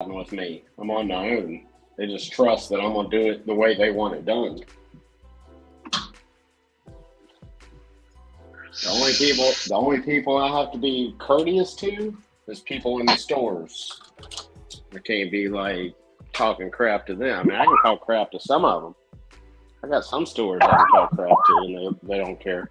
with me. I'm on my own. They just trust that I'm gonna do it the way they want it done. The only people I have to be courteous to is people in the stores. I can't be like talking crap to them. I mean, I can talk crap to some of them. I got some stores I can talk crap to, and they don't care.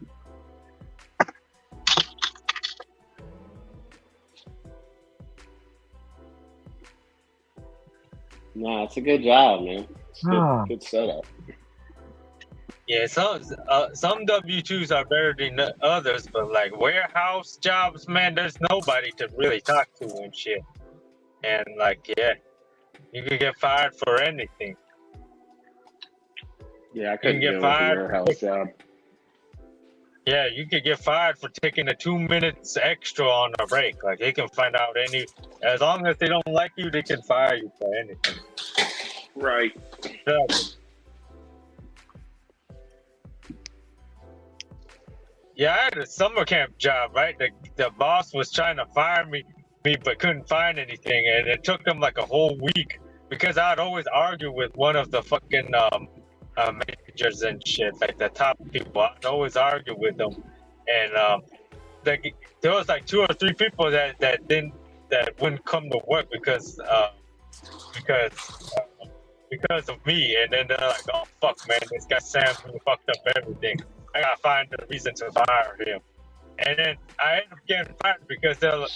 Nah, it's a good job, man. It's good setup. Yeah, some W-2s are better than others, but like warehouse jobs, man, there's nobody to really talk to and shit. And like, yeah, you could get fired for anything. Yeah, I couldn't get with a warehouse job. Yeah, you could get fired for taking 2 minutes extra on a break. Like, they can find out as long as they don't like you, they can fire you for anything. Right. Yeah, I had a summer camp job, right? The boss was trying to fire me, but couldn't find anything, and it took him like a whole week because I'd always argue with one of the fucking managers and shit, like the top people. I'd always argue with them, and there was like 2 or 3 people that wouldn't come to work because of me, and then they're like, "Oh fuck, man, this guy Sam fucked up everything. I gotta find a reason to fire him." And then I end up getting fired because they'll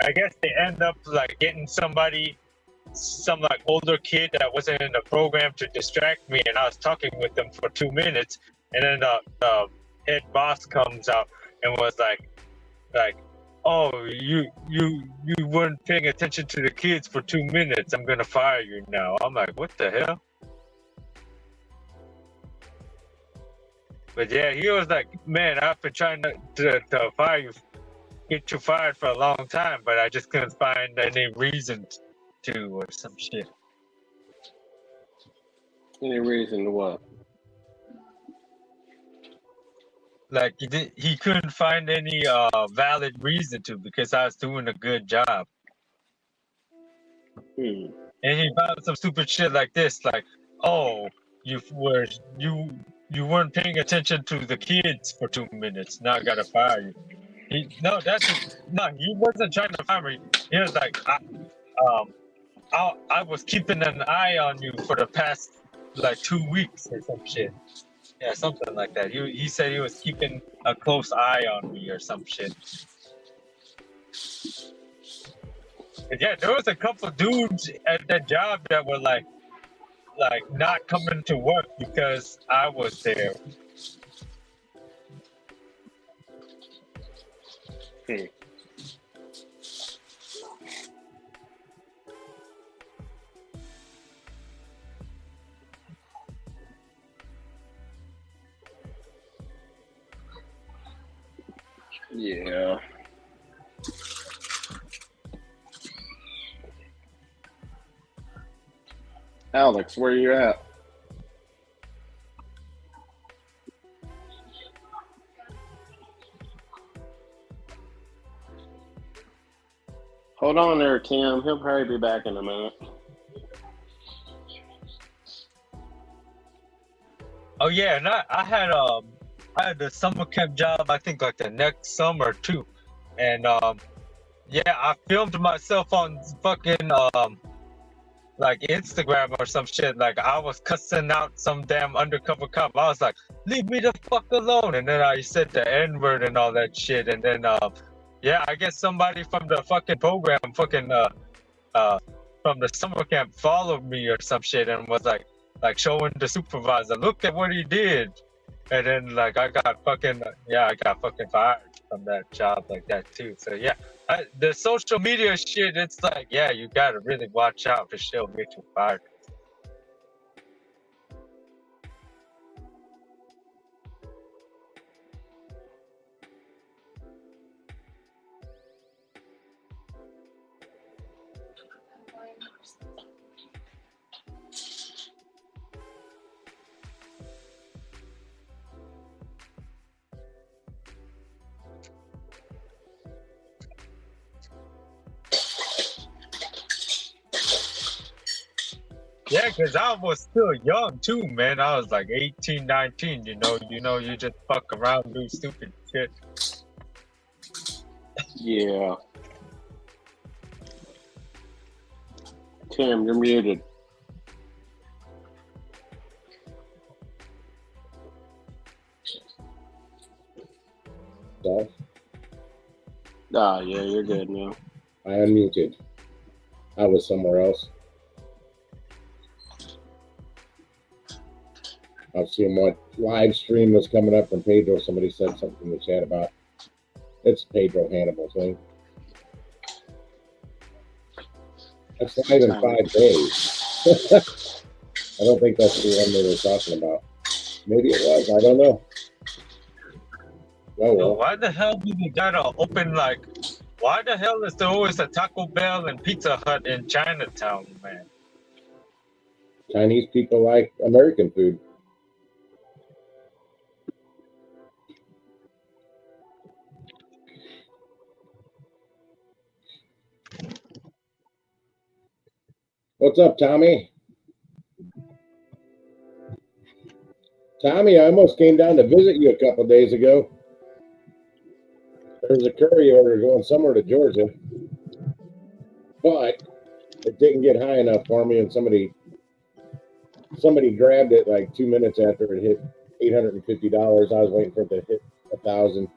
I guess they end up like getting some like older kid that wasn't in the program to distract me, and I was talking with them for 2 minutes, and then the head boss comes out and was like, "Oh, you weren't paying attention to the kids for 2 minutes. I'm gonna fire you now." I'm like, what the hell? But yeah, he was like, "Man, I've been trying to fire you, get you fired for a long time, but I just couldn't find any reason to or some shit." Any reason to what? Like he couldn't find any valid reason to, because I was doing a good job. And he found some stupid shit like this, like, "Oh, you weren't paying attention to the kids for 2 minutes. Now I gotta fire you." He wasn't trying to fire me. He was like, I was keeping an eye on you for the past like 2 weeks or some shit. Yeah, something like that. He said he was keeping a close eye on me or some shit. But yeah, there was a couple dudes at that job that were like not coming to work because I was there. Yeah. Alex, where you at? Hold on there, Tim. He'll probably be back in a minute. Oh yeah, and I had a summer camp job, I think like the next summer too. And yeah, I filmed myself on fucking like Instagram or some shit. Like I was cussing out some damn undercover cop. I was like, "Leave me the fuck alone," and then I said the N-word and all that shit. And then yeah, I guess somebody from the fucking program fucking from the summer camp followed me or some shit and was like showing the supervisor, "Look at what he did." And then like I got fucking fired from that job like that too. So yeah, the social media shit, it's like, yeah, you gotta really watch out for she'll get you fired. Yeah, because I was still young too, man. I was like 18, 19, you just fuck around, do stupid shit. Yeah. Tim, you're muted. Stuff. Ah, yeah, you're good now. I unmuted. I was somewhere else. I've seen what live stream was coming up from Pedro. Somebody said something in the chat about it's Pedro Hannibal thing. That's live in 5 days. I don't think that's the one they were talking about. Maybe it was. I don't know. Oh, Yo, well. why the hell do they gotta open like? Why the hell is there always a Taco Bell and Pizza Hut in Chinatown, man? Chinese people like American food. What's up, Tommy? Tommy, I almost came down to visit you a couple of days ago. There's a curry order going somewhere to Georgia, but it didn't get high enough for me, and somebody grabbed it like 2 minutes after it hit $850. I was waiting for it to hit 1,000.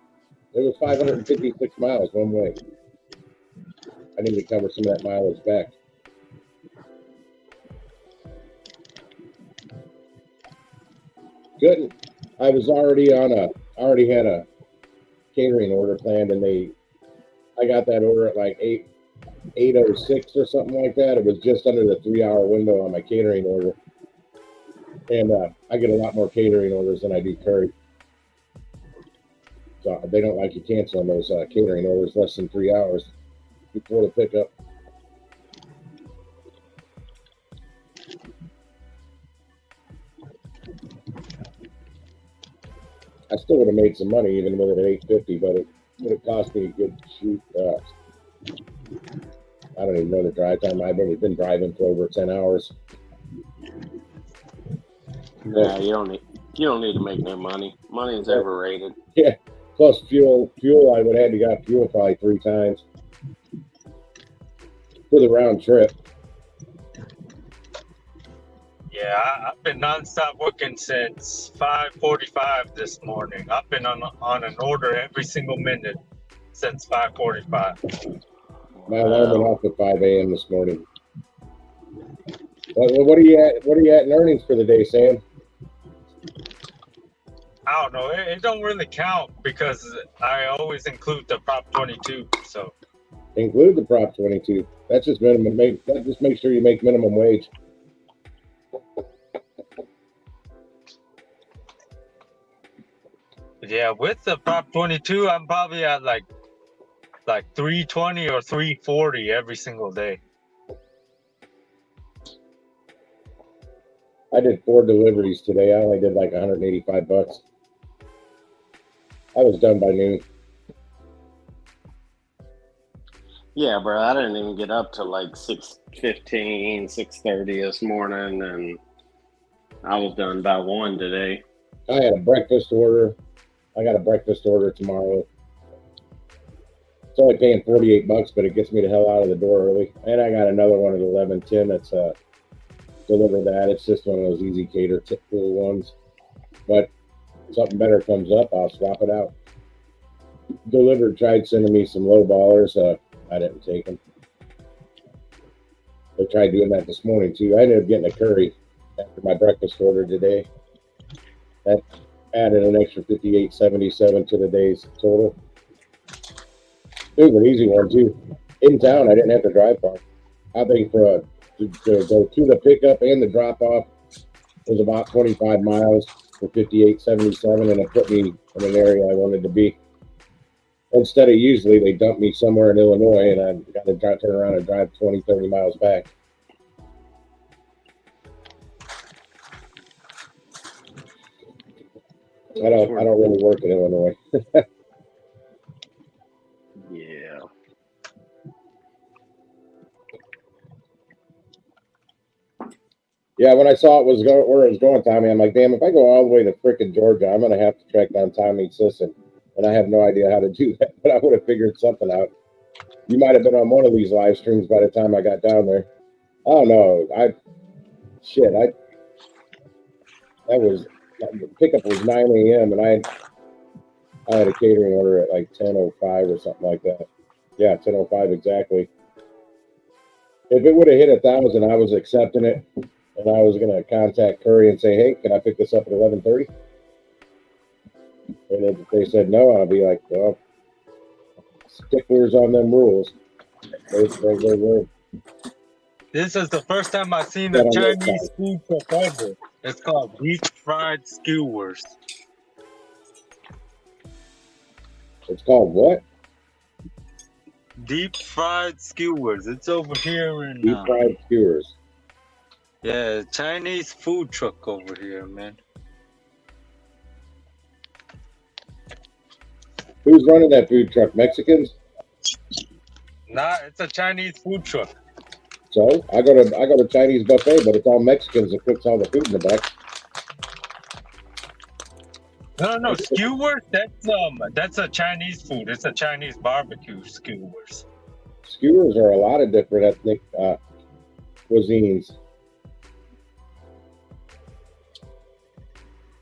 It was 556 miles one way. I need to cover some of that mileage back. Couldn't. I was already already had a catering order planned, and I got that order at like 8:06 or something like that. It was just under the 3-hour window on my catering order. And I get a lot more catering orders than I do curry. So they don't like you canceling those catering orders less than 3 hours before the pickup. I still would have made some money even with it at $850, but it would have cost me a good shoot. I don't even know the drive time. I've only been driving for over 10 hours. Nah, you don't need to make no money. Money is overrated. Yeah. Plus fuel, I would have had to got fuel probably 3 times for the round trip. Yeah, I've been nonstop working since 5:45 this morning. I've been on an order every single minute since 5:45. My alarm went off at 5 a.m. this morning. What are you at? What are you at in earnings for the day, Sam? I don't know. It don't really count because I always include the Prop 22. So Include the Prop 22. That's just minimum. That just make sure you make minimum wage. yeah, with the Prop 22, I'm probably at like 320 or 340 every single day. I did 4 deliveries today. I only did like $185. I was done by noon. Yeah, bro. I didn't even get up till like 6:15, 6:30 this morning, and I was done by 1 today. I had a breakfast order. I got a breakfast order tomorrow. It's only paying $48, but it gets me the hell out of the door early. And I got another one at 11:10 that's deliver that. It's just one of those easy cater typical ones. But if something better comes up, I'll swap it out. Delivered tried sending me some low ballers. I didn't take them. They tried doing that this morning too. I ended up getting a curry after my breakfast order today. That added an extra $58.77 to the day's total. It was an easy one too. In town, I didn't have to drive far. I think to go to the pickup and the drop off was about 25 miles for $58.77, and it put me in an area I wanted to be. Instead of usually they dump me somewhere in Illinois, and I've got to turn around and drive 20, 30 miles back. I don't really work in Illinois. Yeah. Yeah, when I saw it was going where it was going, Tommy, I'm like, damn, if I go all the way to frickin' Georgia, I'm gonna have to track down Tommy Sisson, and I have no idea how to do that, but I would have figured something out. You might have been on one of these live streams by the time I got down there. Oh no, the pickup was 9 a.m. and I had a catering order at like 10:05 or something like that. Yeah, 10:05 exactly. If it would have hit 1,000, I was accepting it, and I was gonna contact Curry and say, "Hey, can I pick this up at 11:30?" And if they said no, I'll be like, "Well, sticklers on them rules." They This is the first time I've seen a Chinese food truck ever. It's called deep fried skewers. It's called what? Deep fried skewers. It's over here in Deep fried skewers. Yeah, Chinese food truck over here, man. Who's running that food truck? Mexicans? Nah, it's a Chinese food truck. So I go to Chinese buffet, but it's all Mexicans that cooks all the food in the back. No, skewers. That's a Chinese food. It's a Chinese barbecue skewers. Skewers are a lot of different ethnic cuisines.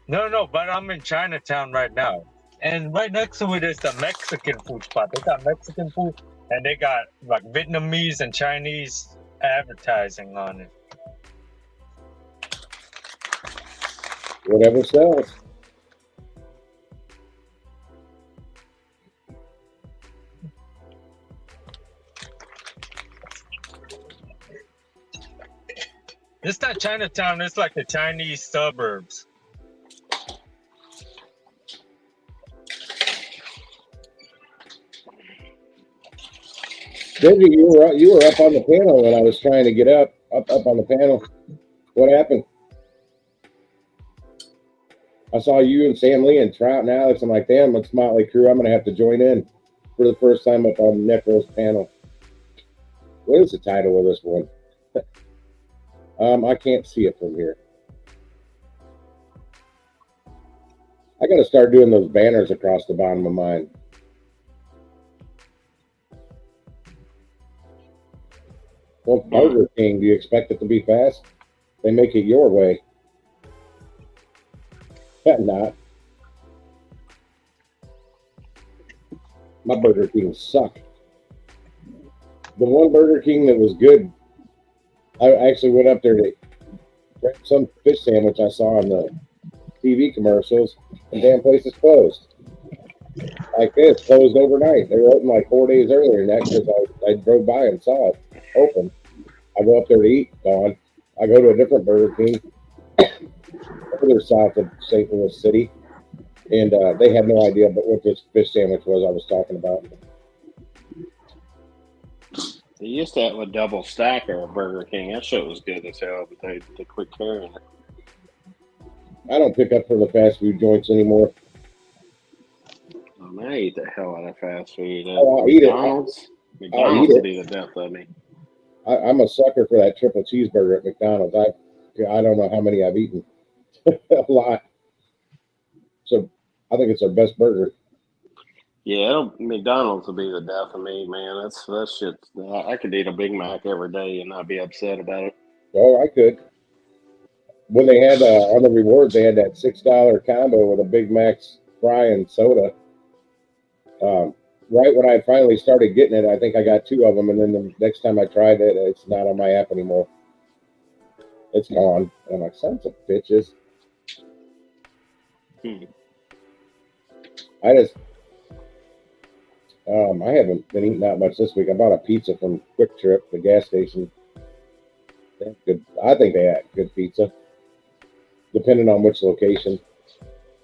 No, but I'm in Chinatown right now, and right next to it is the Mexican food spot. They got Mexican food, and they got like Vietnamese and Chinese advertising on it. Whatever sells. It's not Chinatown. It's like the Chinese suburbs. Digi, you were up on the panel when I was trying to get up on the panel. What happened? I saw you and Sam Lee and Trout and Alex. I'm like, damn, it's Motley Crue. I'm gonna have to join in for the first time up on Necro's panel. What is the title of this one? I can't see it from here. I gotta start doing those banners across the bottom of mine. Well, Burger King, do you expect it to be fast? They make it your way. Not. My Burger King sucked. The one Burger King that was good, I actually went up there to grab some fish sandwich I saw on the TV commercials, and damn place is closed. Like this, closed overnight. They were open like 4 days earlier than that because I drove by and saw it open. I go up there to eat, gone. I go to a different Burger King further south of St. Louis City, and they had no idea but what this fish sandwich was I was talking about. They used to have a double stacker at Burger King. That shit was good as hell, but they quit carrying it. I don't pick up for the fast food joints anymore. Oh, man, I eat the hell out of fast food. I'll eat it. McDonald's would be the death of me. I'm a sucker for that triple cheeseburger at McDonald's. I don't know how many I've eaten. A lot. So I think it's our best burger. Yeah, McDonald's would be the death of me, man. That shit. I could eat a Big Mac every day and not be upset about it. Oh, I could. When they had on the rewards, they had that $6 combo with a Big Mac's fry and soda. Right when I finally started getting it, I think I got 2 of them, and then the next time I tried it, it's not on my app anymore. It's gone. And I'm like, sons of bitches. I haven't been eating that much this week. I bought a pizza from Quick Trip, the gas station. Good. I think they had good pizza, depending on which location.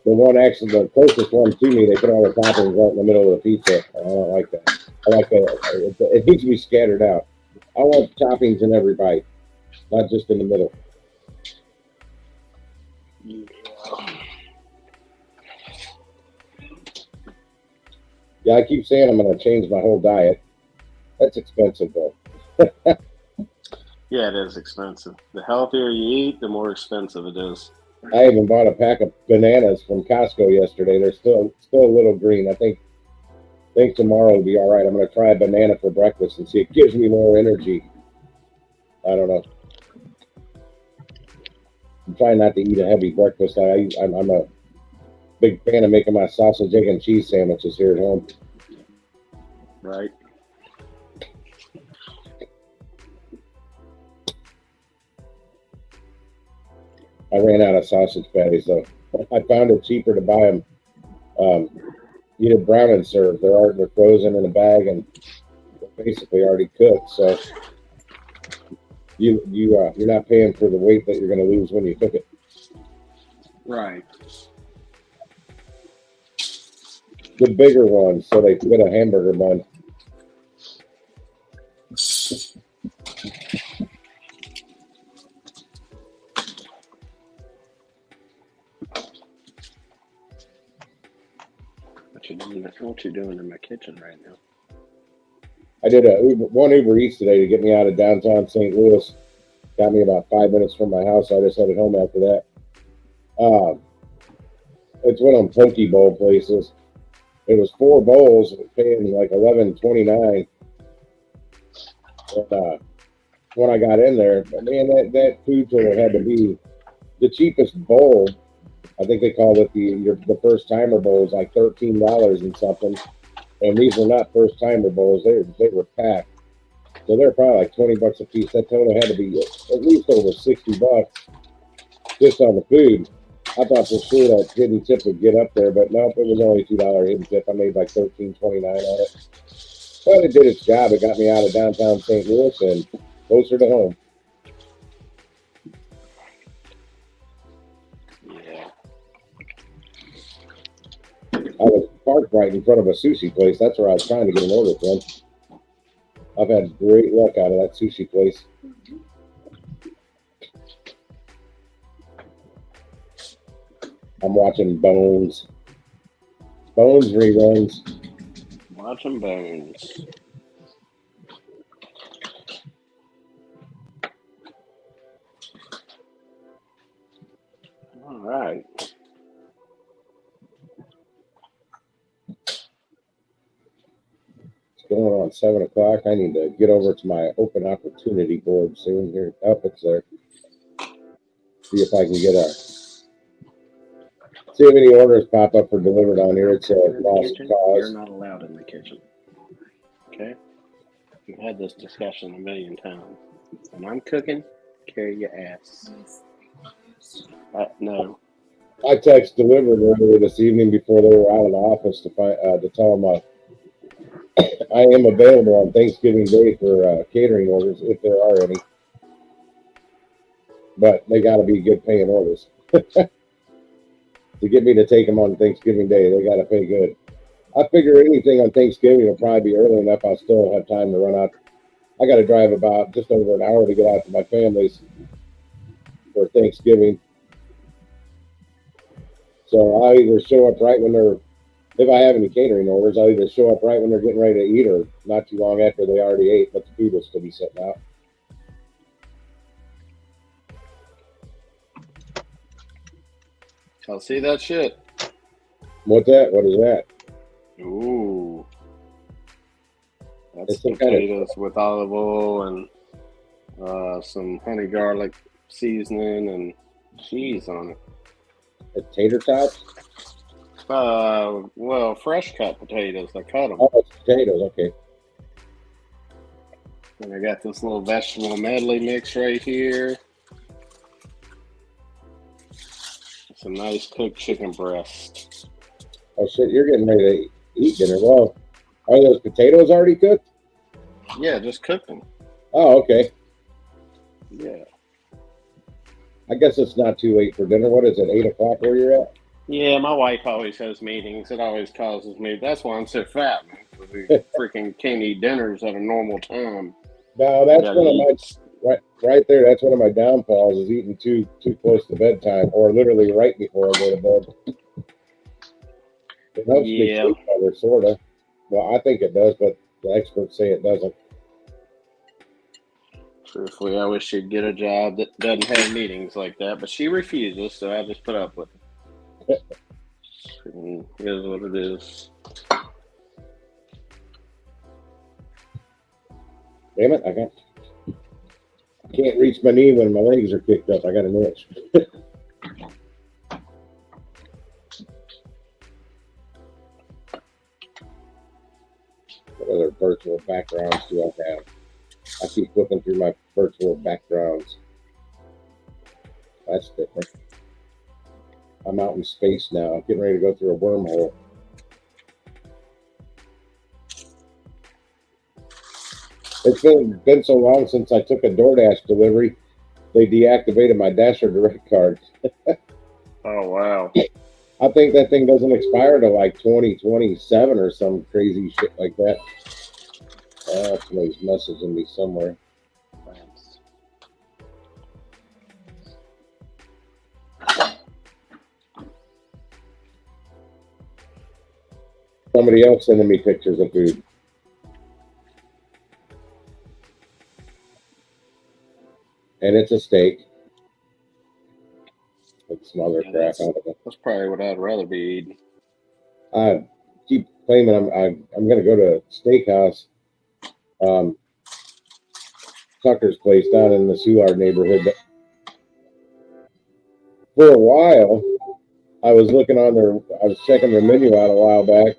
The closest one to me, they put all the toppings right in the middle of the pizza. I don't like that. I like that. It needs to be scattered out. I want toppings in every bite, not just in the middle. Yeah, I keep saying I'm going to change my whole diet. That's expensive, though. Yeah, it is expensive. The healthier you eat, the more expensive it is. I even bought a pack of bananas from Costco yesterday. They're still a little green. I think tomorrow will be all right. I'm going to try a banana for breakfast and see if it gives me more energy. I don't know. I'm trying not to eat a heavy breakfast. I'm a big fan of making my sausage, egg, and cheese sandwiches here at home. Right. I ran out of sausage patties, so I found it cheaper to buy them. Either brown and serve. They're frozen in a bag and they're basically already cooked. So you're not paying for the weight that you're going to lose when you cook it. Right. The bigger ones, so they fit a hamburger bun. What you doing in my kitchen right now? I did one Uber Eats today to get me out of downtown St. Louis. Got me about 5 minutes from my house. So I just headed home after that. It's one of them poke bowl places. It was 4 bowls, paying like $11.29. And when I got in there, man, that food total had to be the cheapest bowl. I think they called it the first timer bowls, like $13 and something. And these were not first timer bowls; they were packed. So they're probably like $20 a piece. That total had to be at least over $60 just on the food. I thought for sure that hidden tip would get up there, but nope, it was only $2 hidden tip. I made like $13.29 on it. But it did its job. It got me out of downtown St. Louis and closer to home. Yeah. I was parked right in front of a sushi place. That's where I was trying to get an order from. I've had great luck out of that sushi place. I'm watching Bones reruns. Watching Bones. All right. It's going on 7 o'clock. I need to get over to my open opportunity board soon. Here, it's there. See if I can get see if any orders pop up for delivered on here. It's a lost cause. You're not allowed in the kitchen. Okay? We've had this discussion a million times. When I'm cooking, carry your ass. No. I text delivered earlier this evening before they were out of the office to tell them I am available on Thanksgiving Day for catering orders if there are any. But they got to be good paying orders. To get me to take them on Thanksgiving Day, they got to pay good. I figure anything on Thanksgiving will probably be early enough. I'll still have time to run out. I got to drive about just over an hour to get out to my family's for Thanksgiving. So I'll either show up right when if I have any catering orders, I'll either show up right when they're getting ready to eat or not too long after they already ate, but the food will still be sitting out. I'll see that shit. What's that? What is that? Ooh. That's It's some potatoes with olive oil and some honey garlic seasoning and cheese on it. It's tater tots? Well, fresh cut potatoes. I cut them. Oh, it's potatoes. Okay. And I got this little vegetable medley mix right here. Some nice cooked chicken breast. Oh shit! You're getting ready to eat dinner. Well, are those potatoes already cooked? Yeah, just cooked them. Oh, okay. Yeah. I guess it's not too late for dinner. What is it? 8 o'clock where you're at? Yeah, my wife always has meetings. It always causes me. That's why I'm so fat, man. We freaking can't eat dinners at a normal time. No, that's one of my right there. That's one of my downfalls is eating too close to bedtime, or literally right before I go to bed. It helps me sleep better, sort of. Well, I think it does, but the experts say it doesn't. Truthfully, I wish she'd get a job that doesn't have meetings like that, but she refuses, so I just put up with it. It is what it is. Damn it, I can't reach my knee when my legs are kicked up. I got an itch. What other virtual backgrounds do I have? I keep flipping through my virtual backgrounds. That's different. I'm out in space now. I'm getting ready to go through a wormhole. It's been so long since I took a DoorDash delivery, they deactivated my Dasher Direct card. Oh, wow. I think that thing doesn't expire till like 2027 or some crazy shit like that. Somebody's messaging me somewhere. Somebody else sending me pictures of food. And it's a steak. With some other crap out of it. That's probably what I'd rather be eating. I keep claiming I'm going to go to a steakhouse. Tucker's place down in the Soulard neighborhood. But for a while, I was checking their menu out a while back.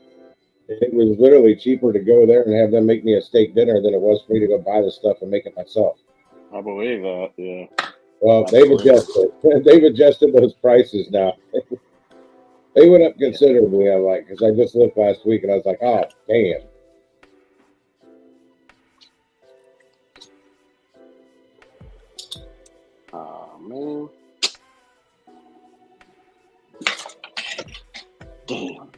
It was literally cheaper to go there and have them make me a steak dinner than it was for me to go buy the stuff and make it myself. I believe that, yeah. Well, they've adjusted those prices now. They went up considerably, because I just looked last week and I was like, oh, damn. Oh, man. Damn.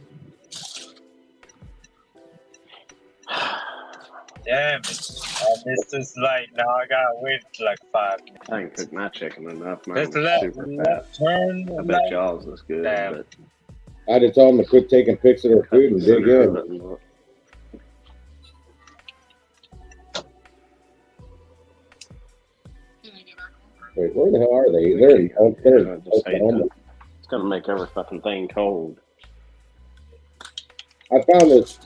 Damn it. I missed this light. Now I gotta wait like 5 minutes. I didn't cook my chicken enough. Mine Let's was super fast. turn. I bet y'all's is good. Damn. But I'd have told them to quit taking pics of their food and dig in. Wait, where the hell are they? They're in Oklahoma. It's gonna make every fucking thing cold. I found this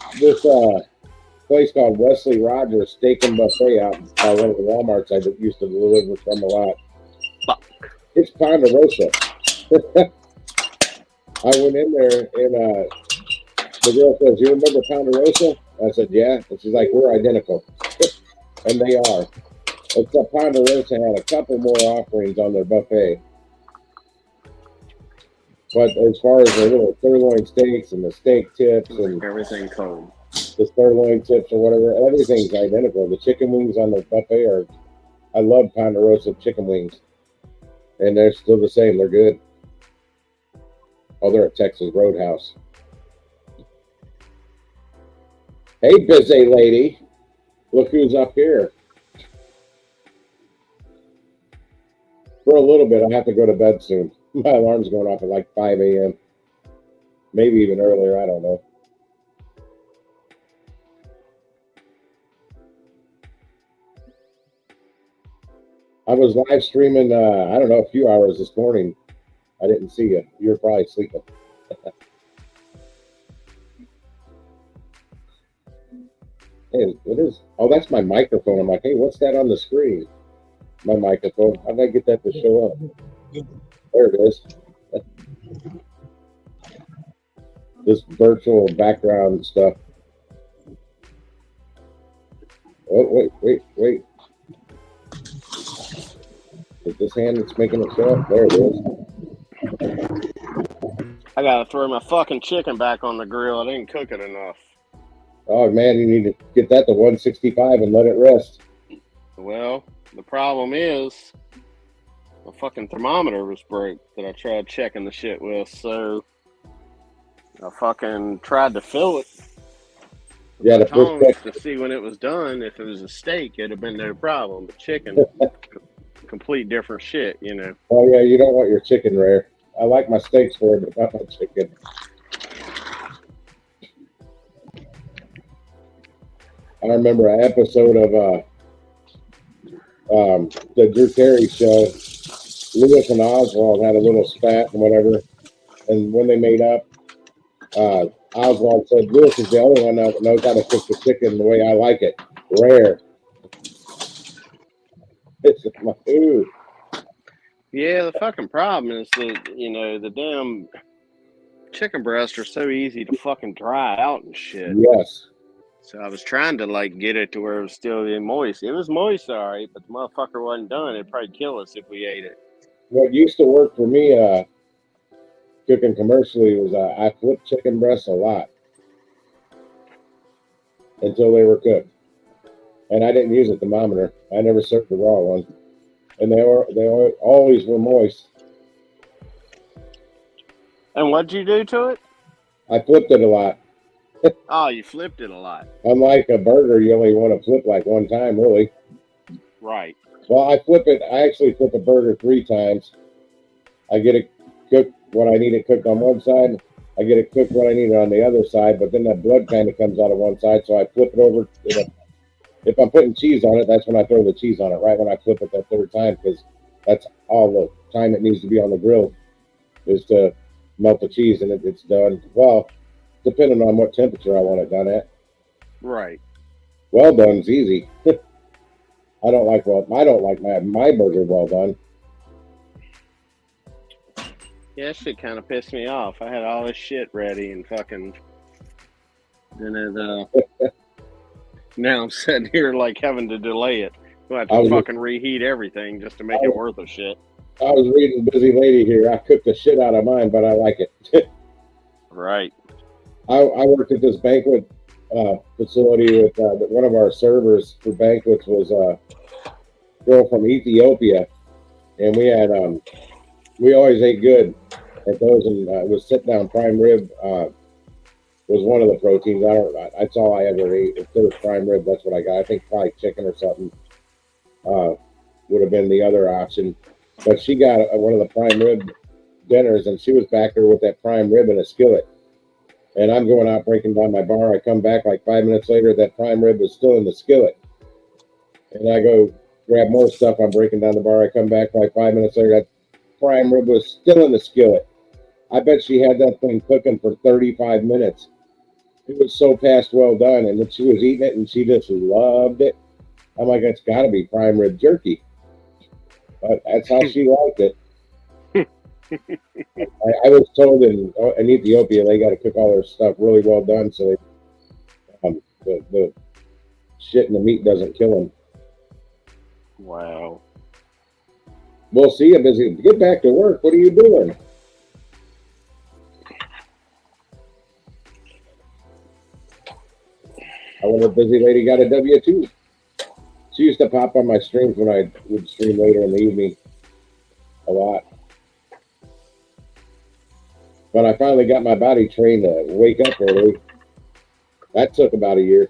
place called Wesley Rogers Steak and Buffet out by one of the Walmarts I used to deliver from a lot. Fuck. It's Ponderosa. I went in there and the girl says, "You remember Ponderosa?" I said, "Yeah." And she's like, "We're identical." And they are. Except Ponderosa had a couple more offerings on their buffet. But as far as the little sirloin steaks and the steak tips and everything cold. The sirloin tips or whatever, everything's identical. The chicken wings on the buffet I love Ponderosa chicken wings. And they're still the same. They're good. Oh, they're at Texas Roadhouse. Hey, busy lady. Look who's up here. For a little bit, I have to go to bed soon. My alarm's going off at like 5 a.m. Maybe even earlier. I don't know. I was live streaming, I don't know, a few hours this morning. I didn't see you. You were probably sleeping. Hey, what is? Oh, that's my microphone. I'm like, hey, what's that on the screen? My microphone. How did I get that to show up? There it is. This virtual background stuff. Oh, wait. Is this hand that's making it show up? There it is. I gotta throw my fucking chicken back on the grill. I didn't cook it enough. Oh man, you need to get that to 165 and let it rest. Well, the problem is the fucking thermometer was broke that I tried checking the shit with, so I fucking tried to fill it. Yeah, the first to see when it was done. If it was a steak, it'd have been no problem. But chicken, complete different shit, you know. Oh yeah, you don't want your chicken rare. I like my steaks rare, but not my chicken. I remember an episode the Drew Carey show, Lewis and Oswald had a little spat and whatever. And when they made up, Oswald said, Lewis is the only one that knows how to cook the chicken the way I like it. Rare. It's like, ooh. Yeah, the fucking problem is the damn chicken breasts are so easy to fucking dry out and shit. Yes. So I was trying to like get it to where it was still moist. It was moist, all right, but the motherfucker wasn't done. It'd probably kill us if we ate it. What used to work for me cooking commercially was I flipped chicken breasts a lot until they were cooked. And I didn't use a thermometer. I never served the raw one. And they always were moist. And what'd you do to it? I flipped it a lot. Oh, you flipped it a lot. Unlike a burger, you only want to flip like one time, really. Right. Well, I actually flip a burger 3 times. I get it cooked when I need it cooked on one side. I get it cooked when I need it on the other side, but then that blood kind of comes out of one side, so I flip it over. If I'm putting cheese on it, that's when I throw the cheese on it, right when I flip it that 3rd time, because that's all the time it needs to be on the grill is to melt the cheese, and it's done. Well, depending on what temperature I want it done at. Right. Well done's easy. I don't like my burger well done. Yeah, that shit kind of pissed me off. I had all this shit ready and fucking then it now I'm sitting here like having to delay it. I have to fucking reheat everything just to make it worth a shit. I was reading Busy Lady here. I cooked the shit out of mine, but I like it. Right. I worked at this banquet facility with one of our servers for banquets was a girl from Ethiopia, and we had we always ate good at those, and it was sit down prime rib was one of the proteins. That's all I ever ate. If there was prime rib, that's what I got. I think probably chicken or something would have been the other option. But she got one of the prime rib dinners, and she was back there with that prime rib in a skillet. And I'm going out breaking down my bar. I come back like 5 minutes later, that prime rib is still in the skillet. And I go grab more stuff. I'm breaking down the bar. I come back like 5 minutes later, that prime rib was still in the skillet. I bet she had that thing cooking for 35 minutes. It was so past well done, and then she was eating it, and she just loved it. I'm like, it's got to be prime rib jerky. But that's how she liked it. I was told in Ethiopia they got to cook all their stuff really well done, so the shit in the meat doesn't kill them. Wow. We'll see you busy. Get back to work. What are you doing? I wonder if Busy Lady got a W-2. She used to pop on my streams when I would stream later in the evening a lot. But I finally got my body trained to wake up early. That took about a year.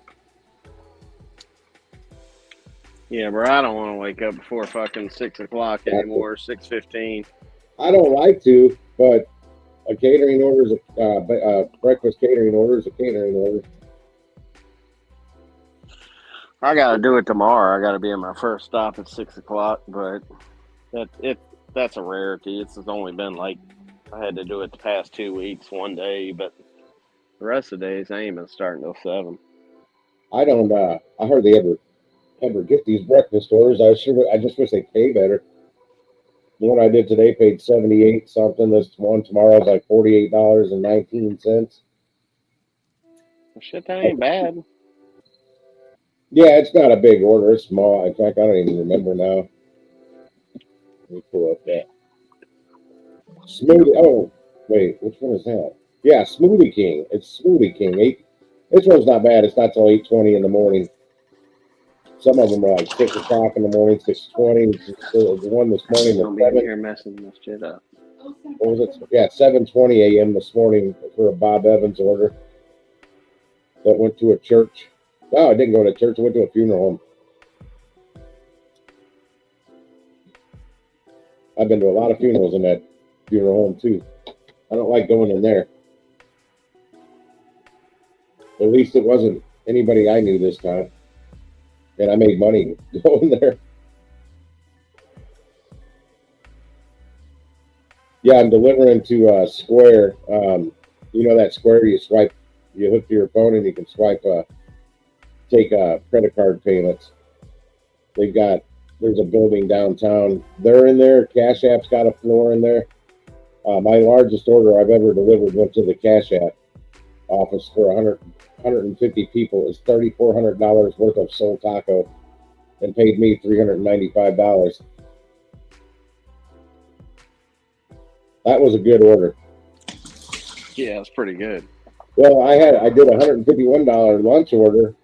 Yeah, bro, I don't want to wake up before fucking 6 o'clock anymore, 6:15. I don't like to, but a catering order is breakfast catering order is a catering order. I got to do it tomorrow. I got to be at my first stop at 6 o'clock, but that's a rarity. It's only been like I had to do it the past 2 weeks, one day, but the rest of the days I ain't been starting till 7. I don't. I hardly ever get these breakfast orders. I just wish they pay better. The one I did today paid 78 something. This one tomorrow's like $48.19. Well, shit, that ain't bad. Yeah, it's not a big order. It's small. In fact, I don't even remember now. Let me pull up that. Smoothie. Oh, wait. Which one is that? Yeah, Smoothie King. It's Smoothie King. This one's not bad. It's not till 8:20 in the morning. Some of them are like 6 o'clock in the morning, 6:20. The one this morning Don't was be in here messing this shit up. what was it? Yeah, 7:20 a.m. this morning for a Bob Evans order that went to a church. No, I didn't go to church. I went to a funeral home. I've been to a lot of funerals in that funeral home too. I don't like going in there. At least it wasn't anybody I knew this time. And I made money going there. Yeah, I'm delivering to Square. You know that Square you swipe, you hook to your phone and you can swipe, take credit card payments. They've got there's a building downtown. They're in there. Cash App's got a floor in there. My largest order I've ever delivered went to the Cash App office for 150 people. It was $3,400 worth of soul taco and paid me $395. That was a good order. Yeah, it's pretty good. Well, I did a $151 lunch order,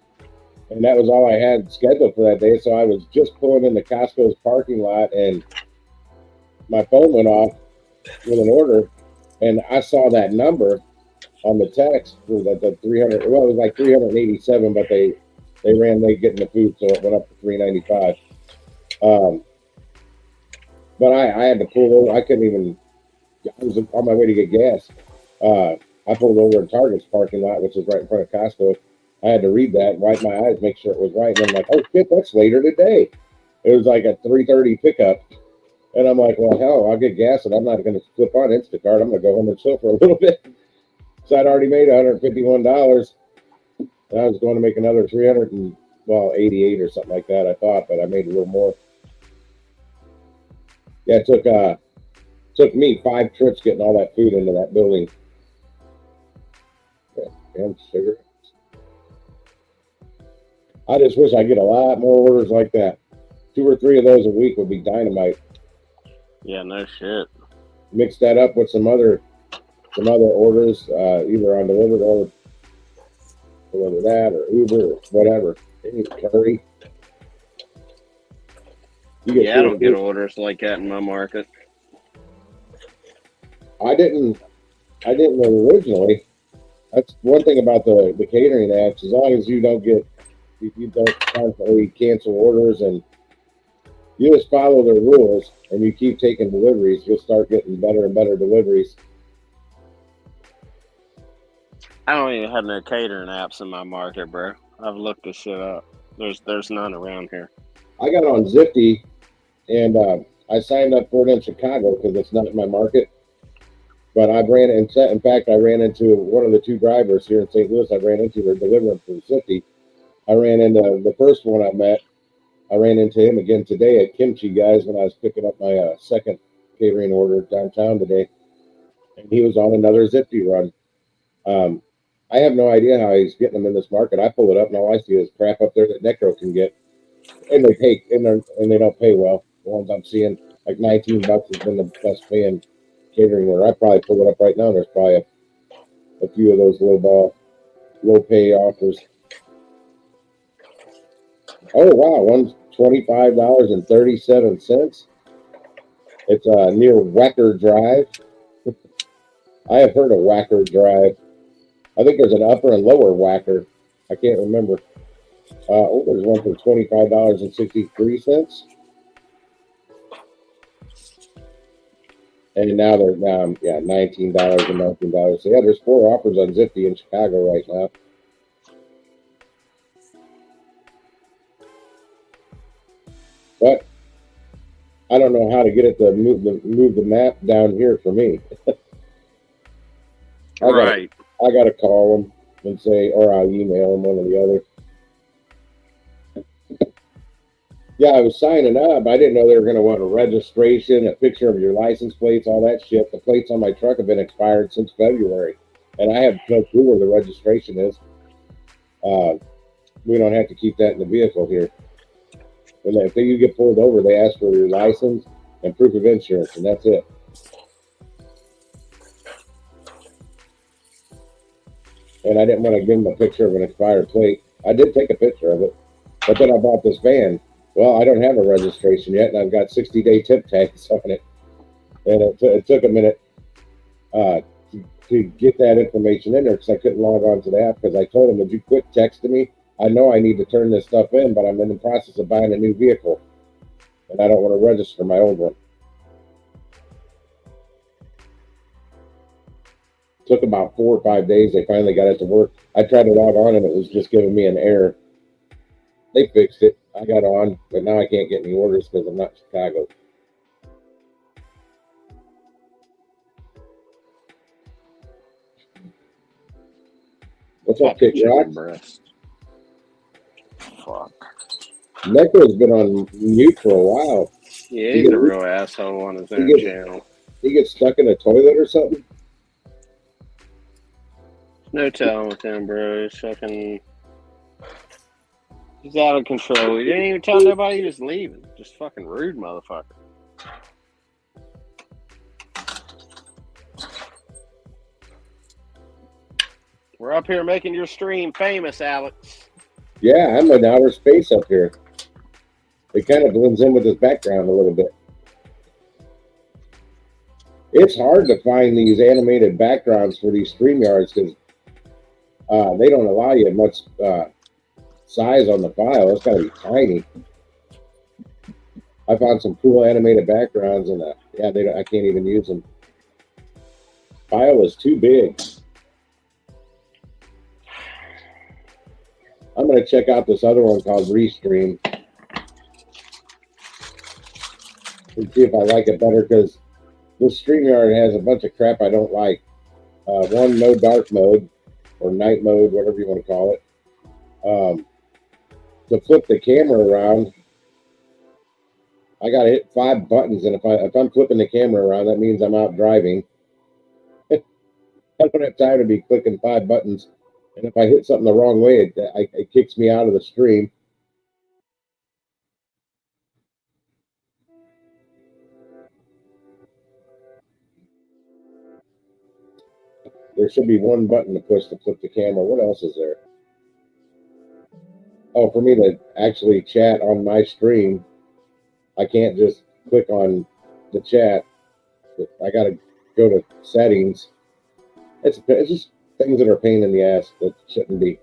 and that was all I had scheduled for that day. So I was just pulling into Costco's parking lot, and my phone went off with an order, and I saw that number on the text for the 300. Well, it was like 387, but they ran late getting the food, so it went up to 395. But I had to pull over. I couldn't even. I was on my way to get gas. I pulled over in Target's parking lot, which is right in front of Costco. I had to read that, wipe my eyes, make sure it was right, and I'm like, oh shit, that's later today. It was like a 3:30 pickup, and I'm like, well, hell, I'll get gas, and I'm not going to flip on Instacart. I'm going to go home and chill for a little bit. So I'd already made $151, and I was going to make another 88 or something like that. I thought, but I made a little more. Yeah, it took me 5 trips getting all that food into that building. Damn cigarettes. I just wish I get a lot more orders like that. 2 or 3 of those a week would be dynamite. Yeah, no shit. Mix that up with some other orders, either on delivered or whether that or Uber or whatever. Any curry. Yeah, I don't get orders like that in my market. I didn't originally. That's one thing about the catering apps. As long as you don't constantly cancel orders and you just follow their rules and you keep taking deliveries, you'll start getting better and better deliveries. I don't even have no catering apps in my market, bro. I've looked this shit up. There's none around here. I got on Zifty and I signed up for it in Chicago because it's not in my market. But I ran into one of the 2 drivers here in St. Louis. I ran into their delivering from Zifty. I ran into the first one I met. I ran into him again today at Kimchi Guys when I was picking up my second catering order downtown today. And he was on another Zifty run. I have no idea how he's getting them in this market. I pull it up and all I see is crap up there that Necro can get. And they pay, and they don't pay well. The ones I'm seeing, like $19 has been the best paying catering order. I probably pull it up right now. There's probably a few of those low pay offers. Oh wow, one's $25.37. It's near Wacker Drive. I have heard of Wacker Drive. I think there's an upper and lower Wacker. I can't remember. There's one for $25.63. And now they're $19 and $19. So yeah, there's 4 offers on Zifty in Chicago right now. But I don't know how to get it to move the map down here for me. I gotta call them and say, or I'll email them, one or the other. Yeah, I was signing up. I didn't know they were going to want a registration, a picture of your license plates, all that shit. The plates on my truck have been expired since February, and I have no clue where the registration is. We don't have to keep that in the vehicle here. And if you get pulled over, they ask for your license and proof of insurance, and that's it. And I didn't want to give them a picture of an expired plate. I did take a picture of it, but then I bought this van. Well, I don't have a registration yet, and I've got 60-day tip tags on it. And it took a minute to get that information in there because I couldn't log on to the app because I told them, would you quit texting me? I know I need to turn this stuff in, but I'm in the process of buying a new vehicle, and I don't want to register my old one. Took about 4 or 5 days. They finally got it to work. I tried to log on, and it was just giving me an error. They fixed it. I got on, but now I can't get any orders because I'm not in Chicago. What's up, Kit chicken Rock? breast. Fuck. Necro's been on mute for a while. Yeah, he's a real asshole on his own channel. He gets stuck in a toilet or something? No telling with him, bro. He's fucking... He's out of control. He didn't even tell nobody he was leaving. Just fucking rude motherfucker. We're up here making your stream famous, Alex. Yeah, I'm in outer space up here. It kind of blends in with his background a little bit. It's hard to find these animated backgrounds for these StreamYards because they don't allow you much size on the file. It's got to be tiny. I found some cool animated backgrounds, and yeah, I can't even use them. File is too big. I'm going to check out this other one called Restream and see if I like it better, because this StreamYard has a bunch of crap I don't like. One, no dark mode or night mode, whatever you want to call it. To flip the camera around, I got to hit 5 buttons, and if I'm flipping the camera around, that means I'm out driving. I don't have time to be clicking 5 buttons, and if I hit something the wrong way, it kicks me out of the stream. There should be 1 button to push to flip the camera. What else is there? Oh, for me to actually chat on my stream, I can't just click on the chat. I got to go to settings. It's just things that are a pain in the ass that shouldn't be.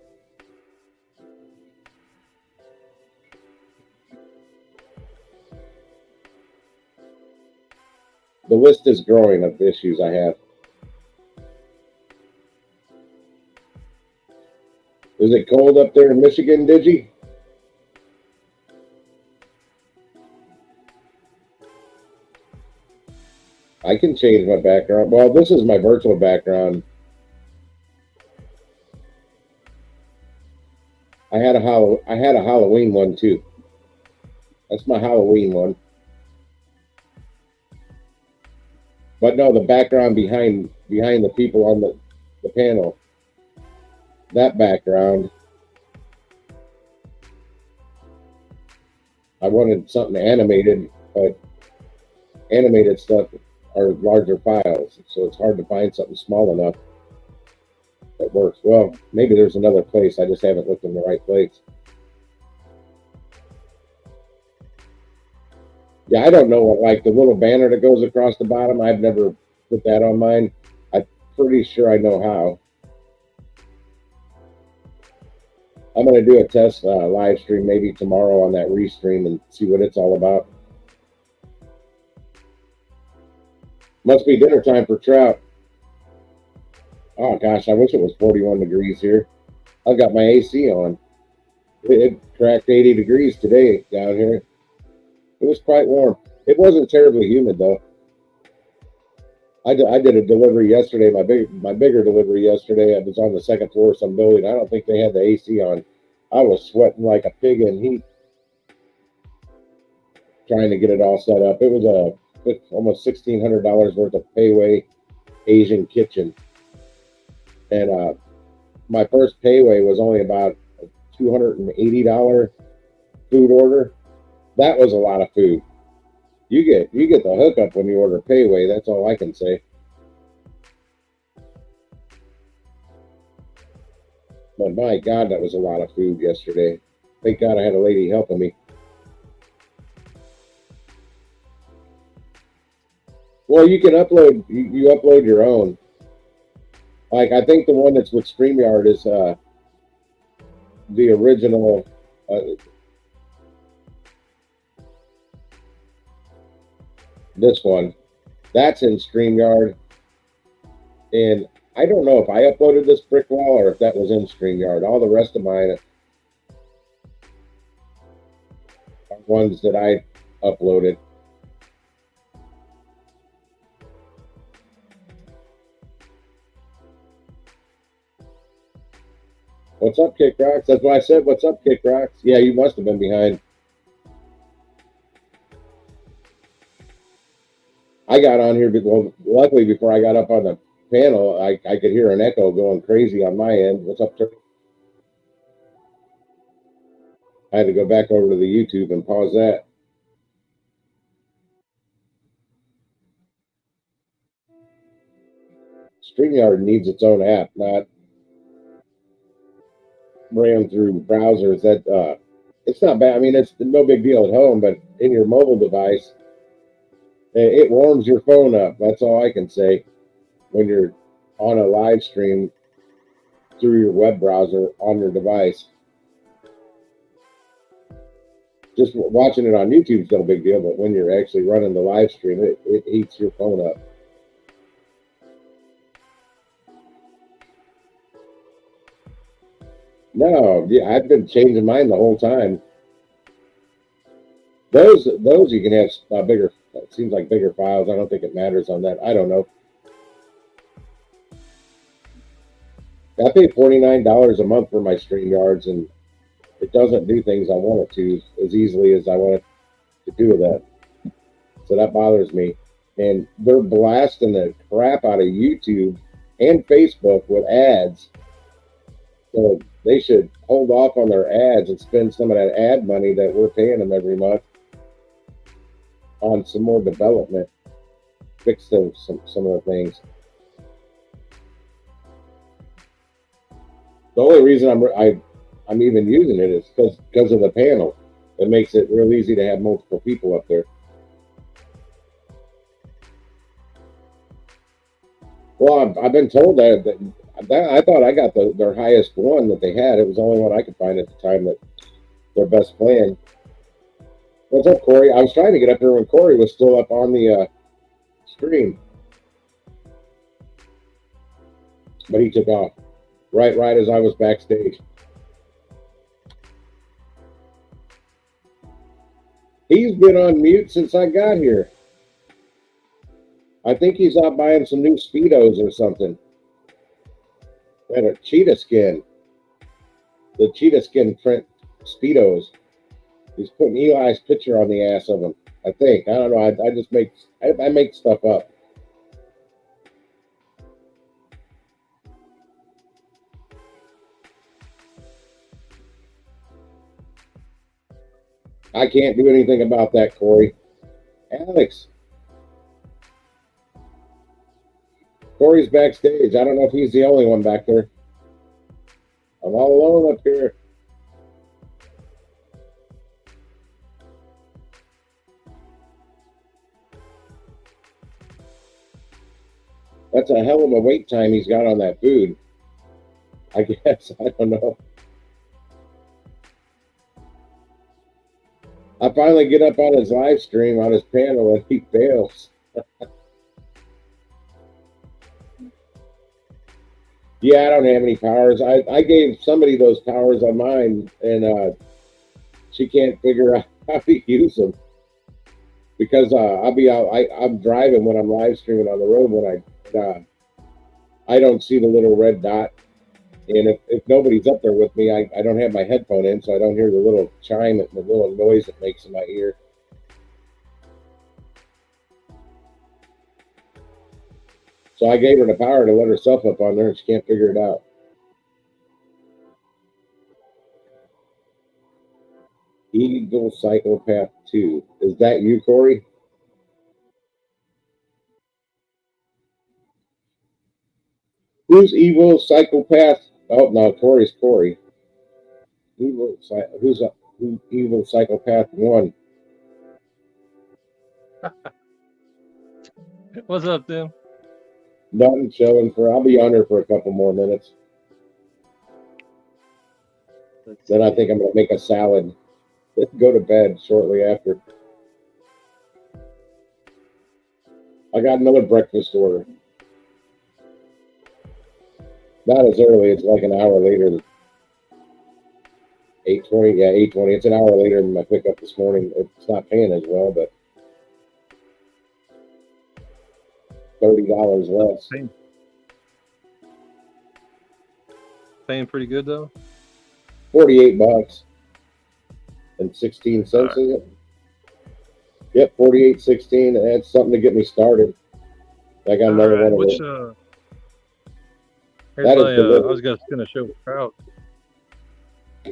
The list is growing of issues I have. Is it cold up there in Michigan, Digi? I can change my background. Well, this is my virtual background. I had a Halloween one too. That's my Halloween one. But no, the background behind the people on the panel. That background. I wanted something animated, but animated stuff are larger files, so it's hard to find something small enough that works. Well, maybe there's another place. I just haven't looked in the right place. Yeah, I don't know what, like the little banner that goes across the bottom. I've never put that on mine. I'm pretty sure I know how. I'm going to do a test live stream maybe tomorrow on that Restream and see what it's all about. Must be dinner time for Trout. Oh gosh, I wish it was 41 degrees here. I've got my AC on. It cracked 80 degrees today down here. It was quite warm. It wasn't terribly humid though. I did a delivery yesterday, my bigger delivery yesterday. I was on the second floor of some building. I don't think they had the AC on. I was sweating like a pig in heat trying to get it all set up. It was almost $1,600 worth of payway Asian kitchen. And my first payway was only about a $280 food order. That was a lot of food. You get the hookup when you order payway. That's all I can say. But my God, that was a lot of food yesterday. Thank God I had a lady helping me. Well, you can upload. You upload your own. Like I think the one that's with StreamYard is the original. This one, that's in StreamYard, and I don't know if I uploaded this brick wall or if that was in StreamYard. All the rest of mine are ones that I uploaded. What's up, Kick Rocks? That's why I said, what's up, Kick Rocks? Yeah, you must have been behind. I got on here, well, luckily before I got up on the panel, I could hear an echo going crazy on my end. What's up, Turkey? I had to go back over to the YouTube and pause that. StreamYard needs its own app, not ran through browsers. That it's not bad. I mean, it's no big deal at home, but in your mobile device, it warms your phone up. That's all I can say. When you're on a live stream through your web browser on your device, just watching it on YouTube is no big deal. But when you're actually running the live stream, it heats your phone up. No, yeah, I've been changing mine the whole time. Those you can have bigger. It seems like bigger files. I don't think it matters on that. I don't know. I pay $49 a month for my StreamYards, and it doesn't do things I want it to as easily as I want it to do with that. So that bothers me. And they're blasting the crap out of YouTube and Facebook with ads. So they should hold off on their ads and spend some of that ad money that we're paying them every month on some more development. Fix some of the things. The only reason I'm even using it is because of the panel. It makes it real easy to have multiple people up there. Well, I've been told that I thought I got their highest one that they had. It was the only one I could find at the time that their best plan. What's up, Corey? I was trying to get up here when Corey was still up on the stream, but he took off right as I was backstage. He's been on mute since I got here. I think he's out buying some new Speedos or something. And a cheetah skin. The cheetah skin print Speedos. He's putting Eli's picture on the ass of them. I think. I don't know. I just make stuff up. I can't do anything about that, Corey. Alex. Corey's backstage. I don't know if he's the only one back there. I'm all alone up here. That's a hell of a wait time he's got on that food. I guess. I don't know. I finally get up on his live stream, on his panel, and he fails. Yeah, I don't have any powers. I gave somebody those powers on mine, and she can't figure out how to use them. Because I'll be out. I'm driving when I'm live streaming on the road. When I don't see the little red dot, and if nobody's up there with me, I don't have my headphone in, so I don't hear the little chime and the little noise it makes in my ear. So I gave her the power to let herself up on there, and she can't figure it out. Eagle Psychopath 2. Is that you, Corey? Who's Evil Psychopath? Oh, no, Corey's Corey. Who's Evil Psychopath 1? What's up, Tim? Nothing showing I'll be on her for a couple more minutes. Then I think I'm going to make a salad. Go to bed shortly after. I got another breakfast order. Not as early. It's like an hour later. 8:20. Yeah, 8:20. It's an hour later than my pickup this morning. It's not paying as well, but $30 less. Paying pretty good though. $48 and 16 cents, is it? Yep, 48.16. That's something to get me started. I got another one of Which those. here's That my, is the I was gonna show the crowd.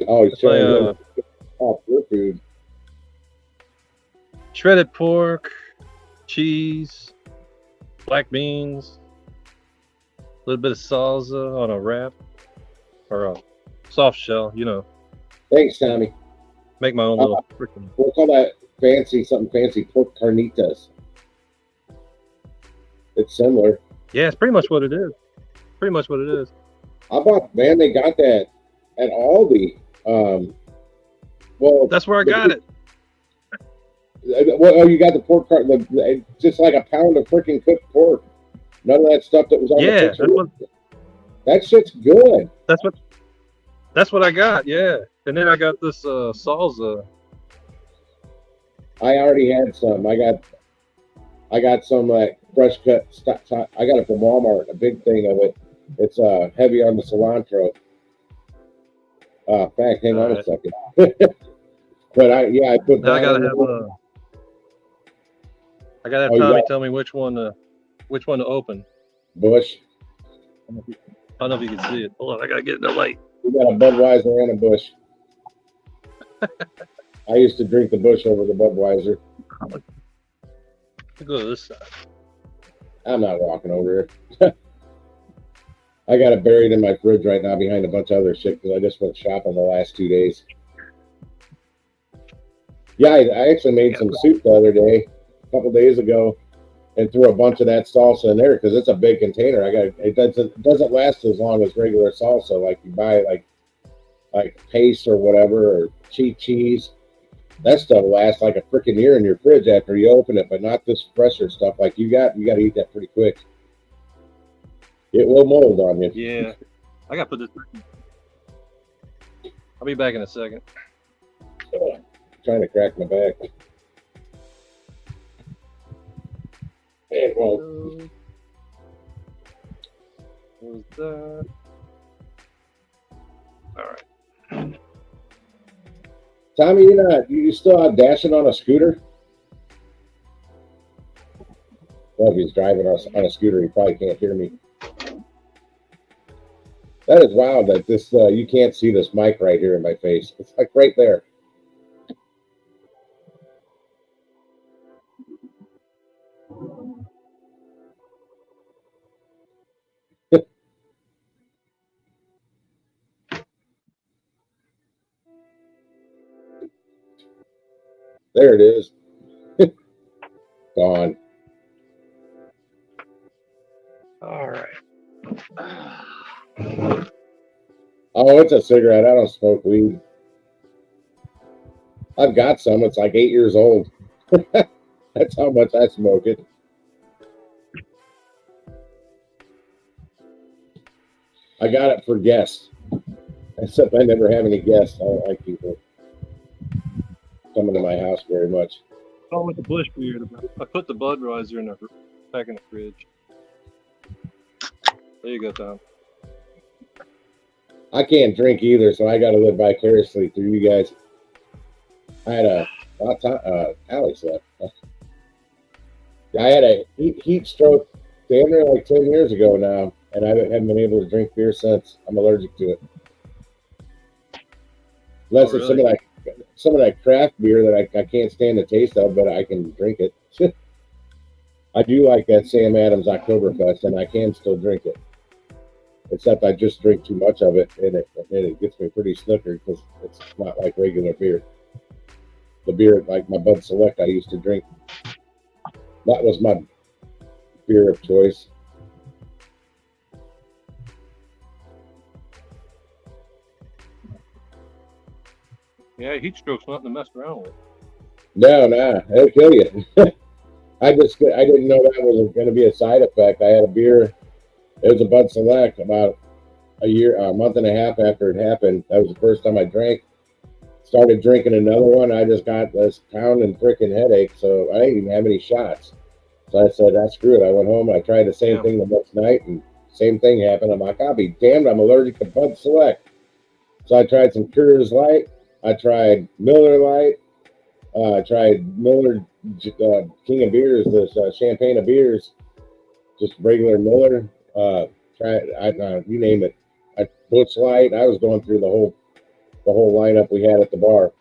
oh, he's showing My, him off your food. shredded pork, cheese, black beans, a little bit of salsa on a wrap or a soft shell. You know, Thanks, Tommy. make my own little freaking. We'll call that something fancy, pork carnitas. It's similar. Yeah, it's pretty much what it is. Pretty much what it is. Man, they got that at Aldi. Well, That's where I got it. Well, oh, you got the pork cart, just like a pound of freaking cooked pork. None of that stuff that was on the picture. That shit's good. That's what I got. Yeah, and then I got this salsa. I already had some. I got some like fresh cut. I got it from Walmart. A big thing of it. It's heavy on the cilantro. In fact, hang on a second. But I put. Now I gotta have I gotta have Tommy tell me which one to open. Bush. I don't know if you can see it. Hold on, I gotta get in the light. We got a Budweiser and a Bush. I used to drink the Bush over the Budweiser. Go to this side. I'm not walking over here. I got it buried in my fridge right now behind a bunch of other shit because I just went shopping the last 2 days. Yeah, I actually made some soup the other day, a couple days ago, and threw a bunch of that salsa in there because it's a big container. It doesn't last as long as regular salsa, like you buy like paste or whatever or cheap cheese. That stuff lasts like a freaking year in your fridge after you open it, but not this fresher stuff. Like you got to eat that pretty quick. It will mold on you. Yeah, I gotta put this back in. I'll be back in a second. Trying to crack my back. And well, what was that? All right. Tommy, you still out dashing on a scooter? Well, if he's driving on a scooter, he probably can't hear me. That is wild that this you can't see this mic right here in my face. It's like right there. There it is. Gone. All right. Oh, it's a cigarette. I don't smoke weed. I've got some. It's like 8 years old. That's how much I smoke it. I got it for guests. Except I never have any guests. I don't like people coming to my house very much. Oh, with the Bush beer. I put the Budweiser back in the fridge. There you go, Tom. I can't drink either, so I got to live vicariously through you guys. I had Alex left. I had a heat stroke damn near like 10 years ago now, and I haven't been able to drink beer since. I'm allergic to it. Unless it's some of that craft beer that I can't stand the taste of, but I can drink it. I do like that Sam Adams Oktoberfest, and I can still drink it. Except I just drink too much of it, and it gets me pretty snookered because it's not like regular beer. The beer, like my Bud Select, I used to drink. That was my beer of choice. Yeah, heat stroke's nothing to mess around with. No, it'll kill you. I didn't know that was going to be a side effect. I had a beer. It was a Bud Select about a month and a half after it happened. That was the first time I drank. Started drinking another one. I just got this pounding freaking headache, so I didn't even have any shots. So I said, screw it. I went home and I tried the same thing the next night, and same thing happened. I'm like, I'll be damned. I'm allergic to Bud Select. So I tried some Coors Light. I tried Miller Light. I tried Miller King of Beers, this champagne of beers, just regular Miller. You name it. Bush Light. I was going through the whole lineup we had at the bar.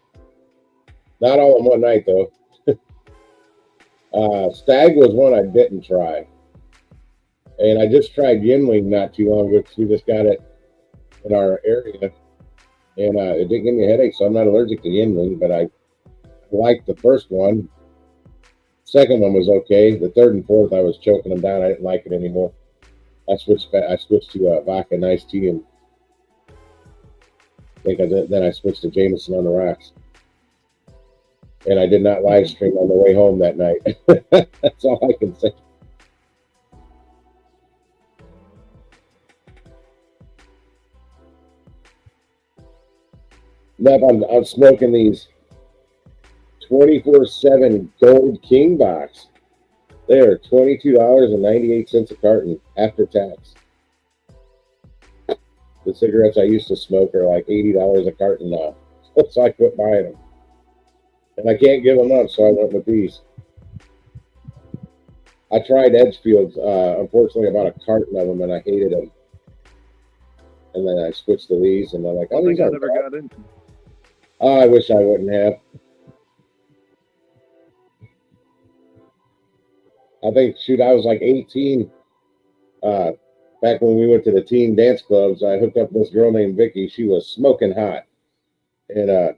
Not all in one night though. Stag was one I didn't try, and I just tried Yinling not too long ago because we just got it in our area, and it didn't give me a headache, so I'm not allergic to Yinling, but I liked the first one. Second one was okay. The third and fourth, I was choking them down. I didn't like it anymore. I switched to vodka and iced tea, and then I switched to Jameson on the rocks. And I did not live stream on the way home that night. That's all I can say. Now I'm smoking these 24/7 Gold King box. They are $22.98 a carton after tax. The cigarettes I used to smoke are like $80 a carton now. So I quit buying them. And I can't give them up, so I went with these. I tried Edgefields, unfortunately, about a carton of them, and I hated them. And then I switched to these, and I'm like, oh, these I are never got into. Oh, I wish I wouldn't have. I think, shoot, I was like 18. Back when we went to the teen dance clubs, I hooked up with this girl named Vicky. She was smoking hot. And her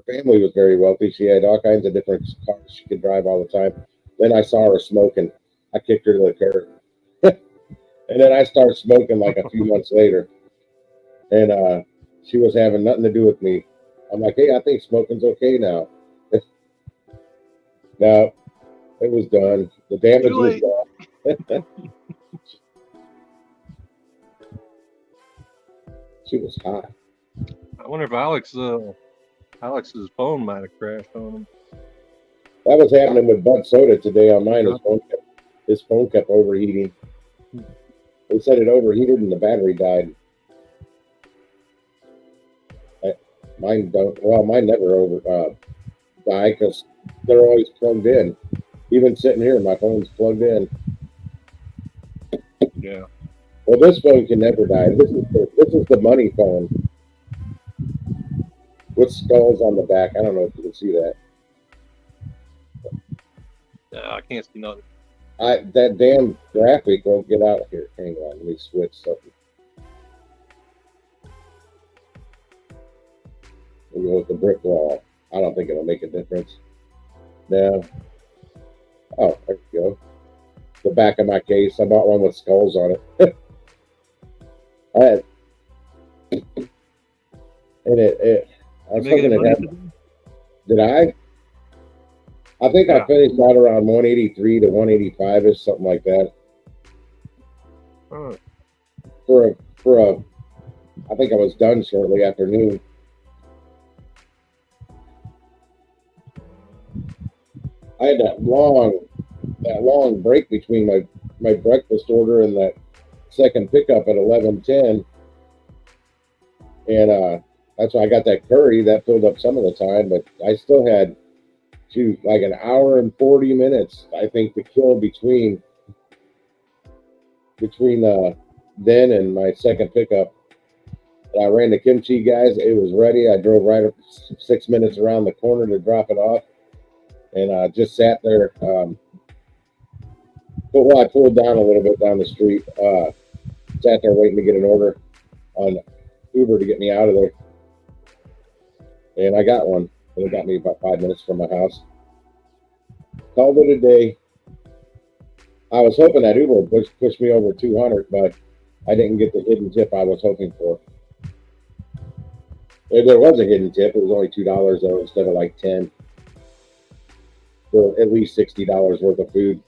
family was very wealthy. She had all kinds of different cars she could drive all the time. Then I saw her smoking. I kicked her to the curb. And then I started smoking like a few months later. And she was having nothing to do with me. I'm like, hey, I think smoking's okay now. No, it was done. The damage was done. She was hot. I wonder if Alex's phone might have crashed on him. That was happening with Bud Soda today on mine. His phone kept overheating. They said it overheated and the battery died. Mine never die because they're always plugged in. Even sitting here, my phone's plugged in. Yeah. Well, this phone can never die. This is the money phone with skulls on the back. I don't know if you can see that. Yeah, I can't see nothing. That damn graphic won't get out here. Hang on, let me switch something. We go with the brick wall. I don't think it'll make a difference. No. Oh, there you go. The back of my case. I bought one with skulls on it. I was hoping it had. Did I? I think I finished right around 183 to 185 or something like that. Oh. I think I was done shortly after noon. I had that long break between my breakfast order and that second pickup at 11:10, and that's why I got that curry that filled up some of the time. But I still had like an hour and 40 minutes, I think, to kill between then and my second pickup. And I ran the kimchi, guys. It was ready. I drove right up 6 minutes around the corner to drop it off. And I just sat there. I pulled down a little bit down the street. Sat there waiting to get an order on Uber to get me out of there. And I got one. And it got me about 5 minutes from my house. Called it a day. I was hoping that Uber would push me over 200, but I didn't get the hidden tip I was hoping for. If there was a hidden tip, it was only $2 though instead of like 10. For at least $60 worth of food.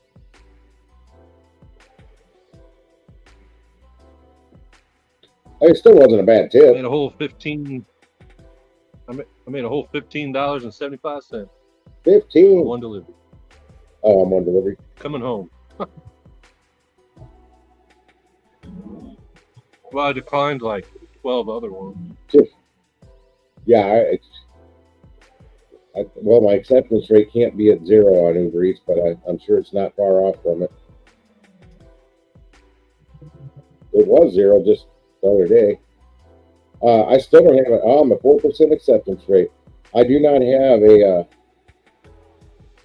It still wasn't a bad tip. I made a whole $15. I made a whole $15.75. 15. One delivery. Oh, I'm on delivery. Coming home. Well, I declined like 12 other ones. Yeah, well, my acceptance rate can't be at 0 on Uber Eats, but I'm sure it's not far off from it. It was 0 just the other day. I still don't have it. I'm a 4% acceptance rate. I do not have as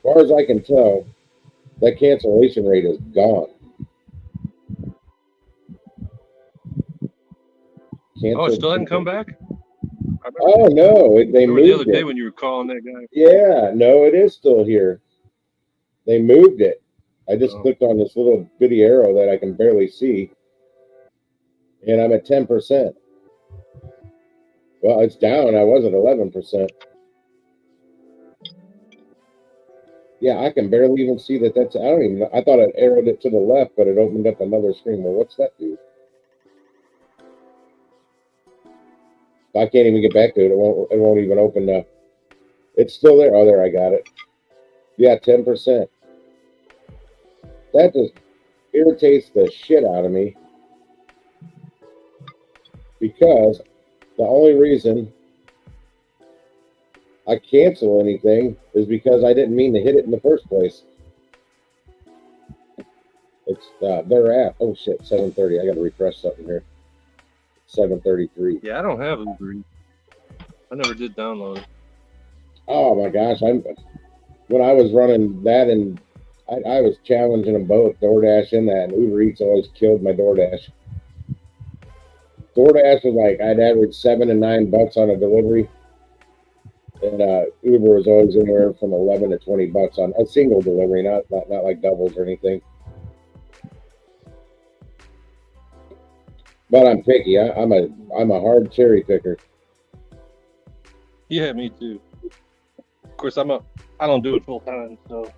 far as I can tell, that cancellation rate is gone. Oh, it still hadn't come back? Oh, no, they Remember moved the other day it. when you were calling that guy? Yeah, no, it is still here. They moved it. I just Oh. clicked on this little bitty arrow that I can barely see, and I'm at 10%. Well, it's down. I was at 11%. Yeah, I can barely even see that. I don't even know. I thought it arrowed it to the left, but it opened up another screen. Well, what's that do? I can't even get back to it. It won't even open up. It's still there. Oh, there, I got it. Yeah, 10%. That just irritates the shit out of me, because the only reason I cancel anything is because I didn't mean to hit it in the first place. It's their app. Oh shit, 7:30. I got to refresh something here. 7:33. Yeah, I don't have Uber Eats. I never did download it. Oh my gosh, when I was running that, and I was challenging them both, DoorDash and that, and Uber Eats always killed my DoorDash. DoorDash was like, I'd average $7 and $9 on a delivery, and Uber was always anywhere from 11 to $20 on a single delivery, not like doubles or anything. But I'm picky. I'm a hard cherry picker. Yeah, me too. Of course, I don't do it full time, so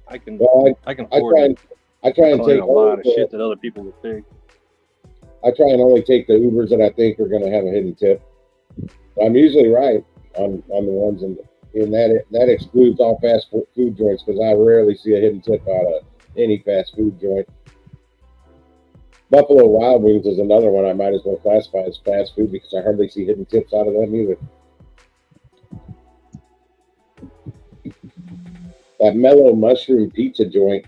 I can afford it. I try and take a lot of shit that other people would take. I try and only take the Ubers that I think are going to have a hidden tip. I'm usually right on the ones, and that excludes all fast food joints, because I rarely see a hidden tip out of any fast food joint. Buffalo Wild Wings is another one I might as well classify as fast food, because I hardly see hidden tips out of them either. That Mellow Mushroom Pizza joint,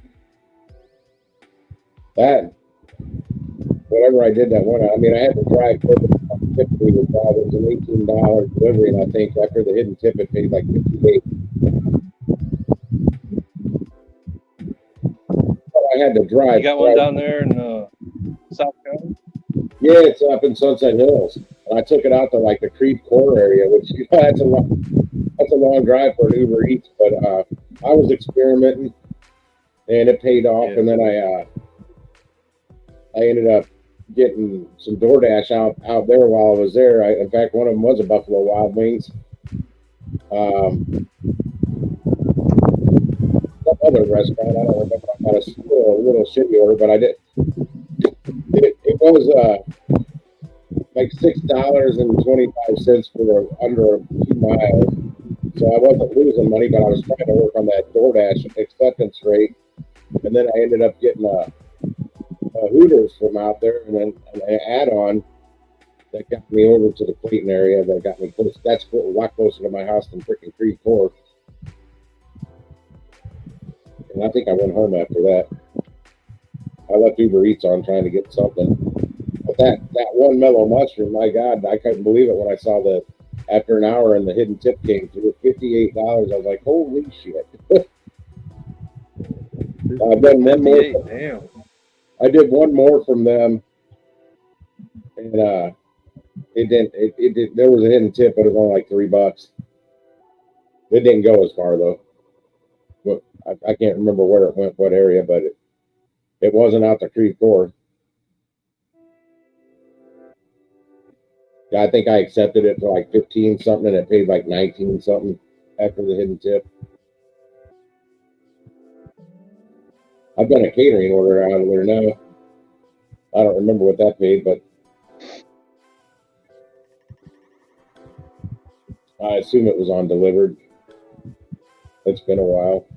that, whatever I did that one, I mean, I had to drive, typically with that, it was an $18 delivery, and I think after the hidden tip, it paid like $58. But I had to drive. You got one down there in South County? Yeah, it's up in Sunset Hills, and I took it out to like the Creek Core area, which, you know, that's a long drive for an Uber Eats, but I was experimenting, and it paid off. Yeah. And then I ended up getting some DoorDash out there while I was there. In fact, one of them was a Buffalo Wild Wings. Some other restaurant, I don't remember. I got a little shitty order, but I did. It was like $6.25 for under 2 miles. So I wasn't losing money, but I was trying to work on that DoorDash acceptance rate. And then I ended up getting a Hooters from out there, and then an add-on that got me over to the Clayton area, that got me close. That's a lot closer to my house than freaking Creek Core. And I think I went home after that. I left Uber Eats on trying to get something. But that one Mellow Mushroom, my God, I couldn't believe it when I saw after an hour and the hidden tip came through, $58. I was like, holy shit. I've done one more. Damn. I did one more from them, and it didn't. There was a hidden tip, but it was only like $3. It didn't go as far though. But I can't remember where it went, what area, but it wasn't out the Creek Core. Yeah, I think I accepted it for like 15 something, and it paid like 19 something after the hidden tip. I've done a catering order out of there now. I don't remember what that paid, but I assume it was on delivered. It's been a while.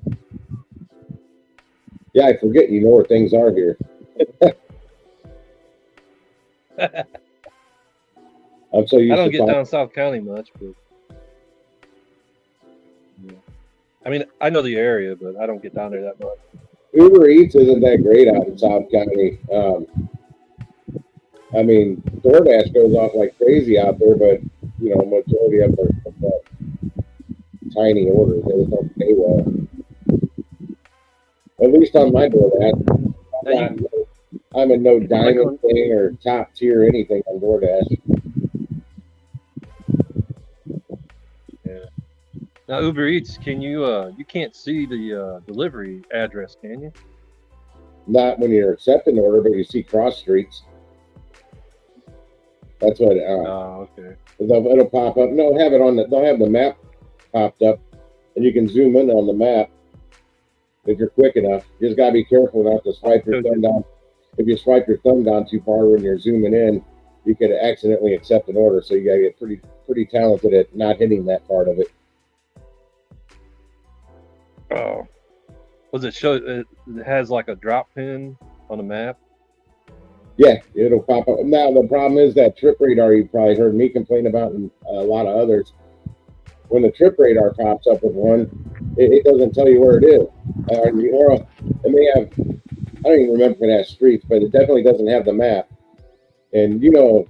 Yeah, I forget you know where things are here. I'm so used I don't to get talking. down South County much, but yeah. I mean, I know the area, but I don't get down there that much. Uber Eats isn't that great out in South County. I mean, DoorDash goes off like crazy out there, but you know, majority of them are tiny orders. They don't pay well. At least on my DoorDash, Now I'm in no like diamond on, thing or top tier anything on DoorDash. yeah. Now Uber Eats, can you can't see the delivery address, can you? Not when you're accepting the order, but you see cross streets. That's what Oh, okay. it'll pop up. No, have it on the. They'll have the map popped up, and you can zoom in on the map if you're quick enough. You just gotta be careful not to swipe your thumb down. If you swipe your thumb down too far when you're zooming in, you could accidentally accept an order. So you gotta get pretty talented at not hitting that part of it. Oh, was it show? It has like a drop pin on the map. Yeah, it'll pop up. Now the problem is that trip radar you probably heard me complain about, and a lot of others. When the trip radar pops up with one, it doesn't tell you where it is. Or it may have. I don't even remember if it has streets, but it definitely doesn't have the map. And you know,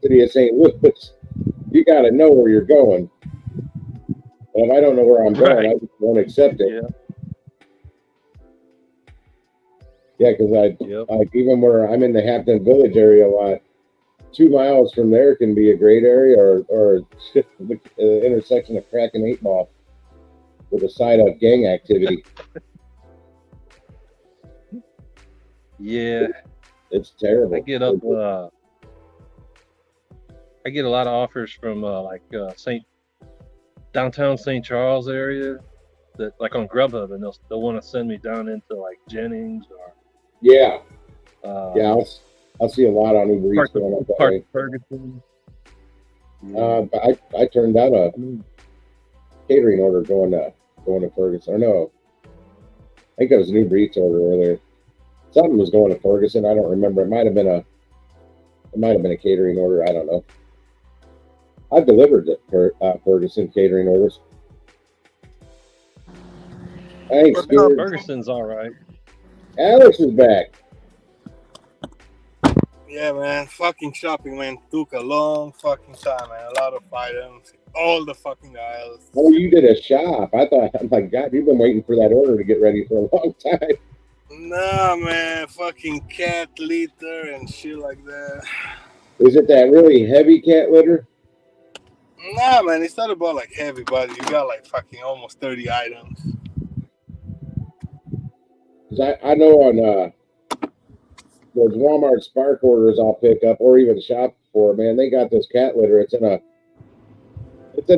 city of St. Louis, you got to know where you're going. And if I don't know where I'm going, Right. I just won't accept it. Yeah. Yeah, because Yep. like even where I'm in the Hampton Village area a lot, 2 miles from there can be a great area, or the intersection of Crack and 8 Ball with a side of gang activity. Yeah. It's terrible. I get up. I get a lot of offers from downtown St. Charles area, that like on Grubhub, and they'll want to send me down into like Jennings or Yeah, uh, I'll see a lot on Uber Eats parts going up that of way. Ferguson. But I turned down a catering order going to Ferguson. Or no, I think it was an Uber Eats order earlier. Something was going to Ferguson. I don't remember. It might have been a catering order. I don't know. I've delivered to Ferguson catering orders. I ain't scared. Ferguson's all right. Alex is back. Yeah, man. Fucking shopping, man, took a long fucking time, man. A lot of items, all the fucking aisles. Oh, you did a shop. I'm like, God, you've been waiting for that order to get ready for a long time. Nah, man. Fucking cat litter and shit like that. Is it that really heavy cat litter? Nah, man. It's not about like heavy, but you got like fucking almost 30 items. Because I know on those Walmart Spark orders I'll pick up, or even shop for, man, they got this cat litter. It's in a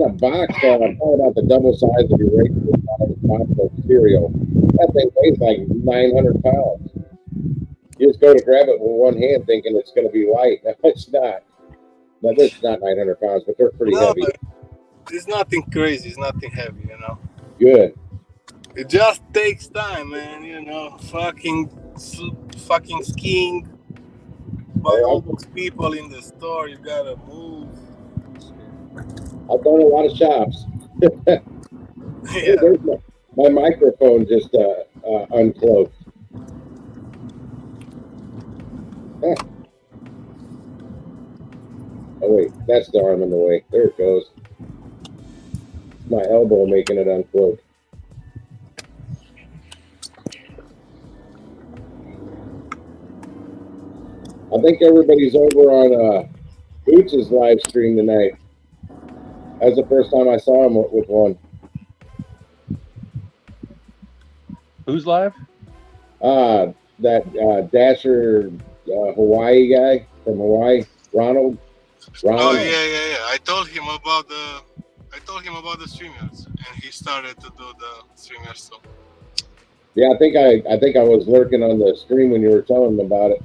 box. I'm talking about the double size of your regular box of cereal. That thing weighs like 900 pounds. You just go to grab it with one hand thinking it's going to be light. No, it's not. No, it's not 900 pounds, but they're pretty heavy. It's nothing crazy. It's nothing heavy, you know. Good. It just takes time, man. You know, fucking skiing by all those people in the store. You gotta move. I've done a lot of shops. Yeah. There's my microphone just uncloaked. Oh wait, that's the arm in the way. There it goes. My elbow making it uncloak. I think everybody's over on Boots' live stream tonight. That was the first time I saw him with one. Who's live? That Dasher Hawaii guy from Hawaii, Ronald. Oh yeah. I told him about the streamers, and he started to do the streamers. So Yeah, I think I was lurking on the stream when you were telling him about it.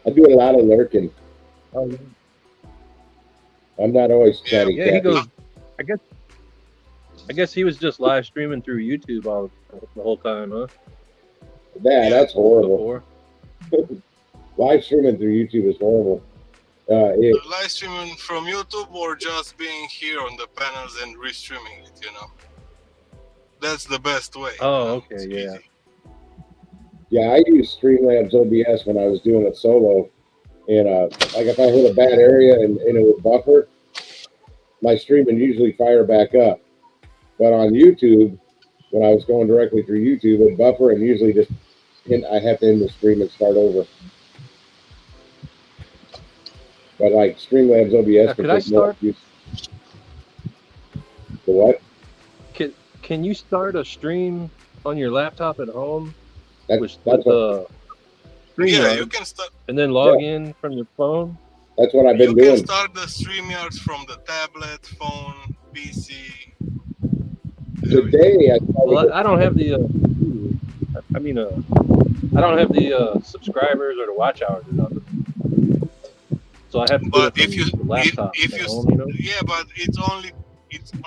I do a lot of lurking. Oh, yeah. I'm not always chatty. Yeah, he goes. I guess he was just live streaming through YouTube the whole time, huh? That's horrible. Before. Live streaming through YouTube is horrible. Live streaming from YouTube or just being here on the panels and restreaming it, you know. That's the best way. Oh, you know? okay, It's yeah. easy. Yeah, I use Streamlabs OBS when I was doing it solo. And like if I hit a bad area and it would buffer, my stream would usually fire back up. But on YouTube, when I was going directly through YouTube, it would buffer and usually just I have to end the stream and start over. But like Streamlabs OBS Could I take more start? use. The what? Can you start a stream on your laptop at home with That's the Yeah, you StreamYard can start. and then log in from your phone? That's what I've You been can doing. start the StreamYards from the tablet, phone, PC. Today, Well, I don't have the. I mean, I don't have the subscribers or the watch hours or nothing. So I have to do But it if you from the laptop if at you home, you know. yeah, but it's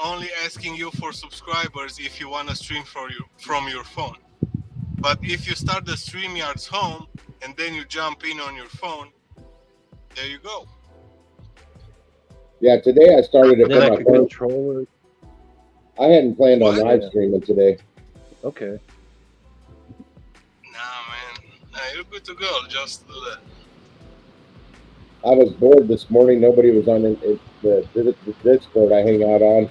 only asking you for subscribers if you want to stream from your phone. But if you start the StreamYards home and then you jump in on your phone, there you go. Yeah, today I started it Then I from my could phone. control it. I hadn't planned on What? live streaming today. Okay. Nah, man. Nah, you're good to go. Just do that. I was bored this morning. Nobody was on the Discord I hang out on.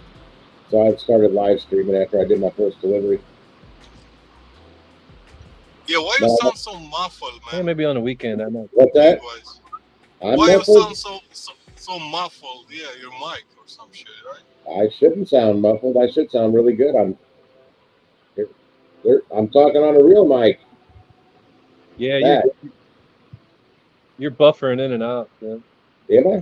So I started live streaming after I did my first delivery. Yeah, why you sound so muffled, Yeah, man? maybe on the weekend I might. What's that? Likewise. I'm Why you muffled? sound so muffled? Yeah, your mic or some shit, right? I shouldn't sound muffled. I should sound really good. I'm talking on a real mic. Yeah, you're buffering in and out. Man. Am I?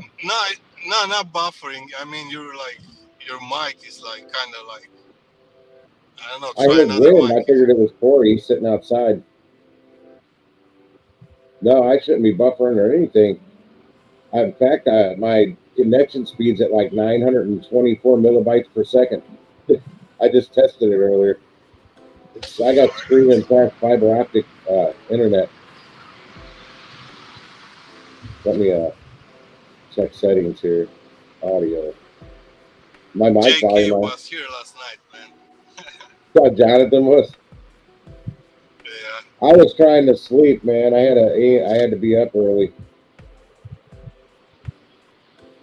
No, not buffering. I mean, you're like your mic is like kind of like I don't know. I Try heard another wind. I mic. figured it was Corey sitting outside. No, I shouldn't be buffering or anything. In fact, my connection speed's at like 924 millibytes per second. I just tested it earlier. I got screaming fast fiber optic internet. Let me check settings here. Audio. My mic JK volume. was here last night, man. Thought Jonathan was. Yeah. I was trying to sleep, man. I had to be up early.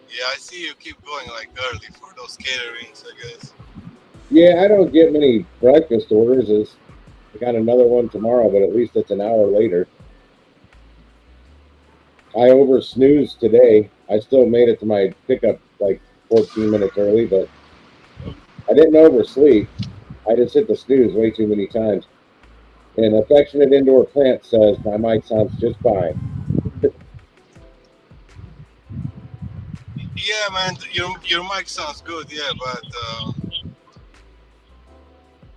Yeah, I see you keep going like early for those caterings, I guess. Yeah, I don't get many breakfast orders. I got another one tomorrow, but at least it's an hour later. I over snoozed today. I still made it to my pickup like 14 minutes early, but I didn't oversleep. I just hit the snooze way too many times. An affectionate indoor plant says my mic sounds just fine. Yeah, man, your mic sounds good, yeah, but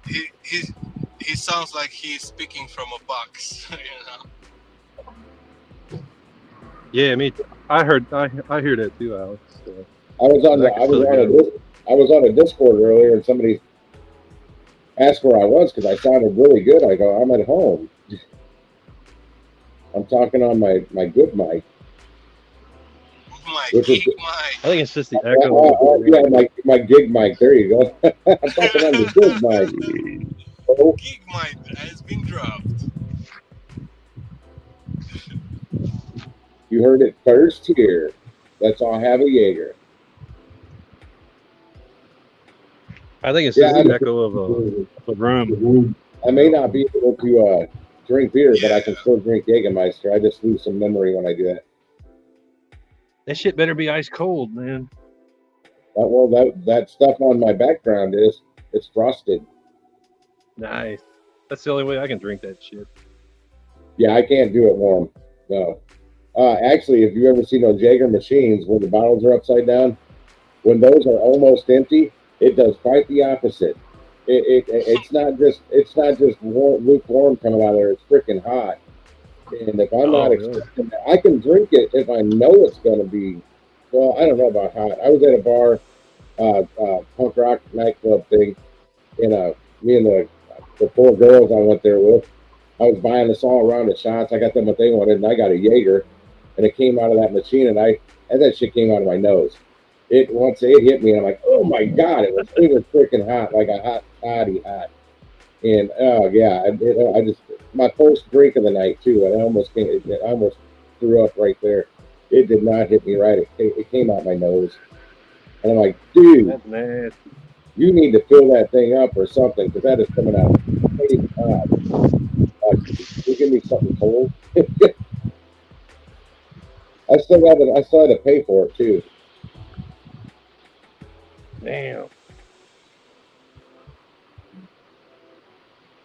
he sounds like he's speaking from a box, you know. Yeah, me too. I hear that too, Alex. So. I was on a Discord earlier, and somebody asked where I was because I sounded really good. I go, I'm at home. I'm talking on my good mic. My Which gig is, mic. I think it's just the echo. Yeah, my gig mic. There you go. I'm talking on the good mic. Oh, Gig mic has been dropped. you heard it first here. Let's all have a Jaeger. I think it's just the echo of a room. I may not be able to drink beer, but I can still drink Jägermeister. I just lose some memory when I do that. That shit better be ice cold, man. Well, that stuff on my background it's frosted. Nice. That's the only way I can drink that shit. Yeah, I can't do it warm. No. Actually, if you ever seen those Jaeger machines where the bottles are upside down, when those are almost empty, it does quite the opposite. It's not just lukewarm coming out of there. It's freaking hot. And if I'm not expecting that, I can drink it if I know it's going to be. Well, I don't know about hot. I was at a bar, punk rock nightclub thing, and me and the four girls I went there with, I was buying us all a round of shots. I got them what they wanted, and I got a Jaeger. and it came out of that machine, and that shit came out of my nose. Once it hit me, and I'm like, oh my god, it was freaking hot, like a hot toddy hot. And oh yeah, I just my first drink of the night too. I almost threw up right there. It did not hit me right. It came out my nose, and I'm like, dude, That's nasty. you need to fill that thing up or something because that is coming out. Can you give me something cold? I still had to pay for it too. Damn.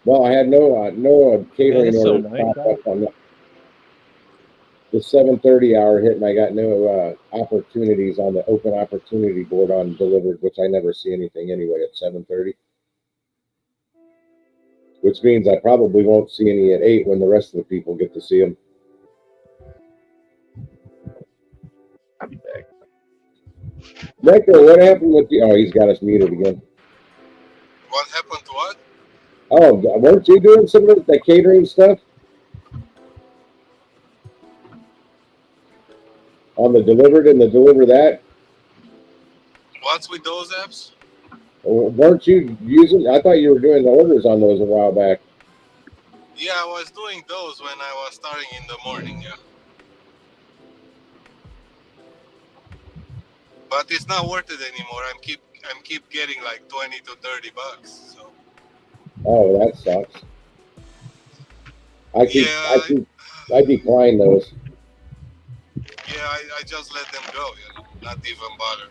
Well, I had no Man, catering it's so order nice popped out. up on the 7:30 hour hit, and I got no opportunities on the open opportunity board on delivered, which I never see anything anyway at 7:30. Which means I probably won't see any at 8 when the rest of the people get to see them. I'll be back. Michael, what happened with the? Oh, he's got us muted again. What happened to what? Oh, weren't you doing some of the catering stuff on the delivered and the deliver that? What's with those apps? Weren't you using? I thought you were doing the orders on those a while back. Yeah, I was doing those when I was starting in the morning, yeah. But it's not worth it anymore. I'm keep getting like 20 to 30 bucks. So. Oh, that sucks. I decline those. Yeah, I just let them go, not even bother.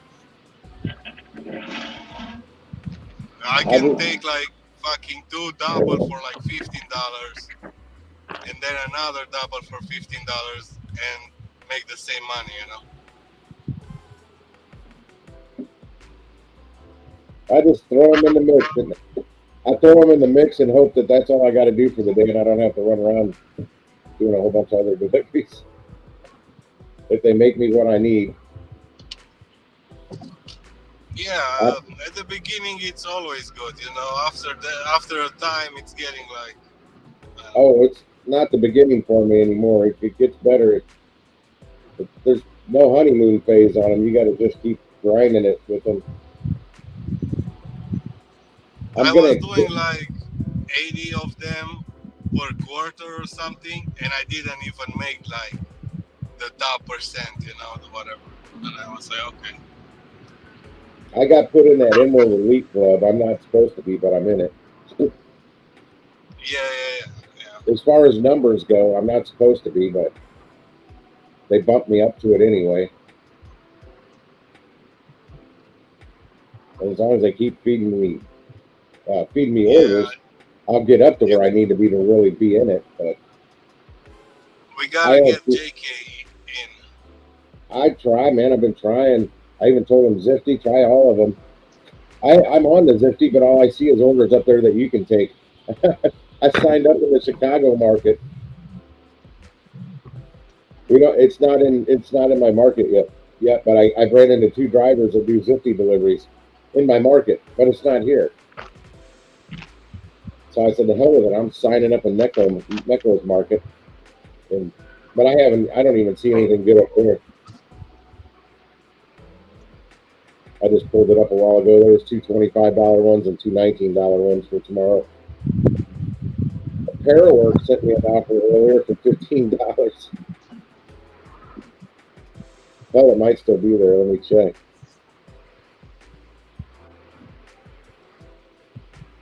I can take like fucking 2 double for like $15 and then another double for $15 and make the same money, I just throw them in the mix. I throw them in the mix and hope that that's all I got to do for the day, and I don't have to run around doing a whole bunch of other deliveries. If they make me what I need. Yeah, at the beginning it's always good, After a time, it's getting like. Oh, it's not the beginning for me anymore. It gets better. There's no honeymoon phase on them. You got to just keep grinding it with them. I was doing like 80 of them per quarter or something, and I didn't even make like the top percent, whatever. And I was like, okay. I got put in that Emerald Elite Club. I'm not supposed to be, but I'm in it. Yeah. As far as numbers go, I'm not supposed to be, but they bumped me up to it anyway. And as long as they keep feeding me orders, I'll get up to where I need to be to really be in it. But we gotta get JK in. I try, man. I've been trying. I even told him Zifty, try all of them. I'm on the Zifty, but all I see is orders up there that you can take. I signed up in the Chicago market. It's not in my market yet, but I've ran into 2 drivers that do Zifty deliveries in my market, but it's not here. So I said, the hell with it. I'm signing up in Necro's market. But I don't even see anything good up there. I just pulled it up a while ago. There's 2 $25 ones and 2 $19 ones for tomorrow. Parawork sent me an offer earlier for $15. Well, it might still be there. Let me check.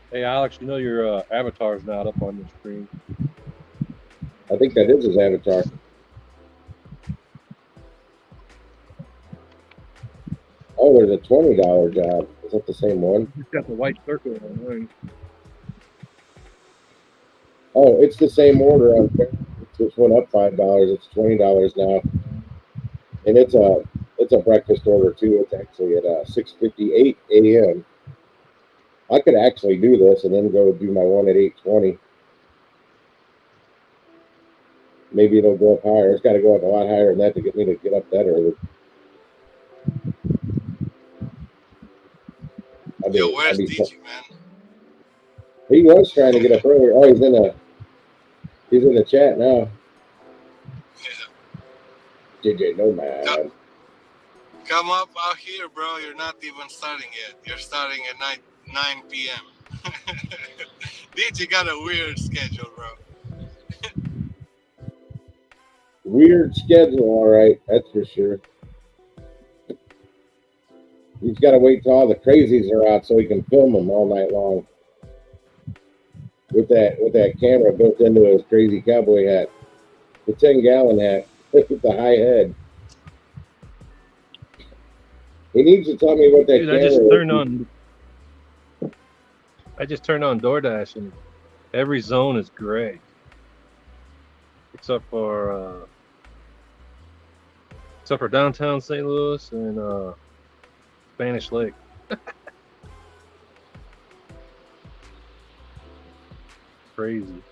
Hey, Alex, your avatar's not up on your screen. I think that is his avatar. Oh, there's a $20 job. Is that the same one? It's got the white circle on mine. Oh, it's the same order. It just went up $5. It's $20 now, and it's a breakfast order too. It's actually at 6:58 a.m. I could actually do this and then go do my one at 8:20. Maybe it'll go up higher. It's got to go up a lot higher than that to get me to get up that early. Yo, where's Digi, man? He was trying to get up earlier. Oh, he's in the chat now. Yeah. Digi Nomad. Come up out here, bro. You're not even starting yet. You're starting at 9 p.m. Digi got a weird schedule, bro. Weird schedule, all right. That's for sure. He's got to wait till all the crazies are out so he can film them all night long. With that camera built into his crazy cowboy hat, the 10-gallon hat with the high head. He needs to tell me what that Dude, camera I just turned on DoorDash and every zone is gray, except for downtown St. Louis and Spanish Lake. Crazy.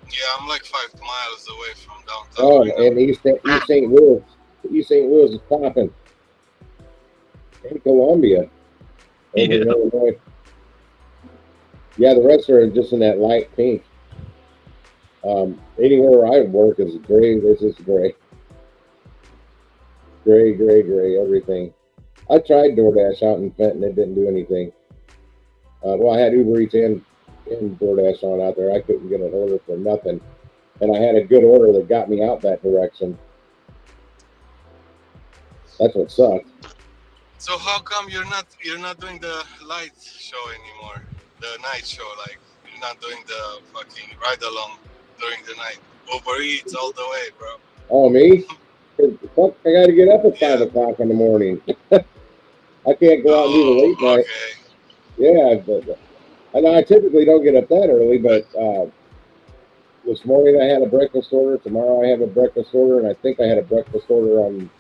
Yeah, I'm like 5 miles away from downtown. Oh, and East St. Louis. East St. Louis is popping. In Columbia. Over in Illinois. Yeah, the rest are just in that light pink. Anywhere where I work is gray. This is gray. Gray, everything. I tried DoorDash out in Fenton. It didn't do anything. Well, I had Uber Eats and DoorDash on out there. I couldn't get an order for nothing. And I had a good order that got me out that direction. That's what sucked. So how come you're not doing the light show anymore? The night show, like you're not doing the fucking ride along during the night. Uber Eats all the way, bro. Oh, me? Fuck, I got to get up at 5 o'clock in the morning. I can't go out and do the late night. Yeah, but I typically don't get up that early, but this morning I had a breakfast order. Tomorrow I have a breakfast order, and I think I had a breakfast order on.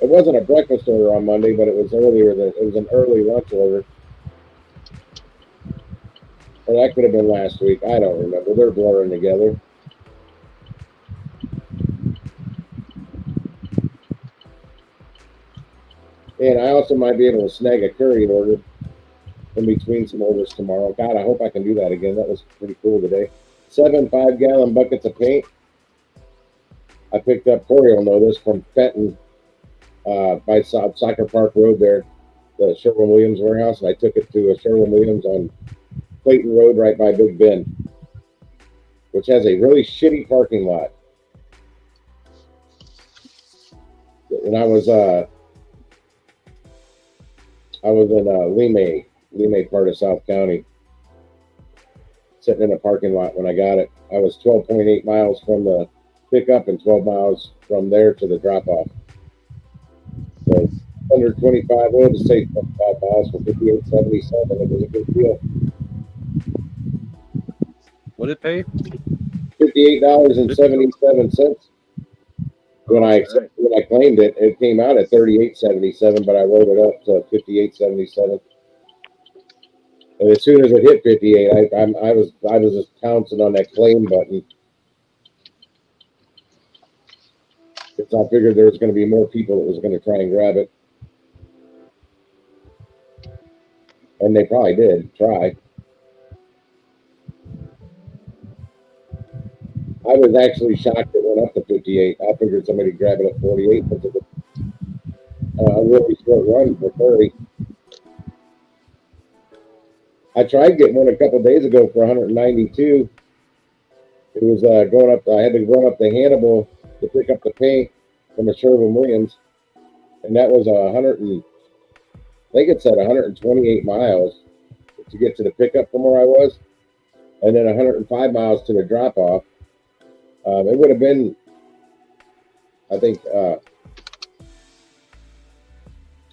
It wasn't a breakfast order on Monday, but it was earlier. It was an early lunch order. Or that could have been last week. I don't remember. They're blurring together. And I also might be able to snag a curry order in between some orders tomorrow. God, I hope I can do that again. That was pretty cool today. 7 5-gallon buckets of paint. I picked up, Corey will know this, from Fenton by Soccer Park Road there, the Sherwin-Williams warehouse, and I took it to a Sherwin-Williams on Clayton Road right by Big Bend, which has a really shitty parking lot. And I was in Lemay part of South County, sitting in a parking lot when I got it. I was 12.8 miles from the pickup and 12 miles from there to the drop-off. So under 25, we'll just take 25 miles for 58.77. It was a good deal. What did it pay? $58.77. When I claimed it, it came out at $38.77, but I rolled it up to $58.77. And as soon as it hit 58, I was just pouncing on that claim button. Because I figured there was going to be more people that was going to try and grab it. And they probably did try. I was actually shocked it went up to 58. I figured somebody would grab it at 48, but it was a really short run for Curry. I tried getting one a couple of days ago for 192. It was going up. I had to run up to Hannibal to pick up the paint from a Sherwin-Williams, and that was 100. I think it said 128 miles to get to the pickup from where I was, and then 105 miles to the drop-off. It would have been, I think, it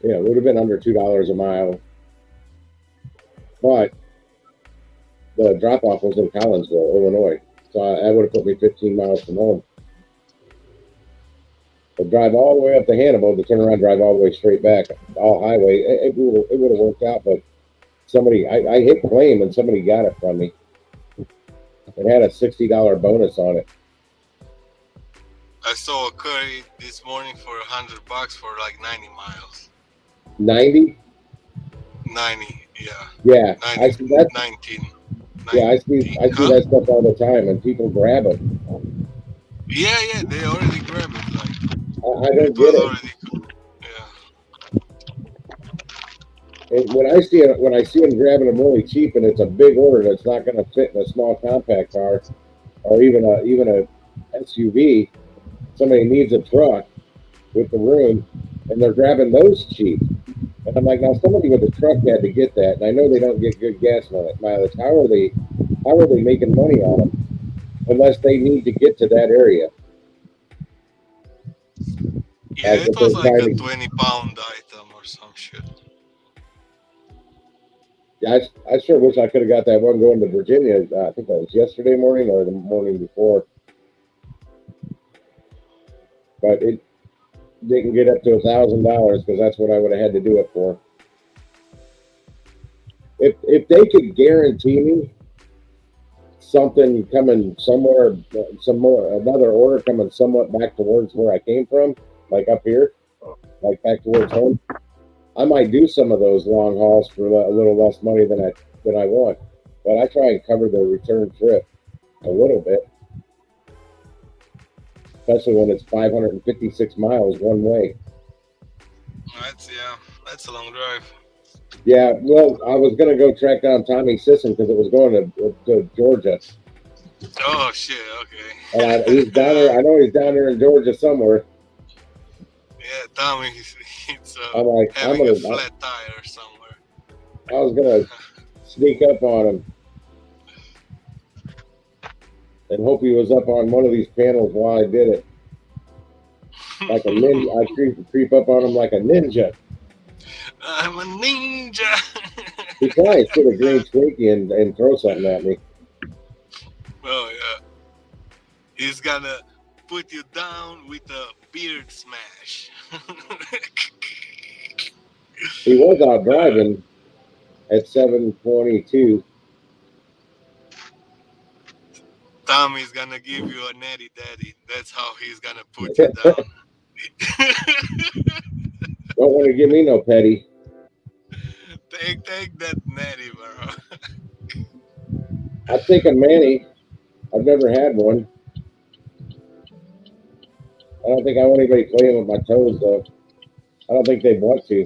would have been under $2 a mile. But the drop-off was in Collinsville, Illinois. So that would have put me 15 miles from home. But drive all the way up to Hannibal to turn around, drive all the way straight back, all highway. It would have worked out, but somebody, I hit claim and somebody got it from me. It had a $60 bonus on it. I saw a curry this morning for $100 for like 90 miles. 90? 90, yeah. Yeah, 90, I see that. 19. Yeah, I see that stuff all the time, and people grab them. Yeah, they already grabbed it. Like I don't it get was it. already. Yeah. And when I see them grabbing them really cheap, and it's a big order that's not going to fit in a small compact car or even a SUV. Somebody needs a truck with the room, and they're grabbing those cheap. And I'm like, now somebody with a truck had to get that, and I know they don't get good gas mileage. How are they making money on them unless they need to get to that area? Yeah, As it if was they're like trying a to, 20-pound item or some shit. yeah, I sure wish I could have got that one going to Virginia. I think that was yesterday morning or the morning before, but it didn't get up to $1,000 because that's what I would have had to do it for. If they could guarantee me something coming somewhere, another order coming somewhat back towards where I came from, like up here, like back towards home, I might do some of those long hauls for a little less money than I want. But I try and cover the return trip a little bit, especially when it's 556 miles one way. That's a long drive. Yeah, well, I was gonna go track down Tommy Sisson because it was going to Georgia. Oh shit, And okay. he's down there. I know he's down there in Georgia somewhere. Yeah, Tommy, he's I'm like, having a flat tire somewhere. I was gonna sneak up on him and hope he was up on one of these panels while I did it. Like a ninja, I creep up on him like a ninja. I'm a ninja. He probably should have green Twinkie and throw something at me. Oh yeah, he's gonna put you down with a beard smash. He was out driving at 7:22. Tommy's gonna give you a natty daddy. That's how he's gonna put you down. Don't want to give me no petty. Take that natty, bro. I'd take a Manny. I've never had one. I don't think I want anybody playing with my toes, though. I don't think they'd want to.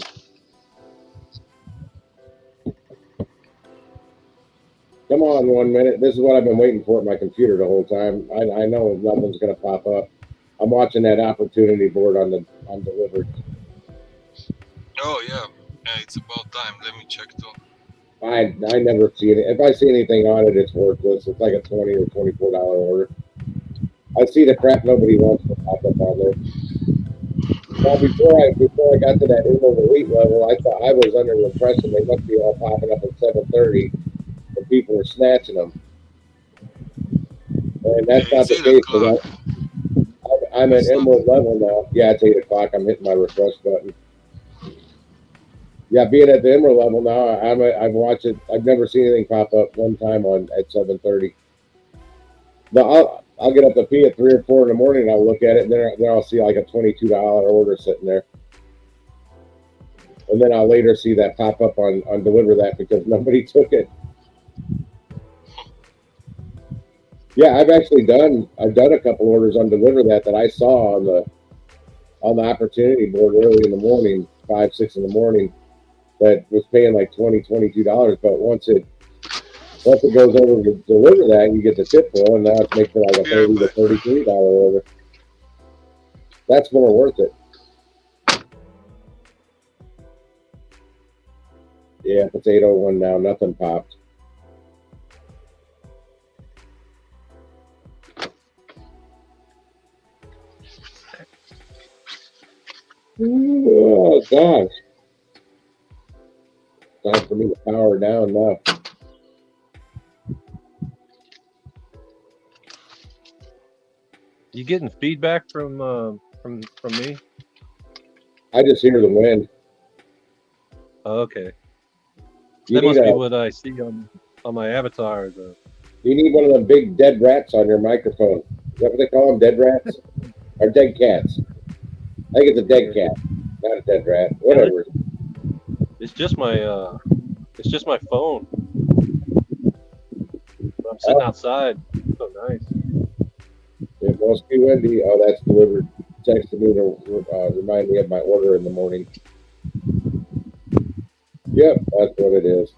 Come on, 1 minute. This is what I've been waiting for at my computer the whole time. I know nothing's going to pop up. I'm watching that opportunity board on delivered. Oh yeah, it's about time. Let me check too. I never see it. If I see anything on it, it's worthless. It's like a $20 or $24 order. I see the crap nobody wants to pop up on there. Now, before I got to that Emerald Elite level, I thought I was under the impression they must be all popping up at 7:30, and people are snatching them. And that's not the case. Because I'm at Emerald level now. Yeah, it's 8 o'clock. I'm hitting my refresh button. Yeah, being at the Emerald level now, I've watched it. I've never seen anything pop up one time at 7:30. I'll get up to pee at 3 or 4 in the morning. And I'll look at it, and then I'll see like a $22 order sitting there, and then I'll later see that pop up on deliver that because nobody took it. Yeah, I've done a couple orders on deliver that I saw on the opportunity board early in the morning, 5, 6 in the morning, that was paying like $22. But once it goes over to deliver that, you get the tip bill, and now it's making like a $30 to $33 order. That's more worth it. Yeah, it's 8:01 now. Nothing popped. Oh gosh! Time for me to power down now. You getting feedback from me? I just hear the wind. Oh, okay. You That must be what I see on my avatar. You need one of them big dead rats on your microphone. Is that what they call them? Dead rats? Or dead cats? I think it's a dead cat, not a dead rat. Whatever. It's just my phone. I'm sitting outside. So nice. It must be windy. Oh, that's delivered. Texted me to remind me of my order in the morning. Yep, that's what it is.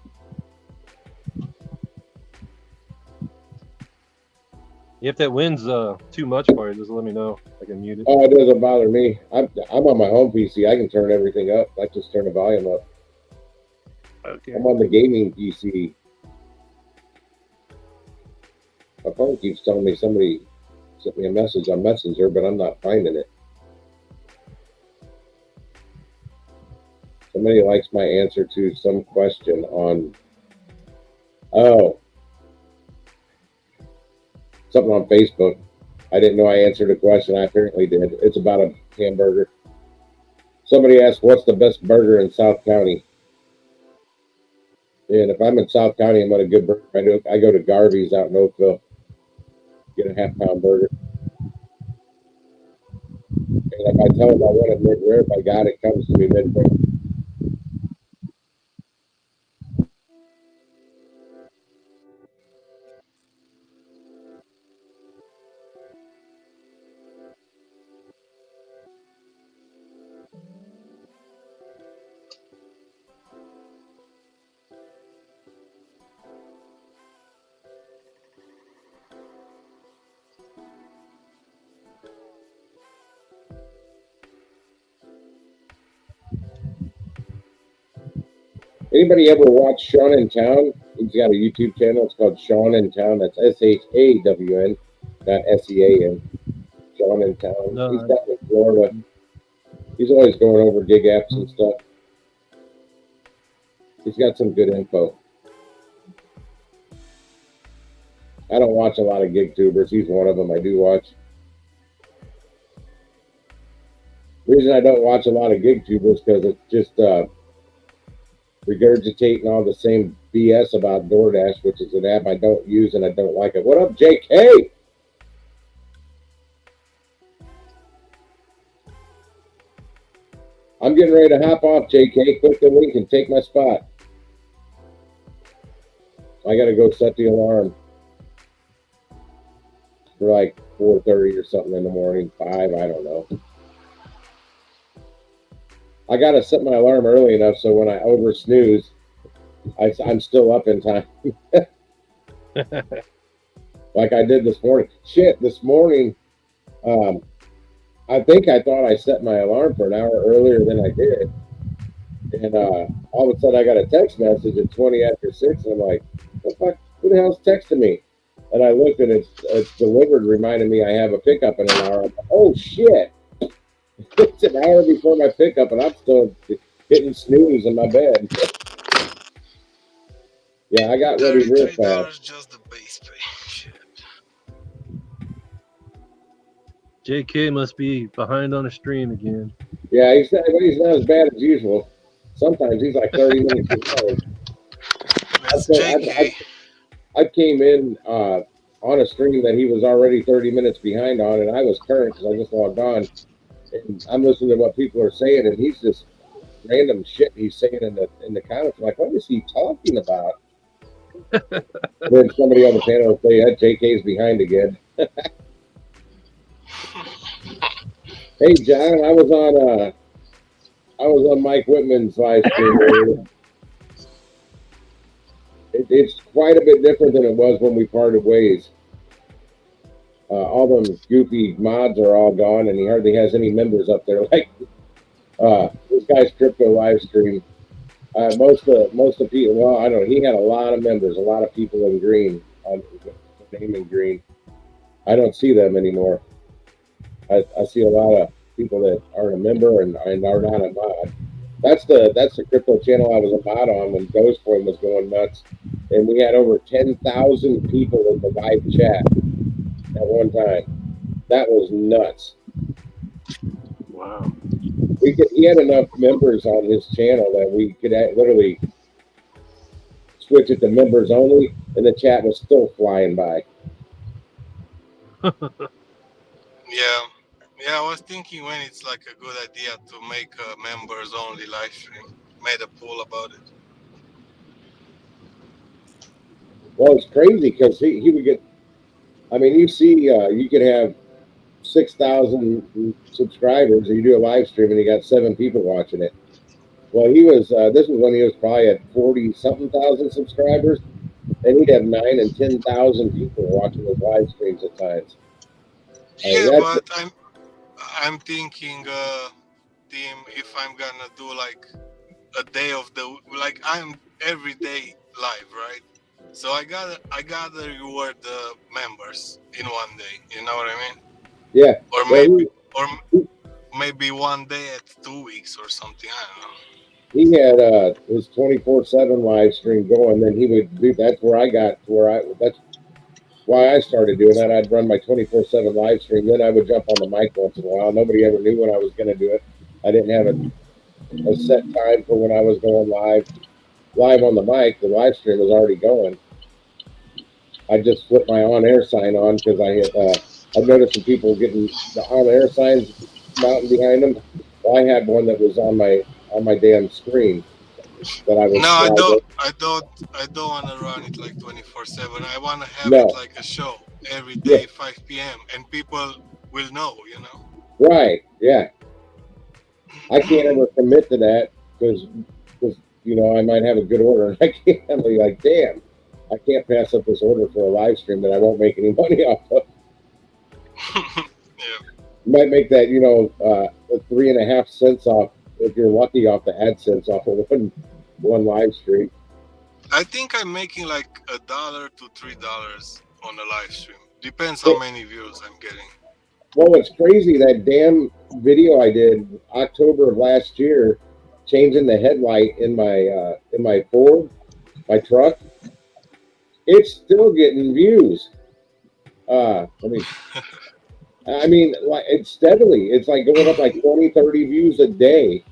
If that wind's too much for you, just let me know. I can mute it. Oh, it doesn't bother me. I'm on my home PC. I can turn everything up. I just turn the volume up. Okay. I'm on the gaming PC. My phone keeps telling me somebody sent me a message on Messenger, but I'm not finding it. Somebody likes my answer to some question on, something on Facebook. I didn't know I answered a question. I apparently did. It's about a hamburger. Somebody asked, what's the best burger in South County? And if I'm in South County, I'm at a good burger. I go to Garvey's out in Oakville. Get a half-pound burger. And if I tell them I want it mid-rare, if I got it, comes to me mid-rare. Anybody ever watch Sean in Town? He's got a YouTube channel. It's called Sean in Town. That's SHAWN, not SEAN. Sean in Town. No, He's down in Florida. He's always going over gig apps and stuff. He's got some good info. I don't watch a lot of gig tubers. He's one of them I do watch. The reason I don't watch a lot of gig tubers because it's just regurgitating all the same BS about DoorDash, which is an app I don't use and I don't like it. What up, JK? I'm getting ready to hop off, JK. Click the link and take my spot. I got to go set the alarm for like 4:30 or something in the morning, 5, I don't know. I got to set my alarm early enough so when I over snooze, I'm still up in time. Like I did this morning. Shit, this morning, I think I thought I set my alarm for an hour earlier than I did. And all of a sudden I got a text message at 20 after 6, and I'm like, what the fuck? Who the hell's texting me? And I looked and it's delivered, reminding me I have a pickup in an hour. I'm like, oh shit. It's an hour before my pickup and I'm still hitting snooze in my bed. Yeah, I got ready real fast. Just the base pay. Shit. JK must be behind on a stream again. Yeah, he's not as bad as usual. Sometimes he's like 30 minutes behind. I came in on a stream that he was already 30 minutes behind on, and I was current because I just logged on. And I'm listening to what people are saying, and he's just random shit he's saying in the comments. I'm like, what is he talking about? And then somebody on the panel will say, yeah, JK's behind again. Hey John, I was on Mike Whitman's live stream. It's quite a bit different than it was when we parted ways. All them goofy mods are all gone, and he hardly has any members up there. Like this guy's crypto live stream. Most of people. Well, I don't know. He had a lot of members, a lot of people in green, name in green. I don't see them anymore. I see a lot of people that aren't a member and are not a mod. That's the crypto channel I was a mod on when Dogecoin was going nuts, and we had over 10,000 people in the live chat at one time. That was nuts. Wow. He had enough members on his channel that we could literally switch it to members only, and the chat was still flying by. Yeah, I was thinking when it's like a good idea to make a members only live stream. Made a poll about it. Well, it's crazy because he would get. I mean, you see, you could have 6,000 subscribers, and you do a live stream, and you got 7 people watching it. Well, he was. This was when he was probably at 40-something thousand subscribers, and he'd have 9,000 and 10,000 people watching his live streams at times. Yeah, That's but I'm thinking, team, if I'm gonna do like a day of the like I'm every day live, right? So I gotta reward the members in one day. You know what I mean? yeah. Or Well, maybe one day at 2 weeks or something. I don't know. he had his 24/7 live stream going. Then he would do. That's where I got to where I. That's why I started doing that. I'd run my 24/7 live stream. Then I would jump on the mic once in a while. Nobody ever knew when I was going to do it. I didn't have a set time for when I was going live on the mic. The live stream was already going. I just flipped my on-air sign on because I noticed some people getting the on-air signs mounting behind them. Well, I had one that was on my damn screen that I was. No, I don't want to run it like 24/7. I want to have it like a show every day, 5 p.m. and people will know, you know. Right? Yeah. I can't ever commit to that because I might have a good order and I can't be like, damn, I can't pass up this order for a live stream that I won't make any money off of. Yeah. You might make that 3.5 cents off if you're lucky off the AdSense off of one live stream. I think I'm making like $1 to $3 on a live stream. Depends how many views I'm getting. Well, it's crazy, that damn video I did October of last year, changing the headlight in my Ford, my truck. It's still getting views. I mean, like, it's steadily. It's like going up like 20, 30 views a day.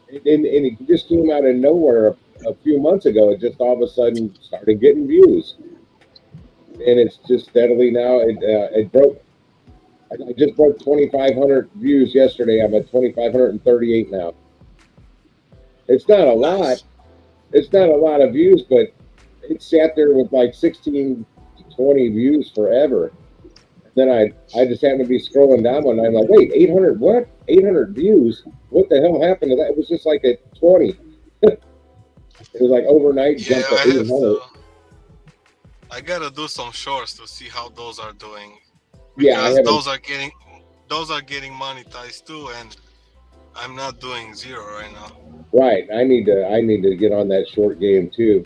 And it just came out of nowhere a few months ago. It just all of a sudden started getting views. And it's just steadily now. It broke. I just broke 2,500 views yesterday. I'm at 2,538 now. It's not a lot. It's not a lot of views, but it sat there with like 16 to 20 views forever. Then I just happened to be scrolling down one night. I'm like, wait, 800 what? 800 views? What the hell happened to that? It was just like at 20. It was like overnight jumped to 800. I gotta do some shorts to see how those are doing. Because those are getting monetized too, and I'm not doing zero right now. Right. I need to get on that short game too.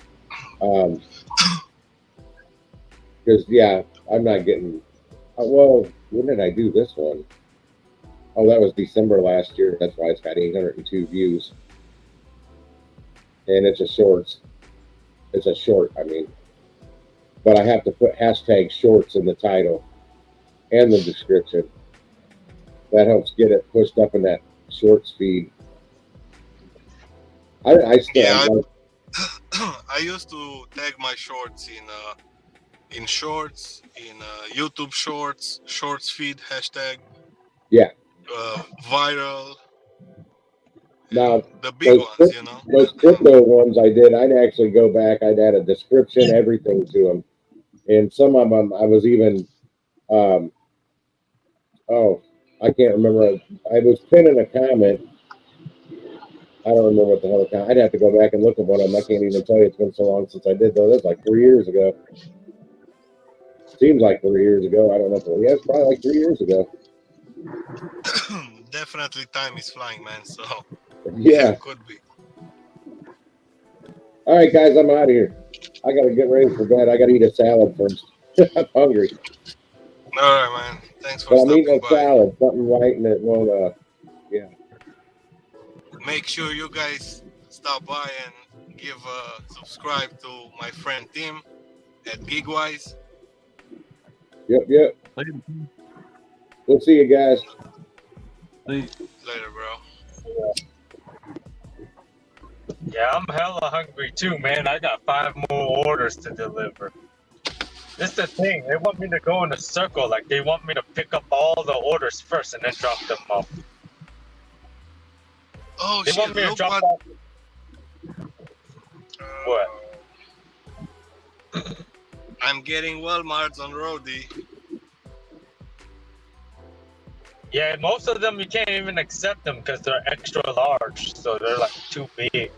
Because I'm not getting. Well, when did I do this one? Oh, that was December last year. That's why it's got 802 views. And it's a shorts. It's a short, I mean. But I have to put hashtag shorts in the title and the description. That helps get it pushed up in that shorts feed. I used to tag my shorts in shorts, in YouTube shorts feed hashtag. Yeah. Viral. Now the big ones, Those crypto ones I did, I'd actually go back. I'd add a description, everything to them, and some of them I was even. I can't remember. I was pinning a comment. I don't remember what the hell the comment. I'd have to go back and look at one of them. I can't even tell you. It's been so long since I did those. That's like 3 years ago. Seems like 3 years ago. I don't know. It's probably like 3 years ago. Definitely, time is flying, man. So yeah, it could be. All right, guys, I'm out of here. I gotta get ready for bed. I gotta eat a salad first. I'm hungry. All right, man. Thanks for stopping I'm eating a by. salad, something right, and it won't. Make sure you guys stop by and give a subscribe to my friend Tim at Gigwise. Yep. We'll see you guys. Later, bro. Yeah, I'm hella hungry too, man. I got 5 more orders to deliver. This is the thing. They want me to go in a circle. Like, they want me to pick up all the orders first and then drop them off. Oh, they shit. Want me to Look drop what... What? I'm getting Walmarts on Roadie. Yeah, most of them you can't even accept them because they're extra large, so they're like too big.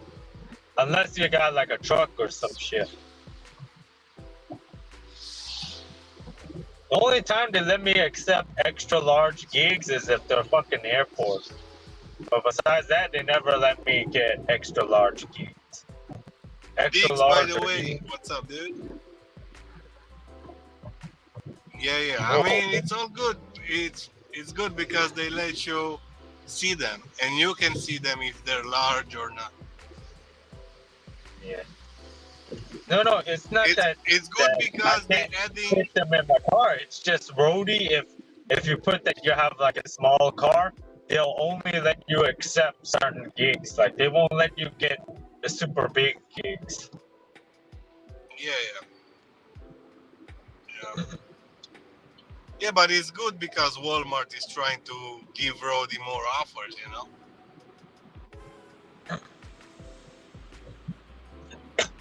Unless you got like a truck or some shit. The only time they let me accept extra large gigs is if they're fucking airport. But besides that, they never let me get extra large gigs. Extra Diggs, by large the or way, even- what's up, dude? Yeah. I mean, it's all good. It's good because they let you see them, and you can see them if they're large or not. Yeah. No, it's not that. It's good that because I they're can't adding. fit them in my car. It's just roadie. If you put that you have like a small car, they'll only let you accept certain gigs. Like they won't let you get the super big gigs. Yeah. Yeah, but it's good because Walmart is trying to give roadie more offers, you know?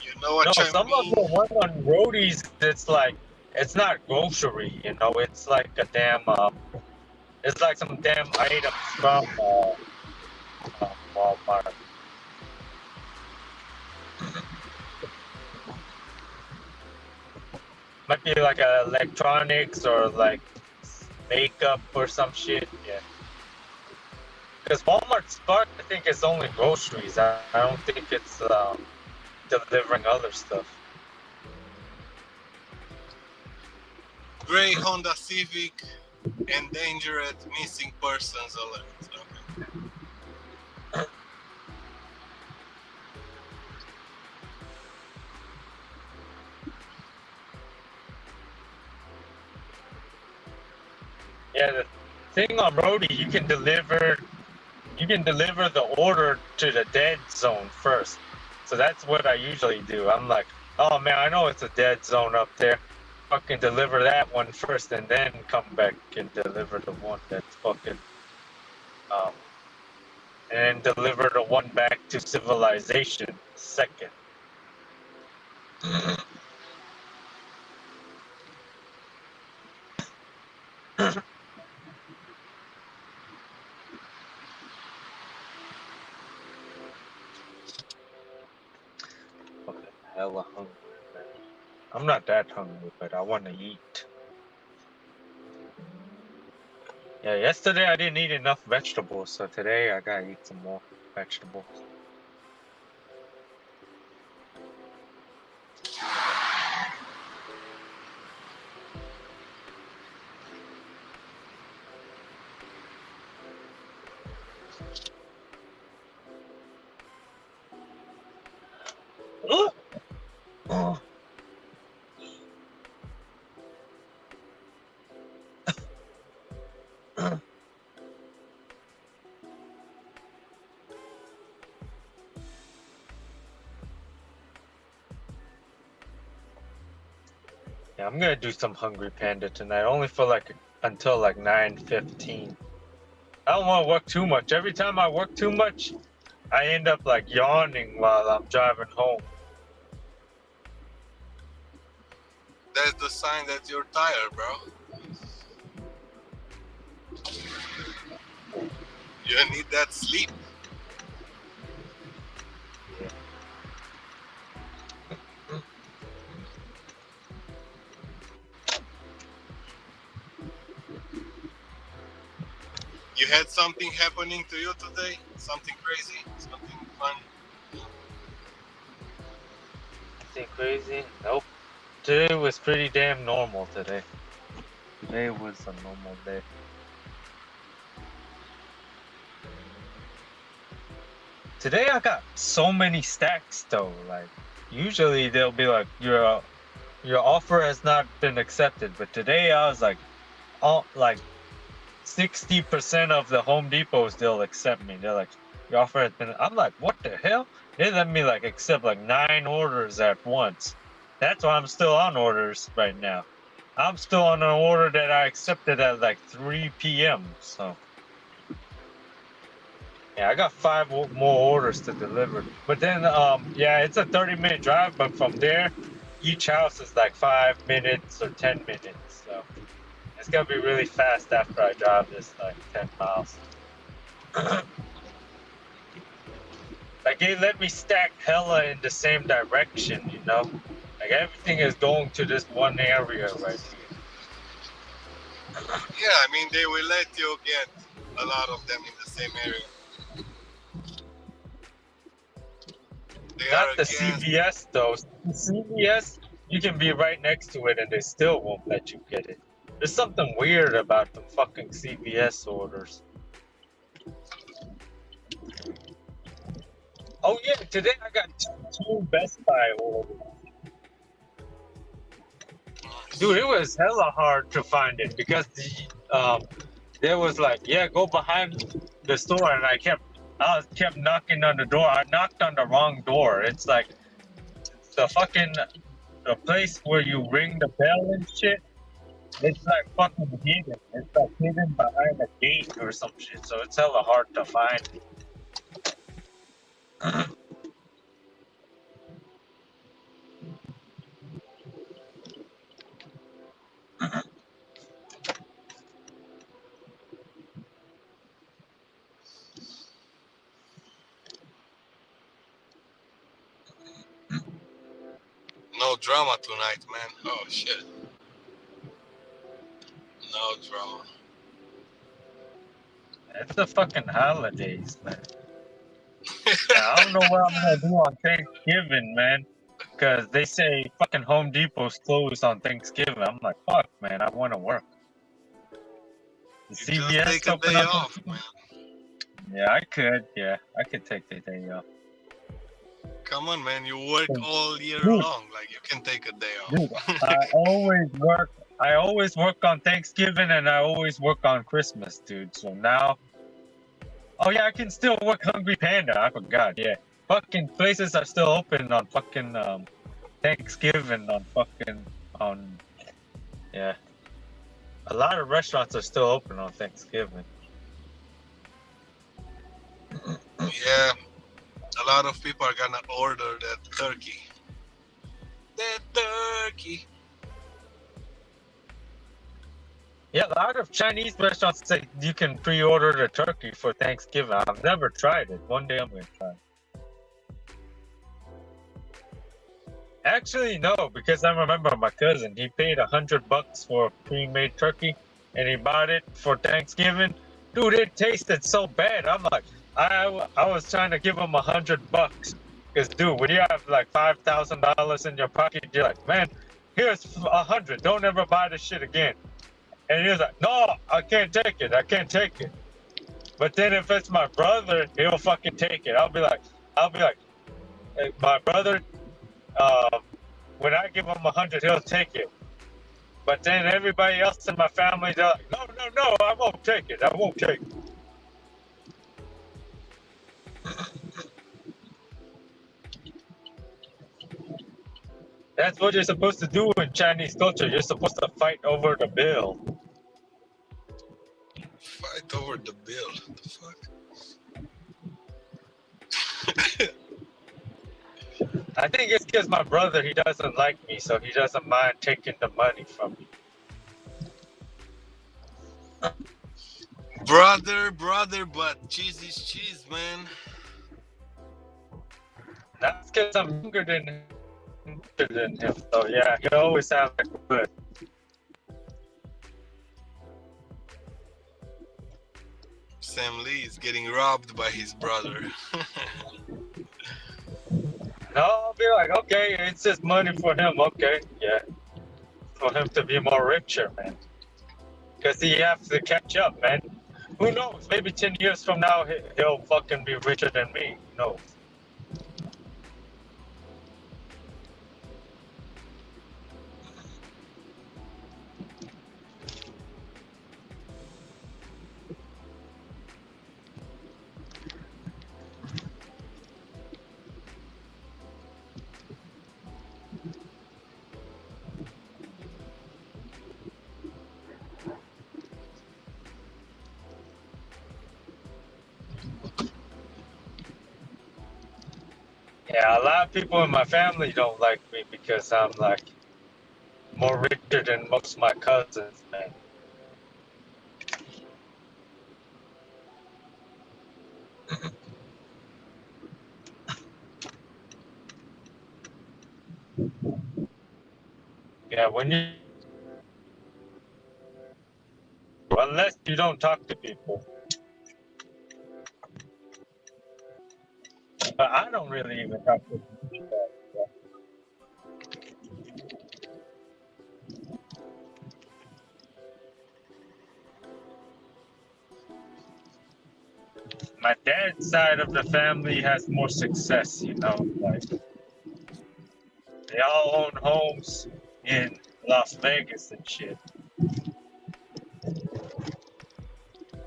You know what No, I some of mean? the one on roadies, it's like it's not grocery. You know, it's like a damn. It's like some damn items from Walmart. Might be like electronics or like makeup or some shit. Yeah. Because Walmart's part, I think, is only groceries. I don't think it's delivering other stuff. Gray Honda Civic, endangered missing persons alert. Okay. Yeah, the thing on Roadie, you can deliver the order to the dead zone first. So that's what I usually do. I'm like, oh man, I know it's a dead zone up there. Fucking deliver that one first and then come back and deliver the one that's fucking and then deliver the one back to civilization second. Fucking hella hungry, man. I'm not that hungry, but I want to eat. Yeah, yesterday I didn't eat enough vegetables, so today I gotta eat some more vegetables. Oh. Yeah, I'm gonna do some Hungry Panda tonight, only for like until like 9:15. I don't want to work too much. Every time I work too much, I end up like yawning while I'm driving home. That's the sign that you're tired, bro. You need that sleep. You had something happening to you today? Something crazy? Something fun? Anything crazy? Nope. Today was pretty damn normal today. Today was a normal day. Today I got so many stacks though. Like usually they'll be like your offer has not been accepted, but today I was like, all like 60% of the Home Depots they'll accept me. They're like, your offer has been. I'm like, what the hell? They let me like accept like 9 orders at once. That's why I'm still on orders right now. I'm still on an order that I accepted at like 3 p.m. So yeah, I got 5 more orders to deliver. But then yeah, it's a 30-minute drive, but from there, each house is like 5 minutes or 10 minutes. So It's gonna be really fast after I drive this like 10 miles. Like it let me stack hella in the same direction, you know? Like everything is going to this one area right here. Yeah, I mean, they will let you get a lot of them in the same area. They Not are the against. CVS though. The CVS, you can be right next to it and they still won't let you get it. There's something weird about the fucking CVS orders. Oh yeah, today I got two Best Buy orders. Dude, it was hella hard to find it because there was like, yeah, go behind the store, and I kept knocking on the door. I knocked on the wrong door. It's like the place where you ring the bell and shit. It's like fucking hidden. It's like hidden behind a gate or some shit. So it's hella hard to find. No drama tonight, man. Oh shit. No drama. It's the fucking holidays, man. Yeah, I don't know what I'm gonna do on Thanksgiving, man. Because they say fucking Home Depot's closed on Thanksgiving. I'm like, fuck, man, I want to work. The You CVS just take a open day up. off, man. Yeah, I could. Yeah, I could take the day off. Come on, man. You work all year Dude. long. Like, you can take a day off. Dude, I always work on Thanksgiving and I always work on Christmas, dude. So now, oh yeah, I can still work Hungry Panda. I forgot. Yeah, fucking places are still open on fucking Thanksgiving yeah. A lot of restaurants are still open on Thanksgiving. Yeah. A lot of people are gonna order that turkey. That turkey. Yeah, a lot of Chinese restaurants say you can pre-order the turkey for Thanksgiving. I've never tried it. One day I'm gonna try it. Actually, no, because I remember my cousin. He paid $100 for a pre-made turkey, and he bought it for Thanksgiving. Dude, it tasted so bad. I'm like, I was trying to give him $100, because dude, when you have like $5,000 in your pocket, you're like, man, here's 100. Don't ever buy this shit again. And he was like, no, I can't take it. I can't take it. But then if it's my brother, he'll fucking take it. I'll be like, hey, my brother. When I give him 100, he'll take it. But then everybody else in my family, they're like, no, I won't take it. I won't take it. That's what you're supposed to do in Chinese culture. You're supposed to fight over the bill. Fight over the bill. What the fuck? I think it's because my brother, he doesn't like me, so he doesn't mind taking the money from me. Brother, but cheese is cheese, man. That's because I'm younger than him. So yeah, he always sounds like good. Sam Lee is getting robbed by his brother. No, I'll be like, okay, it's just money for him. Okay, yeah. For him to be more richer, man. Because he has to catch up, man. Who knows? Maybe 10 years from now, he'll fucking be richer than me. Who knows? Yeah, a lot of people in my family don't like me because I'm like more richer than most of my cousins, man. Yeah, when you unless you don't talk to people. But I don't really even talk to people. My dad's side of the family has more success, you know, like they all own homes in Las Vegas and shit.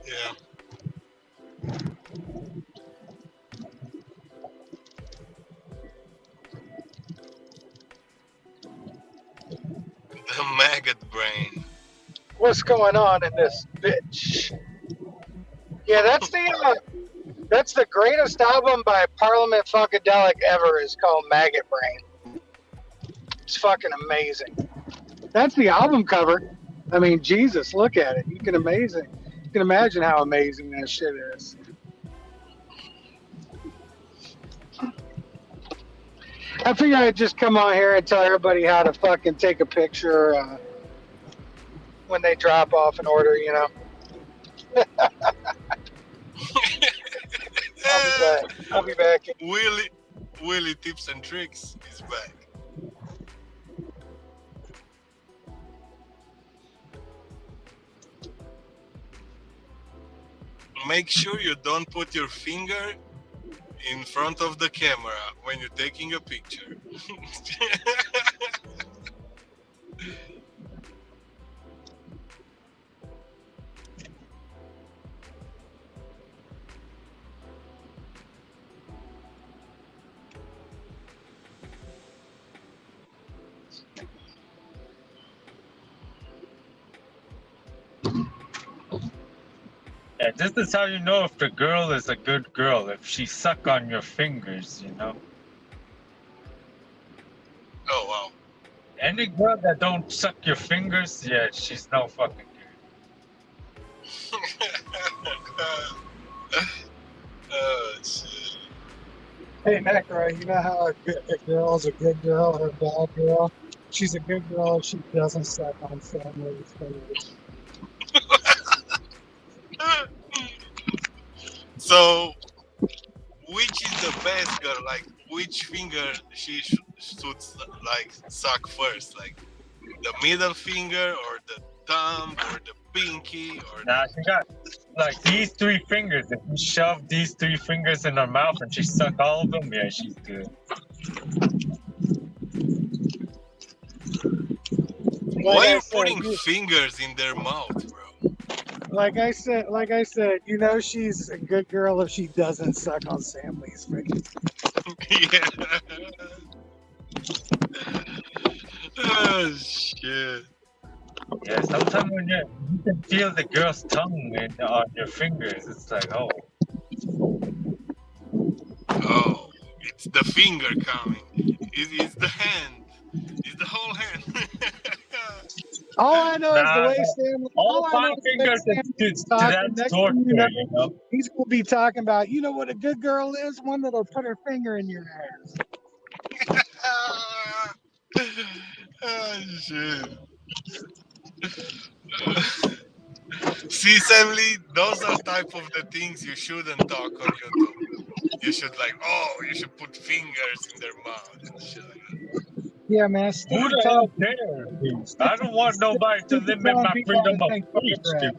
Yeah. The maggot brain. What's going on in this bitch? Yeah, that's the greatest album by Parliament Funkadelic ever. Is called Maggot Brain. It's fucking amazing. That's the album cover. I mean, Jesus, look at it. You can imagine how amazing that shit is. I figured I'd just come on here and tell everybody how to fucking take a picture when they drop off an order, you know. I'll be back. Willie Tips and Tricks is back. Make sure you don't put your finger in front of the camera when you're taking a picture. Yeah, this is how you know if the girl is a good girl, if she suck on your fingers, you know. Oh wow. Any girl that don't suck your fingers, yeah, she's no fucking good. Oh shit. Hey, Macro, you know how a girl's a good girl or a bad girl? She's a good girl if she doesn't suck on family's fingers. So, which is the best girl? Like, which finger she should like suck first? Like, the middle finger or the thumb or the pinky or? Nah, she got like these three fingers. If you shove these three fingers in her mouth and she suck all of them, yeah, she's good. Why are you putting fingers in their mouth, bro? Like I said, you know she's a good girl if she doesn't suck on Samley's fingers. Yeah. Oh shit. Yeah, sometimes when you can feel the girl's tongue on your fingers, it's like, oh. Oh, it's the finger coming. It's the hand. It's the whole hand. All I know is the way Stanley. All five fingers to that torture, you know. He's gonna be talking about, you know what a good girl is? One that'll put her finger in your ass. Oh shit. See, Samly, those are type of the things you shouldn't talk on YouTube. You should you should put fingers in their mouth and shit like that. Yeah, man. Who the hell cares? I don't want nobody to limit my freedom of speech, dude.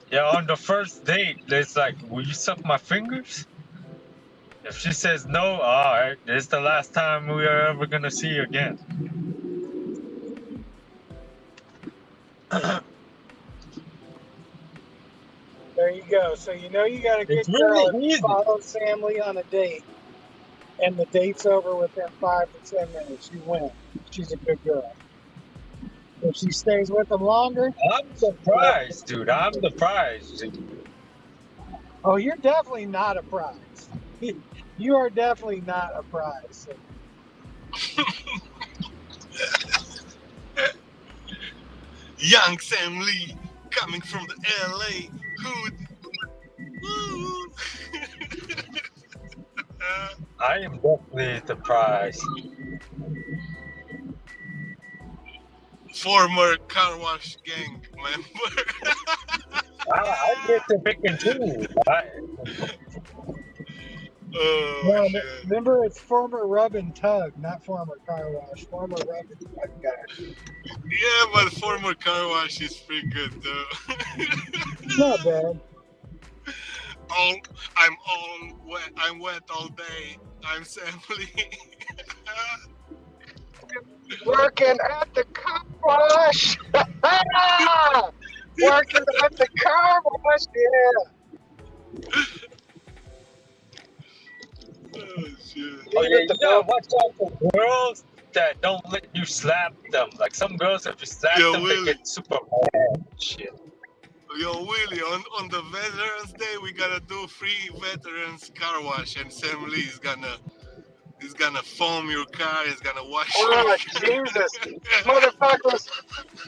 Yeah, on the first date, it's like, will you suck my fingers? If she says no, all right, this is the last time we are ever gonna see you again. There you go. So you know you got a good It's girl really if you easy. follow Samley on a date, and the date's over within 5 to 10 minutes. You win. She's a good girl. If she stays with them longer, I'm surprised, dude. I'm surprised. oh, you're definitely not a prize. You are definitely not a prize. Young Sam Lee coming from the LA hood. Woo. I am definitely surprised. Former car wash gang member. I get to pick and choose. Oh, No, shit. remember, it's former rub and tug, not former car wash. Former rub and tug guy. Yeah, but former car wash is pretty good though. Not bad. I'm wet all day. I'm Sam Lee. Working at the car wash. Working at the car wash, yeah. Oh shit. Oh yeah, you gotta watch out for girls that don't let you slap them. Like some girls, if you slap Yo, them, Willie. they get super mad and shit. Yo, Willie, on the Veterans Day, we gotta do free veterans car wash, and Sam Lee is gonna foam your car. He's gonna wash. Oh, your car. Jesus. Motherfuckers,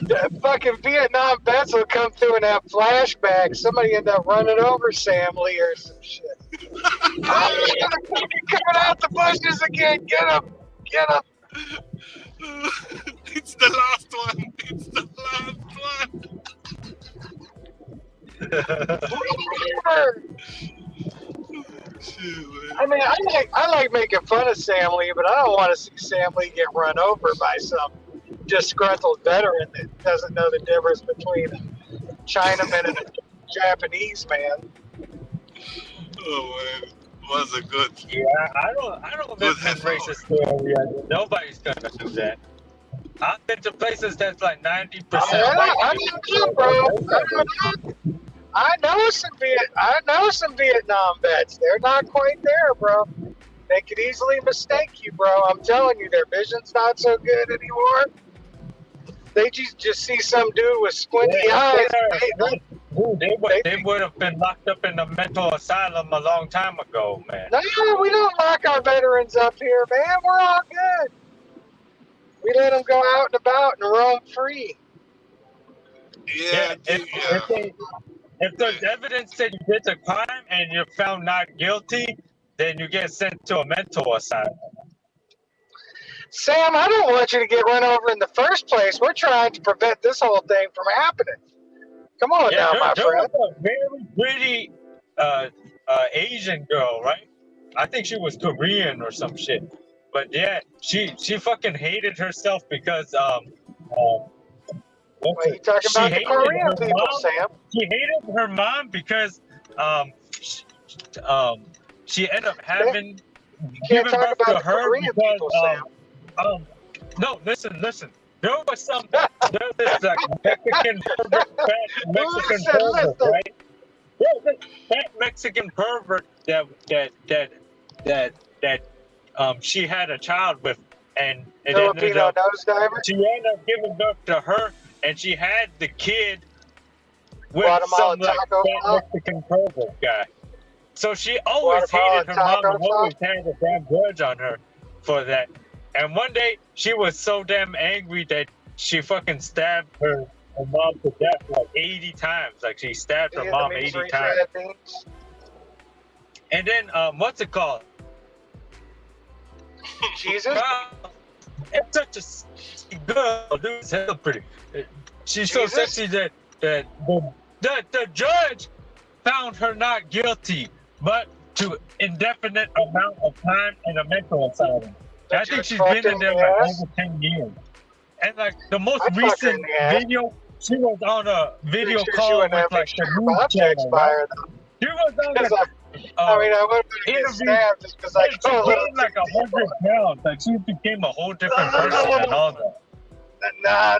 the fucking Vietnam vets will come through and have flashbacks. Somebody end up running over Sam Lee or some shit. Oh, he's gonna fucking coming out the bushes again. Get him. Get him. It's the last one. It's the last one. Shit, man. I mean, I like making fun of Sam Lee, but I don't want to see Sam Lee get run over by some disgruntled veteran that doesn't know the difference between a Chinaman and a Japanese man. Oh man, was a good. Yeah, I don't Good live in half hour. racist area. Nobody's gonna do that. I've been to places that's like 90% I know, bro. I know some Vietnam vets. They're not quite there, bro. They could easily mistake you, bro. I'm telling you, their vision's not so good anymore. They just see some dude with squinty eyes. They would have been locked up in a mental asylum a long time ago, man. No, we don't lock our veterans up here, man. We're all good. We let them go out and about and roam free. Yeah, If there's evidence that you did the crime and you're found not guilty, then you get sent to a mental asylum. Sam, I don't want you to get run over in the first place. We're trying to prevent this whole thing from happening. Come on now, my there friend. was a very pretty Asian girl, right? I think she was Korean or some shit. But yeah, she fucking hated herself because What are you talking about the Korean people, Sam? She hated her mom because she ended up having You can't given talk birth to about the her Korean because people, Sam. no, listen. There was this like Mexican pervert, fat Mexican pervert, right? There was this fat Mexican pervert that she had a child with, and it ended Filipino up, nosediver? she ended up giving birth to her, and she had the kid with Guatemalan some like taco fat shop? Mexican pervert guy. So she always Guatemalan hated her mom taco and always had a damn grudge on her for that. And one day she was so damn angry that she fucking stabbed her mom to death like 80 times. Like she stabbed her mom 80 times. And then what's it called? Jesus? Wow, it's such a sexy girl, dude. It's hella pretty. She's so Jesus? sexy that the judge found her not guilty, but to indefinite amount of time in a mental asylum. I think she's been in there like over 10 years. And like the most I'd fuck her recent in the ass. video, she was on a video Pretty sure she call wouldn't with have like any the sharp news objects channel. by Right? her, though. She was on Because the I mean, I wouldn't get interview. stabbed just because I She go a little gained like 100 pounds. Like she became a whole different person and all that. Nah.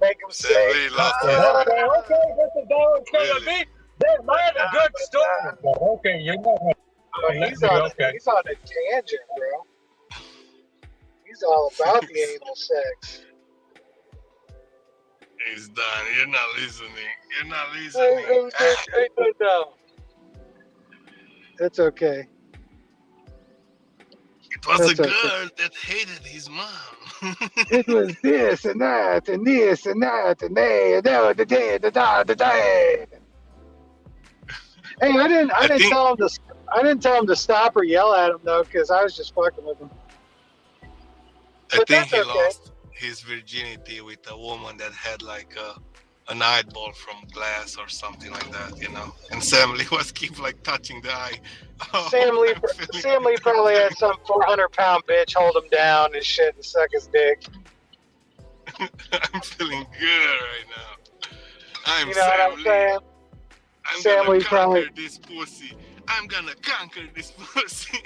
Make him Sam say, Lee lost Okay, this is how it's gonna be. Damn, I had a good story. But okay, you're not gonna oh, he's on a tangent, bro. He's all about the anal sex. He's done. You're not listening. You're not listening. No. It's okay. It was a That's okay. girl that hated his mom. It was this and that and this and that and they the day the da the day. Hey, I didn't think- tell him to stop or yell at him though, because I was just fucking with him. I But think that's he okay. lost his virginity with a woman that had like an eyeball from glass or something like that, you know. And Sam Lee was keep like touching the eye. Oh, Sam Lee I'm probably feeling- had some 400-pound bitch hold him down and shit and suck his dick. I'm feeling good right now. I'm You know what Sam I'm Lee. saying? I'm Sam gonna Lee conquer probably- this pussy. I'm gonna conquer this pussy.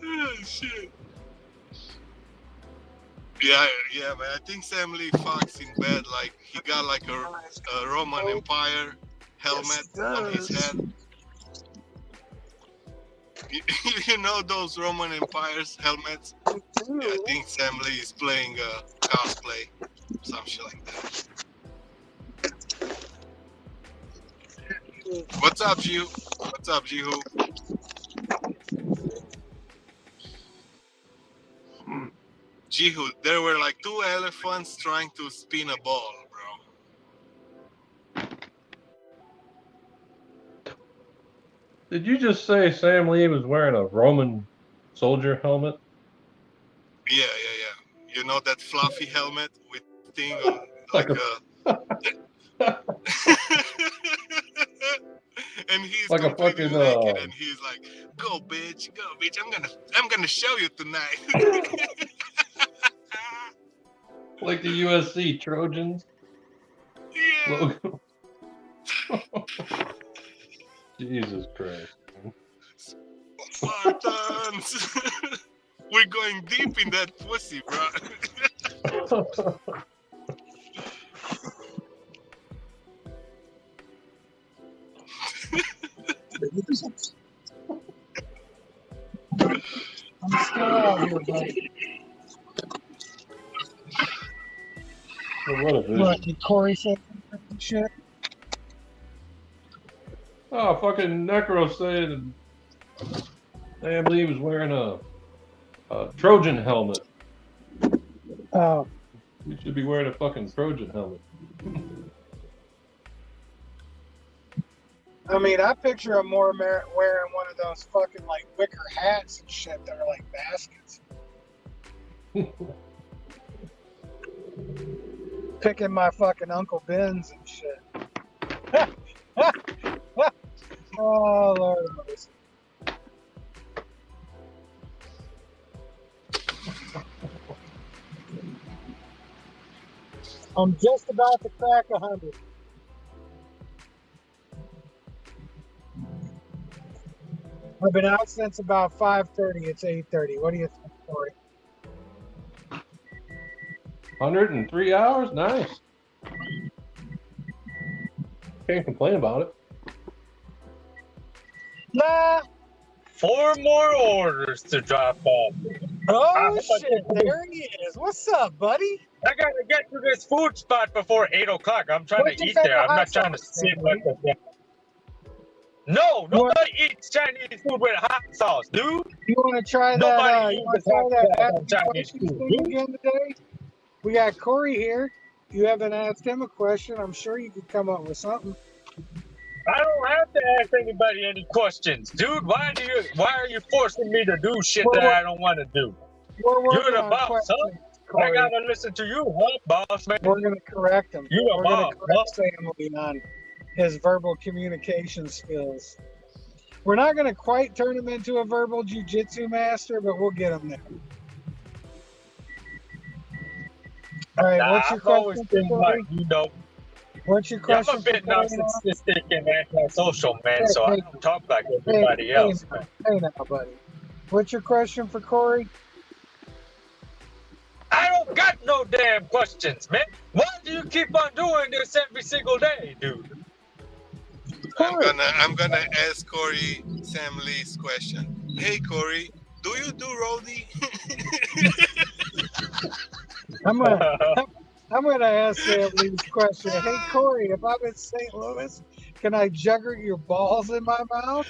Oh, shit. Yeah, man. I think Sam Lee fucks in bed. Like he got like a Roman Empire helmet on his head. You know those Roman Empires helmets? Yeah, I think Sam Lee is playing cosplay, some shit like that. What's up, Jihu? What's up, Jihu? Jihu, there were like 2 elephants trying to spin a ball, bro. Did you just say Sam Lee was wearing a Roman soldier helmet? Yeah. You know that fluffy helmet with thing on Like like a. And he's Like a completely fucking, naked, and he's like, "Go, bitch! I'm gonna show you tonight." like the USC Trojans Yeah. logo. Jesus Christ. Spartans. We're going deep in that pussy, bro. I'm still out here, buddy. What a vision. What, did Corey say shit? Oh, fucking Necro said Sam Lee was wearing a Trojan helmet. Oh, You should be wearing a fucking Trojan helmet. I mean, I picture him more wearing one of those fucking like wicker hats and shit that are like baskets. Picking my fucking Uncle Ben's and shit. Oh, Lord of mercy. I'm just about to crack 100. I've been out since about 5:30. It's 8:30. What do you think, Corey? 103 hours? Nice. Can't complain about it. Nah. 4 more orders to drop off. Oh, shit. There he is. What's up, buddy? I gotta get to this food spot before 8 o'clock. I'm trying What's to your eat there. favorite I'm not hot trying to sauce, sit man? like that. No, nobody eats Chinese food with hot sauce, dude. You want to try that? Nobody You want eats to try that hot active Chinese questions food, thing dude. again today? We got Corey here. You haven't asked him a question. I'm sure you could come up with something. I don't have to ask anybody any questions, dude. Why are you forcing me to do shit that I don't want to do? We're working You're the on boss, questions, huh? I Corey. gotta listen to you, huh, boss man? We're going to correct him. You a We're going boss, to correct Sam Lee on his verbal communication skills. We're not going to quite turn him into a verbal jiu-jitsu master, but we'll get him there. All right, Nah, what's your I've always question, been Corey? like, you know, What's your I'm question? a bit for Corey now? narcissistic and antisocial, man, so I don't talk like everybody else, man. Hey now, buddy. What's your question for Corey? I don't got no damn questions, man. Why do you keep on doing this every single day, dude? I'm gonna ask Corey Sam Lee's question. Hey Corey, do you do roadie? I'm gonna ask Sam Lee's question. Hey Corey, if I'm in St. Louis, can I jugger your balls in my mouth?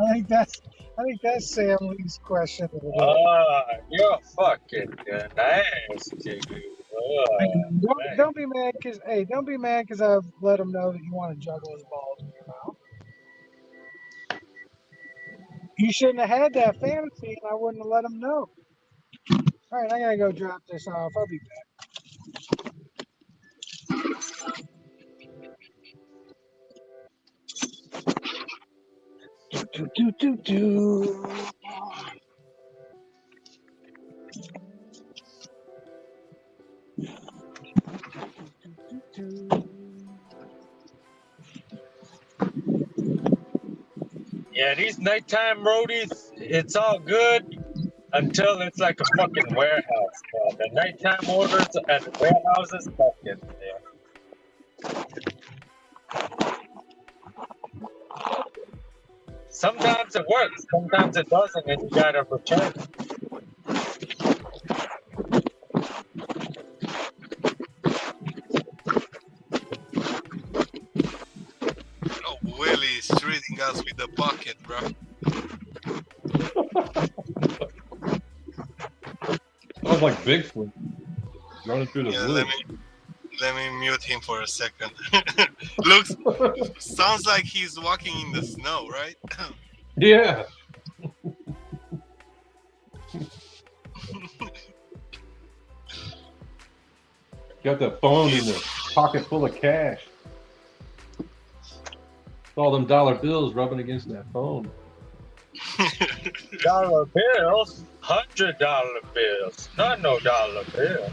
I I think that's Sam Lee's question of the day. You're fucking nasty, dude. Don't be mad because don't be mad because I've let him know that you want to juggle his balls in your mouth. You shouldn't have had that fantasy, and I wouldn't have let him know. All right, I gotta go drop this off. I'll be back. Do. Yeah, these nighttime roadies, it's all good until it's like a fucking warehouse. The nighttime orders at the warehouses, fucking, Sometimes it works, sometimes it doesn't, and you gotta return it. Oh, Willie's treating us with a bucket, bro. Sounds like Bigfoot running through the Yeah, woods. let me mute him for a second. Sounds like he's walking in the snow, right? Yeah. Got the phone in the pocket full of cash. All them dollar bills rubbing against that phone. Dollar bills, $100 bills, not no dollar bill.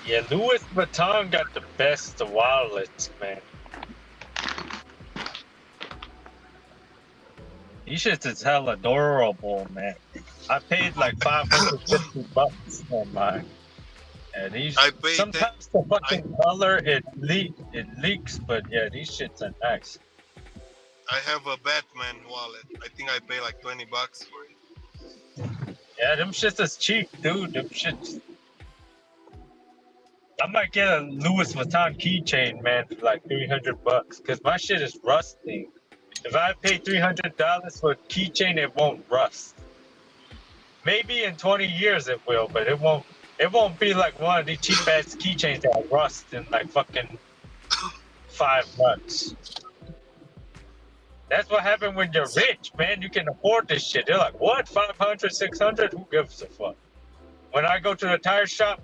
Yeah, Louis Vuitton got the best wallets, man. These shits is hella adorable, man. I paid like $550 for mine. And these sometimes the fucking color it leaks, but yeah, these shits are nice. I have a Batman wallet. I think I pay like $20 for it. Yeah, them shits is cheap, dude. Them shits. I might get a Louis Vuitton keychain, man, for like $300, cause my shit is rusting. If I pay $300 for a keychain, it won't rust. Maybe in 20 years it will, but it won't. It won't be like one of these cheap ass keychains that rust in like fucking 5 months. That's what happened when you're rich, man. You can afford this shit. They're like, what? 500, 600? Who gives a fuck? When I go to the tire shop,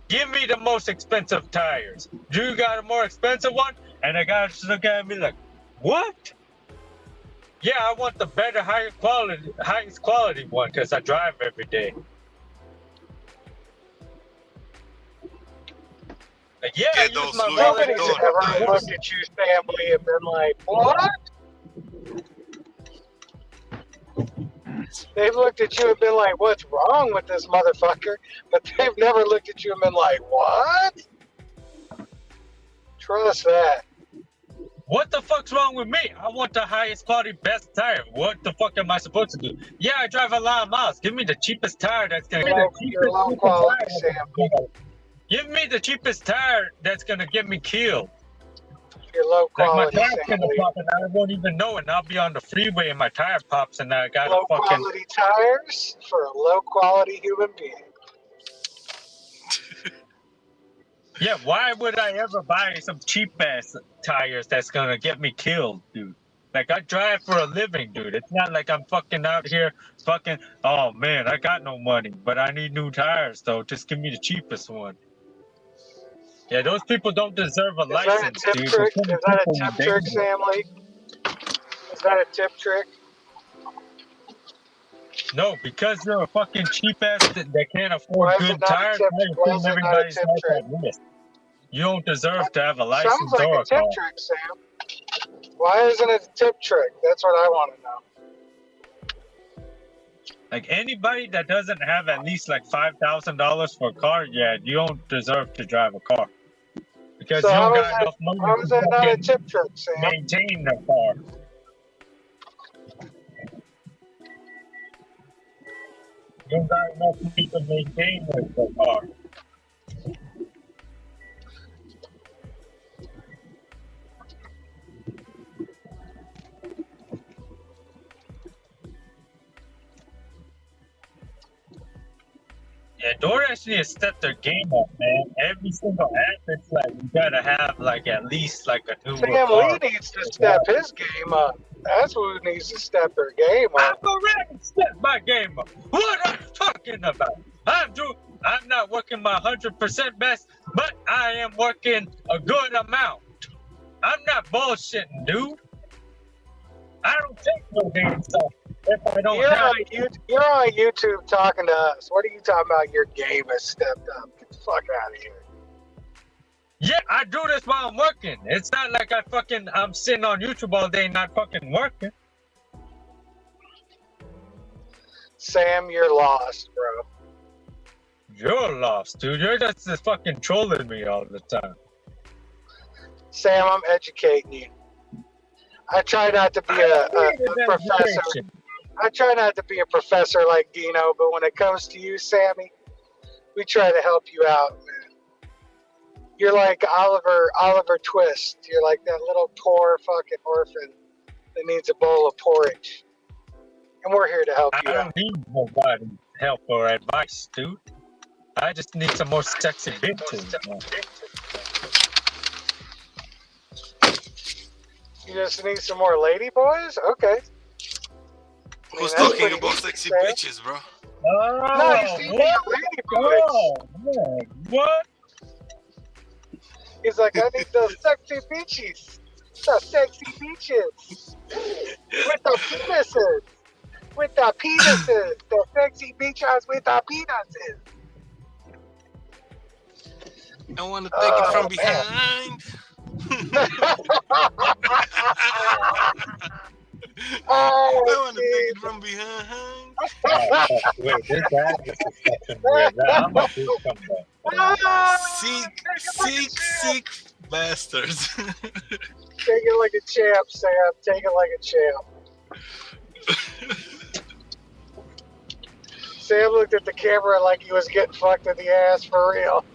give me the most expensive tires. You got a more expensive one? And the guys look at me like, what? Yeah, I want the better, highest quality one because I drive every day. Like, yeah, I use my Nobody's ever looked at you, family, and been like, what? They've looked at you and been like, what's wrong with this motherfucker? But they've never looked at you and been like, what? Trust that. What the fuck's wrong with me? I want the highest quality, best tire. What the fuck am I supposed to do? Yeah, I drive a lot of miles. Give me the cheapest tire that's gonna get the cheapest low quality, Sam. Give me the cheapest tire that's gonna get me killed. Your low quality, like my tire's gonna pop and I won't even know it. And I'll be on the freeway and my tire pops and I got low a fucking quality tires for a low quality human being. Yeah, why would I ever buy some cheap ass tires that's gonna get me killed, dude? Like I drive for a living, dude. It's not like I'm fucking out here fucking, oh man, I got no money, but I need new tires though. Just give me the cheapest one. Yeah, those people don't deserve a license, dude. Is that a tip trick, Sam Lee? Is that a tip trick? No, because you're a fucking cheap ass that can't afford good tires. Now you're putting everybody's life at risk. You don't deserve to have a license. Sounds like a tip trick, Sam. Why isn't it a tip trick? That's what I want to know. Like anybody that doesn't have at least like $5,000 for a car, yeah, you don't deserve to drive a car because you don't got enough money how is that not a tip trick, Sam? Maintain the car. You don't got enough money to maintain the car. Yeah, DoorDash need to step their game up, man. Every single app, it's like you gotta have like at least like a newer Sam car. Lee needs to step his game up. That's who needs to step their game I've up. already stepped my game up. What are you talking about? I'm not working my 100% best, but I am working a good amount. I'm not bullshitting, dude. I don't take no damn stuff if I don't You're have you're on YouTube talking to us. What are you talking about? Your game has stepped up. Get the fuck out of here. Yeah, I do this while I'm working. It's not like I'm sitting on YouTube all day not fucking working. Sam, you're lost, bro. You're lost, dude. You're just fucking trolling me all the time. Sam, I'm educating you. I try not to be a professor. I try not to be a professor like Dino, but when it comes to you, Sammy, we try to help you out, man. You're like Oliver Twist. You're like that little poor fucking orphan that needs a bowl of porridge. And we're here to help you I out. don't need nobody's help or advice, dude. I just need some more sexy bitches. Man. You just need some more lady boys? Okay. Who's that's talking pretty about easy, sexy Sam. bitches, bro? Oh, No, you see what? lady boys. Oh, man. What? He's like, I need those sexy bitches. The sexy bitches. With the penises. With the penises. The sexy bitches with the penises. I want to take it from behind. Oh, I want to take shit. it from behind. Wait, this guy is fucking weird. I'm about to come back. Sick bastards. Take it like a champ, Sam. Take it like a champ. Sam looked at the camera like he was getting fucked in the ass for real.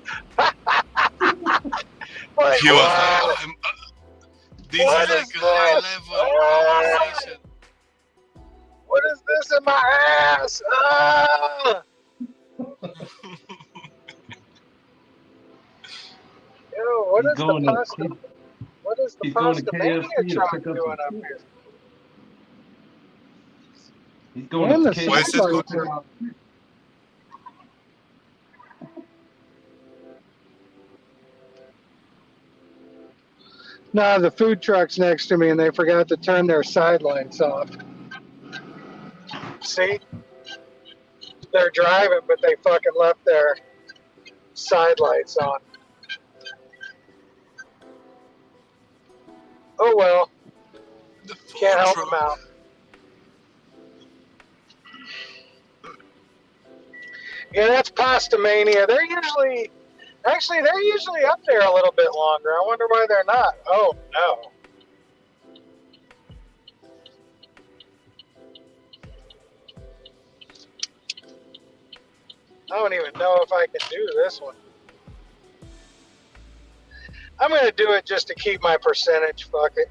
Like, He was wow. like, this is like a high level conversation. What is this in my ass? Ah! Yo, what is the pasta? What is the pasta mania truck doing up here? He's going to the Why is it sidelines good? are on. No, the food truck's next to me and they forgot to turn their sidelines off. See? They're driving, but they fucking left their side lights on. Oh well, The food can't help truck. them out. Yeah, that's Pasta Mania. They're usually up there a little bit longer. I wonder why they're not. Oh no. I don't even know if I can do this one. I'm going to do it just to keep my percentage. Fuck it.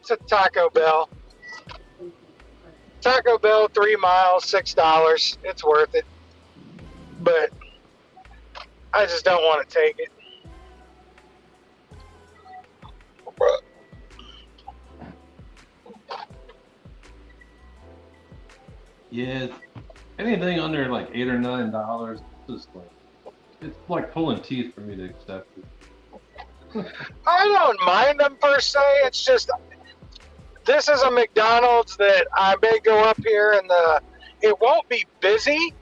It's a Taco Bell. Taco Bell, 3 miles, $6. It's worth it. But I just don't want to take it. Yeah, anything under like $8 or $9, it's like pulling teeth for me to accept it. I don't mind them per se. It's just this is a McDonald's that I may go up here and it won't be busy,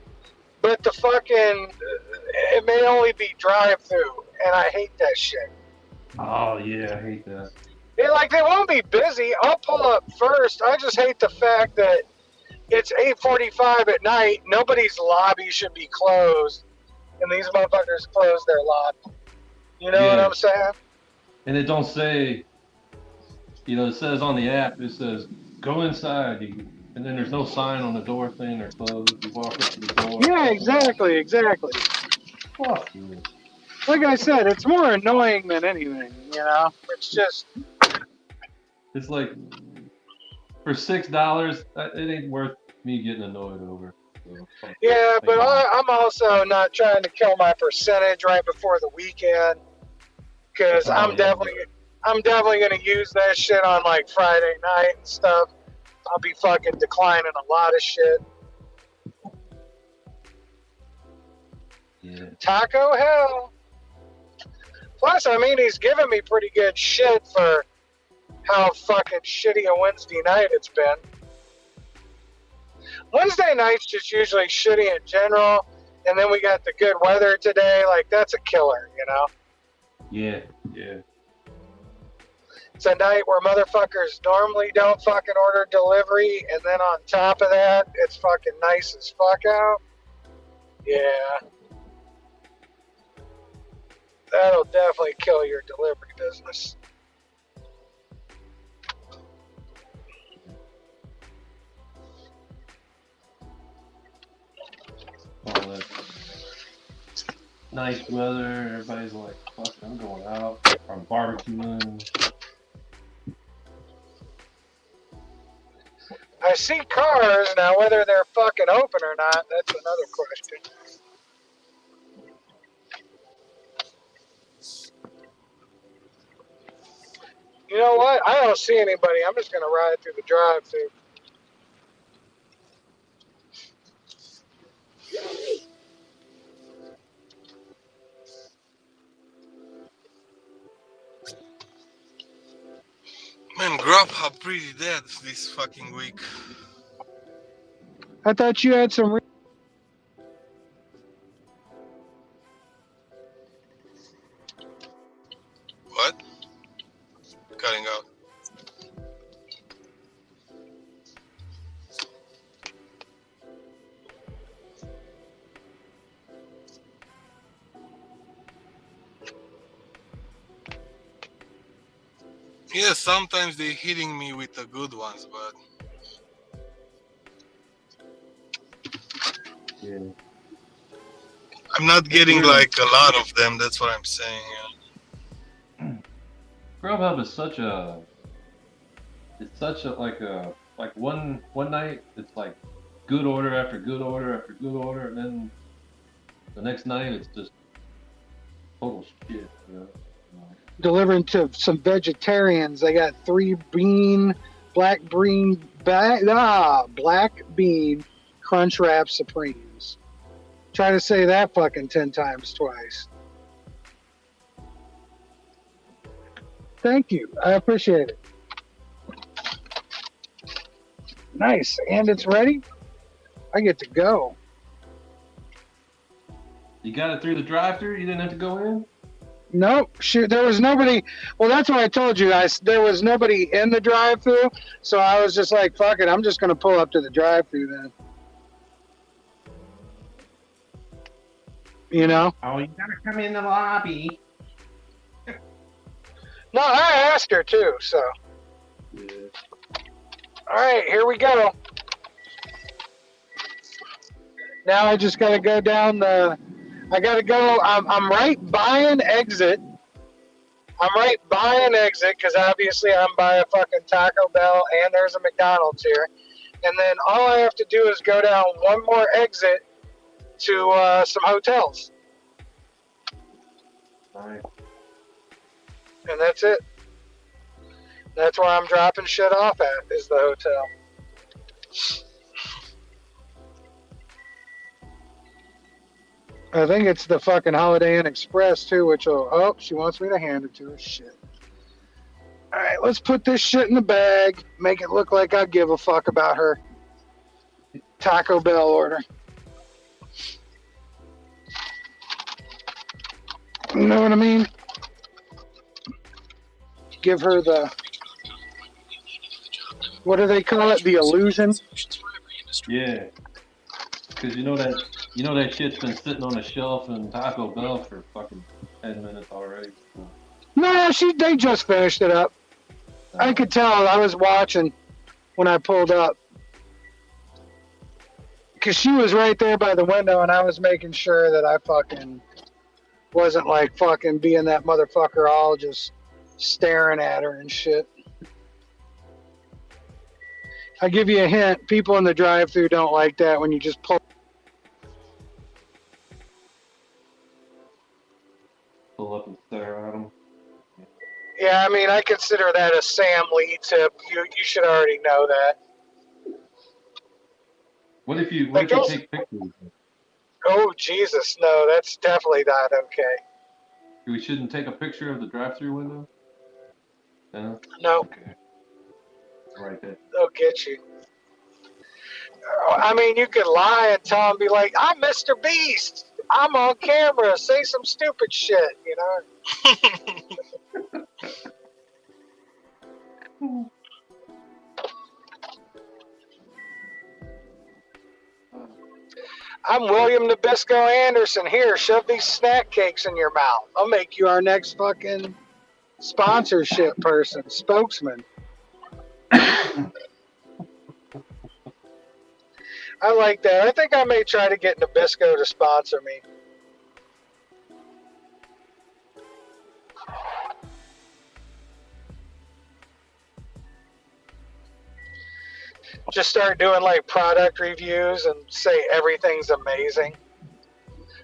but it may only be drive-through, and I hate that shit. Oh yeah, I hate that. They won't be busy. I'll pull up first. I just hate the fact that it's 8:45 at night. Nobody's lobby should be closed, and these motherfuckers close their lobby. You know what Yeah. I'm saying? And it don't say, it says on the app, it says go inside, and then there's no sign on the door saying they're closed. You walk up to the door. Yeah, exactly. Fuck you. Like I said, it's more annoying than anything. It's just It's like, for $6, it ain't worth me getting annoyed over. So, Yeah, but I'm also not trying to kill my percentage right before the weekend because I'm definitely gonna use that shit on like Friday night and stuff. I'll be fucking declining a lot of shit. Yeah. Taco hell. Plus, I mean, he's giving me pretty good shit for how fucking shitty a Wednesday night it's been. Wednesday night's just usually shitty in general, and then we got the good weather today. Like, that's a killer, you know? Yeah, yeah. It's a night where motherfuckers normally don't fucking order delivery, and then on top of that, it's fucking nice as fuck out. Yeah. That'll definitely kill your delivery business. All that nice weather, everybody's like, fuck, I'm going out, I'm barbecuing. I see cars now, whether they're fucking open or not, that's another question. You know what? I don't see anybody. I'm just gonna ride through the drive-thru. Man, Grubhub pretty dead this fucking week. I thought you had some. What? Cutting out. Yeah, sometimes they're hitting me with the good ones, but Yeah. I'm not getting like a lot of them. That's what I'm saying. Yeah. Grubhub is such a like one night it's like good order after good order after good order, and then the next night it's just total shit, you know. Delivering to some vegetarians. I got black bean crunch wrap supremes. Try to say that fucking 10 times twice. Thank you. I appreciate it. Nice. And it's ready. I get to go. You got it through the drive-thru? You didn't have to go in? Nope. Shoot, there was nobody. Well, that's what I told you guys. There was nobody in the drive-thru, so I was just like, "Fuck it, I'm just gonna pull up to the drive-thru then." You know? Oh, you gotta come in the lobby. No, I asked her too. So, Yeah. all right, here we go. Now I just gotta go down the. I gotta go. I'm right by an exit. I'm right by an exit because obviously I'm by a fucking Taco Bell and there's a McDonald's here. And then all I have to do is go down one more exit to some hotels. Nice. And that's it. That's where I'm dropping shit off at, is the hotel. I think it's the fucking Holiday Inn Express too, which will, oh, she wants me to hand it to her. Shit. All right, let's put this shit in the bag. Make it look like I give a fuck about her Taco Bell order. You know what I mean? Give her the, what do they call it? The illusion? Yeah. Because you know that shit's been sitting on the shelf in Taco Bell for fucking 10 minutes already. No, they just finished it up. I could tell. I was watching when I pulled up. Because she was right there by the window, and I was making sure that I fucking wasn't like fucking being that motherfucker all just staring at her and shit. I give you a hint. People in the drive-thru don't like that when you just pull. Pull up and stare at them. Yeah, I mean, I consider that a Sam Lee tip. You should already know that. What if you Like those- take pictures? Oh Jesus, no, that's definitely not okay. We shouldn't take a picture of the drive-through window. No. No, Okay. Right there. they'll get you. I mean, you could lie and tell them, be like, "I'm Mr. Beast. I'm on camera. Say some stupid shit," you know. I'm William Nabisco Anderson. Here, shove these snack cakes in your mouth. I'll make you our next fucking sponsorship person, spokesman. I like that. I think I may try to get Nabisco to sponsor me. Just start doing like product reviews and say everything's amazing.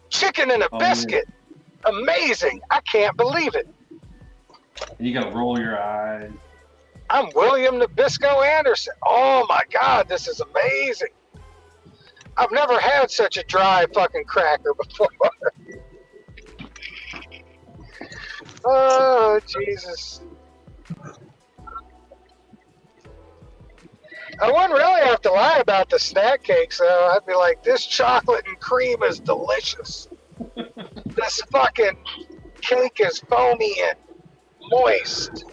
Chicken and a biscuit. Yeah. Amazing. I can't believe it. You gotta roll your eyes. I'm William Nabisco Anderson. Oh my God, this is amazing. I've never had such a dry fucking cracker before. Oh, Jesus. I wouldn't really have to lie about the snack cakes, though. I'd be like, this chocolate and cream is delicious. This fucking cake is foamy and moist.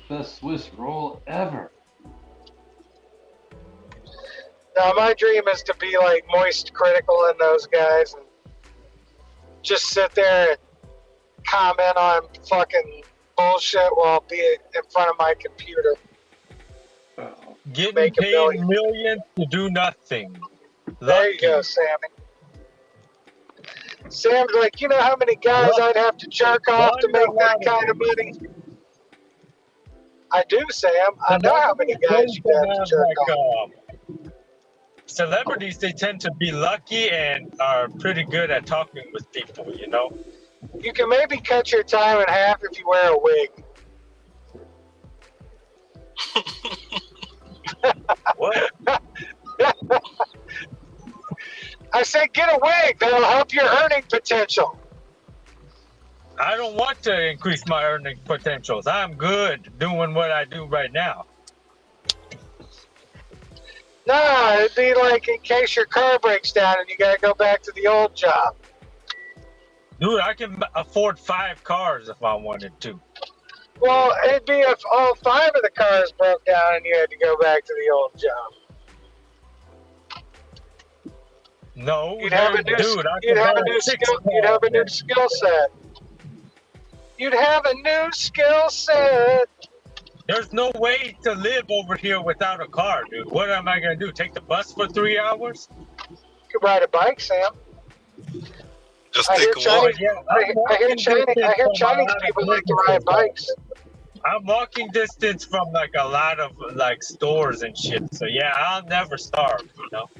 Best Swiss roll ever. Now, my dream is to be like Moist Critical and those guys and just sit there and comment on fucking bullshit while I'll be in front of my computer. Getting paid millions to do nothing. There you go, Sammy. Sam's like, you know how many guys I'd have to jerk off to make that kind of money? I do, Sam. I know how many guys you have to jerk off. Celebrities, they tend to be lucky and are pretty good at talking with people, you know? You can maybe cut your time in half if you wear a wig. What? I said get a wig. That'll help your earning potential. I don't want to increase my earning potentials. I'm good doing what I do right now. Nah, it'd be like in case your car breaks down and you gotta go back to the old job. Dude, I can afford 5 cars if I wanted to. Well, it'd be if all 5 of the cars broke down and you had to go back to the old job. No, you'd have a new skill set. You'd have a new skill set. There's no way to live over here without a car, dude. What am I gonna do? Take the bus for 3 hours? You could ride a bike, Sam. Just take a walk. I hear Chinese people like to ride bikes. I'm walking distance from like a lot of like stores and shit. So yeah, I'll never starve, you know.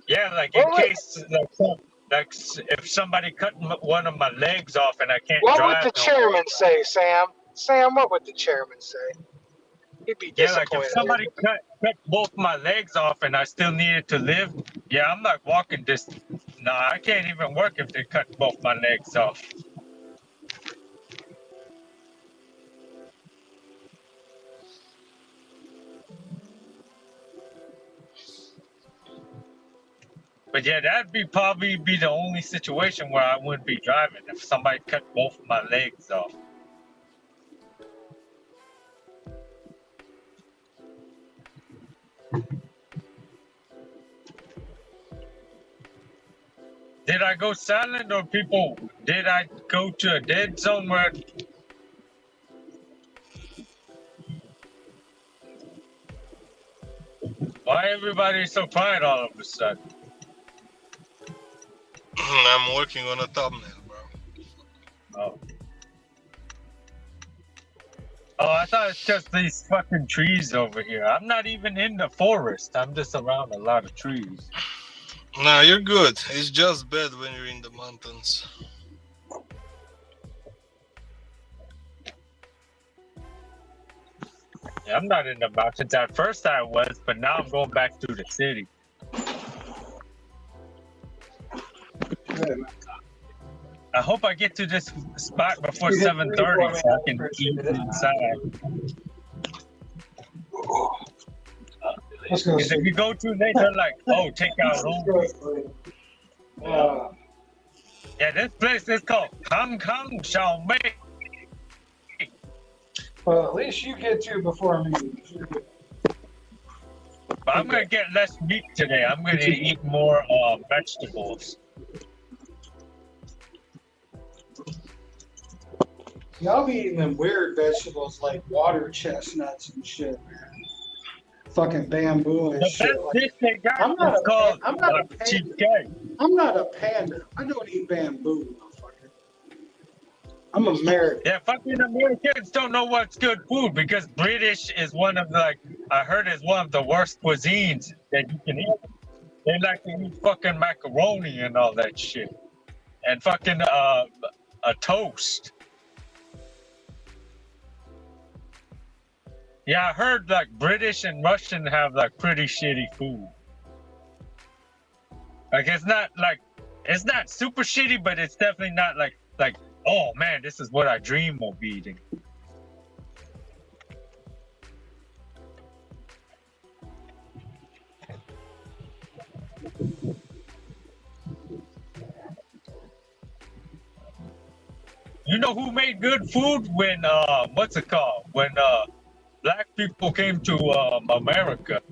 Yeah, like in case like if somebody cut one of my legs off and I can't drive. What would the chairman say, Sam? Sam, what would the chairman say? He'd be disappointed. Yeah, like if somebody cut both my legs off and I still needed to live, yeah, I'm not walking distance. Nah, I can't even work if they cut both my legs off. But yeah, that'd probably be the only situation where I wouldn't be driving if somebody cut both of my legs off. Did I go silent or did I go to a dead zone where... Why everybody so quiet all of a sudden? I'm working on a thumbnail, bro. Oh. Oh, I thought it's just these fucking trees over here. I'm not even in the forest. I'm just around a lot of trees. Nah, you're good. It's just bad when you're in the mountains. Yeah, I'm not in the mountains. At first I was, but now I'm going back to the city. I hope I get to this spot before 7:30 so I can eat inside. Because if you go too late, they're like, oh, take out home. Yeah, this place is called Kang Kang Xiao Mei. Well, at least you get to before me. But I'm going to get less meat today. I'm going to eat more vegetables. Y'all be eating them weird vegetables like water chestnuts and shit, man. Fucking bamboo and The shit. best dish they got I'm not is a called I'm not a panda. cheesecake. I'm not a panda. I don't eat bamboo, motherfucker. I'm American. Yeah, fucking Americans don't know what's good food because British is one of the, like, I heard is one of the worst cuisines that you can eat. They like to eat fucking macaroni and all that shit. And fucking a toast. Yeah, I heard like British and Russian have like pretty shitty food. Like it's not super shitty, but it's definitely not like oh man, this is what I dream of eating. You know who made good food when what's it called? When black people came to America.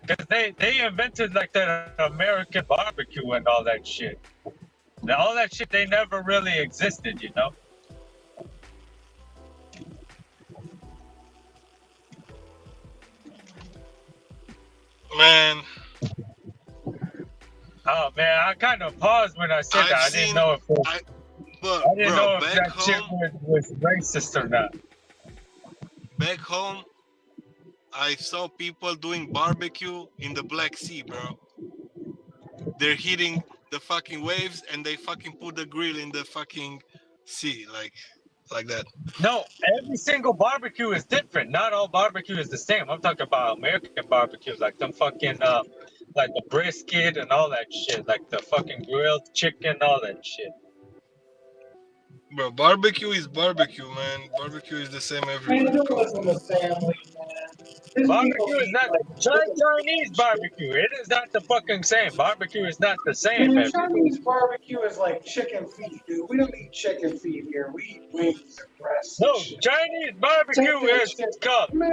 Because they invented like that American barbecue and all that shit. Now, all that shit, they never really existed, you know? Man, Oh man, I kind of paused when I said that. I didn't know if I didn't know if that shit was racist or not. back home, I saw people doing barbecue in the Black Sea, bro. They're hitting the fucking waves and they fucking put the grill in the fucking sea, like that. No, every single barbecue is different. Not all barbecue is the same. I'm talking about American barbecues, like some fucking like the brisket and all that shit, like the fucking grilled chicken, all that shit. Bro, barbecue is barbecue, man. Barbecue is the same Man, everywhere. it wasn't a family, man. Barbecue is not Chinese barbecue. It is not the fucking same. Barbecue is not the same. Man, Man. Chinese barbecue is like chicken feet, dude. We don't eat chicken feet here. We eat wings and breasts. No, and shit. Chinese barbecue is called. Man,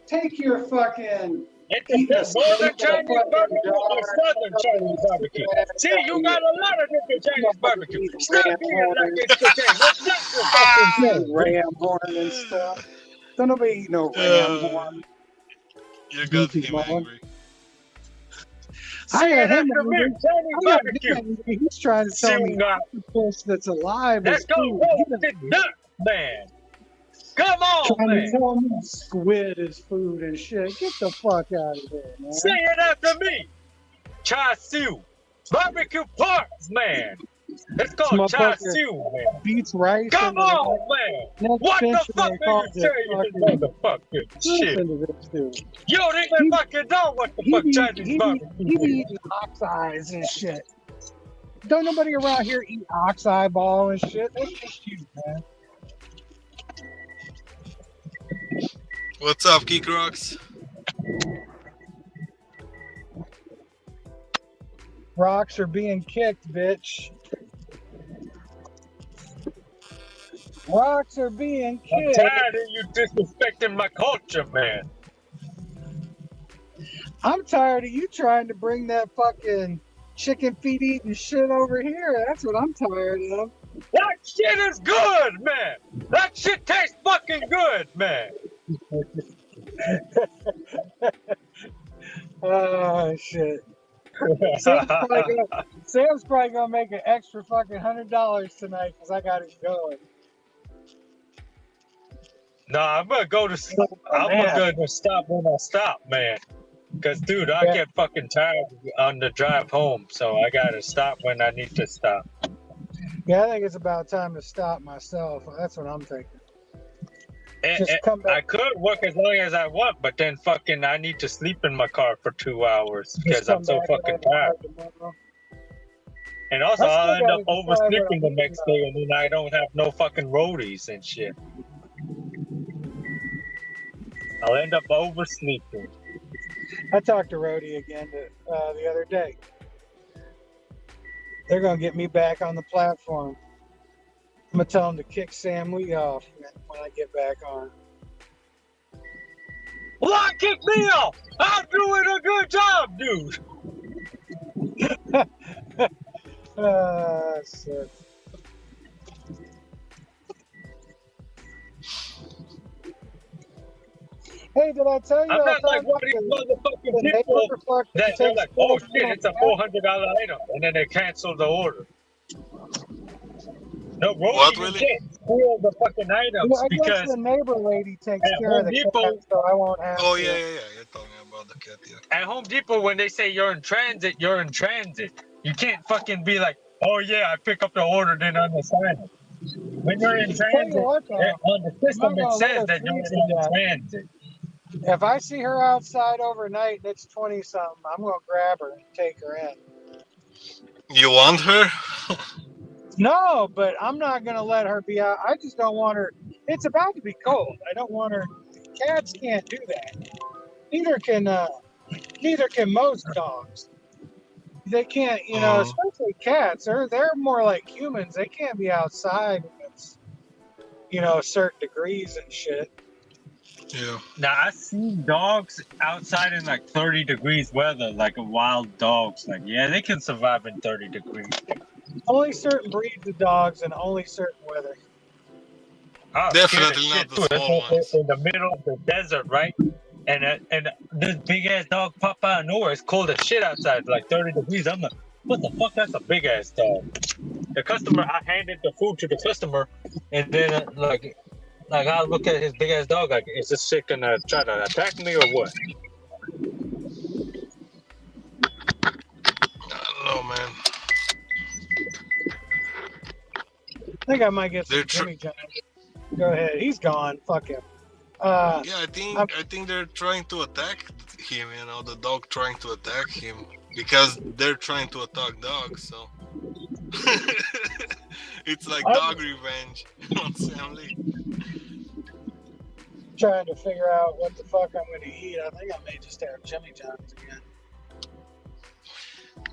take your fucking. It's northern Chinese barbecue or southern Chinese barbecue. See, you got a lot of different Chinese barbecue. Stop being like it's the same. It's not the fucking same. Ram horn and stuff. Don't nobody eat no ram horn. You got Goofy him mom. angry. I had him After me, angry. Chinese I got barbecue. him angry. He's trying to tell me octopus that's alive Let's is go food. roasted duck, man. Come on, Trying to man. tell me squid is food and shit. Get the fuck out of here, man. Say it after me. Char siu. Barbecue parts, man. It's called char siu, man. Beats rice. Come on, man. What the fuck are you saying, motherfucker? Shit. You don't even fucking know what the fuck Chinese barbecue He be is. eating ox eyes and shit. Don't nobody around here eat ox eyeball and shit. That's just you, man. What's up, Geek Rocks? Rocks are being kicked, bitch. Rocks are being I'm kicked. tired of you disrespecting my culture, man. I'm tired of you trying to bring that fucking chicken feet eating shit over here. That's what I'm tired of. That shit is good, man. That shit tastes fucking good, man. Oh shit. Sam's probably gonna make an extra fucking $100 tonight because I got it going. No, I'm gonna go to sleep. I'm Man. gonna go to stop when I stop, man. Cause dude, I Yeah. get fucking tired on the drive home, so I gotta stop when I need to stop. Yeah, I think it's about time to stop myself. That's what I'm thinking. Just come I back. could work as long as I want, but then fucking I need to sleep in my car for 2 hours because I'm so fucking tired. And also, I'll end up oversleeping the next day, and then I don't have no fucking roadies and shit. I'll end up oversleeping. I talked to Rhodey again the other day. They're gonna get me back on the platform. I'm gonna tell them to kick Sam Lee off when I get back on. Why kick me off? I'm doing a good job, dude. Shit. Hey, did I tell you? I'm not like one of these motherfucking people that they're like, oh shit, it's a $400 item, and then they cancel the order. No, What, Rosie really? can't steal the fucking items Well, I guess because the neighbor lady takes at care Home of the Depot- cat, so I won't have Oh to. yeah. You're talking about the cat, yeah. at Home Depot, when they say you're in transit, you're in transit. You can't fucking be like, oh yeah, I pick up the order, then unassign it. When you're in Tell you transit, what, though, on the system I'm not it gonna let says her that you're freeze to in death. transit. If I see her outside overnight and it's 20 something, I'm gonna grab her and take her in. You want her? No, but I'm not gonna let her be out. I just don't want her. It's about to be cold. I don't want her. Cats can't do that. Neither can most dogs. They can't, especially cats. They're more like humans. They can't be outside when it's, certain degrees and shit. Yeah. Now I've seen dogs outside in like 30 degrees weather, like wild dogs. Like, yeah, they can survive in 30 degrees. Only certain breeds of dogs and only certain weather. Oh, Definitely shit, not the small it's ones. in the middle of the desert, right? And this big ass dog pop out of nowhere. It's cold as shit outside, like 30 degrees. I'm like, what the fuck? That's a big ass dog. The customer, I handed the food to the customer, and then like I look at his big ass dog. Like, is this shit gonna try to attack me or what? I don't know, man. I think I might get some Jimmy John. Go ahead. He's gone. Fuck him. Yeah, I think they're trying to attack him. The dog trying to attack him because they're trying to attack dogs. So it's like dog revenge on Sam Lee. Trying to figure out what the fuck I'm going to eat. I think I may just have Jimmy John's again.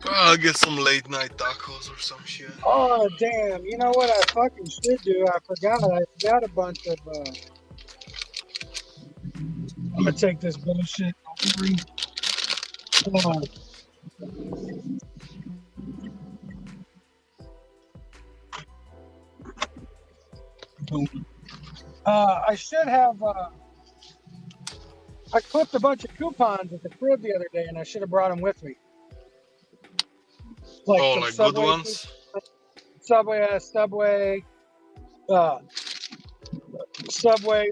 I'll get some late night tacos or some shit. Oh damn! You know what I fucking should do? I forgot a bunch of. I'm gonna take this bullshit. Hold on. I should have. I clipped a bunch of coupons at the crib the other day, and I should have brought them with me. Like good ones? Subway,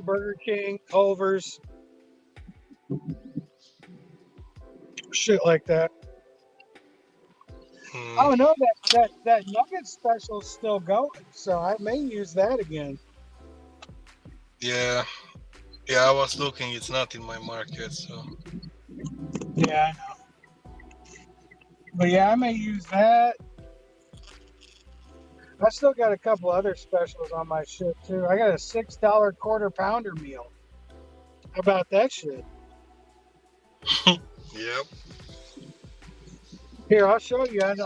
Burger King, Culver's, shit like that. Oh no, that nugget special's still going, so I may use that again. Yeah, I was looking. It's not in my market, so. Yeah, I know. But yeah, I may use that. I still got a couple other specials on my shit too. I got a $6 quarter pounder meal. How about that shit? Yep. Here, I'll show you. I'll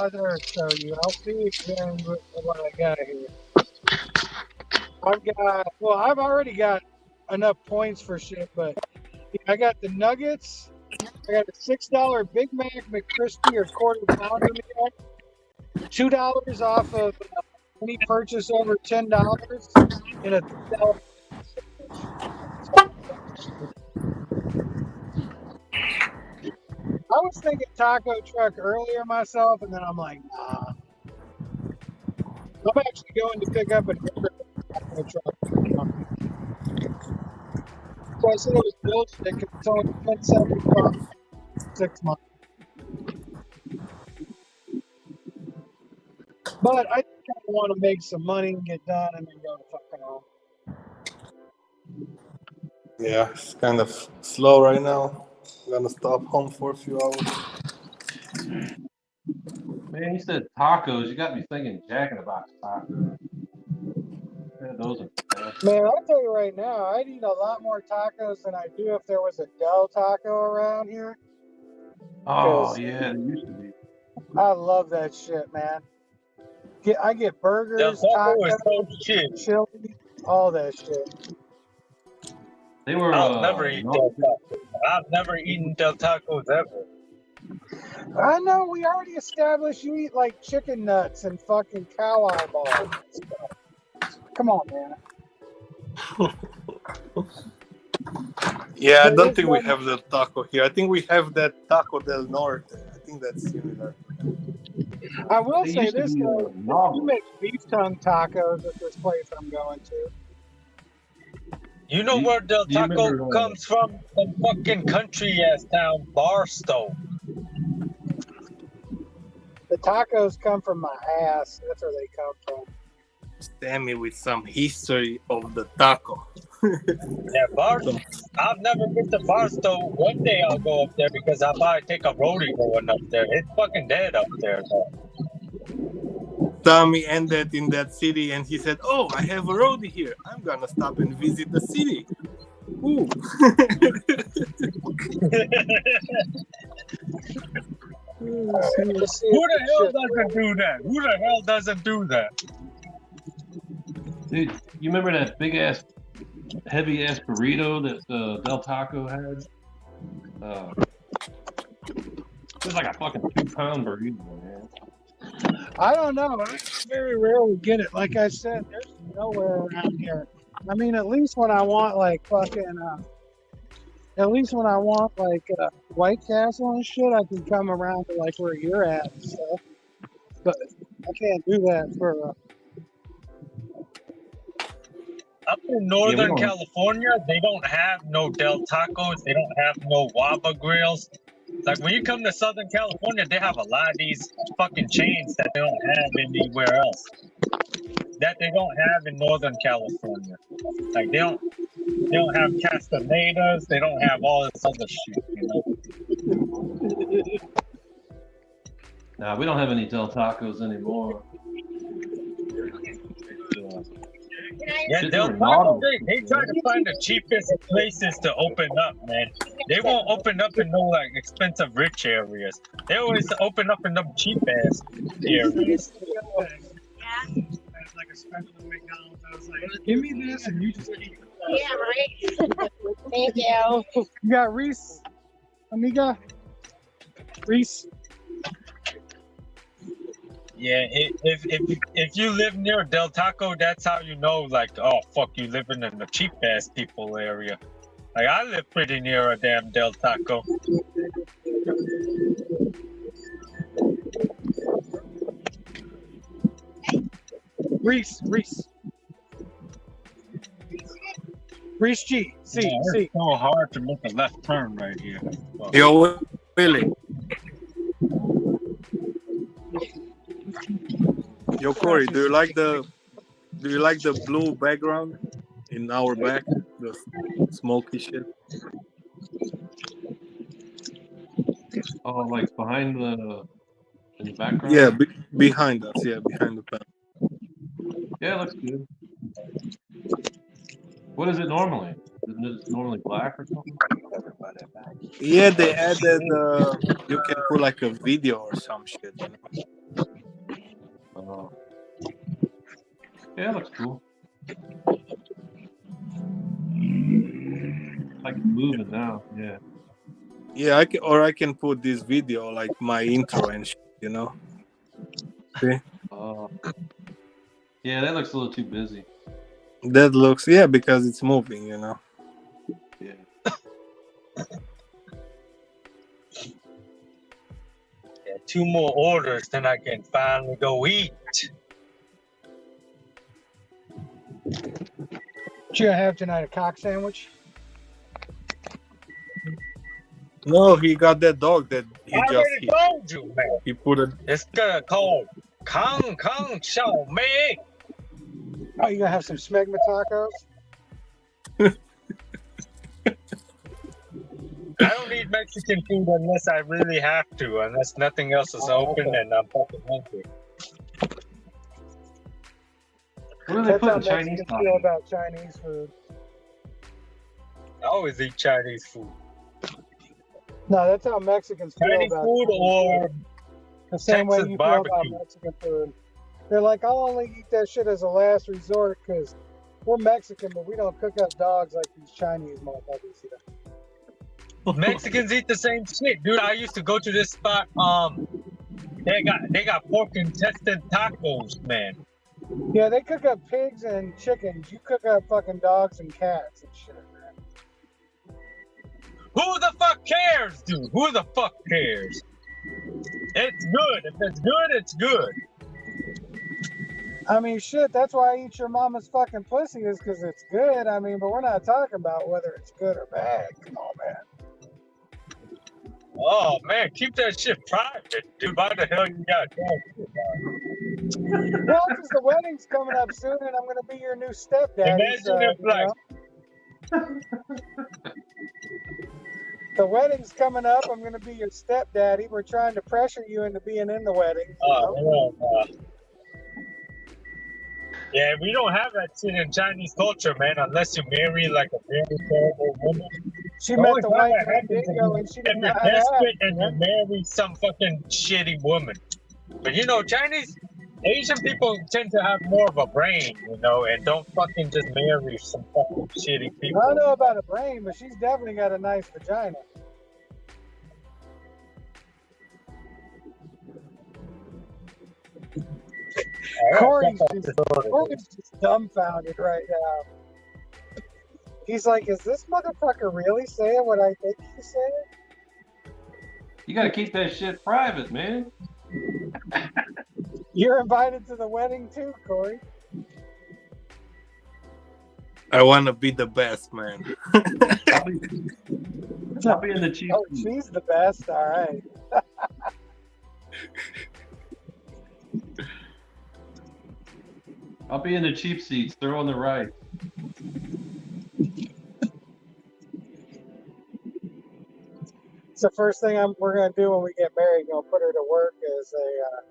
show you. I'll see again what I got here. I've already got enough points for shit, but I got the nuggets. I got a $6 Big Mac McCrispy or quarter pounder meal. $2 off of any purchase over $10 and a $3. was thinking taco truck earlier myself, and then I'm like, nah. I'm actually going to pick up a different taco truck. So I said it was bullshit because it's only been 75 6 months. But I think I want to make some money and get done and then go to fucking home. Yeah, it's kind of slow right now. I'm gonna stop home for a few hours. Man, you said tacos. You got me thinking Jack in the Box tacos. Yeah, those are best. Man, I'll tell you right now, I'd eat a lot more tacos than I do if there was a Del Taco around here. Oh, yeah, they used to be. I love that shit, man. I get Del burgers, Taco is tacos, so shit. chili, all that shit. They were, I'll never eat Del Taco. I've never eaten Del Tacos ever. I know we already established you eat like chicken nuts and fucking cow eyeballs. Come on, man. Yeah, I There don't is think we one- have the taco here. I think we have that Taco del Norte. I think that's similar. I will They say used to this be, though, novel. you make beef tongue tacos at this place I'm going to. You know Do you- where Del do you Taco remember, comes from? Some fucking country ass town, Barstow. The tacos come from my ass. That's where they come from. Sammy with some history of the taco. Yeah, Barstow. I've never been to Barstow. One day I'll go up there because I'll probably take a roadie going up there. It's fucking dead up there, though. Tommy ended in that city and he said, "Oh, I have a roadie here. I'm gonna stop and visit the city." Ooh. Who the hell doesn't do that? Who the hell doesn't do that? Dude, you remember that big ass, heavy ass burrito that Del Taco had? It was like a fucking 2-pound burrito, man. I don't know. I very rarely get it. Like I said, there's nowhere around here. I mean, at least when I want like fucking, White Castle and shit, I can come around to like where you're at and stuff. But I can't do that for. Up in Northern don't- California, they don't have no Del Tacos. They don't have no Waba grills. Like when you come to Southern California, they have a lot of these fucking chains that they don't have anywhere else. That they don't have in Northern California. Like they don't have Castanedas. They don't have all this other shit. You know. Nah, we don't have any Del Tacos anymore. Yeah, Shit, Del they were Taco, novel. they try to find the cheapest places to open up, man. They won't open up in no like expensive rich areas. They always open up in them cheap ass areas. Like a special McDonald's. I was like, give me this, and you just keep it. Yeah, right. Thank you. You got Reese, amiga. Reese. Yeah, if you live near Del Taco, that's how you know. Like, oh fuck, you living in the cheap ass people area. Like I live pretty near a damn Del Taco. Reese. Reese G. See, Yeah, see. it's so hard to make a left turn right here. Fuck. Yo, Willie. Yo, Corey, do you like the blue background in our back? The smoky shit. Oh, like behind in the background? Yeah, behind us. Yeah, behind the panel. Yeah, it looks good. What is it normally? Isn't it normally black or something? Yeah, they added. You can put like a video or some shit. You know? Oh. Yeah, it looks cool. Like it's moving now, yeah. Yeah, I can put this video like my intro and shit. You know. See? Yeah, that looks a little too busy. That looks because it's moving. You know. Yeah. 2 more orders, then I can finally go eat. What you gonna have tonight? A cock sandwich? No, he got that dog that he I just already hit. told you, man. He put it. It's gonna call Kang Xiao Mei. Oh, you gonna have some smegma tacos? I don't eat Mexican food unless I really have to, unless nothing else is open and I'm fucking hungry. What are they That's how putting Chinese Mexicans feel about Chinese food. I always eat Chinese food. No, that's how Mexicans feel Chinese about food Chinese or food. The same way Texas you feel about barbecue. Mexican food. They're like, I'll only eat that shit as a last resort because we're Mexican, but we don't cook up dogs like these Chinese motherfuckers. Mexicans eat the same shit, dude. I used to go to this spot. They got pork intestine tacos, man. Yeah, they cook up pigs and chickens. You cook up fucking dogs and cats and shit, man. Who the fuck cares, dude? Who the fuck cares? It's good. If it's good, it's good. I mean, shit, that's why I eat your mama's fucking pussy is because it's good. I mean, but we're not talking about whether it's good or bad. Come on, man. Oh man, keep that shit private, dude. Why the hell you got that? Well, because the wedding's coming up soon and I'm going to be your new stepdaddy. Imagine if, like, the wedding's coming up. I'm going to be your stepdaddy. We're trying to pressure you into being in the wedding. Yeah, we don't have that shit in Chinese culture, man, unless you marry like a very terrible woman. She The met only the time white that happens Bendigo and she if didn't you're know how to desperate act. and you marry some fucking shitty woman. But you know, Asian people tend to have more of a brain, you know, and don't fucking just marry some fucking shitty I people. don't know about a brain, but she's definitely got a nice vagina. Corey's just dumbfounded right now. He's like, is this motherfucker really saying what I think he's saying? You gotta keep that shit private, man. You're invited to the wedding too, Corey. I want to be the best, man. I'll be in the cheap. Oh, she's the best. All right. I'll be in the cheap seats. They're on the right. It's the first thing we're gonna do when we get married. Gonna put her to work as a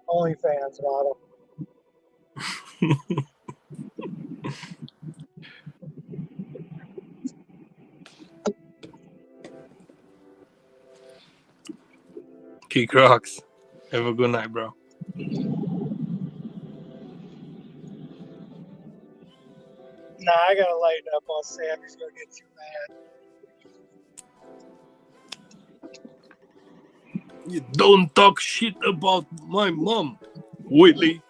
OnlyFans model. Kick rocks. Have a good night, bro. Nah, I gotta lighten up on Sam. He's gonna get too mad. You don't talk shit about my mom, Willie.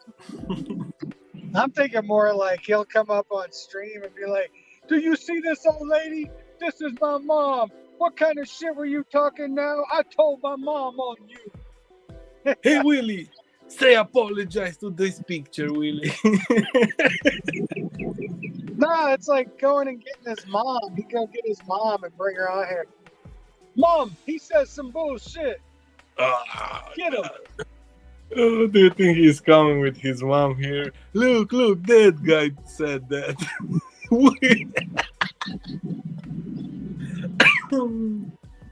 I'm thinking more like he'll come up on stream and be like, "Do you see this old lady? This is my mom. What kind of shit were you talking now? I told my mom on you." Hey, Willie, say apologize to this picture, Willie. Nah, it's like going and getting his mom. He go get his mom and bring her on here. Mom, he says some bullshit. Get him. Oh, do you think he's coming with his mom here? Look, that guy said that.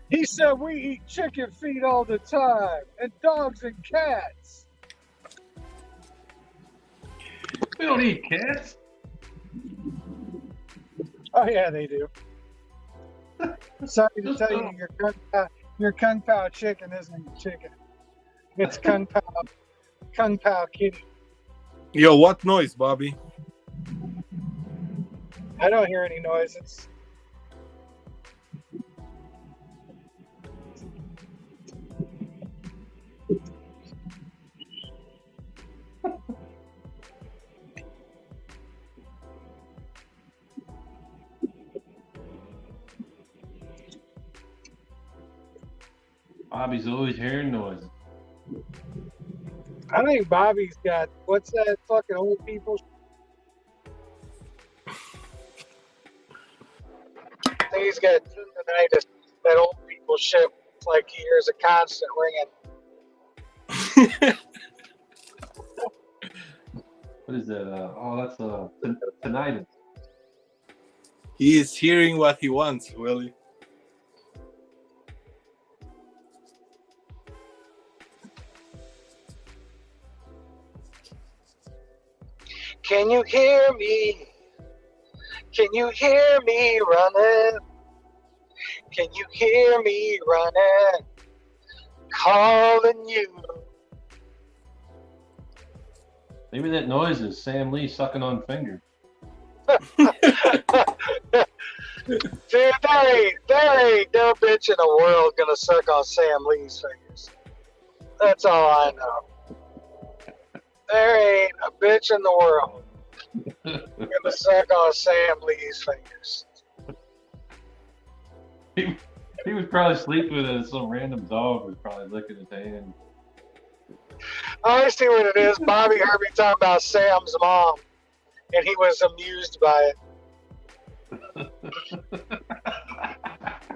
He said we eat chicken feet all the time, and dogs and cats. We don't eat cats. Oh yeah, they do. Sorry to tell you, your Kung Pao chicken isn't chicken. It's Kung Pao kitty. Yo, what noise, Bobby? I don't hear any noises. Bobby's always hearing noises. I think Bobby's got, what's that fucking old people? I think he's got tinnitus, that old people shit. It's like he hears a constant ringing. What is that? That's tinnitus. He is hearing what he wants, Willie. Can you hear me? Can you hear me running? Can you hear me running? Calling you. Maybe that noise is Sam Lee sucking on fingers. Dude, there ain't no bitch in the world gonna suck on Sam Lee's fingers. That's all I know. There ain't a bitch in the world gonna suck on Sam Lee's fingers. He was probably sleeping with it, and some random dog was probably licking his hand. I see what it is. Bobby heard me talking about Sam's mom, and he was amused by it.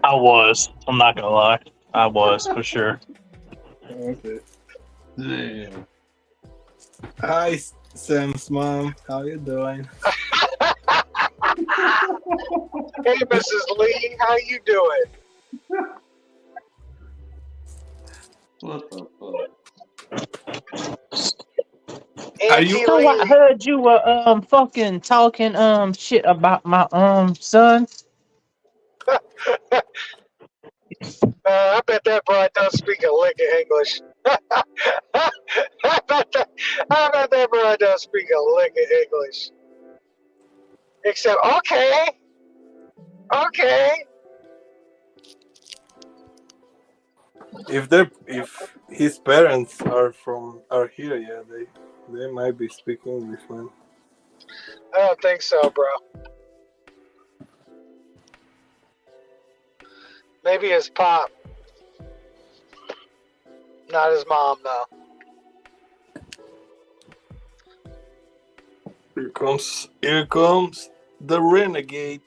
I was. I'm not gonna lie. I was for sure. Okay. Damn. Hi, Sam's mom. How you doing? Hey, Mrs. Lee, how you doing? What the fuck? Are you? Auntie So I Lee. heard you were fucking talking shit about my son. I bet that broad don't speak a lick of English. I bet that broad don't speak a lick of English. Except, okay. If his parents are here, yeah, they might be speaking English, man. I don't think so, bro. Maybe his pop. Not his mom, though. Here comes the renegade.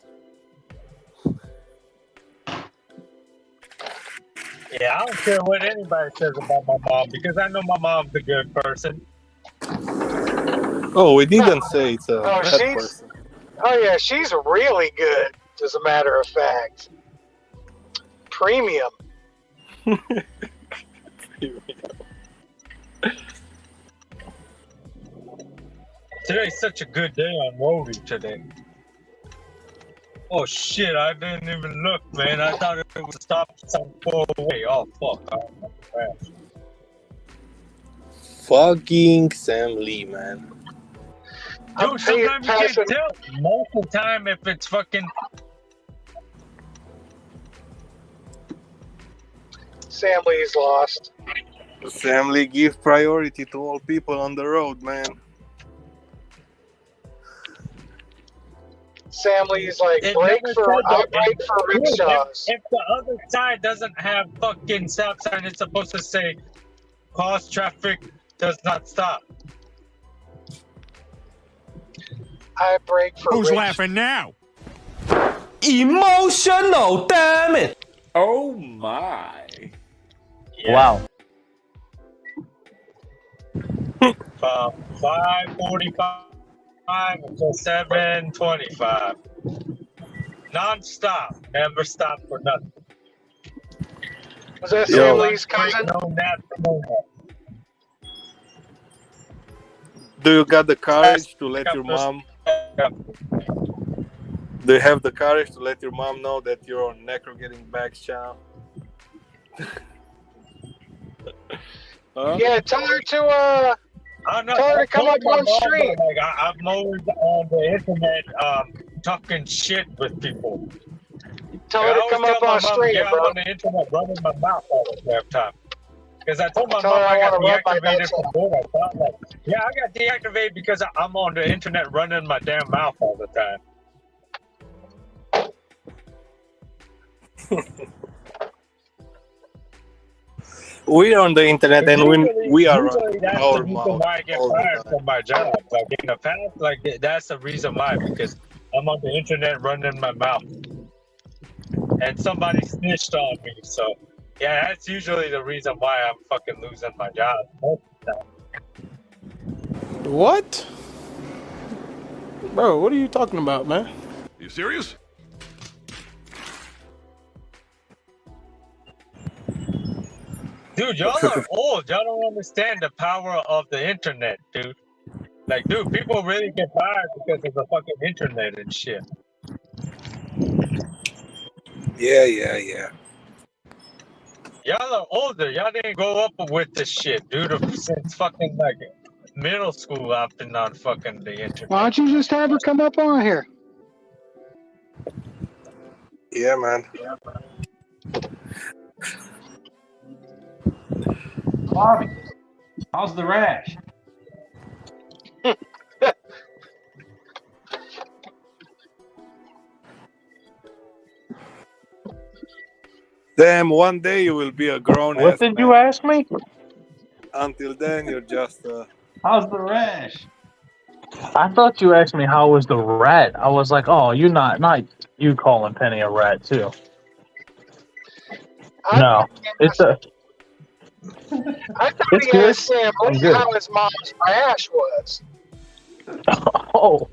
Yeah, I don't care what anybody says about my mom because I know my mom's a good person. Oh, we didn't say it's a Oh, bad person. Oh, yeah, she's really good, as a matter of fact. Premium. Today's such a good day on Roadie today. Oh shit, I didn't even look, man. I thought it would stop some far away. Oh fuck. Fucking Sam Lee, man. Dude, sometimes you can't tell. Most of the time if it's fucking... Sam Lee's lost. Sam Lee gives priority to all people on the road, man. Sam Lee's like, I break for rickshaws. If the other side doesn't have fucking stop sign, it's supposed to say, cause traffic does not stop. I break for Who's rickshaws. laughing now? Emotional, damn it! Oh my. Yeah. Wow. 5:45 until 7:25. Non-stop. Never stop for nothing. Was that Sam Lee's cousin? No nap, no nap. Do you got the courage to let your mom? Do you have the courage to let your mom know that you're on Necro Getting Bags channel? Huh? Yeah, tell her to tell her to come up on stream. Like, I'm always on the internet talking shit with people. Tell her to come up on stream, yeah, bro. I'm on the internet running my mouth all the damn time. Because I told my Tell mom her I got wanna rub my deactivated nuts from board. I thought, like, yeah, I got deactivated because I'm on the internet running my damn mouth all the time. We're on the internet and we are on Usually that's the our reason mouth why I get all the fired time. from my job. Like in the past, like that's the reason why, because I'm on the internet running my mouth, and somebody snitched on me. So yeah, that's usually the reason why I'm fucking losing my job. What? Bro, what are you talking about, man? You serious? Dude, y'all are old. Y'all don't understand the power of the internet, dude. Like, dude, people really get fired because of the fucking internet and shit. Yeah. Y'all are older. Y'all didn't grow up with this shit, dude. Since fucking like middle school, I've been on fucking the internet. Why don't you just have her come up on here? Yeah, man. Bobby, how's the rash? Damn, one day you will be a grown What ass did man. you ask me? Until then, you're just How's the rash? I thought you asked me how was the rat. I was like, oh, you not you calling Penny a rat too. No, it's a. I thought It's he good. asked Sam I'm Lee good. how his mom's rash was. Oh.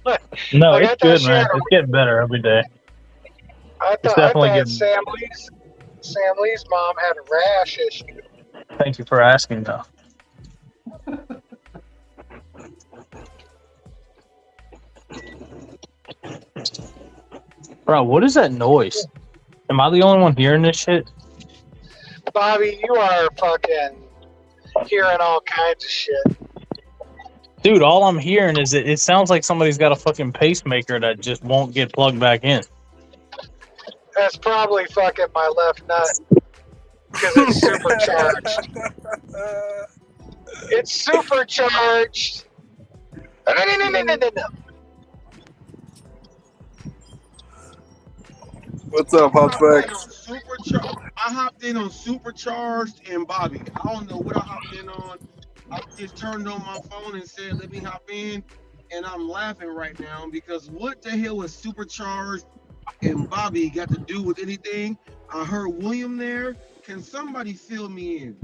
No, Like, I it's thought good, she man. had a- It's getting better every day. I It's thought definitely getting. Sam Lee's mom had a rash issue. Thank you for asking, though. Bro, what is that noise? Am I the only one hearing this shit? Bobby, you are fucking hearing all kinds of shit. Dude, all I'm hearing is it sounds like somebody's got a fucking pacemaker that just won't get plugged back in. That's probably fucking my left nut because it's supercharged. It's supercharged. No. What's up, Hot Facts? I hopped in on Supercharged and Bobby. I don't know what I hopped in on. I just turned on my phone and said, let me hop in. And I'm laughing right now because what the hell is Supercharged and Bobby got to do with anything? I heard William there. Can somebody fill me in?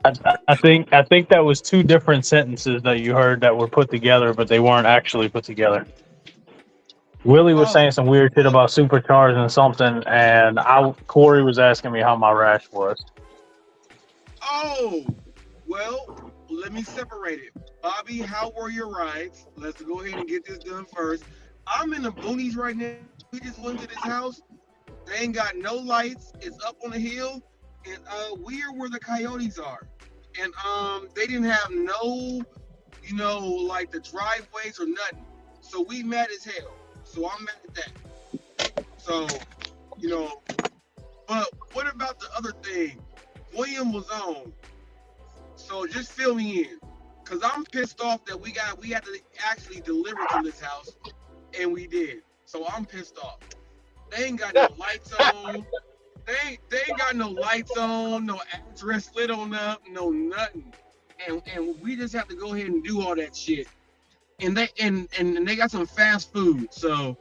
I think that was two different sentences that you heard that were put together, but they weren't actually put together. Willie was saying some weird shit about supercharged and something, and Corey was asking me how my rash was. Oh, well, let me separate it. Bobby, how were your rides? Let's go ahead and get this done first. I'm in the boonies right now. We just went to this house. They ain't got no lights. It's up on the hill. And we are where the coyotes are. And they didn't have no, like the driveways or nothing. So we mad as hell. So I'm mad at that. So, but what about the other thing? William was on. So just fill me in. Cause I'm pissed off that we had to actually deliver to this house and we did. So I'm pissed off. They ain't got no lights on. They ain't got no lights on, no address lit on up, no nothing. And we just have to go ahead and do all that shit. And they got some fast food, so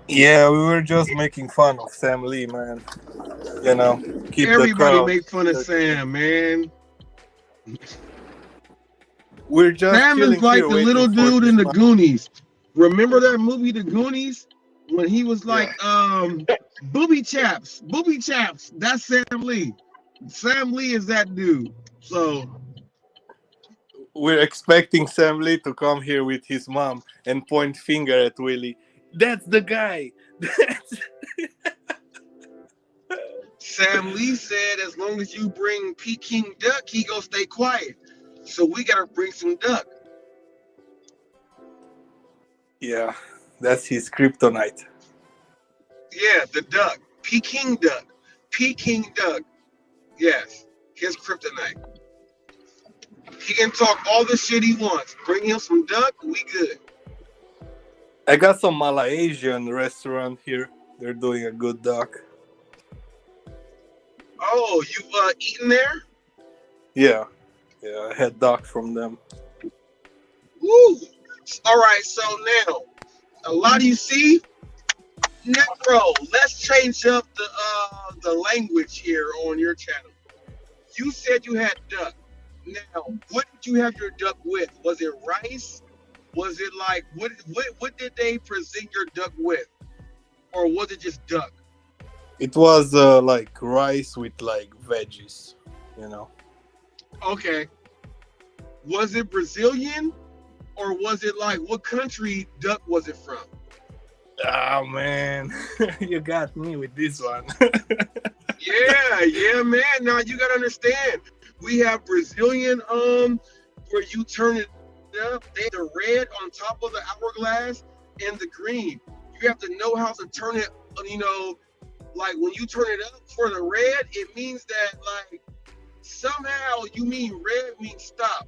Yeah, we were just making fun of Sam Lee, man. Keep everybody the crowd. make fun of Sam, man. We're just Sam chilling is like here the waiting little for dude his in the mom. Goonies. Remember that movie, The Goonies? When he was like, booby chaps. That's Sam Lee. Sam Lee is that dude. So We're expecting Sam Lee to come here with his mom and point finger at Willie. That's the guy. Sam Lee said, as long as you bring Peking duck, he gonna stay quiet. So we gotta bring some duck. Yeah, that's his kryptonite. Yeah, the duck. Peking duck. Yes, his kryptonite. He can talk all the shit he wants. Bring him some duck, we good. I got some Malaysian restaurant here. They're doing a good duck. Oh, you eaten there? Yeah, I had duck from them. Woo! All right, so now a lot of you see, Necro. Let's change up the language here on your channel. You said you had duck. Now, what did you have your duck with? Was it rice? Was it like what did they present your duck with, or was it just duck? It was like rice with like veggies, you know. Okay. Was it Brazilian, or was it like what country duck was it from? Oh man, you got me with this one. Yeah, man. Now you gotta understand. We have Brazilian where you turn it up. They have the red on top of the hourglass and the green. You have to know how to turn it. You know, like when you turn it up for the red, it means that like somehow you mean red means stop,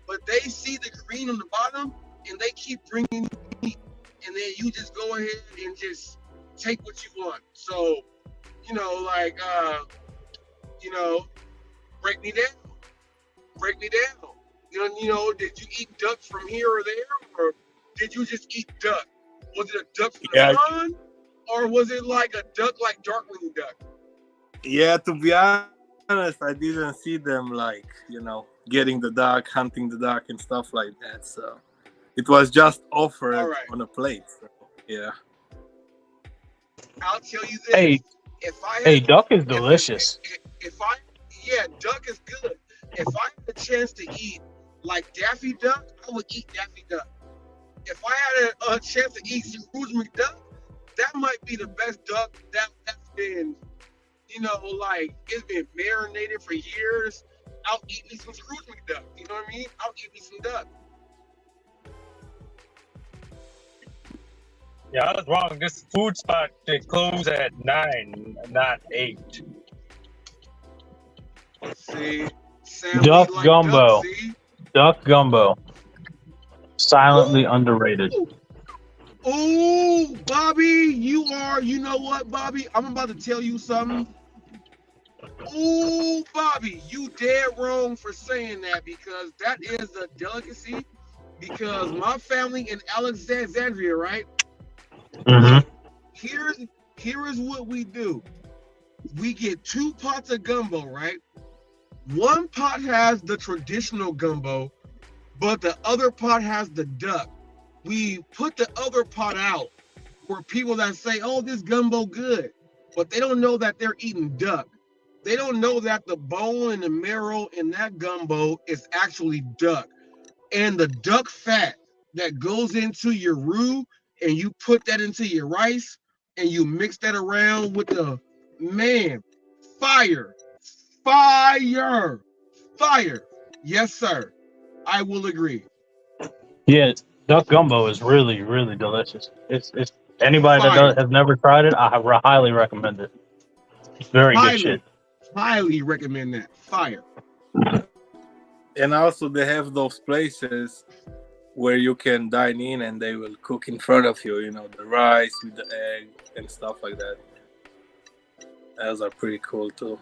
but they see the green on the bottom and they keep bringing you meat, and then you just go ahead and just take what you want. So, you know, like you know, break me down. You know, did you eat duck from here or there, or did you just eat duck? Was it a duck from the pond, or was it like a duck like Darkwing Duck? Yeah, to be honest, I didn't see them like, you know, getting the duck, hunting the duck and stuff like that. So it was just offered on a plate. So, yeah. I'll tell you this. Hey, duck is delicious. Yeah, duck is good. If I had a chance to eat like Daffy Duck, I would eat Daffy Duck. If I had a chance to eat Scrooge McDuck, that might be the best duck that's been, you know, like it's been marinated for years. I'll eat me some Scrooge McDuck. You know what I mean? I'll eat me some duck. Yeah, I was wrong. This food spot, they close at 9, not 8. See, Duck like gumbo. Duck, see? Duck gumbo. Silently underrated. Ooh, Bobby, you know what, Bobby? I'm about to tell you something. Ooh, Bobby, you dead wrong for saying that, because that is a delicacy. Because my family in Alexandria, right? Mm-hmm. Here is what we do. We get 2 pots of gumbo, right? One pot has the traditional gumbo, but the other pot has the duck. We put the other pot out for people that say, oh, this gumbo good, but they don't know that they're eating duck. They don't know that the bone and the marrow in that gumbo is actually duck. And the duck fat that goes into your roux, and you put that into your rice, and you mix that around with the, man, fire. Yes, sir. I will agree. Yeah, duck gumbo is really, really delicious. It's anybody that has never tried it, I highly recommend it. It's very good shit. Highly recommend that. Fire. And also they have those places where you can dine in and they will cook in front of you, you know, the rice with the egg and stuff like that. Those are pretty cool too.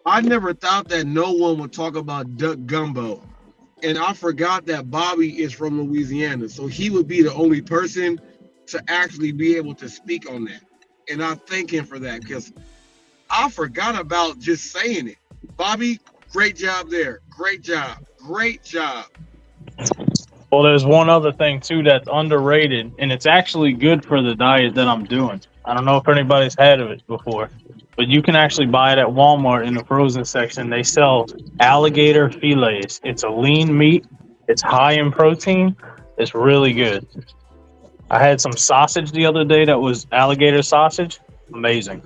I never thought that no one would talk about duck gumbo. And I forgot that Bobby is from Louisiana. So he would be the only person to actually be able to speak on that. And I thank him for that, because I forgot about just saying it. Bobby, great job there. Great job. Well, there's one other thing too that's underrated, and it's actually good for the diet that I'm doing. I don't know if anybody's had of it before, but you can actually buy it at Walmart in the frozen section. They sell alligator fillets. It's a lean meat. It's high in protein. It's really good. I had some sausage the other day that was alligator sausage. Amazing.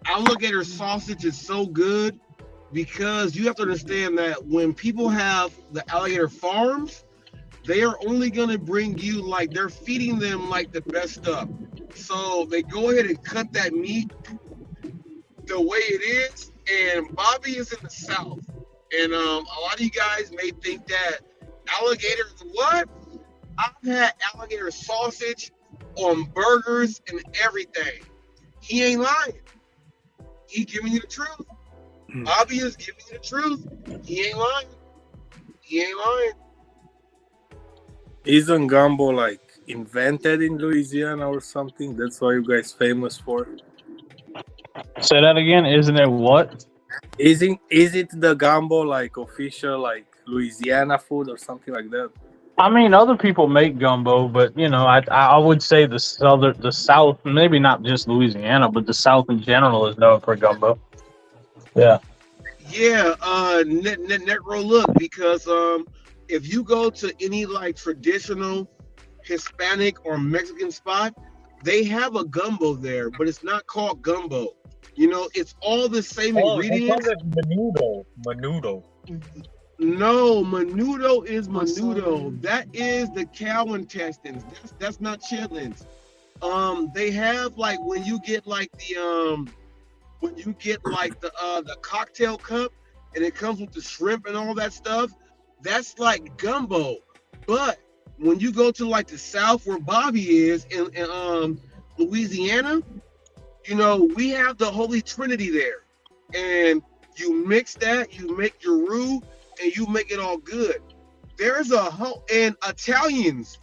Alligator sausage is so good, because you have to understand that when people have the alligator farms, they are only going to bring you, like, they're feeding them like the best stuff. So they go ahead and cut that meat the way it is. And Bobby is in the South. And a lot of you guys may think that alligator is what? I've had alligator sausage on burgers and everything. He ain't lying. He giving you the truth. Bobby is giving you the truth. He ain't lying. He ain't lying. Isn't gumbo like invented in Louisiana or something? That's why you guys famous for. Say that again. Isn't it what? Is it the gumbo like official like Louisiana food or something like that? I mean, other people make gumbo, but you know, I would say the South, maybe not just Louisiana, but the South in general is known for gumbo. Yeah. Yeah, Necro, look, because if you go to any like traditional Hispanic or Mexican spot, they have a gumbo there, but it's not called gumbo. You know, it's all the same ingredients. They call it menudo. No, menudo is menudo. That is the cow intestines. That's not chitlins. They have like when you get like the cocktail cup and it comes with the shrimp and all that stuff, that's like gumbo. But when you go to like the South where Bobby is in Louisiana, you know, we have the Holy Trinity there. And you mix that, you make your roux, and you make it all good. There's a whole, and Italians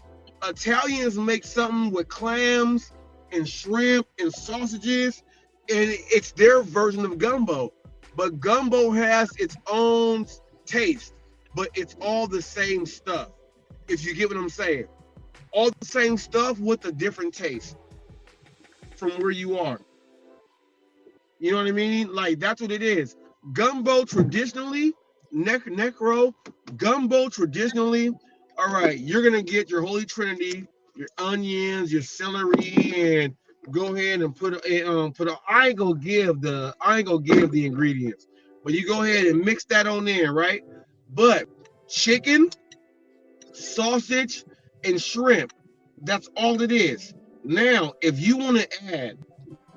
make something with clams and shrimp and sausages, and it's their version of gumbo. But gumbo has its own taste, but it's all the same stuff. If you get what I'm saying, all the same stuff with a different taste from where you are. You know what I mean? Like that's what it is. Gumbo traditionally, Necro, gumbo traditionally. All right, you're gonna get your Holy Trinity, your onions, your celery, and go ahead and put a. I ain't gonna give the ingredients, but you go ahead and mix that on there, right? But chicken, sausage, and shrimp. That's all it is. Now, if you want to add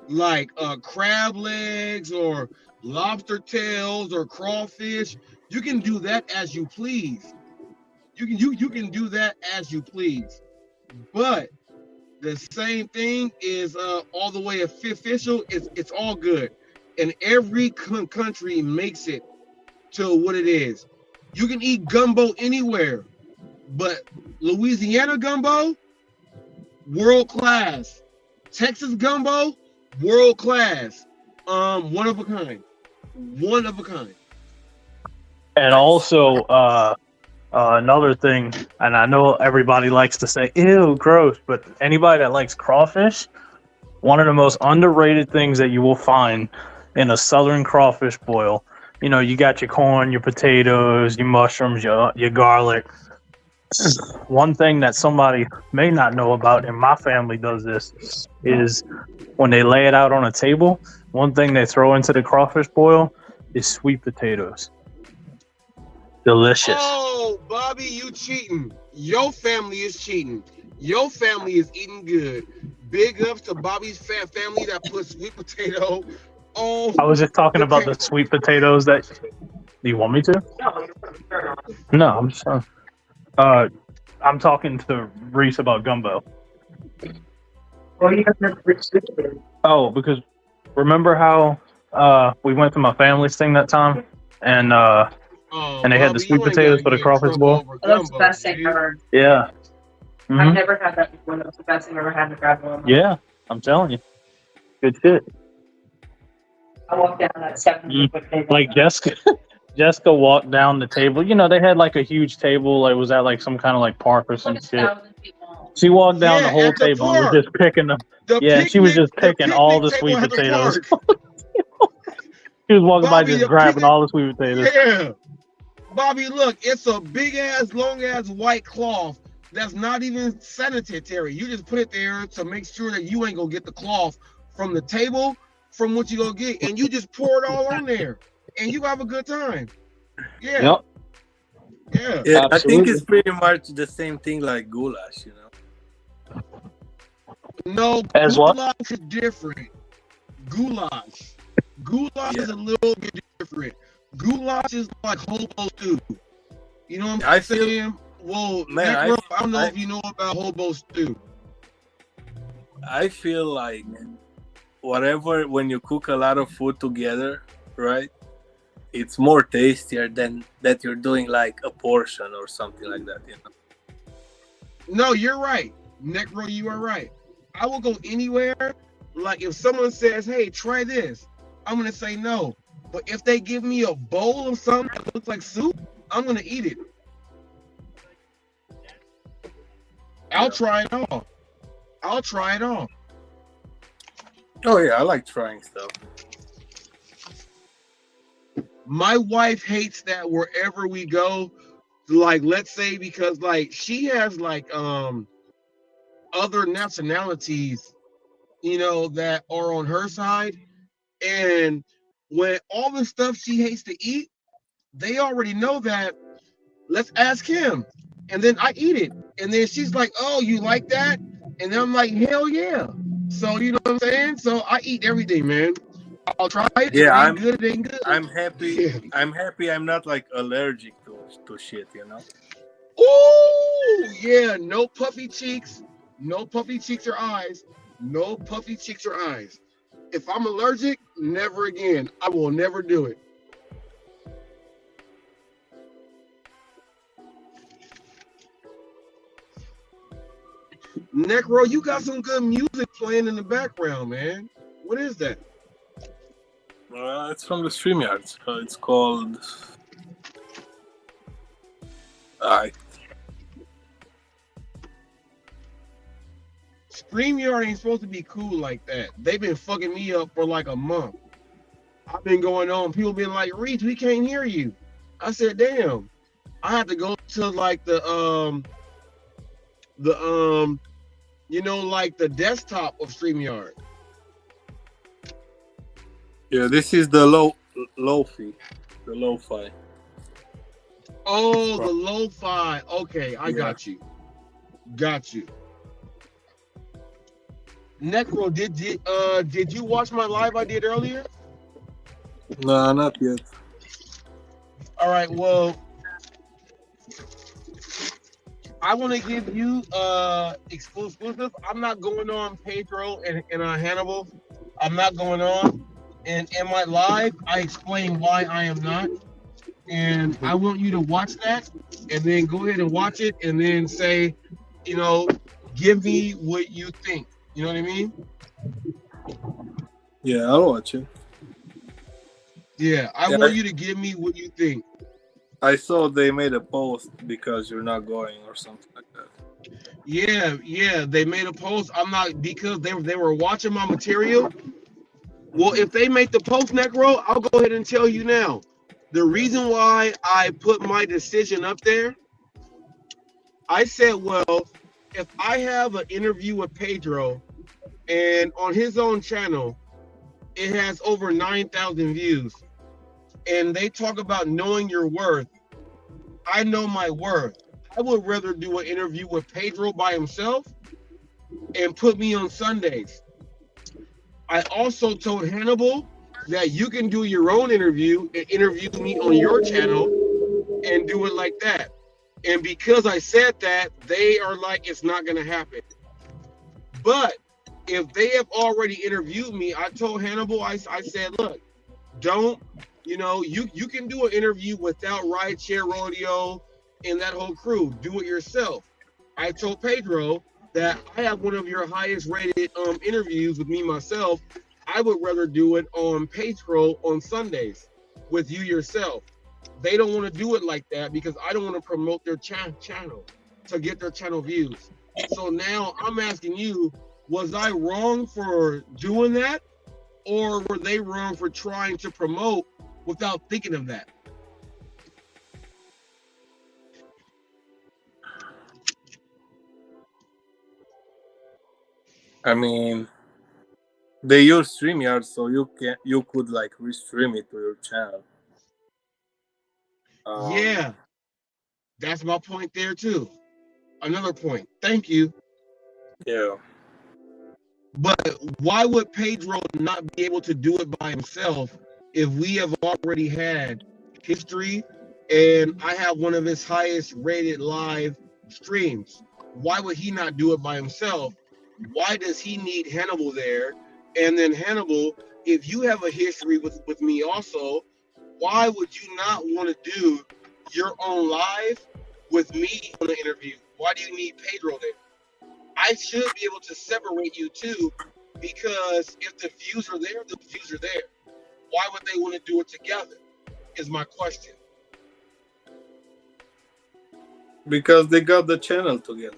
like crab legs or lobster tails or crawfish, you can do that as you please. You can do that as you please. But the same thing is all the way official. It's all good, and every country makes it to what it is. You can eat gumbo anywhere, but Louisiana gumbo, world class. Texas gumbo, world class. One of a kind. One of a kind. And also, another thing, and I know everybody likes to say, ew, gross, but anybody that likes crawfish, one of the most underrated things that you will find in a southern crawfish boil, you know, you got your corn, your potatoes, your mushrooms, your garlic. One thing that somebody may not know about, and my family does this, is when they lay it out on a table, one thing they throw into the crawfish boil is sweet potatoes. Delicious. Oh, Bobby, you cheating. Your family is cheating. Your family is eating good. Big ups to Bobby's family that put sweet potato on. I was just talking about the sweet potatoes that... Do you want me to? No, I'm just... I'm talking to Reese about gumbo. Oh, because remember how we went to my family's thing that time, and they had the sweet potatoes for the crawfish bowl. That's the best thing ever. Yeah. I've Mhm. never had that before. That was the best thing I've ever had in the crab bowl. Yeah, I'm telling you, good shit. I walked down that 7 Like Jessica walked down the table. You know, they had like a huge table. It was at like some kind of like park or some shit. She walked down the whole table and was just picking them. Yeah, she was just picking all the sweet potatoes. She was walking by just grabbing all the sweet potatoes. Yeah. Bobby, look, it's a big ass, long ass white cloth that's not even sanitary. You just put it there to make sure that you ain't gonna get the cloth from the table from what you gonna get, and you just pour it all on there, and you have a good time. Yeah. Yep. Yeah. Yeah, I think it's pretty much the same thing like goulash, you know. No, As what? goulash is different. Goulash is a little bit different. goulash is like hobo stew. You know what I'm I feel, saying? Well, man, Necro, I don't know if you know about hobo stew. I feel like whatever, when you cook a lot of food together, right? It's more tastier than that you're doing like a portion or something like that, you know. No, you're right. Necro, you are right. I will go anywhere. Like if someone says, hey, try this, I'm gonna say no. But if they give me a bowl of something that looks like soup, I'm gonna eat it. I'll try it all. I'll try it all. Oh yeah, I like trying stuff. My wife hates that wherever we go, like let's say because like she has like other nationalities, you know, that are on her side, and when all the stuff she hates to eat, they already know that. Let's ask him, and then I eat it, and then she's like, "Oh, you like that?" And then I'm like, "Hell yeah!" So you know what I'm saying? So I eat everything, man. I'll try it. If it Yeah, ain't good, it ain't good. I'm happy. Yeah. I'm happy. I'm not like allergic to shit, you know. Ooh, yeah. No puffy cheeks. No puffy cheeks or eyes. No puffy cheeks or eyes. If I'm allergic, never again. I will never do it. Necro, you got some good music playing in the background, man. What is that? It's from the StreamYard. It's called. StreamYard ain't supposed to be cool like that. They've been fucking me up for like a month. I've been going on. People been like, Reach, we can't hear you. I said, damn. I have to go to like the you know, like the desktop of StreamYard. Yeah, this is the lo-fi. The lo-fi. Oh, the lo-fi. Okay, I got you. Got you. Necro, did you watch my live I did earlier? No, not yet. All right, well, I want to give you exclusive. I'm not going on Pedro and Hannibal. I'm not going on. And in my live, I explain why I am not. And I want you to watch that and then go ahead and watch it and then say, you know, give me what you think. You know what I mean? Yeah, I'll watch it. Yeah, I want you to give me what you think. I saw they made a post because you're not going or something like that. Yeah, they made a post. I'm not, because they were watching my material. Well, if they make the post, Necro, I'll go ahead and tell you now. The reason why I put my decision up there, I said, well, if I have an interview with Pedro and on his own channel, it has over 9,000 views, and they talk about knowing your worth, I know my worth. I would rather do an interview with Pedro by himself and put me on Sundays. I also told Hannibal that you can do your own interview and interview me on your channel and do it like that. And because I said that, they are like, it's not going to happen. But if they have already interviewed me, I told Hannibal, I said, look, don't, you know, you can do an interview without Rideshare Rodeo and that whole crew. Do it yourself. I told Pedro that I have one of your highest rated interviews with me myself. I would rather do it on Pedro on Sundays with you yourself. They don't want to do it like that because I don't want to promote their channel to get their channel views. So now I'm asking you, was I wrong for doing that? Or were they wrong for trying to promote without thinking of that? I mean, they use StreamYard, so you could like restream it to your channel. Yeah, that's my point there too. Another point. Thank you. Yeah. But why would Pedro not be able to do it by himself if we have already had history, and I have one of his highest rated live streams. Why would he not do it by himself? Why does he need Hannibal there? And then Hannibal, if you have a history with me also, why would you not want to do your own live with me on the interview? Why do you need Pedro there? I should be able to separate you two, because if the views are there, the views are there. Why would they want to do it together? Is my question. Because they got the channel together.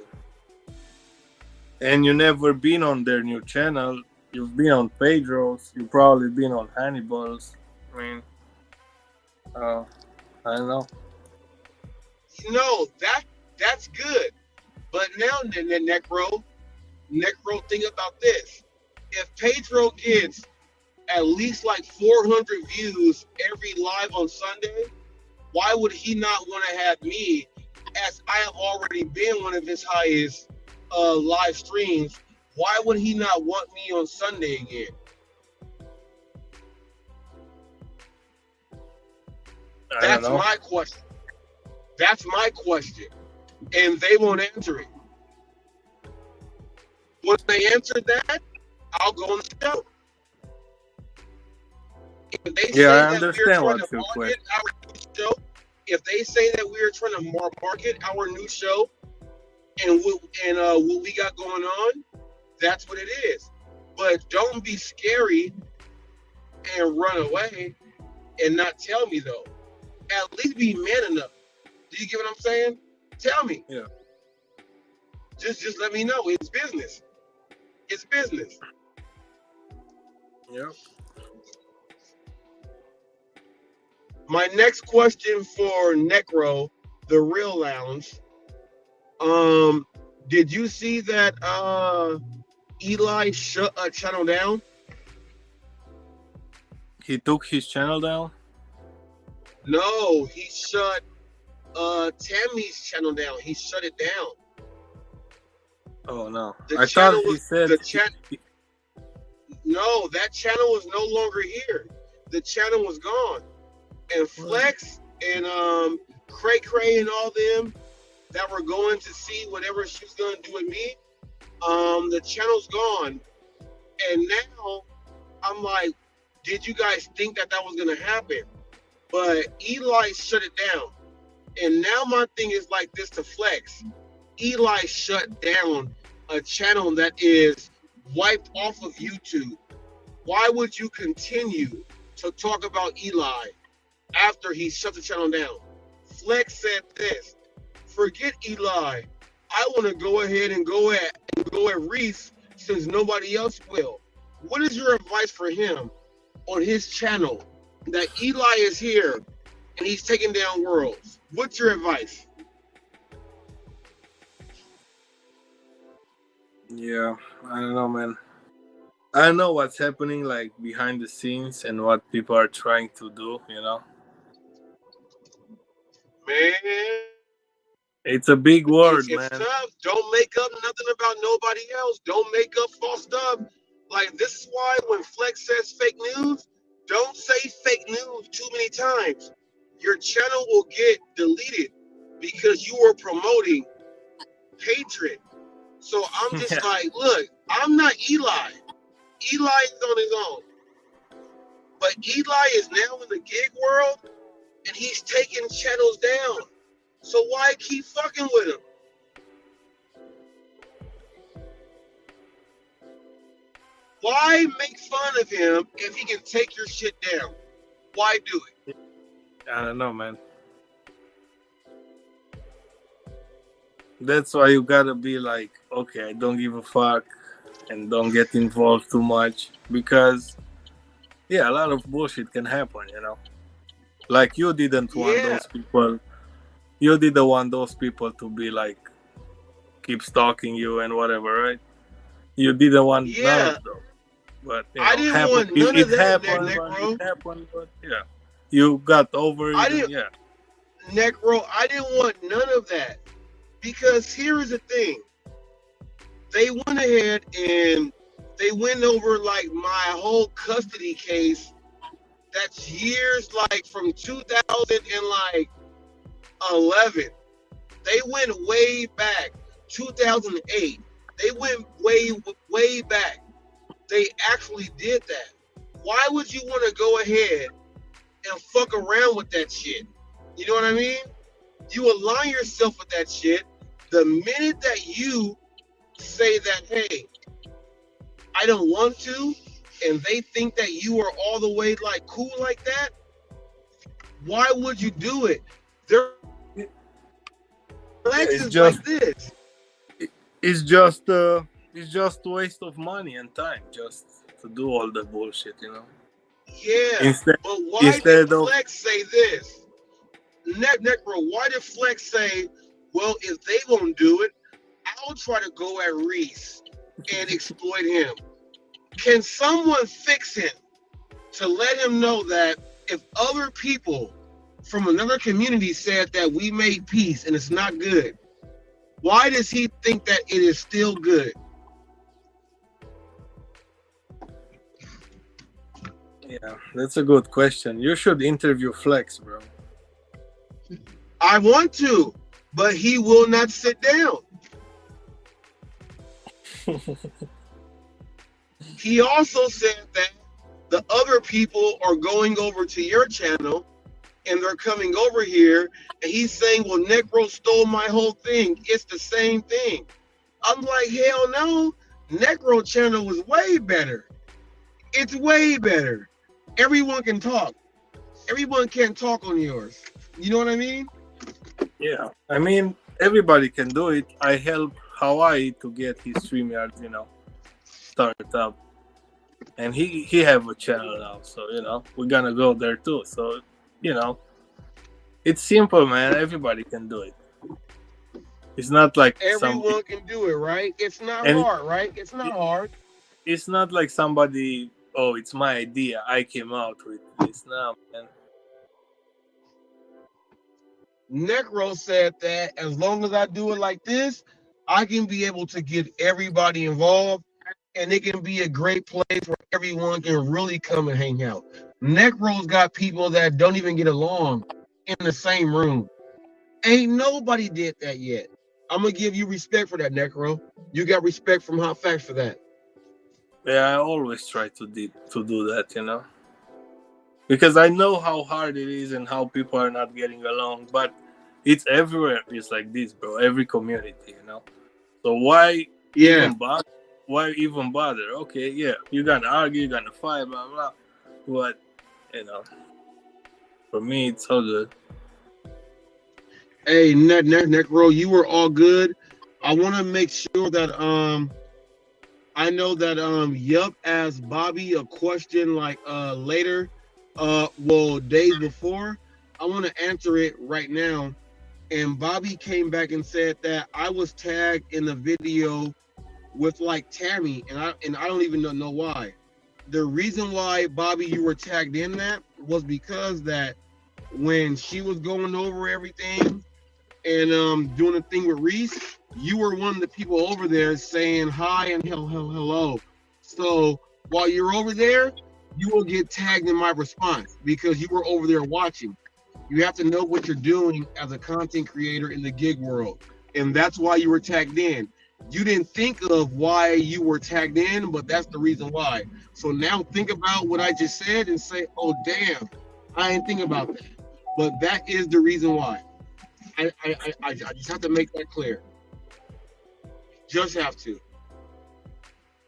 And you never been on their new channel. You've been on Pedro's. You've probably been on Hannibal's. I mean, I don't know. No, that's good. But now, Necro, think about this. If Pedro gets at least like 400 views every live on Sunday, why would he not want to have me, as I have already been one of his highest live streams? Why would he not want me on Sunday again? That's my question. That's my question. And they won't answer it. When they answer that, I'll go on the show. If they say I that we're understand trying what's to your market question. our new show, if they say that we're trying to market our new show and what we got going on, that's what it is. But don't be scary and run away and not tell me, though. At least be man enough. Do you get what I'm saying? Tell me. Yeah. Just let me know. It's business. It's business. Yep. My next question for Necro, the Real Lounge. Did you see that Eli shut a channel down? He took his channel down? No, he shut Tammy's channel down. He shut it down. Oh no. The I channel thought he was said no, that channel was no longer here. The channel was gone. And Flex and Cray Cray and all them that were going to see whatever she was going to do with me, the channel's gone. And now I'm like, did you guys think that was going to happen? But Eli shut it down. And now my thing is like this to Flex. Eli shut down a channel that is wiped off of YouTube. Why would you continue to talk about Eli after he shut the channel down? Flex said this: forget Eli. I want to go ahead and go at Reese since nobody else will. What is your advice for him on his channel that Eli is here and he's taking down worlds? What's your advice? Yeah, I don't know, man. I don't know what's happening like behind the scenes and what people are trying to do, you know. Man, It's a big word, it's man. tough. Don't make up nothing about nobody else. Don't make up false stuff. Like, this is why when Flex says fake news, don't say fake news too many times. Your channel will get deleted because you are promoting hatred. So I'm just like, look, I'm not Eli. Eli is on his own. But Eli is now in the gig world and he's taking channels down. So why keep fucking with him? Why make fun of him if he can take your shit down? Why do it? I don't know, man. That's why you gotta be like, okay, I don't give a fuck and don't get involved too much, because yeah, a lot of bullshit can happen, you know. Like, you didn't want those people. You didn't want those people to be like, keep stalking you and whatever, right? You didn't want none of those. But you know, I didn't want none of that, Necro. It happened, but yeah, you got over it. Yeah. Necro, I didn't want none of that. Because here is the thing. They went ahead and they went over like my whole custody case That's years like from 2011. They went way back. 2008. They went way back. They actually did that. Why would you want to go ahead and fuck around with that shit? You know what I mean? You align yourself with that shit. The minute that you say that, hey, I don't want to, and they think that you are all the way like cool like that, why would you do it? Their It's like this. it's just a waste of money and time just to do all the bullshit, you know. Yeah, Instead, but why instead did of Flex say this? Necro, why did Flex say, well, if they won't do it, I'll try to go at Reese and exploit him? Can someone fix him to let him know that if other people from another community said that we made peace and it's not good, why does he think that it is still good? Yeah, that's a good question. You should interview Flex, bro. I want to, but he will not sit down. He also said that the other people are going over to your channel and they're coming over here, and he's saying, well, Necro stole my whole thing. It's the same thing. I'm like, hell no. Necro channel was way better. It's way better. Everyone can talk. Everyone can talk on yours. You know what I mean? Yeah, I mean, everybody can do it. I helped Hawaii to get his StreamYard, you know, started up. And he have a channel now, so, you know, we're gonna go there too. So, you know, it's simple, man. Everybody can do it. It's not like everyone can do it, right? It's not hard, right? It's not hard. It's not like somebody, oh, it's my idea. I came out with this. No, man. Necro said that as long as I do it like this, I can be able to get everybody involved, and it can be a great place where everyone can really come and hang out. Necro's got people that don't even get along in the same room. Ain't nobody did that yet. I'm gonna give you respect for that, Necro. You got respect from Hot Facts for that. Yeah, I always try to do that, you know, because I know how hard it is and how people are not getting along. But it's everywhere. It's like this, bro. Every community, you know. So why even bother? Why even bother? Okay, yeah, you're gonna argue, you're gonna fight, blah blah. But you know, for me, it's all good. Hey, Necro, you were all good. I want to make sure that I know that Yup asked Bobby a question like later, well, days before. I want to answer it right now. And Bobby came back and said that I was tagged in the video with like Tammy, and I don't even know why. The reason why, Bobby, you were tagged in that was because that when she was going over everything and doing a thing with Reese, you were one of the people over there saying hi and hello. So while you're over there, you will get tagged in my response because you were over there watching. You have to know what you're doing as a content creator in the gig world, and that's why you were tagged in. You didn't think of why you were tagged in, but that's the reason why. So now think about what I just said and say, oh, damn, I didn't think about that. But that is the reason why. I just have to make that clear. Just have to.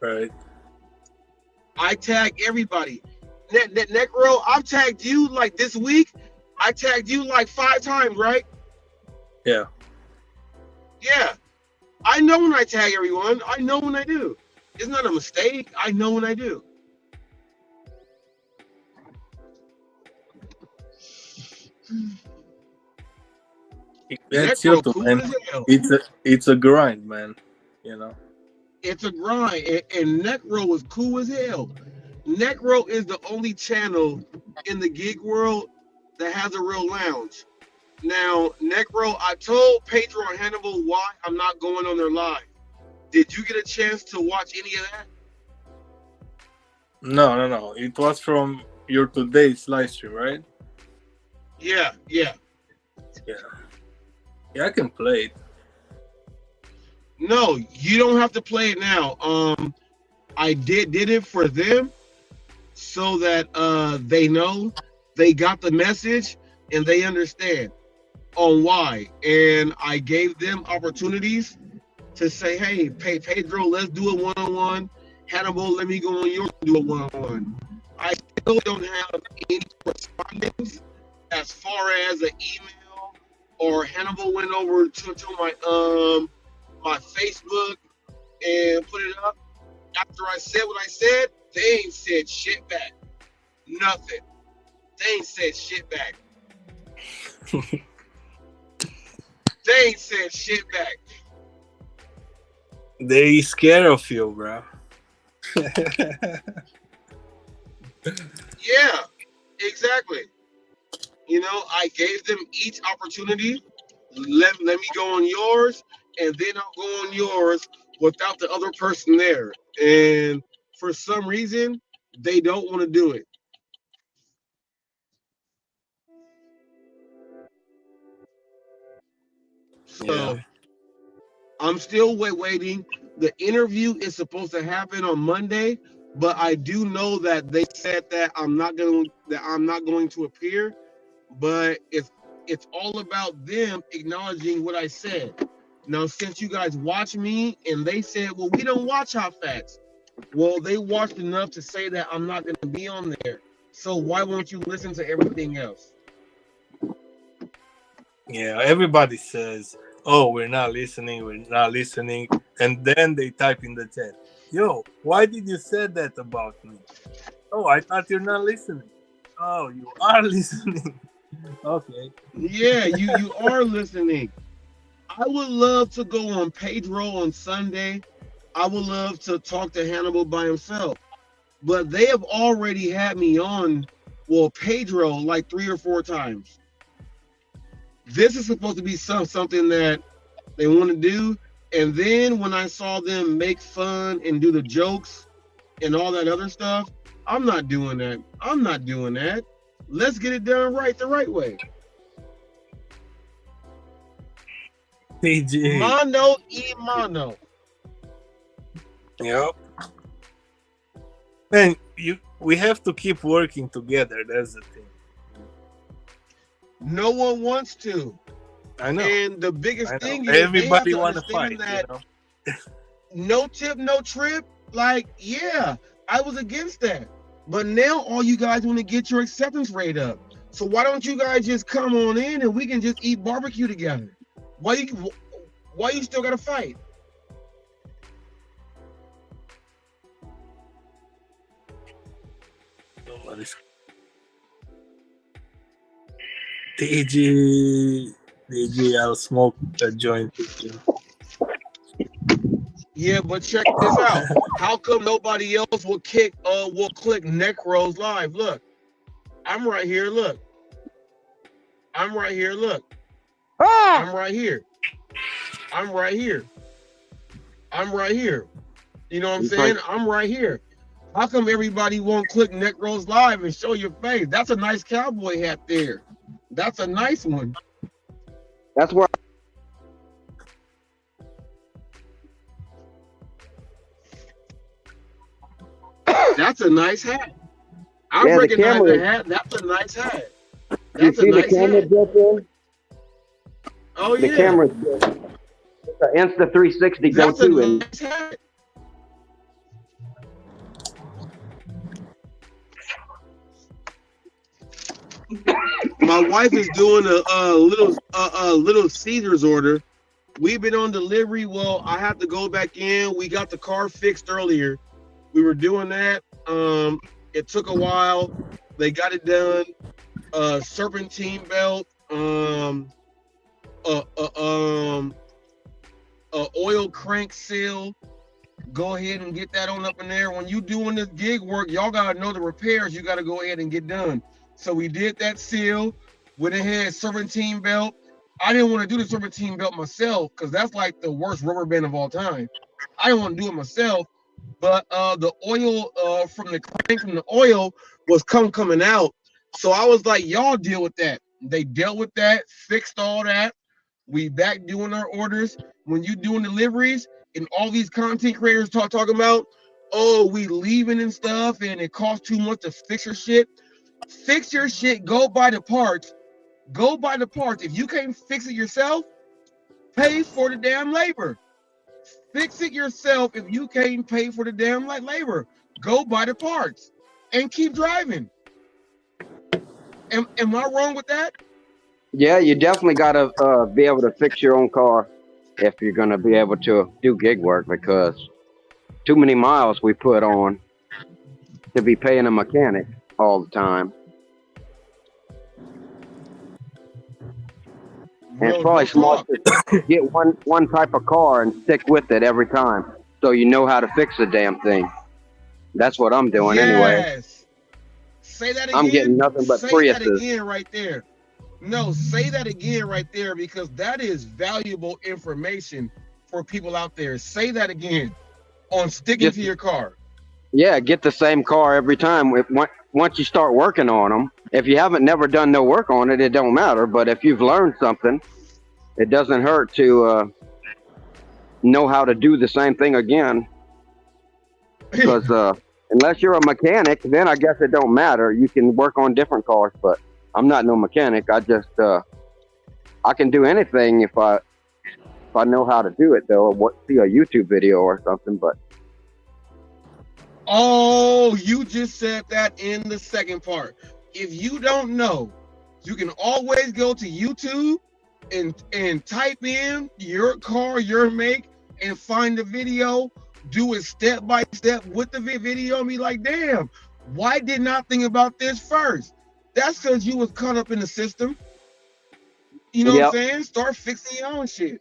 Right. I tag everybody. Necro, I've tagged you like this week. I tagged you like 5 times, right? Yeah. Yeah. I know when I tag everyone. I know when I do. It's not a mistake. I know when I do. That's you too, man. It's a grind, man. You know. It's a grind, and Necro is cool as hell. Necro is the only channel in the gig world that has a real lounge. Now, Necro, I told Pedro and Hannibal why I'm not going on their live. Did you get a chance to watch any of that? No. It was from your today's live stream, right? Yeah. Yeah. Yeah, I can play it. No, you don't have to play it now. I did it for them so that they know they got the message and they understand on why. And I gave them opportunities to say, hey, Pedro, let's do a one-on-one. Hannibal, let me go on yours and do a one-on-one. I still don't have any correspondence as far as an email or Hannibal went over to my Facebook and put it up. After I said what I said, they ain't said shit back. Nothing. They ain't said shit back. They ain't said shit back. They scared of you, bro. Yeah, exactly. You know, I gave them each opportunity. Let me go on yours, and then I'll go on yours without the other person there. And for some reason, they don't want to do it. So Yeah. I'm still waiting. The interview is supposed to happen on Monday, but I do know that they said that I'm not going to appear. But it's all about them acknowledging what I said. Now, since you guys watch me and they said, well, we don't watch Hot Facts. Well, they watched enough to say that I'm not going to be on there. So why won't you listen to everything else? Yeah, everybody says, oh, we're not listening, and then they type in the chat, yo, why did you say that about me? Oh, I thought you're not listening. Oh, you are listening. Okay. Yeah, you are listening. I would love to go on Pedro on Sunday. I would love to talk to Hannibal by himself. But they have already had me on, well, Pedro like 3 or 4 times. This is supposed to be something that they want to do. And then when I saw them make fun and do the jokes and all that other stuff, I'm not doing that. I'm not doing that. Let's get it done right the right way. PG. Mano y mano. Yep. And we have to keep working together. That's the thing. No one wants to. I know. And the biggest thing is everybody want to fight. That You know? no tip, no trip. Like, yeah, I was against that. But now all you guys want to get your acceptance rate up. So why don't you guys just come on in and we can just eat barbecue together? Why you still gotta fight? Nobody's. DG, I'll smoke a joint with you. Yeah, but check this out. How come nobody else will click Necros live? Look, I'm right here. Look, I'm right here. Look, I'm right here. I'm right here. I'm right here. You know what I'm saying? I'm right here. How come everybody won't click Necros live and show your face? That's a nice cowboy hat there. That's a nice one. That's where. That's a nice hat. I recognize the hat. That's a nice hat. That's you see a nice the camera hat. built in? Oh, the yeah. Camera's built in. It's an Insta 360 That's go-to. a nice hat. My wife is doing a little Caesar's order. We've been on delivery. Well, I have to go back in. We got the car fixed earlier. We were doing that. It took a while. They got it done. Serpentine belt. Oil crank seal. Go ahead and get that on up in there. When you doing this gig work, y'all gotta know the repairs you gotta go ahead and get done. So we did that seal. Went ahead, serpentine belt. I didn't want to do the serpentine belt myself because that's like the worst rubber band of all time. I didn't want to do it myself, but the oil from the crank from the oil was coming out. So I was like, y'all deal with that. They dealt with that, fixed all that. We back doing our orders. When you doing deliveries and all these content creators talking about, oh, we leaving and stuff and it costs too much to fix your shit. Fix your shit, go buy the parts. Go buy the parts. If you can't fix it yourself, pay for the damn labor. Fix it yourself if you can't pay for the damn labor. Go buy the parts and keep driving. Am I wrong with that? Yeah, you definitely got to be able to fix your own car if you're going to be able to do gig work, because too many miles we put on to be paying a mechanic all the time. And it's probably smart to get one type of car and stick with it every time, so you know how to fix the damn thing. That's what I'm doing anyway. Say that again. I'm getting nothing but say Priuses. That again right there. No, say that again right there, because that is valuable information for people out there. Say that again on sticking to your car. Yeah, get the same car every time. Once you start working on them, if you haven't never done no work on it, it don't matter. But if you've learned something, it doesn't hurt to know how to do the same thing again. Because unless you're a mechanic, then I guess it don't matter. You can work on different cars, but I'm not no mechanic. I just I can do anything if I know how to do it, though. Or see a YouTube video or something, but. Oh, you just said that in the second part. If you don't know, you can always go to YouTube and type in your car, your make, and find the video. Do it step by step with the video and be like, damn, why didn't I think about this first? That's because you was caught up in the system. You know what I'm saying? Start fixing your own shit.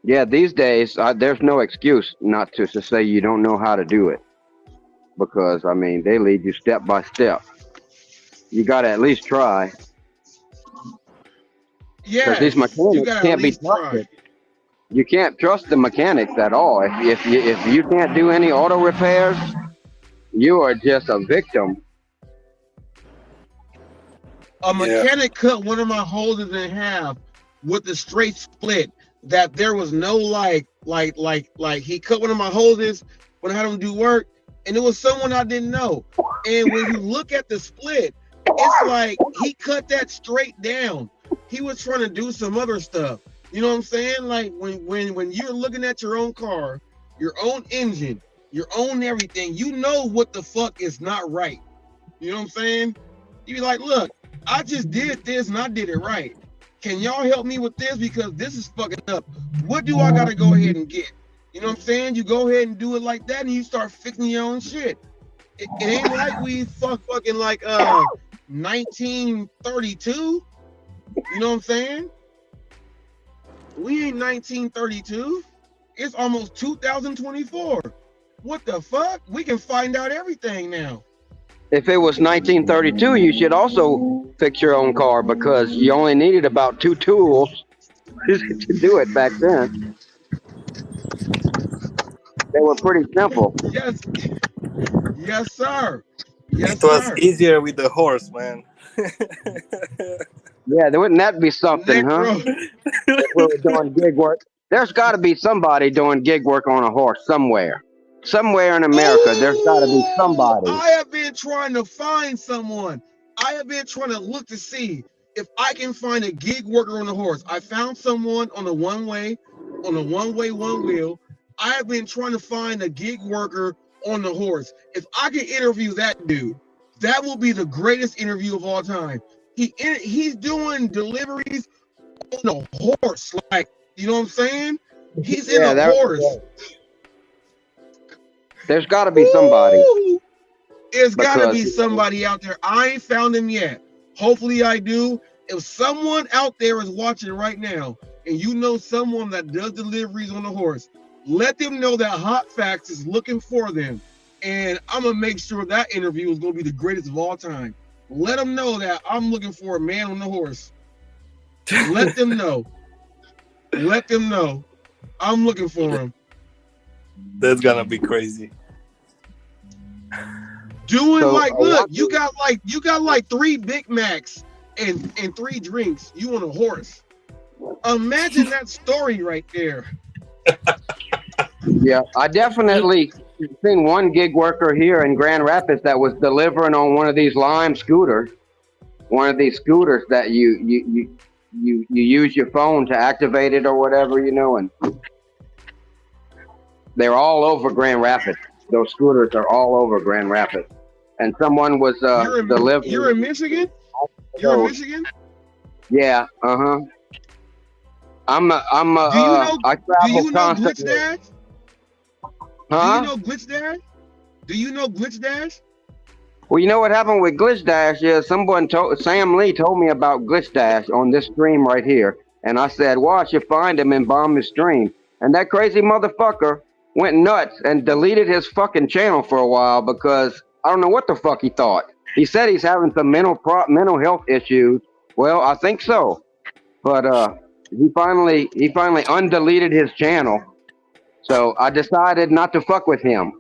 Yeah, these days, there's no excuse not to say you don't know how to do it. Because, I mean, they lead you step by step. You got to at least try. Yeah, because these mechanics can't be trusted. You can't trust the mechanics at all. If you can't do any auto repairs, you are just a victim. A mechanic cut one of my hoses in half with a straight split. That there was no like he cut one of my hoses when I had him do work. And it was someone I didn't know. And when you look at the split, it's like he cut that straight down. He was trying to do some other stuff. You know what I'm saying? Like when you're looking at your own car, your own engine, your own everything, you know what the fuck is not right. You know what I'm saying? You be like, look, I just did this and I did it right. Can y'all help me with this? Because this is fucking up. What do I gotta go ahead and get? You know what I'm saying? You go ahead and do it like that and you start fixing your own shit. It ain't like we fucking like 1932. You know what I'm saying? We ain't 1932. It's almost 2024. What the fuck? We can find out everything now. If it was 1932, you should also fix your own car, because you only needed about 2 tools to do it back then. They were pretty simple. Yes, yes, sir. Yes, it was sir. easier with the horse, man. Yeah, wouldn't that be something, huh? If we were doing gig work. There's got to be somebody doing gig work on a horse somewhere. Somewhere in America, there's got to be somebody. I have been trying to find someone. I have been trying to look to see if I can find a gig worker on a horse. I found someone on a one-way, one wheel. I have been trying to find a gig worker on the horse. If I can interview that dude, that will be the greatest interview of all time. He's doing deliveries on a horse, like, you know what I'm saying? He's in a horse. There's got to be somebody. It's got to be somebody out there. I ain't found him yet. Hopefully I do. If someone out there is watching right now and you know someone that does deliveries on a horse, let them know that Hot Facts is looking for them. And I'm going to make sure that interview is going to be the greatest of all time. Let them know that I'm looking for a man on the horse. Let them know. Let them know. I'm looking for him. That's gonna be crazy. Doing So like, look, you got like 3 Big Macs and 3 drinks. You on a horse. Imagine that story right there. yeah, I definitely seen one gig worker here in Grand Rapids that was delivering on one of these Lime scooters. One of these scooters that you use your phone to activate it or whatever, and they're all over Grand Rapids. Those scooters are all over Grand Rapids. And someone was delivering. You're in Michigan? You're in Michigan? Yeah, uh-huh. I Do you travel know Glitch constantly. Dash? Huh? Do you know Glitch Dash? Do you know Glitch Dash? Well, you know what happened with Glitch Dash is Sam Lee told me about Glitch Dash on this stream right here. And I said, well, I should find him and bomb his stream. And that crazy motherfucker went nuts and deleted his fucking channel for a while because I don't know what the fuck he thought. He said he's having some mental health issues. Well, I think so. But he finally undeleted his channel. So I decided not to fuck with him.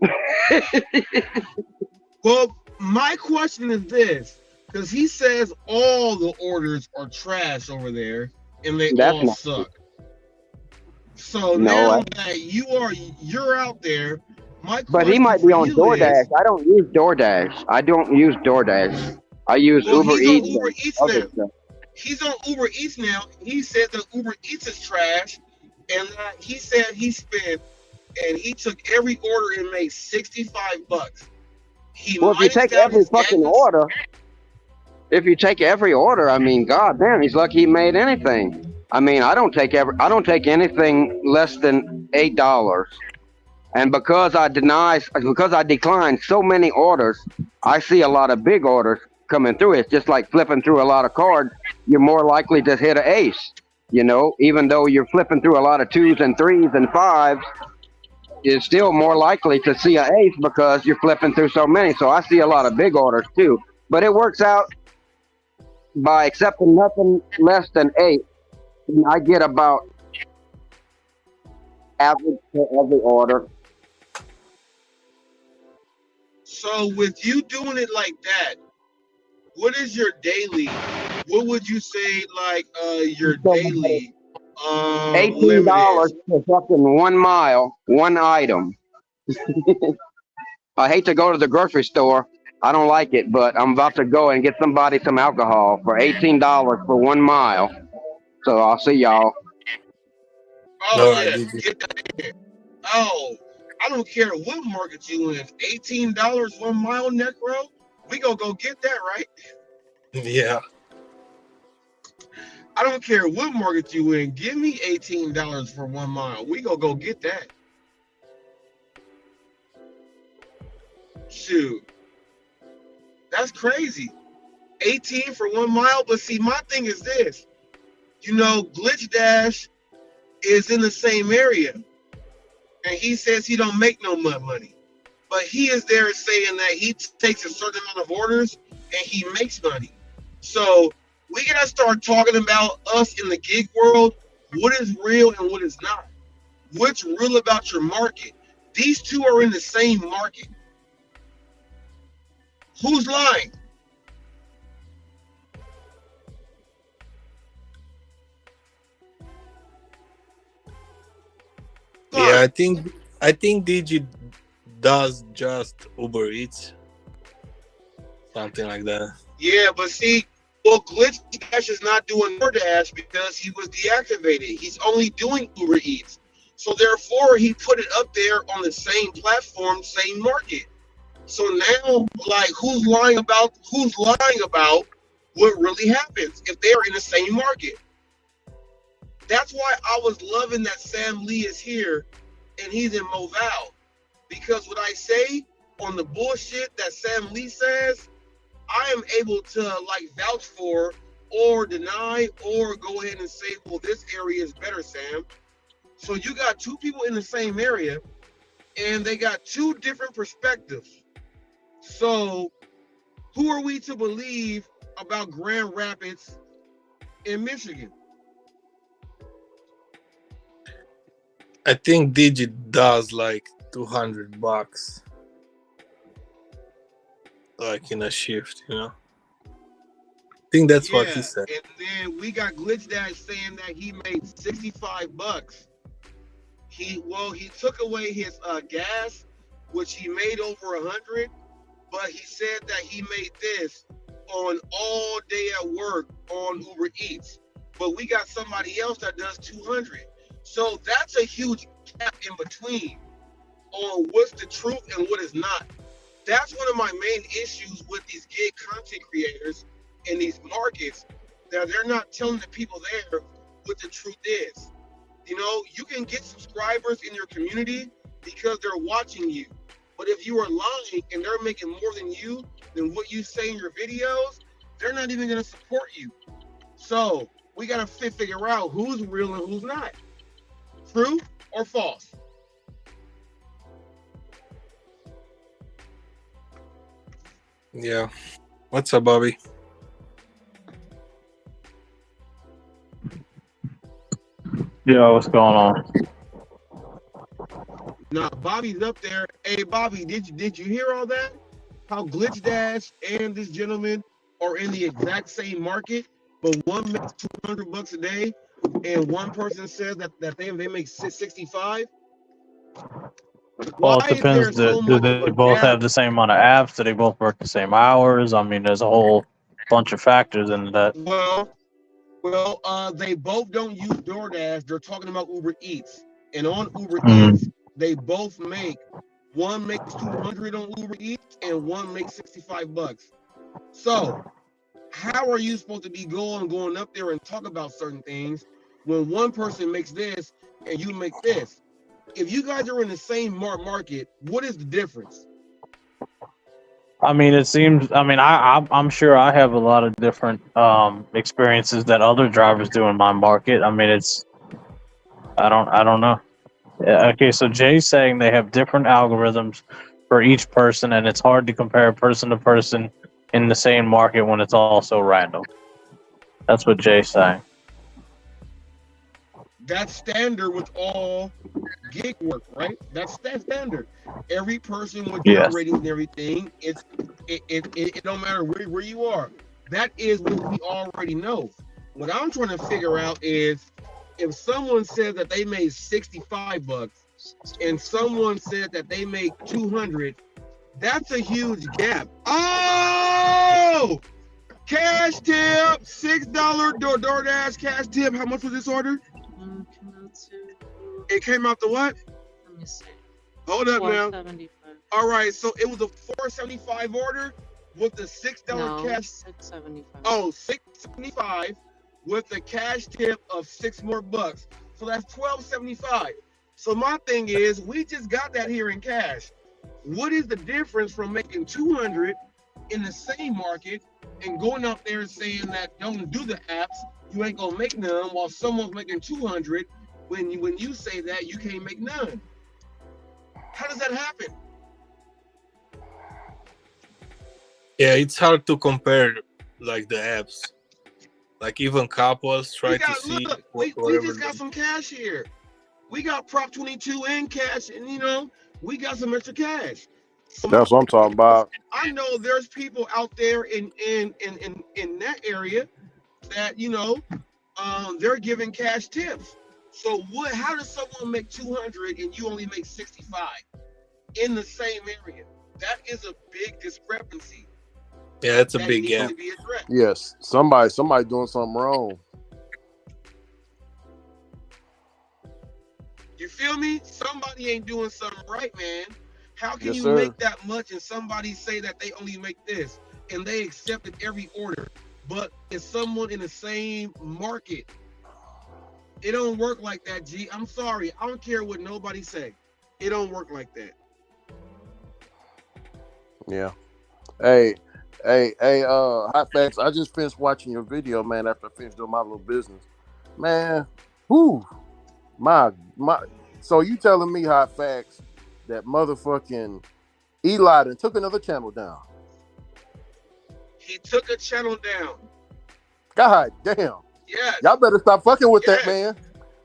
Well, my question is this, because he says all the orders are trash over there and they all suck. So now that you're out there, my question But he might be on for you DoorDash. is, I don't use DoorDash. I use Uber he's on Eats. Uber and Eats other now. stuff. He's on Uber Eats now. He said that Uber Eats is trash, and that he said he spent and he took every order and made $65. Well, if you take every fucking order, I mean, god damn, he's lucky he made anything. I mean, I don't take anything less than $8. And because I decline so many orders, I see a lot of big orders coming through. It's just like flipping through a lot of cards. You're more likely to hit an ace, even though you're flipping through a lot of 2s and 3s and 5s. You're still more likely to see an ace because you're flipping through so many. So I see a lot of big orders too. But it works out by accepting nothing less than 8. And I get about average to every order. so with you doing it like that, what is your daily? What would you say like your daily $18 limit is? for fucking 1 mile, one item. I hate to go to the grocery store. I don't like it, but I'm about to go and get somebody some alcohol for $18 for 1 mile. So I'll see y'all. Oh yeah, get that in. Oh, I don't care what market you in. $18 1 mile, Necro. We gonna go get that, right? Yeah. I don't care what market you in. Give me $18 for 1 mile. We gonna go get that. Shoot, that's crazy. 18 for 1 mile. But see, my thing is this. Glitch Dash is in the same area, and he says he don't make no money, but he is there saying that he takes a certain amount of orders and he makes money. So we gotta start talking about us in the gig world. What is real and what is not? What's real about your market? These two are in the same market. Who's lying? Yeah, I think Digi does just Uber Eats, something like that. Yeah, but see, well, Glitch Dash is not doing DoorDash because he was deactivated. He's only doing Uber Eats. So therefore, he put it up there on the same platform, same market. So now, like, who's lying about what really happens if they're in the same market? That's why I was loving that Sam Lee is here and he's in Moval. Because what I say on the bullshit that Sam Lee says, I am able to like vouch for or deny or go ahead and say, well, this area is better, Sam. So you got two people in the same area and they got two different perspectives. So who are we to believe about Grand Rapids in Michigan? I think Digi does like $200. like in a shift, you know. I think that's what he Yeah, said. and then we got Glitch Dash saying that he made $65. He took away his gas, which he made over 100, but he said that he made this on all day at work on Uber Eats. But we got somebody else that does 200. So that's a huge gap in between on what's the truth and what is not. That's one of my main issues with these gig content creators in these markets, that they're not telling the people there what the truth is. You know, you can get subscribers in your community because they're watching you. But if you are lying and they're making more than you, than what you say in your videos, they're not even going to support you. So we got to figure out who's real and who's not. True or false? Yeah. What's up, Bobby? Yeah, what's going on? Now Bobby's up there. Hey Bobby, did you hear all that? How Glitch Dash and this gentleman are in the exact same market, but one makes $200 a day, and one person says that they make 65. Well, Why it is there depends. so Do much of they a both gap? have the same amount of apps? Do they both work the same hours? I mean, there's a whole bunch of factors in that. Well, they both don't use DoorDash. They're talking about Uber Eats, and on Uber Mhm. Eats, they both make. One makes 200 on Uber Eats, and one makes $65. So, how are you supposed to be going up there and talk about certain things when one person makes this and you make this? If you guys are in the same market, what is the difference? I mean, it seems. I mean, I'm sure I have a lot of different experiences that other drivers do in my market. I mean, it's. I don't know. Yeah, okay, so Jay's saying they have different algorithms for each person, and it's hard to compare person to person in the same market when it's all so random. That's what Jay's saying. That's standard with all gig work, right? That's standard. Every person with your Yes. ratings and everything, it don't matter where you are. That is what we already know. What I'm trying to figure out is if someone said that they made $65 and someone said that they make 200, that's a huge gap. Oh! Cash tip, $6 DoorDash cash tip. How much was this order? It came out to what? Let me see. Hold up now. $4.75. All right, so it was a $4.75 order with the $6 No, cash. $6.75. Oh, $6.75 with the cash tip of $6 more bucks. So that's $12.75. So my thing is, we just got that here in cash. What is the difference from making 200 in the same market and going out there and saying that don't do the apps, you ain't gonna make none, while someone's making 200? When you say that, you can't make none. How does that happen? Yeah, it's hard to compare like the apps. Like even couples try to see We whatever. just got some cash here. We got Prop 22 and cash, and we got some extra cash. So That's what I'm talking about. I know there's people out there in that area that they're giving cash tips. So how does someone make 200 and you only make 65 in the same area? That is a big discrepancy. Yeah, it's a that big needs gap. to be addressed. Yes, somebody doing something wrong. You feel me? Somebody ain't doing something right, man. How can Yes, you sir. make that much and somebody say that they only make this and they accepted every order, but it's someone in the same market? It don't work like that, G. I'm sorry. I don't care what nobody say. It don't work like that. Yeah. Hey, Hot Facts, I just finished watching your video, man, after I finished doing my little business. Man, whoo. My so you telling me, Hot Facts, that motherfucking Eli done took another channel down. He took a channel down. God damn. Yes. Y'all better stop fucking with that man.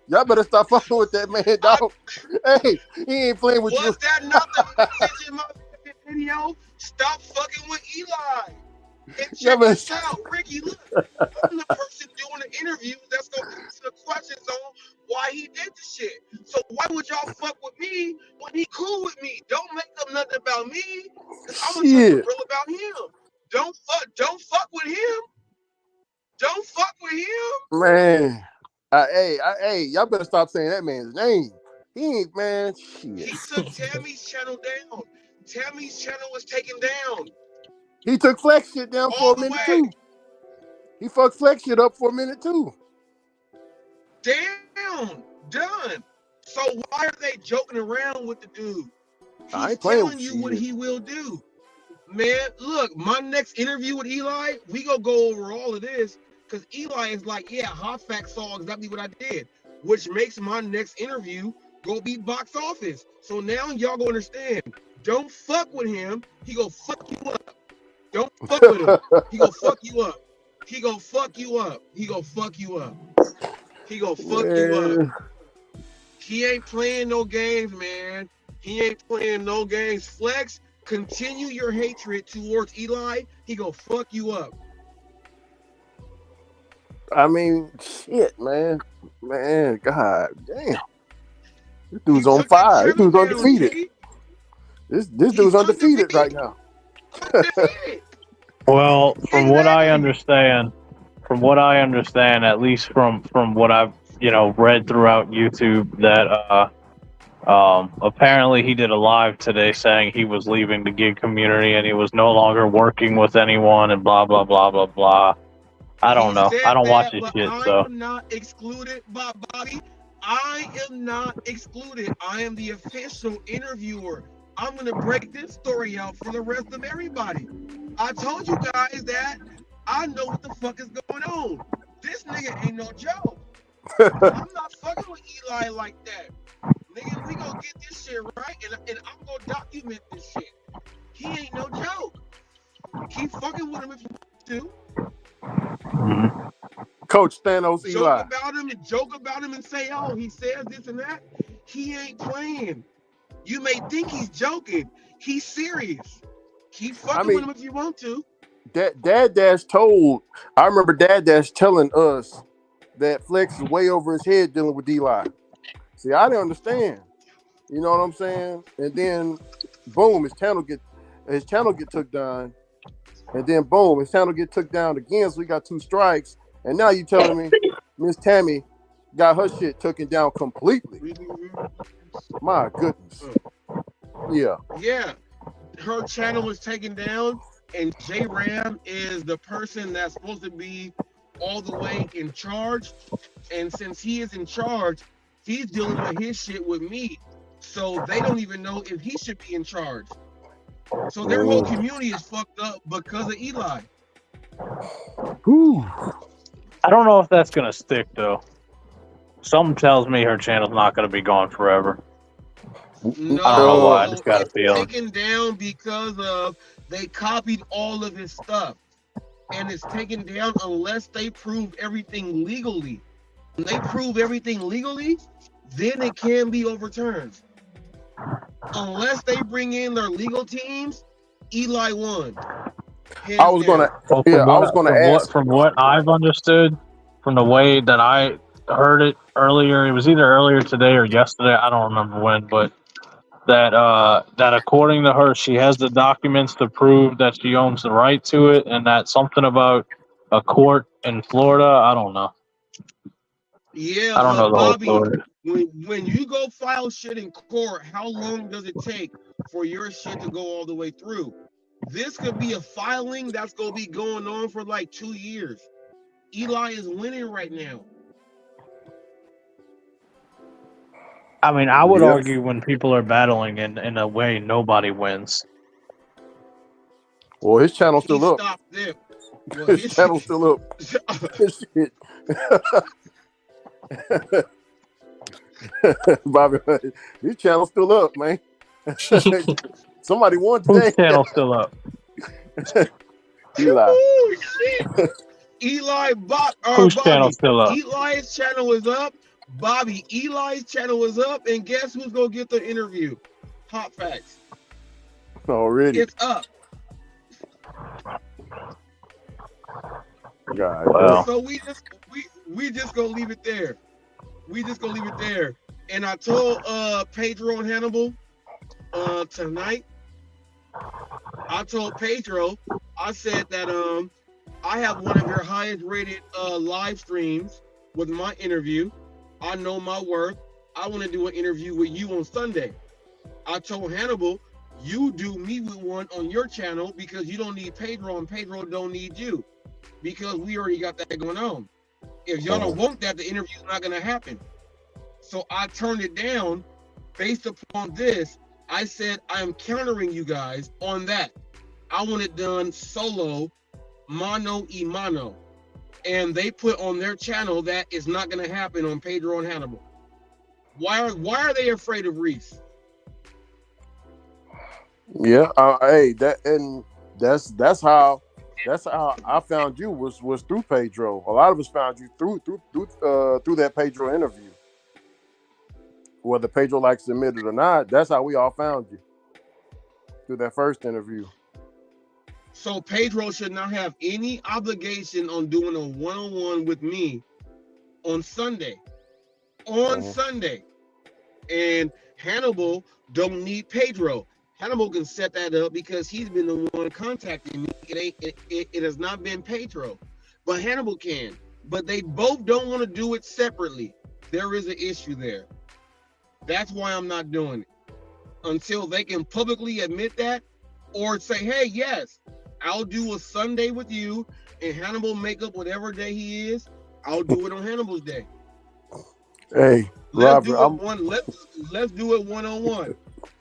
Y'all better stop fucking with that man, dog. Hey, he ain't playing with you. Was that not the message in my video? Stop fucking with Eli. And Yeah, check man. this out, Ricky. Look, I'm the person doing the interview that's gonna answer the questions on why he did the shit. So why would y'all fuck with me when he cool with me? Don't make up nothing about me, cause I'm gonna tell you the Shit, real about him. Don't fuck with him. Don't fuck with him. man. Hey, y'all better stop saying that man's name. He ain't, man. Shit. He took Tammy's channel down. Tammy's channel was taken down He took Flex shit down all for a the minute way. too. He fucked Flex shit up for a minute too. Down, done. So why are they joking around with the dude? I He's ain't playing telling with you shit. what he will do. Man, look, my next interview with Eli, we gonna go over all of this, because Eli is like, yeah, Hot Facts saw exactly what I did, which makes my next interview go beat box office. So now y'all gonna understand. Don't fuck with him. He gonna fuck you up. Don't fuck with him. He gonna fuck you up. He gonna fuck you up. He gonna fuck you up. He gonna fuck you up. Man. He ain't playing no games, man. He ain't playing no games. Flex, continue your hatred towards Eli. He gonna fuck you up. I mean, shit, man. Man, god damn. This dude's on fire. This dude's undefeated. This dude's undefeated right now. Well, from what I understand, at least from what I've read throughout YouTube, that apparently he did a live today saying he was leaving the gig community and he was no longer working with anyone and blah blah blah blah blah. I don't know. I don't watch his shit, so. I am not excluded, Bobby. I am not excluded. I am the official interviewer. I'm gonna break this story out for the rest of everybody. I told you guys that I know what the fuck is going on. This nigga ain't no joke. I'm not fucking with Eli like that. Nigga, we gonna get this shit right, and I'm gonna document this shit. He ain't no joke. Keep fucking with him if you want to. Coach Thanos Eli. Joke about him and say, oh, he says this and that. He ain't playing. You may think he's joking. He's serious. Keep fucking with him if you want to. Dad Dash told, I remember Dad Dash telling us that Flex is way over his head dealing with Eli. See, I didn't understand. You know what I'm saying? And then boom, his channel get took down. And then boom, his channel get took down again, so he got 2 strikes. And now you telling me Miss Tammy got her shit taken down completely. My goodness. Yeah. Yeah. Her channel was taken down, and J Ram is the person that's supposed to be all the way in charge. And since he is in charge, he's dealing with his shit with me. So they don't even know if he should be in charge. So their whole community is fucked up because of Eli. Ooh. I don't know if that's gonna stick though. Something tells me her channel's not gonna be gone forever. No, I don't know why. I just got a feeling. Taken down because of they copied all of his stuff, and it's taken down unless they prove everything legally. When they prove everything legally, then it can be overturned. Unless they bring in their legal teams, Eli won. I was gonna ask. From what I've understood, from the way that I heard it earlier, it was either earlier today or yesterday. I don't remember when, but that according to her, she has the documents to prove that she owns the right to it, and that something about a court in Florida. I don't know. Yeah, I don't know the Bobby, whole story. when you go file shit in court, how long does it take for your shit to go all the way through? This could be a filing that's gonna be going on for like 2 years. Eli is winning right now. I mean, I would argue when people are battling in a way, nobody wins. Well, his channel's still up. Stopped them. Well, His channel's still up. Shit. Bobby, his channel's still up, man. Somebody won today. Whose channel's still up? Eli. Ooh, shit. Whose channel's still up? Eli's channel is up. Bobby, Eli's channel is up, and guess who's gonna get the interview? Hot Facts. Already. It's up. God, Wow. So we just gonna leave it there. We just gonna leave it there. And I told Pedro and Hannibal tonight. I told Pedro, I said that I have one of your highest rated live streams with my interview. I know my worth. I want to do an interview with you on Sunday. I told Hannibal, you do me with one on your channel because you don't need Pedro and Pedro don't need you because we already got that going on. If y'all don't want that, the interview's not going to happen. So I turned it down based upon this. I said, I'm countering you guys on that. I want it done solo, mano y mano. And they put on their channel that is not going to happen on Pedro and Hannibal. Why are they afraid of Reese? Yeah, hey, that's how I found you was through Pedro. A lot of us found you through that Pedro interview. Whether Pedro likes to admit it or not, that's how we all found you through that first interview. So Pedro should not have any obligation on doing a one-on-one with me on Sunday. Sunday. And Hannibal don't need Pedro. Hannibal can set that up because he's been the one contacting me. It has not been Pedro, but Hannibal can. But they both don't want to do it separately. There is an issue there. That's why I'm not doing it until they can publicly admit that or say, hey, yes, I'll do a Sunday with you and Hannibal make up whatever day he is. I'll do it on Hannibal's day. Hey, Let's Robert, do it let's do it one-on-one.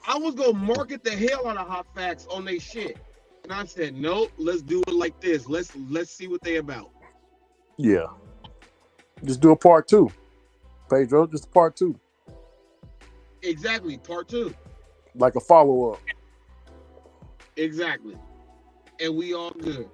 I was gonna market the hell out of Hot Facts on their shit. And I said, nope, let's do it like this. Let's see what they about. Yeah. Just do a part 2. Pedro, just a part 2. Exactly, part 2. Like a follow-up. Exactly. And we all good.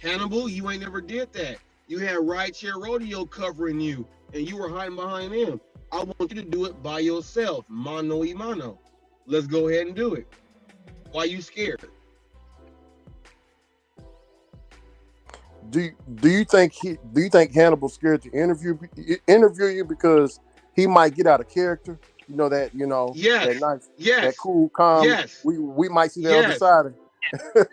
Hannibal, you ain't never did that. You had Rideshare Rodeo covering you, and you were hiding behind them. I want you to do it by yourself, mano y mano. Let's go ahead and do it. Why you scared? Do you think Hannibal's scared to interview you because he might get out of character? That nice, that cool, calm. Yes. We might see the other side.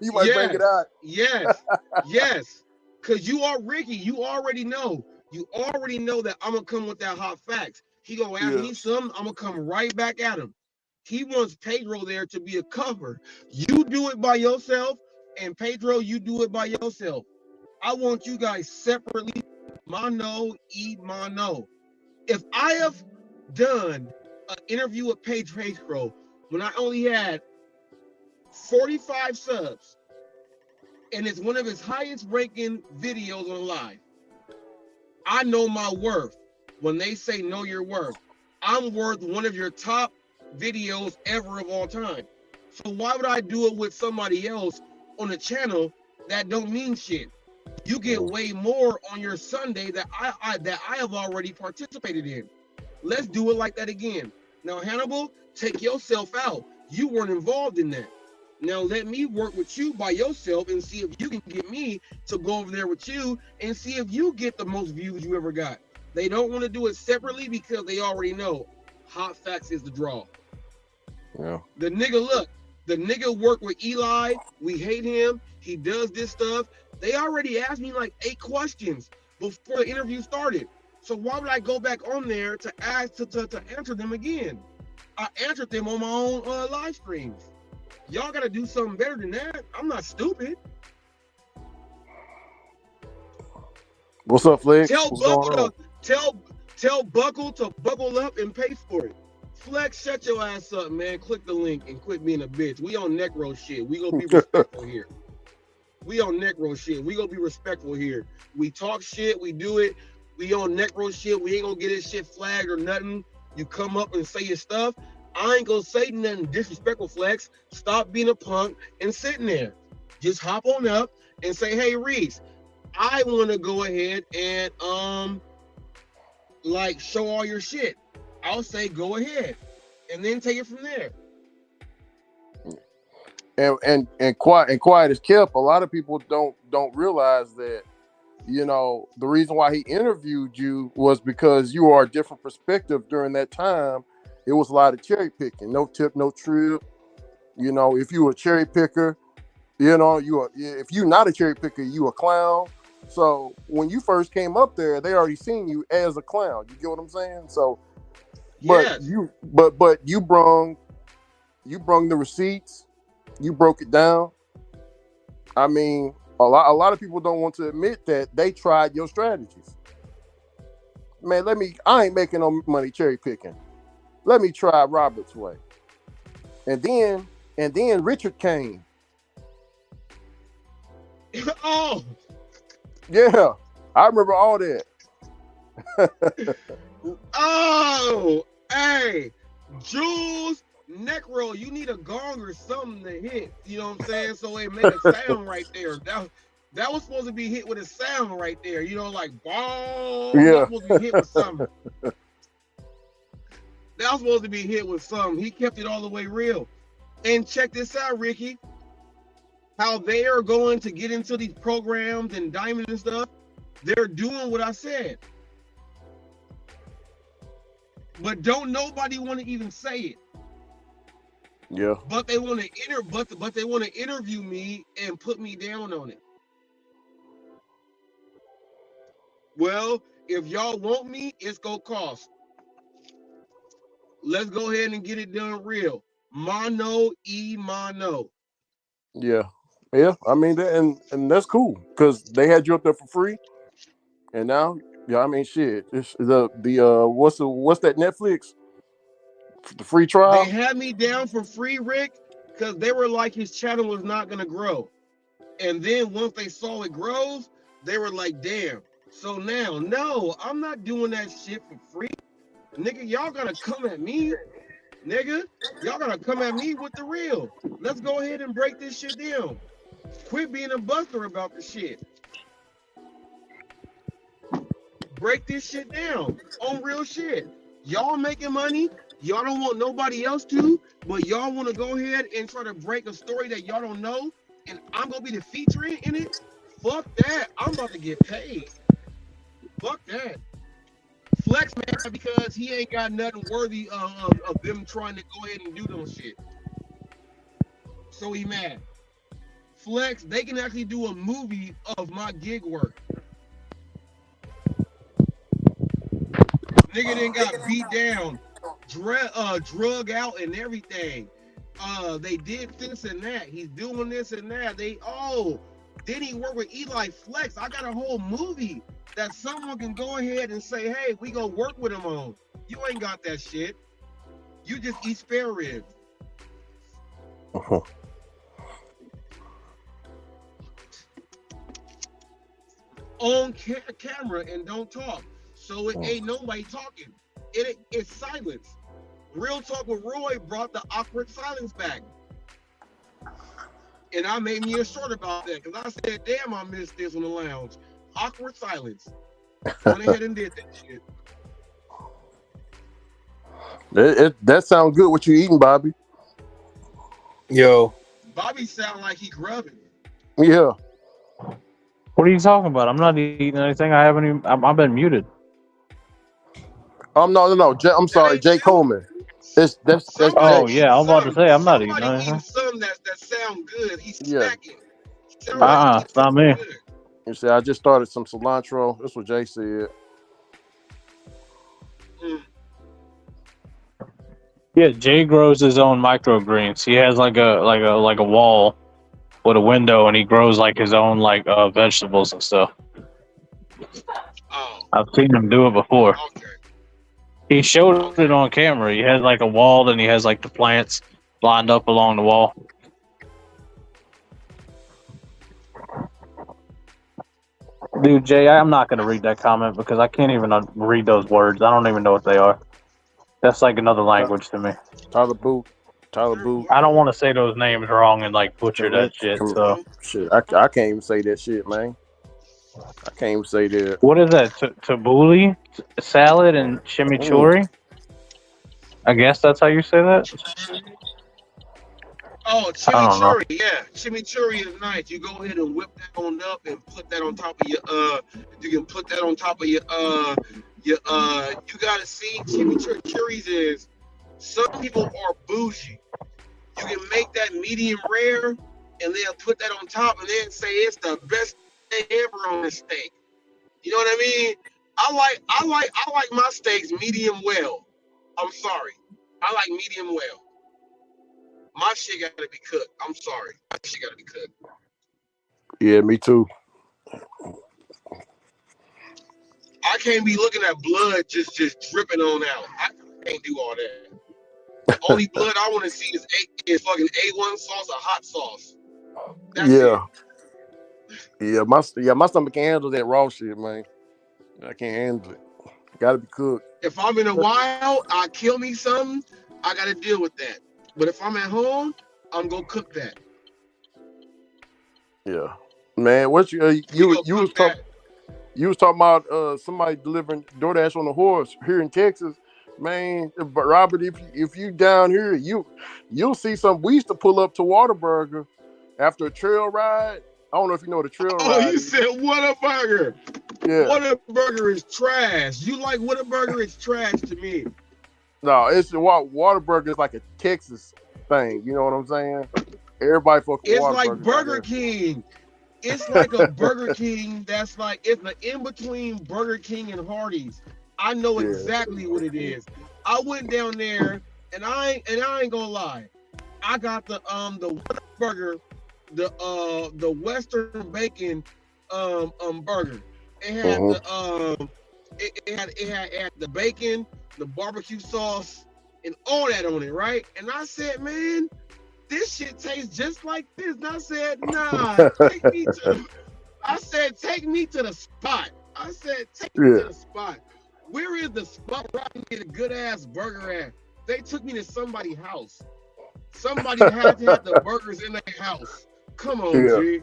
You might bring it out. Yes. Cause you are Ricky. You already know. You already know that I'm gonna come with that Hot Facts. He gonna ask me something. I'm gonna come right back at him. He wants Pedro there to be a cover. You do it by yourself, and Pedro, you do it by yourself. I want you guys separately, mano y mano. If I have done an interview with Pedro when I only had 45 subs, and it's one of his highest ranking videos on live, I know my worth. When they say know your worth, I'm worth one of your top videos ever of all time. So why would I do it with somebody else on a channel that don't mean shit? You get way more on your Sunday that I have already participated in. Let's do it like that again. Now, Hannibal, take yourself out. You weren't involved in that. Now let me work with you by yourself and see if you can get me to go over there with you and see if you get the most views you ever got. They don't want to do it separately because they already know Hot Facts is the draw. Yeah. The nigga worked with Eli. We hate him. He does this stuff. They already asked me like 8 questions before the interview started. So why would I go back on there to ask to answer them again? I answered them on my own live streams. Y'all got to do something better than that. I'm not stupid. What's up, Flex? Tell What's going on? Tell Buckle to buckle up and pay for it. Flex, shut your ass up, man. Click the link and quit being a bitch. We on Necro shit. We gonna be respectful here. We on Necro shit. We gonna be respectful here. We talk shit. We do it. We on Necro shit. We ain't gonna get this shit flagged or nothing. You come up and say your stuff. I ain't gonna say nothing disrespectful, Flex. Stop being a punk and sitting there. Just hop on up and say, hey, Reese, I want to go ahead and like show all your shit. I'll say go ahead and then take it from there. and quiet as kept. A lot of people don't realize that, you know, the reason why he interviewed you was because you are a different perspective during that time. It was a lot of cherry picking, no tip, no trip. You know, if you were a cherry picker, you know, if you're not a cherry picker, you a clown. So when you first came up there, they already seen you as a clown. You get what I'm saying? So, but Yes. you brung the receipts. You broke it down. I mean, a lot of people don't want to admit that they tried your strategies. Man, I ain't making no money cherry picking. Let me try Robert's way. And then Richard came. Oh, Yeah, I remember all that. oh, hey, Jules Necro, you need a gong or something to hit. You know what I'm saying? So it make a sound right there. That was supposed to be hit with a sound right there. You know, like ball. Yeah. That was supposed to be hit with something. That was supposed to be hit with something. He kept it all the way real. And check this out, Ricky. How they are going to get into these programs and diamond and stuff. They're doing what I said. But don't nobody want to even say it. Yeah. But they want to but they want to interview me and put me down on it. Well, if y'all want me, it's gonna cost. Let's go ahead and get it done real. Mono e mono. Yeah. Yeah. I mean, and that's cool because they had you up there for free, and now, yeah, I mean, shit. It's the what's that Netflix? The free trial. They had me down for free, Rick, because they were like his channel was not gonna grow. And then once they saw it grows, they were like, damn. So now, no, I'm not doing that shit for free. Nigga, y'all gotta come at me. Nigga, y'all gotta come at me with the real. Let's go ahead and break this shit down. Quit being a buster about the shit. Break this shit down on real shit. Y'all making money. Y'all don't want nobody else to, but y'all want to go ahead and try to break a story that y'all don't know, and I'm gonna be the feature in it. Fuck that. I'm about to get paid. Fuck that. Flex man, because he ain't got nothing worthy of them trying to go ahead and do those shit. So he mad. Flex, they can actually do a movie of my gig work. Nigga then got beat down, drug out and everything. They did this and that. He's doing this and that. Then he worked with Eli Flex. I got a whole movie that someone can go ahead and say, hey, we gonna work with him on. You ain't got that shit. You just eat spare ribs. Uh-huh. On camera and don't talk. So it ain't nobody talking. It's silence. Real Talk with Roy brought the awkward silence back. And I made me a short about that because I said, damn, I missed this on the lounge. Awkward silence. Went ahead and did that shit. That sounds good. What you eating, Bobby? Yo. Bobby sound like he grubbing. Yeah. What are you talking about? I'm not eating anything. I haven't even. I've been muted. No. I'm sorry, Jake Coleman. That's Oh yeah, I was about to say I'm not eating Somebody anything. eating something that sound good. He's Yeah. smacking. Sound It's not me. good. You see, I just started some cilantro. That's what Jay said. Yeah, Jay grows his own microgreens. He has like a wall with a window, and he grows like his own vegetables and stuff. Oh. I've seen him do it before. Okay. He showed it on camera. He has like a wall, and he has like the plants lined up along the wall. Dude, Jay, I'm not gonna read that comment because I can't even read those words. I don't even know what they are. That's like another language to me. Tyler Boo. I don't want to say those names wrong and butcher that shit. So shit, I can't even say that shit, man. I can't even say that. What is that? Tabbouleh salad and chimichurri? I guess that's how you say that. Oh, I don't know. chimichurri, yeah, chimichurri is nice. You go ahead and whip that on up and put that on top of your You can put that on top of your. You gotta see chimichurris is. Some people are bougie. You can make that medium rare, and they'll put that on top, and they'll say it's the best thing ever on the steak. You know what I mean? I like my steaks medium well. I'm sorry, I like medium well. My shit gotta be cooked. I'm sorry, my shit gotta be cooked. Yeah, me too. I can't be looking at blood just dripping on out. I can't do all that. The only blood I want to see is fucking A1 sauce or hot sauce. That's Yeah, it. my stomach can't handle that raw shit, man. I can't handle it. Gotta be cooked. If I'm in the wild, I kill me something. I gotta deal with that. But if I'm at home, I'm gonna cook that. Yeah, man. What you was talking? You was talking about somebody delivering DoorDash on a horse here in Texas, man. But Robert, if you down here, you'll see some. We used to pull up to Whataburger after a trail ride. I don't know if you know what a trail Oh, ride you is. said Whataburger. Yeah. Whataburger is trash. You like Whataburger? It's trash to me. No, it's Whataburger is like a Texas thing. You know what I'm saying? Everybody fuck with It's Whataburger. like Burger King. It's like a Burger King that's like it's the in between Burger King and Hardee's. I know exactly what it is. I went down there and I ain't gonna lie. I got the Whataburger, the Western bacon burger. It had the it had the bacon, the barbecue sauce, and all that on it, right? And I said, man, this shit tastes just like this. And I said, nah, take me to the spot. I said, take me to the spot. Where is the spot where I can get a good ass burger at? They took me to somebody's house. Somebody had to have the burgers in their house. Come on, G.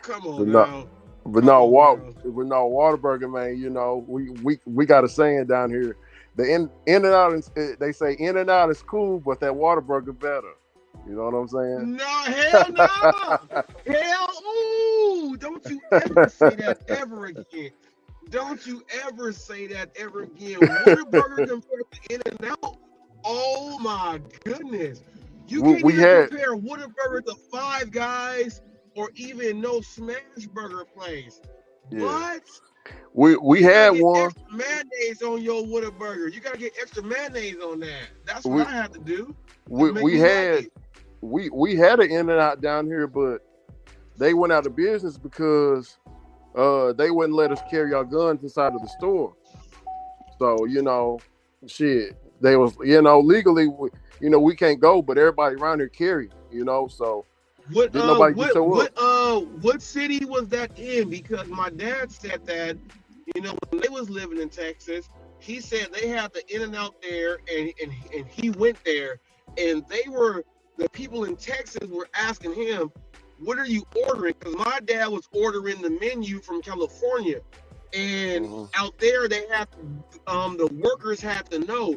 Come on now. But no, Whataburger, man. You know, we got a saying down here. The in and out, they say in and out is cool, but that Whataburger better. You know what I'm saying? No, hell no. Hell, ooh, don't you ever say that ever again. Don't you ever say that ever again. Whataburger compared to In and Out. Oh my goodness. You can't even compare Whataburger to Five Guys or even no smash burger place. Yeah. What? We had one. Extra mayonnaise on your Whataburger. You gotta get extra mayonnaise on that. That's what I had to do. We had an In and Out down here, but they went out of business because they wouldn't let us carry our guns inside of the store. So, you know, shit, they was, you know, legally, we can't go, but everybody around here carry, you know, so what city was that in? Because my dad said that, when they was living in Texas, he said they had the In and Out there, and he went there, and the people in Texas were asking him, what are you ordering? Because my dad was ordering the menu from California, and out there they have the workers had to know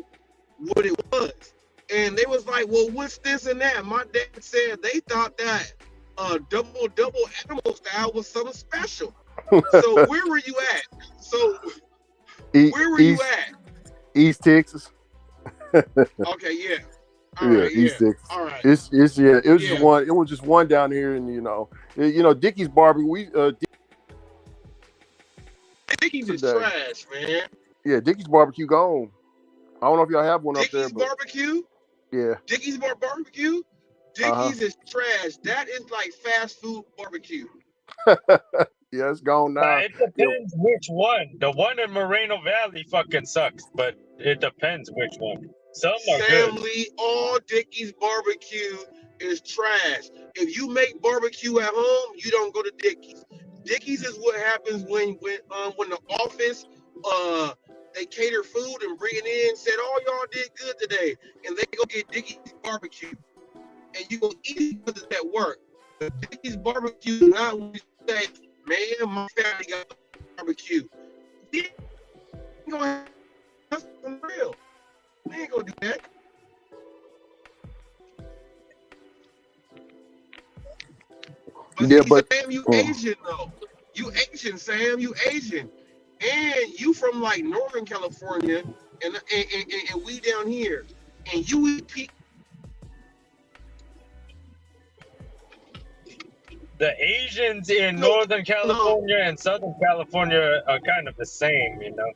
what it was, and they was like, well, what's this and that? My dad said they thought that double animal style was something special. So where were you at? Where were you at? East Texas. Okay, yeah. All right, East Texas. All right. It was just one. It was just one down here, and Dickie's Barbecue. Dickie's is trash, man. Yeah, Dickie's Barbecue gone. I don't know if y'all have one Dickie's up there. Dickie's Barbecue. Yeah. Dickie's Barbecue. Dickie's is trash. That is like fast food barbecue. Yeah, it's gone now. It depends which one. The one in Moreno Valley fucking sucks, but it depends which one. Some are Sam good. Lee, all Dickie's Barbecue is trash. If you make barbecue at home, you don't go to Dickie's. Dickie's is what happens when the office they cater food and bring it in, said, oh, y'all did good today, and they go get Dickie's Barbecue, and you go eat it because it's at work. But Dickie's Barbecue is not when you say, man, my family got barbecue. You ain't gonna have some real. They ain't gonna do that. But Yeah, see, but Sam, you Asian though. You Asian, Sam. You Asian, and you from like Northern California, and we down here, and you eat The Asians in Northern California and Southern California are kind of the same, you know.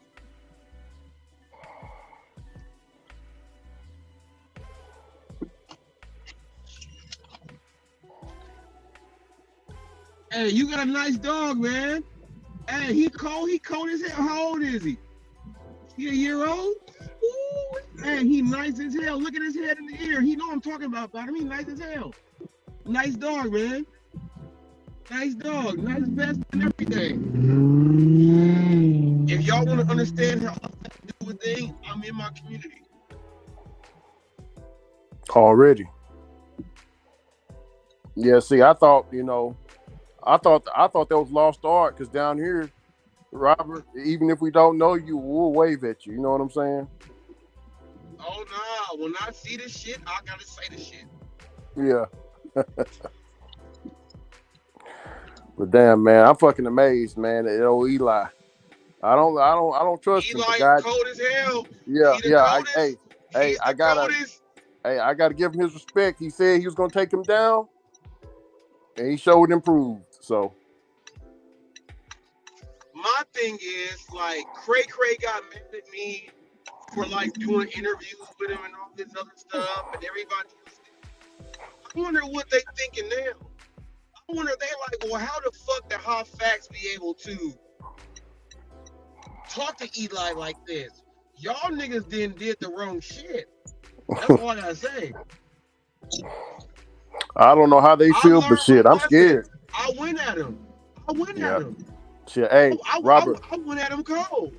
Hey, you got a nice dog, man. Hey, he cold as hell. How old is he? He a year old? Ooh, hey, he nice as hell. Look at his head in the ear. He know I'm talking about him. He nice as hell. Nice dog, man. Nice dog. Nice vest and everything. If y'all want to understand how I do a thing, I'm in my community. already. Yeah, see, I thought that was lost art because down here, Robert, even if we don't know you, we'll wave at you. You know what I'm saying? Oh no! When I see this shit, I gotta say the shit. Yeah. But damn, man, I'm fucking amazed, man. At old Eli. I don't trust him. Eli The guy, cold as hell. yeah, He the yeah. coldest. I gotta give him his respect. He said he was gonna take him down, and he showed improved. So my thing is, like, Cray got mad at me for like doing interviews with him and all this other stuff, and everybody else. I wonder what they thinking now. I wonder if they like, well, how the fuck did Hot Facts be able to talk to Eli like this? Y'all niggas did the wrong shit. That's all I gotta say. I don't know how they feel, but shit, I'm scared. I went at him. Shit, hey, Robert. I went at him cold.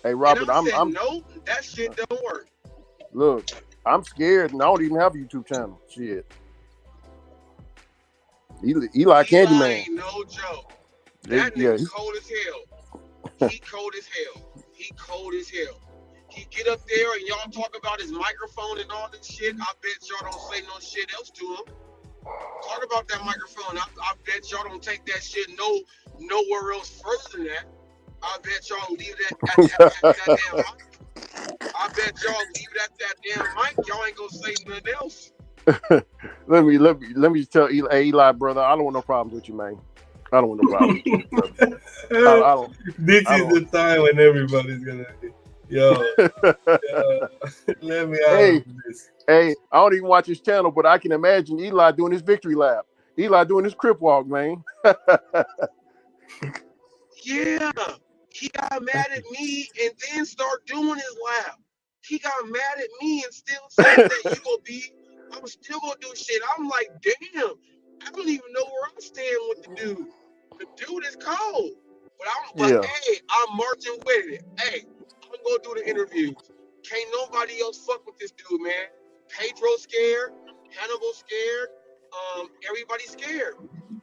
Hey, Robert, and I said, I'm nope, that shit don't work. Look, I'm scared, and I don't even have a YouTube channel. Shit. Eli Candyman. Ain't no joke. That nigga's cold as hell. He cold as hell. He cold as hell. He get up there and y'all talk about his microphone and all this shit. I bet y'all don't say no shit else to him. Talk about that microphone. I bet y'all don't take that shit nowhere else further than that. I bet y'all leave that damn mic. I bet y'all leave that damn mic. Y'all ain't gonna say nothing else. let me tell Eli, brother, I don't want no problems with you, man. I don't want no problems with you, brother. This is the time when everybody's gonna let me out of this. Hey, I don't even watch his channel, but I can imagine Eli doing his victory lap. Eli doing his crip walk, man. Yeah, he got mad at me and then start doing his lap. He got mad at me and still said that I'm still gonna do shit. I'm like, damn, I don't even know where I stand with the dude. The dude is cold. But hey, I'm marching with it. Hey, I'm gonna do the interviews. Can't nobody else fuck with this dude, man. Pedro scared, Hannibal scared, everybody scared.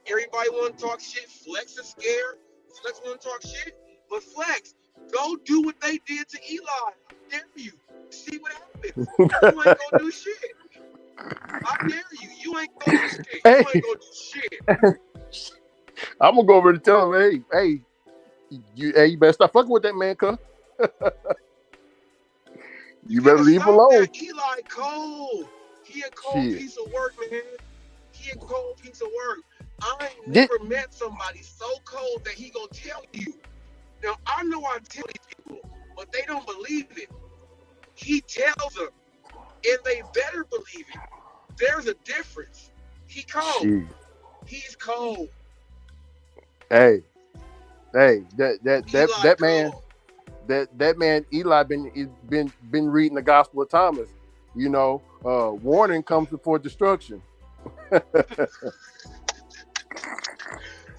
Everybody wanna talk shit. Flex is scared. Flex wanna talk shit. But Flex, go do what they did to Eli. I dare you. See what happens. You ain't gonna do shit. I dare you. You ain't gonna do shit. You ain't gonna do shit. I'm gonna go over and tell him, hey, you better stop fucking with that man, cuz. You better leave him alone. That. Eli cold. He a cold piece of work, man. He a cold piece of work. I ain't never met somebody so cold that he gonna tell you. Now I know I tell these people, but they don't believe it. He tells them, and they better believe it. There's a difference. He cold. Shit. He's cold. Hey, that man. That man Eli been reading the Gospel of Thomas. You know, warning comes before destruction.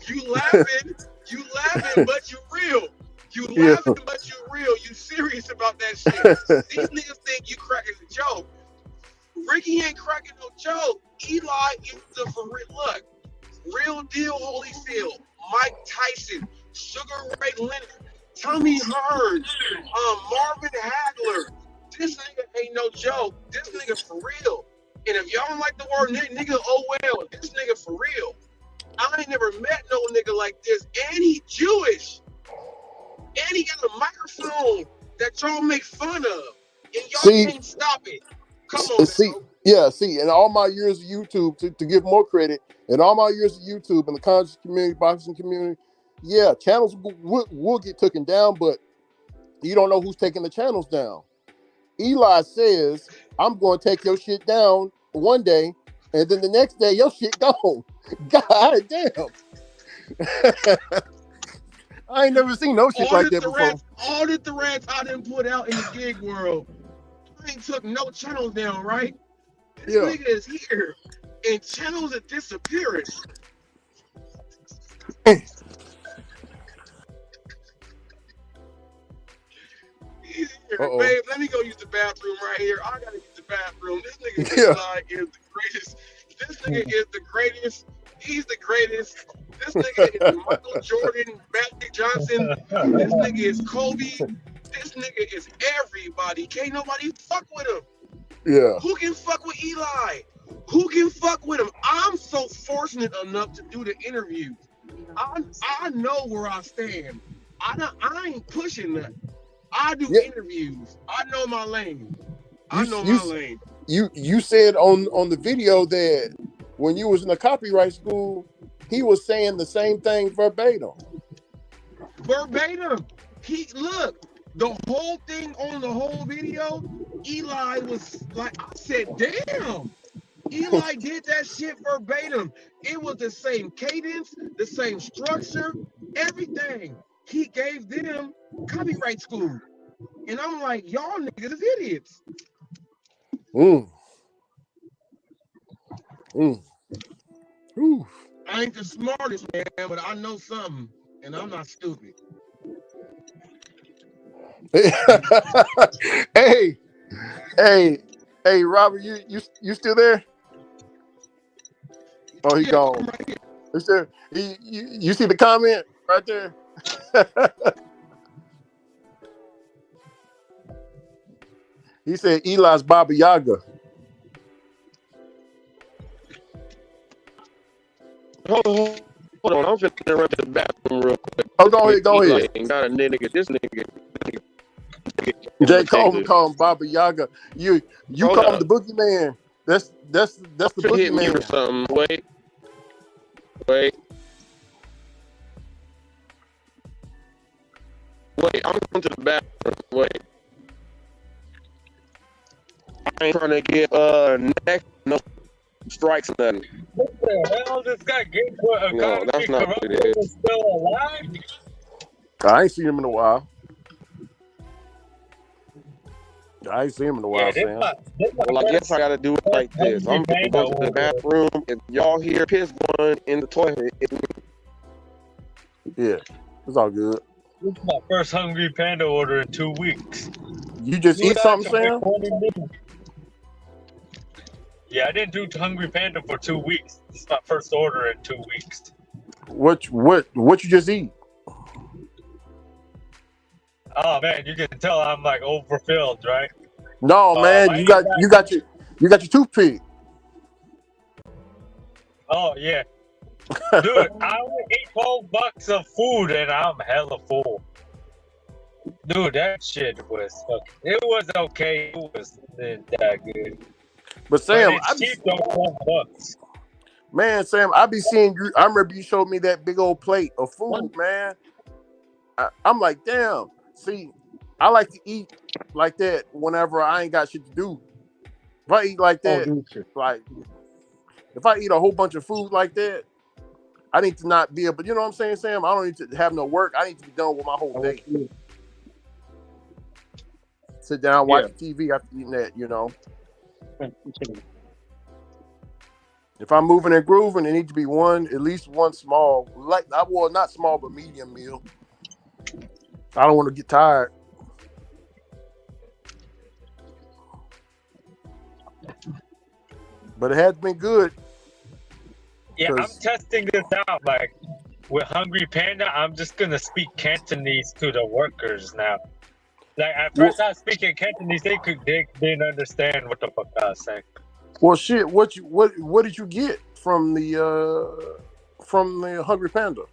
You laughing, but you real. You laughing, but you real. You serious about that shit. These niggas think you cracking a joke. Ricky ain't cracking no joke. Eli is the for real. Look, real deal Holyfield, Mike Tyson, Sugar Ray Leonard, Tommy Hearns, Marvin Hagler. This nigga ain't no joke. This nigga for real. And if y'all don't like the word nigga, oh well. This nigga for real. I ain't never song that y'all make fun of, and y'all See, can't stop it. Come on, see, yeah, see, in all my years of YouTube, to give more credit, in all my years of YouTube and the conscious community, boxing community, yeah, channels will get taken down, but you don't know who's taking the channels down. Eli says, I'm going to take your shit down one day, and then the next day, your shit gone. God damn. I ain't never seen no shit like that before. All the threads I didn't put out in the gig world, I ain't took no channels down, right? This nigga is here, and channels are disappearing. He's here, babe. Let me go use the bathroom right here. I gotta use the bathroom. This nigga Eli is the greatest. This nigga is the greatest. He's the greatest. This nigga is Michael Jordan, Magic Johnson. This nigga is Kobe. This nigga is everybody. Can't nobody fuck with him. Yeah. Who can fuck with Eli? Who can fuck with him? I'm so fortunate enough to do the interviews. I know where I stand. I ain't pushing nothing. I do interviews. I know my lane. I know my lane. You said on the video that when you was in the copyright school, he was saying the same thing verbatim. Verbatim. Look, the whole thing on the whole video, Eli was like, I said, damn. Eli did that shit verbatim. It was the same cadence, the same structure, everything. He gave them copyright school. And I'm like, y'all niggas is idiots. I ain't the smartest man, but I know something, and I'm not stupid. Hey, Robert, you still there? Oh, he gone. Right Is there? You see the comment right there? He said Eli's Baba Yaga. Hold on, I'm finna run to the bathroom real quick. Oh, go ahead. Got a nigga, this nigga. Jay Coleman call him Baba Yaga. You call him the boogeyman. That's the boogeyman. Or something. Wait, I'm going to the bathroom. Wait. I ain't trying to get no strikes or nothing. What the hell? This guy getting No, that's not what it is. Still alive? I ain't seen him in a while. Sam. Well, I guess I gotta do it like this. I'm gonna go to the bathroom. If y'all hear piss going in the toilet, it's me. Yeah, it's all good. This is my first Hungry Panda order in 2 weeks. You just eat something, Sam? Yeah, I didn't do Hungry Panda for 2 weeks. This is my first order in 2 weeks. What you just eat? Oh man, you can tell I'm like overfilled, right? No, man, you got your toothpick. Oh yeah, dude, I only ate $12 of food and I'm hella full. Dude, that shit was it was okay. It wasn't that good. But Sam, it's cheap though, $12. Man, Sam, I be seeing you. I remember you showed me that big old plate of food, man. I'm like, damn. See, I like to eat like that whenever I ain't got shit to do. If I eat like that, like if I eat a whole bunch of food like that, I need to not be able. You know what I'm saying, Sam? I don't need to have no work. I need to be done with my whole day. Sit down, watch TV after eating that. You know. If I'm moving and grooving, it needs to be at least one small, not small, but medium meal. I don't want to get tired. But it has been good. Yeah, I'm testing this out. Like with Hungry Panda, I'm just gonna speak Cantonese to the workers now. Like at first I was speaking Cantonese, they didn't understand what the fuck I was saying. Well, shit. What did you get from the Hungry Panda?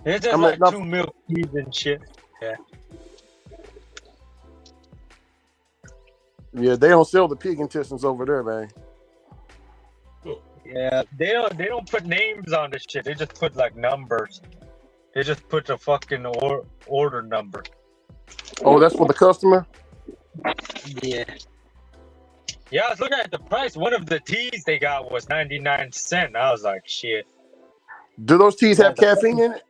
It's just like 2 milk teas and shit. Yeah. Yeah, they don't sell the pig intestines over there, man. Yeah, they don't put names on this shit. They just put like numbers. They just put the fucking order number. Oh, that's for the customer? Yeah. Yeah, I was looking at the price. One of the teas they got was 99 cents. I was like, shit. Do those teas have caffeine in it?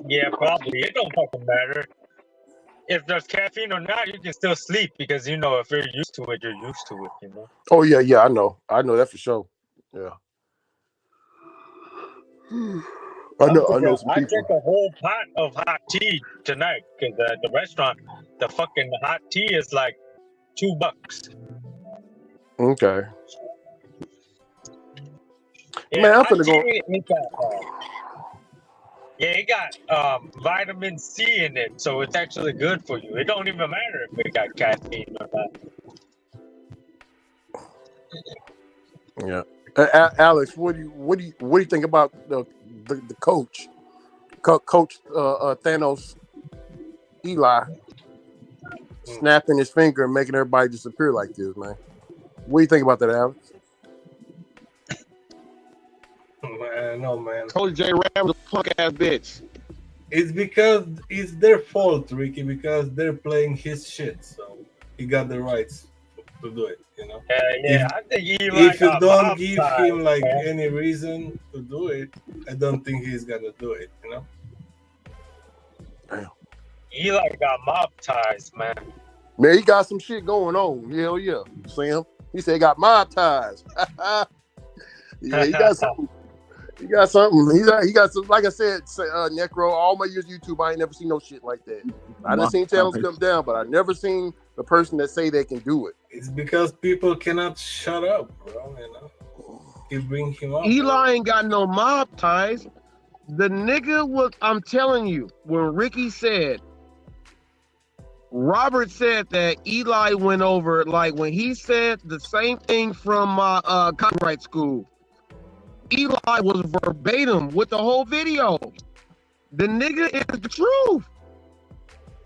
Yeah, probably. It don't fucking matter. If there's caffeine or not, you can still sleep because, you know, if you're used to it, you're used to it, you know? Oh, yeah, I know that for sure. Yeah. I know some I people. drank a whole pot of hot tea tonight because at the restaurant, the fucking hot tea is like $2. Okay. Yeah, Man, I'm hot finna go. tea, it got vitamin C in it, so it's actually good for you. It don't even matter if it got caffeine or not. Yeah. Alex, what do you think about the coach, Coach Thanos Eli snapping his finger and making everybody disappear like this, man? What do you think about that, Alex? Man, no, man. Coach J Ram's a punk ass bitch. It's because it's their fault, Ricky, because they're playing his shit. So he got the rights to do it, you know? I think If you don't give him like any reason to do it, I don't think he's gonna do it, you know? Damn. Eli got mob ties, man. Man, he got some shit going on. Hell yeah. See him? He said he got mob ties. Yeah, he got something. He got something. He got some. Like I said, Necro. All my years YouTube, I ain't never seen no shit like that. I done seen channels come down, but I never seen the person that say they can do it. It's because people cannot shut up, bro. You know, you bring him up. Eli ain't got no mob ties. The nigga was. I'm telling you, when Ricky said, Robert said that Eli went over, like when he said the same thing from my copyright school. Eli was verbatim with the whole video. The nigga is the truth.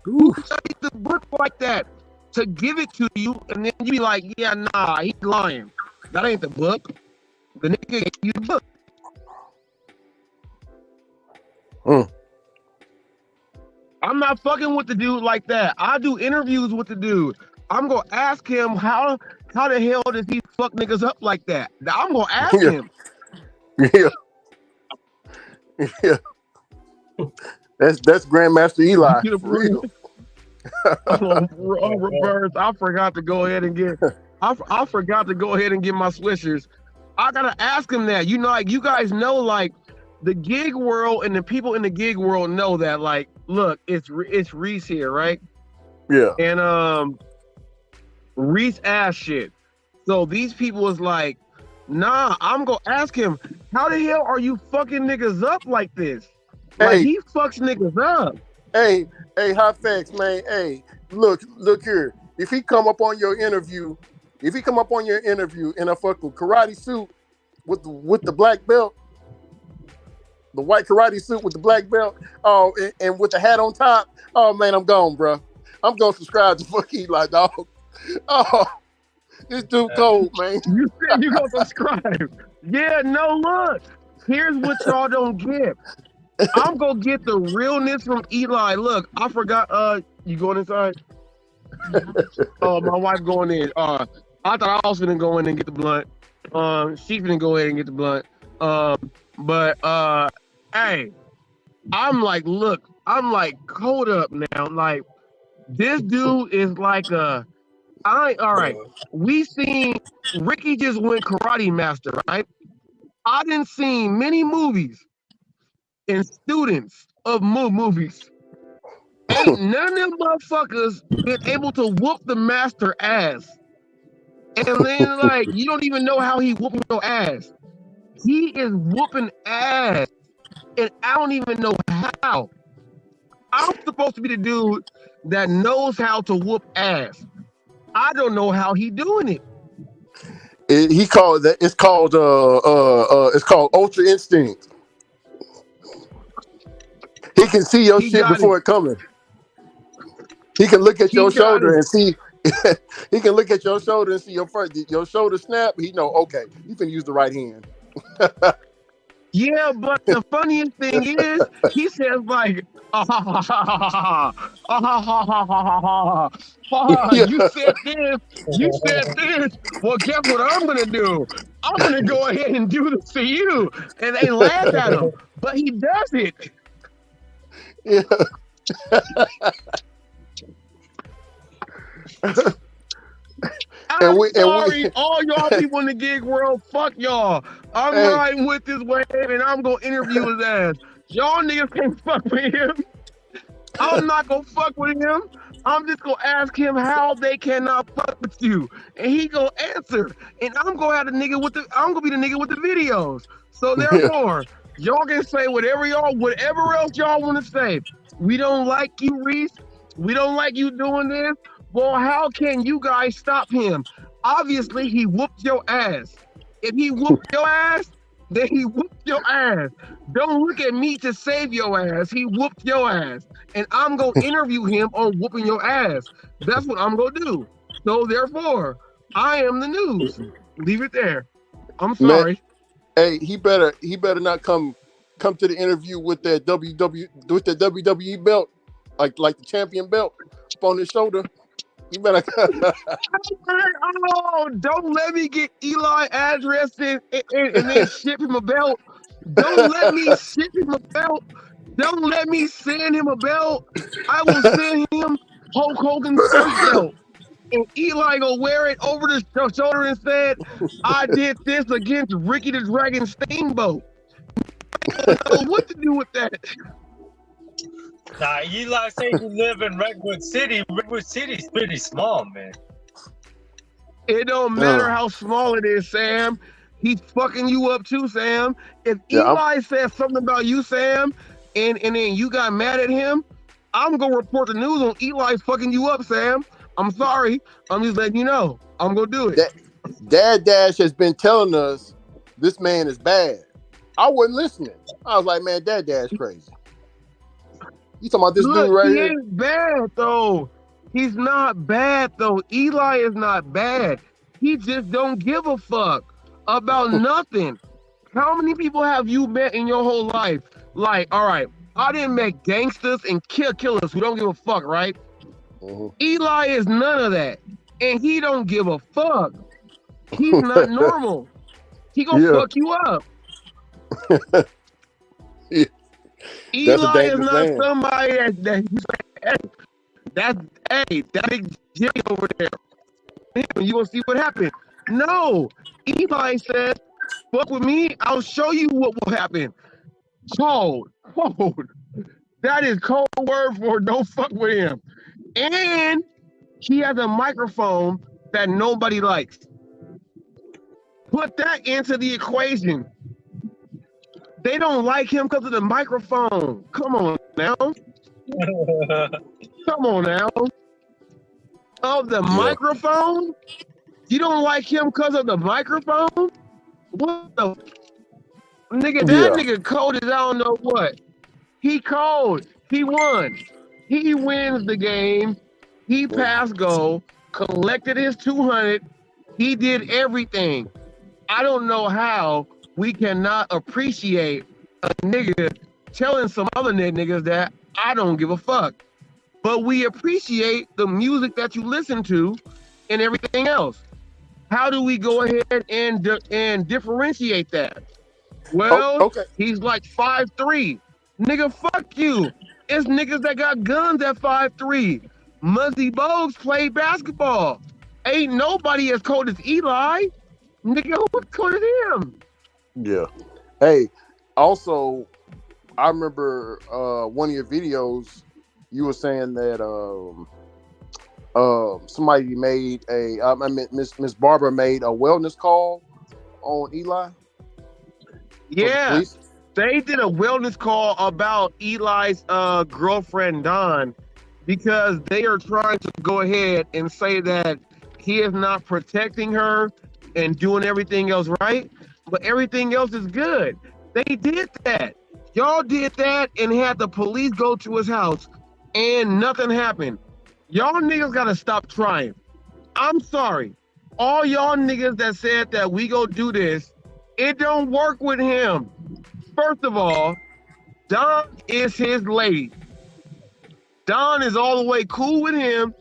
Who studied the book like that to give it to you, and then you be like, yeah, nah, he's lying. That ain't the book. The nigga gave you the book. I'm not fucking with the dude like that. I do interviews with the dude. I'm gonna ask him how the hell does he fuck niggas up like that? I'm gonna ask him. Yeah. Yeah. That's Grandmaster Eli. For real. Reverse. I forgot to go ahead and get I forgot to go ahead and get my swishers. I gotta ask him that. You know, like you guys know, like the gig world and the people in the gig world know that, like, look, it's Reese here, right? Yeah. And Reese ass shit. So these people was like, nah, I'm gonna ask him, how the hell are you fucking niggas up like this? Like he fucks niggas up. Hey, hot facts, man. Hey, look here. If he come up on your interview in a fucking karate suit with the black belt, the white karate suit with the black belt, and with the hat on top, oh man, I'm gone, bro. I'm gonna subscribe to fuck Eli, dog. Oh, this dude cold, man. You said you gonna subscribe. Yeah, no, look. Here's what y'all don't get. I'm gonna get the realness from Eli. Look, I forgot. You going inside? Oh, my wife going in. I thought I was gonna go in and get the blunt. She gonna go ahead and get the blunt. But hey, I'm like, look, I'm like code up now. Like, this dude is like all right. We seen Ricky just went karate master, right? I didn't see many movies and students of movies. Ain't none of them motherfuckers been able to whoop the master ass. And then, like, you don't even know how he whooping your ass. He is whooping ass. And I don't even know how. I'm supposed to be the dude that knows how to whoop ass. I don't know how he doing it. He called that. It's called Ultra Instinct. He can see your He shit got before it. it coming. He can look at He your got shoulder it. and see. He can look at your shoulder and see your shoulder snap. He know, okay, you can use the right hand. Yeah, but the funniest thing is, he says like, ah, ha, ha, ha, ha, ha, ah, ha, ha, ha, ha, ha, ha, ha, Yeah. you said this, you said this. Well, guess what I'm gonna do? I'm gonna go ahead and do this to you, and they laugh at him, but he does it. Yeah. I'm sorry, all y'all people in the gig world, fuck y'all. I'm Hey. riding with this wave, and I'm gonna interview his ass. Y'all niggas can't fuck with him. I'm not gonna fuck with him. I'm just gonna ask him how they cannot fuck with you, and he gonna answer. And I'm gonna have the nigga with the. I'm gonna be the nigga with the videos. So therefore, y'all can say whatever else y'all want to say. We don't like you, Reese. We don't like you doing this. Well, how can you guys stop him? Obviously, he whooped your ass. If he whooped your ass, then he whooped your ass. Don't look at me to save your ass. He whooped your ass. And I'm going to interview him on whooping your ass. That's what I'm going to do. So therefore, I am the news. Leave it there. I'm sorry. Man, hey, he better not come to the interview with that WWE belt, like the champion belt up on his shoulder. You better. Oh, don't let me get Eli address and then ship him a belt. Don't let me ship him a belt. Don't let me send him a belt. I will send him Hulk Hogan's first belt. And Eli gonna wear it over the shoulder and said, I did this against Ricky the Dragon Steamboat. I don't know what to do with that. Nah, Eli said you live in Redwood City. Redwood City's pretty small, man. It don't matter how small it is, Sam. He's fucking you up too, Sam. If Eli says something about you, Sam, and then you got mad at him, I'm gonna report the news on Eli fucking you up, Sam. I'm sorry. I'm just letting you know. I'm gonna do it. Dad Dash has been telling us this man is bad. I wasn't listening. I was like, man, Dad Dash crazy. You talking about this dude right he here? ain't bad though. He's not bad though. Eli is not bad. He just don't give a fuck about nothing. How many people have you met in your whole life? Like, all right, I didn't met gangsters and killers who don't give a fuck, right? Eli is none of that, and he don't give a fuck. He's not normal. He gonna fuck you up. Eli is not somebody that's big Jimmy over there. You gonna see what happened? No, Eli said, "Fuck with me, I'll show you what will happen." Cold. That is cold word for don't fuck with him. And he has a microphone that nobody likes. Put that into the equation. They don't like him because of the microphone. Come on now. Come on now. Of the microphone? You don't like him because of the microphone? What the nigga? That nigga cold as I don't know what. He cold. He won. He wins the game. He passed go, collected his 200. He did everything. I don't know how we cannot appreciate a nigga telling some other niggas that I don't give a fuck. But we appreciate the music that you listen to and everything else. How do we go ahead and differentiate that? Well, he's like 5'3". Nigga, fuck you. It's niggas that got guns at 5'3". Muzzy Bogues played basketball. Ain't nobody as cold as Eli. Nigga, who's cold as him? Yeah. Hey, also, I remember one of your videos, you were saying that somebody made Miss Barbara made a wellness call on Eli. Yeah, they did a wellness call about Eli's girlfriend Dawn because they are trying to go ahead and say that he is not protecting her and doing everything else right, but everything else is good. They did that. Y'all did that and had the police go to his house and nothing happened. Y'all niggas gotta stop trying. I'm sorry. All y'all niggas that said that we go do this, it don't work with him. First of all, Don is his lady. Don is all the way cool with him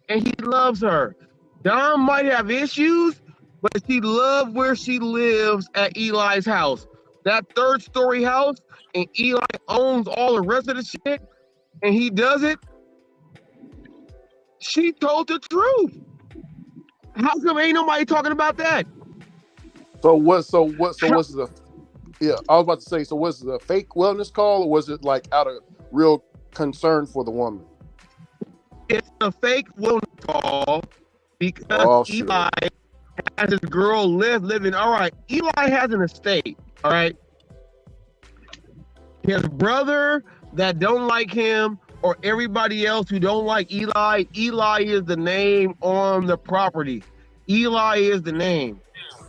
and he loves her. Don might have issues, but she loves where she lives at Eli's house. That 3rd-story house, and Eli owns all the rest of the shit, and he does it. She told the truth. How come ain't nobody talking about that? So was the yeah? I was about to say. So was it a fake wellness call, or was it like out of real concern for the woman? It's a fake wellness call because Eli has his girl living. All right, Eli has an estate. All right, his brother that don't like him, or everybody else who don't like Eli. Eli is the name on the property. Eli is the name.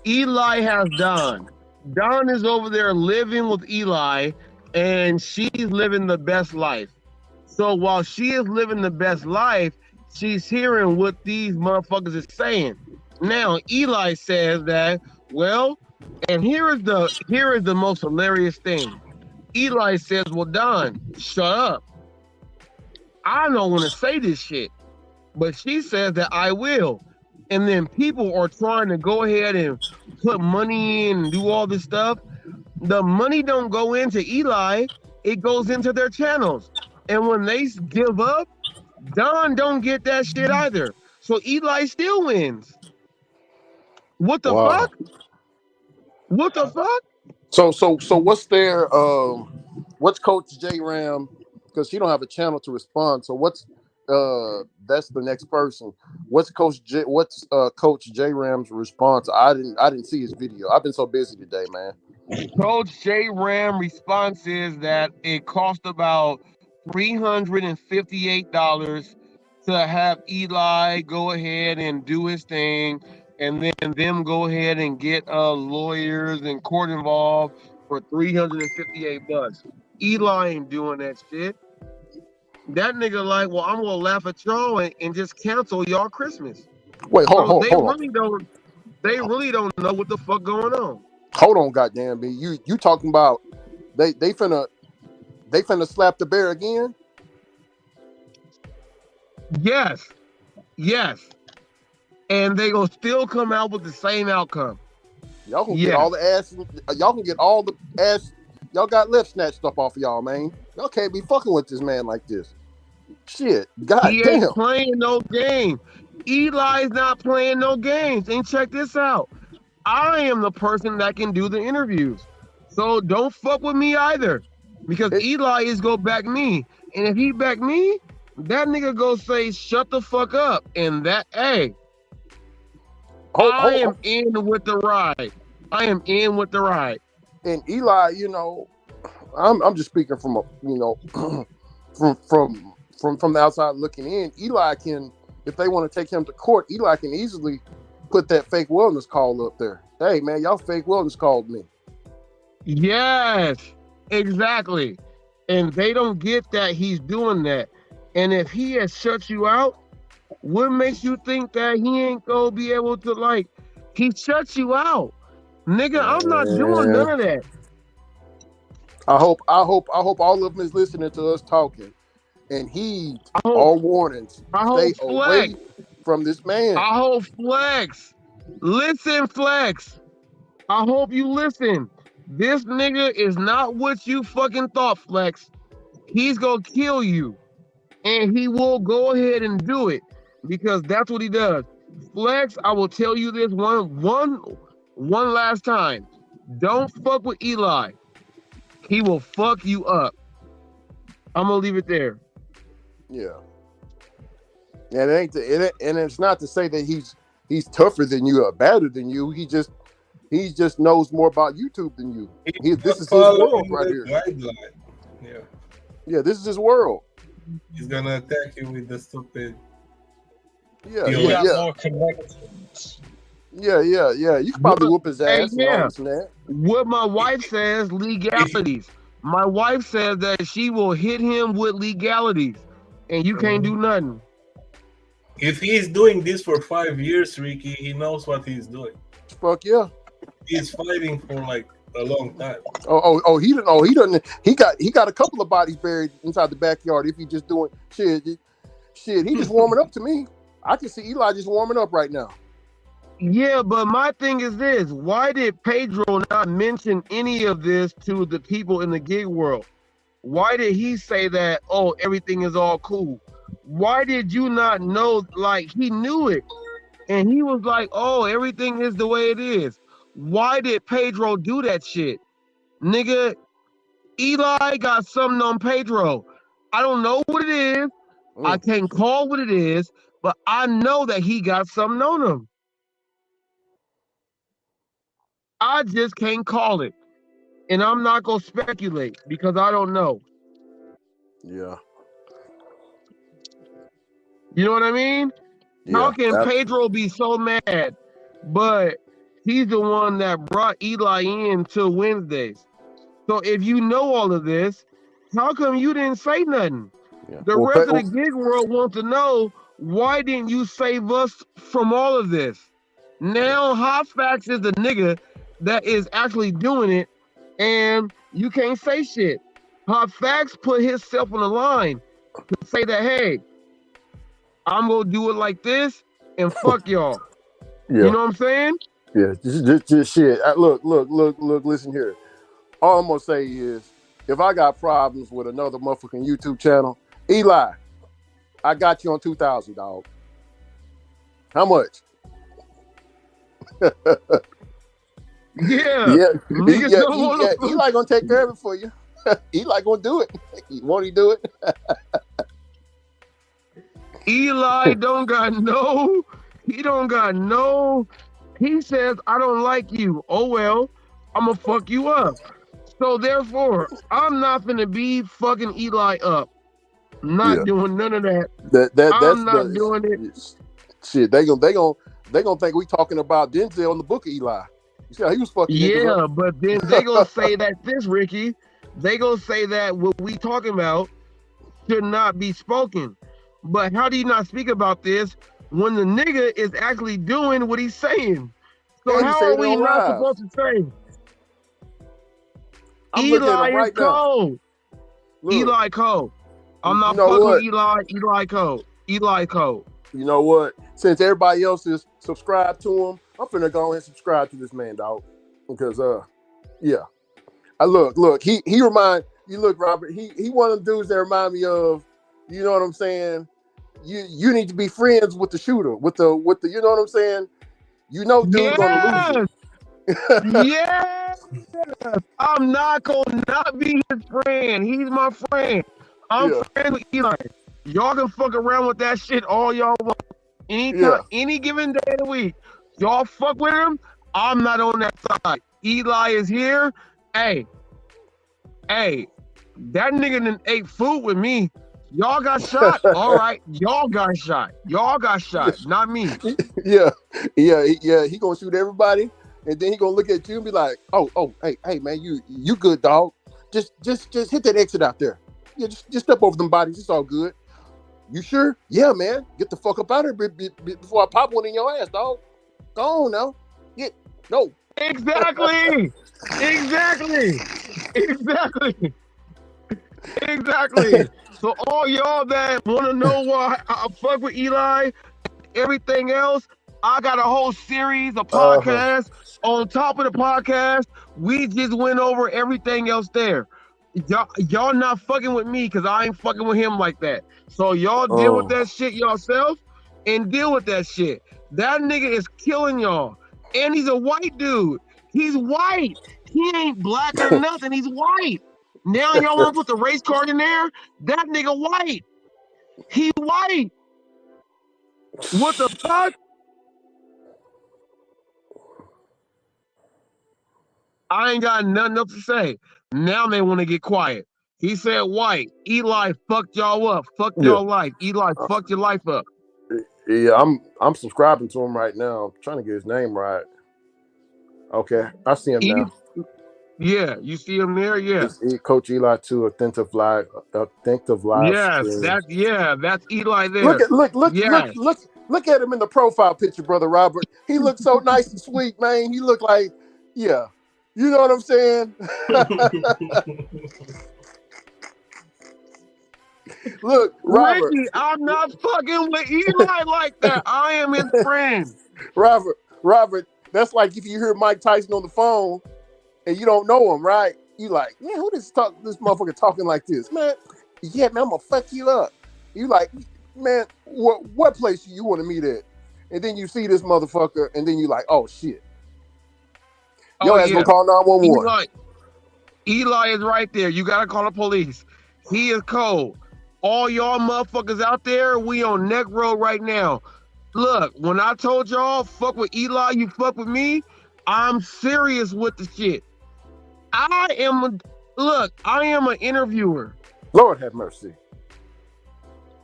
Eli has Don. Don is over there living with Eli, and she's living the best life. So while she is living the best life, she's hearing what these motherfuckers is saying. Now Eli says that, well, and here is the most hilarious thing. Eli says, well, Don, shut up. I don't want to say this shit, but she says that I will. And then people are trying to go ahead and put money in and do all this stuff. The money don't go into Eli, it goes into their channels. And when they give up, Don don't get that shit either. So Eli still wins. What the fuck? What the fuck? So what's their what's Coach J Ram, because he don't have a channel to respond. So what's that's the next person. What's Coach J Ram's response? I didn't see his video. I've been so busy today, man. Coach J Ram response is that it cost about $358 to have Eli go ahead and do his thing, and then them go ahead and get lawyers and court involved for $358. Eli ain't doing that shit. That nigga like, well, I'm gonna laugh at y'all and just cancel y'all Christmas. Wait, hold on. They really don't know what the fuck going on. Hold on, goddamn me. You talking about they finna slap the bear again? Yes. And they gonna still come out with the same outcome. Y'all can get all the ass. Y'all can get all the ass. Y'all got lip snatched up off of y'all, man. Y'all can't be fucking with this man like this. Shit, god he damn. Ain't playing no game. Eli's not playing no games. And check this out. I am the person that can do the interviews. So don't fuck with me either. Because Eli is gonna back me. And if he back me, that nigga go say, shut the fuck up. And that, hey, I am in with the ride. I am in with the ride. And Eli, I'm just speaking from from the outside looking in. Eli can, if they want to take him to court, Eli can easily put that fake wellness call up there. Hey man, y'all fake wellness called me. Yes, exactly. And they don't get that he's doing that. And if he has shut you out, what makes you think that he ain't gonna be able to he shuts you out? Nigga, I'm not doing none of that. I hope all of them is listening to us talking and heed all warnings. Stay away from this man. I hope Flex. Listen, Flex. I hope you listen. This nigga is not what you fucking thought, Flex. He's gonna kill you. And he will go ahead and do it because that's what he does. Flex, I will tell you this one last time. Don't fuck with Eli. He will fuck you up. I'm gonna leave it there. Yeah. And and it's not to say that he's tougher than you or better than you. He just knows more about YouTube than you. This is his world right here. Yeah, this is his world. He's gonna attack you with the stupid. Yeah. More connections. Yeah. You can probably whoop his ass. Yeah. And all this and that. What my wife says, legalities. My wife says that she will hit him with legalities, and you can't do nothing. If he's doing this for 5 years, Ricky, he knows what he's doing. Fuck yeah. He's fighting for like a long time. He didn't. Oh, he doesn't. He got a couple of bodies buried inside the backyard. If he just doing shit, he just warming up to me. I can see Eli just warming up right now. Yeah, but my thing is this: why did Pedro not mention any of this to the people in the gig world? Why did he say that? Oh, everything is all cool. Why did you not know? Like, he knew it, and he was like, "Oh, everything is the way it is." Why did Pedro do that shit, nigga? Eli got something on Pedro. I don't know what it is. I can't call what it is, but I know that he got something on him. I just can't call it, and I'm not gonna speculate because I don't know. Yeah. You know what I mean? How can Pedro be so mad, but he's the one that brought Eli in till Wednesdays? So if you know all of this, how come you didn't say nothing? Yeah. The rest of the gig world wants to know, why didn't you save us from all of this? Now Hot Facts is the nigga that is actually doing it, and you can't say shit. Hot Facts put himself on the line to say that, hey, I'm gonna do it like this and fuck y'all. Yeah. You know what I'm saying? Yeah, just shit. Look, listen here. All I'm gonna say is, if I got problems with another motherfucking YouTube channel, Eli, I got you on 2,000, dog. How much? Yeah. Eli gonna take care of it for you. Eli gonna do it. Won't he do it? Eli don't got no. He don't got no. He says, I don't like you. Oh well, I'm gonna fuck you up. So therefore, I'm not gonna be fucking Eli up. Not doing none of that. I'm not doing it. Shit, they gonna think we talking about Denzel in the book of Eli. You see how he was fucking niggas up? But then they gonna say that this, Ricky. They gonna say that what we talking about should not be spoken. But how do you not speak about this when the nigga is actually doing what he's saying? So how are we not supposed to say? Eli is cold. Eli cold. I'm not fucking with Eli. Eli cold. Eli cold. You know what? Since everybody else is subscribed to him, I'm finna go ahead and subscribe to this man, dog. Because yeah. Look, he remind you, look, Robert, he one of them dudes that remind me of, you know what I'm saying? You need to be friends with the shooter, with the you know what I'm saying? You know dude gonna lose it. Yes. I'm not gonna not be his friend. He's my friend. I'm friends with Eli. Y'all can fuck around with that shit all y'all want. Anytime, any given day of the week. Y'all fuck with him, I'm not on that side. Eli is here. Hey, that nigga done ate food with me. Y'all got shot. All right. Y'all got shot. Not me. Yeah. He gonna shoot everybody, and then he gonna look at you and be like, "Oh, hey, man, you good, dog? Just hit that exit out there. Yeah, just step over them bodies. It's all good. You sure? Yeah, man. Get the fuck up out of here before I pop one in your ass, dog. Go on now. No. Exactly. So all y'all that want to know why I fuck with Eli, everything else, I got a whole series of podcasts. On top of the podcast, we just went over everything else there. Y'all not fucking with me because I ain't fucking with him like that. So y'all deal with that shit yourself and deal with that shit. That nigga is killing y'all. And he's a white dude. He's white. He ain't black or nothing. He's white. Now y'all want to put the race card in there? That nigga white. He white. What the fuck? I ain't got nothing else to say. Now they want to get quiet. He said white. Eli fucked y'all up. Fucked y'all life. Eli fucked your life up. Yeah, I'm subscribing to him right now. I'm trying to get his name right. Okay, I see him now. Yeah, you see him there? Yeah. It's Coach Eli 2, attentive live Yes, stream. that's Eli Look there. at Yes. look at him in the profile picture, brother Robert. He looks so nice and sweet, man. He look like, yeah, you know what I'm saying. Look, Robert. Ricky, I'm not fucking with Eli like that. I am his friend. Robert, that's like if you hear Mike Tyson on the phone and you don't know him, right? You like, man, who this motherfucker talking like this? Man, yeah, man, I'm gonna fuck you up. You like, man, what place you want to meet at? And then you see this motherfucker, and then you like, oh shit. Your ass gonna call 911. Eli is right there. You gotta call the police. He is cold. All y'all motherfuckers out there, we on Neck Road right now. Look, when I told y'all, fuck with Eli, you fuck with me, I'm serious with the shit. I am an interviewer. Lord have mercy.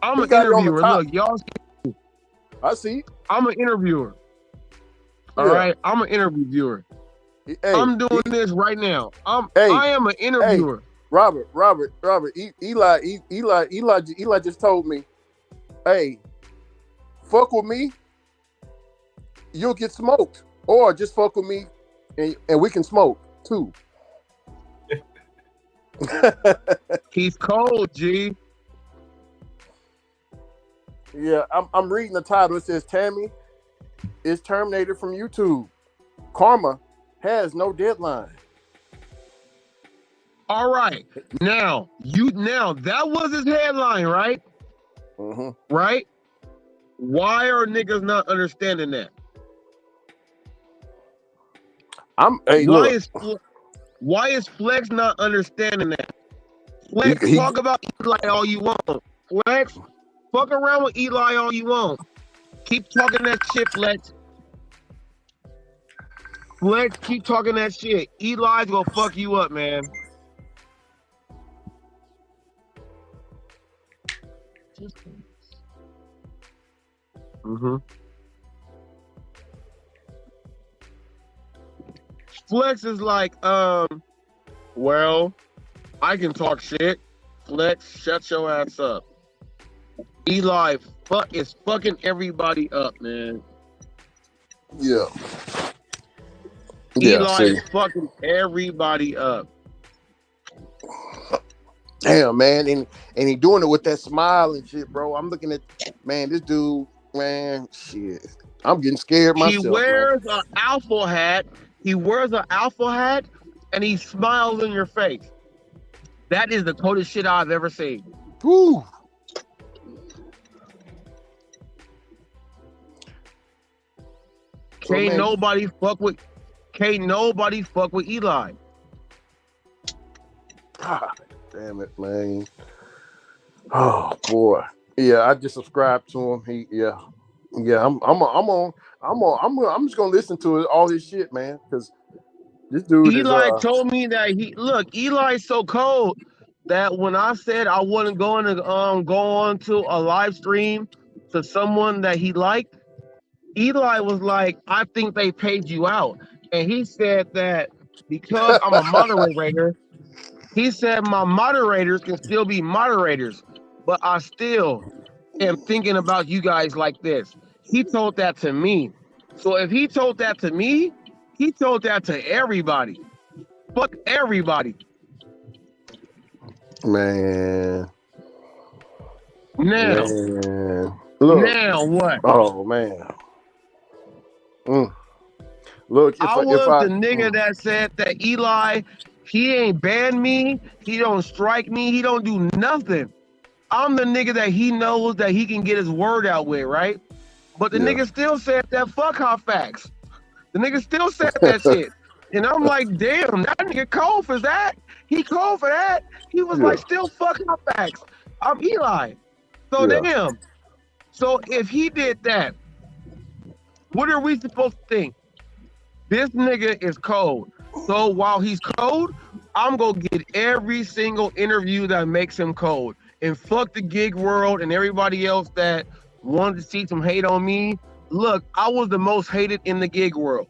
I'm an interviewer. Look, y'all. I see. I'm an interviewer. All right, I'm an interviewer. Hey, I'm doing this right now. I am an interviewer. Hey, Robert. Eli just told me, hey, fuck with me, you'll get smoked, or just fuck with me, and we can smoke too. He's cold, G. Yeah, I'm reading the title. It says Tammy is terminated from YouTube. Karma has no deadline. All right, now that was his headline, right? Mm-hmm. Right? Why are niggas not understanding that? Why is Flex not understanding that? Flex, talk about Eli all you want. Flex, fuck around with Eli all you want. Keep talking that shit, Flex. Flex, keep talking that shit. Eli's gonna fuck you up, man. Mm-hmm. Flex is like, well, I can talk shit. Flex, shut your ass up. Eli is fucking everybody up, man. Yeah. Eli is fucking everybody up. Damn, man, and he doing it with that smile and shit, bro. I'm looking at, man, this dude, man, shit. I'm getting scared myself. He wears an alpha hat. And he smiles in your face. That is the coldest shit I've ever seen. Woo. Can't nobody fuck with Eli. God damn it, man. Oh boy. Yeah, I just subscribed to him. I'm just gonna listen to all his shit, man, because this dude Eli told me that Eli's so cold that when I said I wasn't going to go on to a live stream to someone that he liked, Eli was like, I think they paid you out. And he said that because I'm a moderator, he said my moderators can still be moderators, but I still am thinking about you guys like this. He told that to me. So if he told that to me, he told that to everybody. Fuck everybody. Man. Now. Man. Look. Now what? Oh, man. Look, I was the nigga that said that Eli, he ain't banned me, he don't strike me, he don't do nothing. I'm the nigga that he knows that he can get his word out with, right? But the nigga still said that fuck hot facts. The nigga still said that shit. And I'm like, damn, that nigga cold for that. He cold for that. He was like, still fuck hot facts. I'm Eli. So damn. So if he did that, what are we supposed to think? This nigga is cold. So while he's cold, I'm gonna get every single interview that makes him cold. And fuck the gig world and everybody else that wanted to see some hate on me. Look, I was the most hated in the gig world,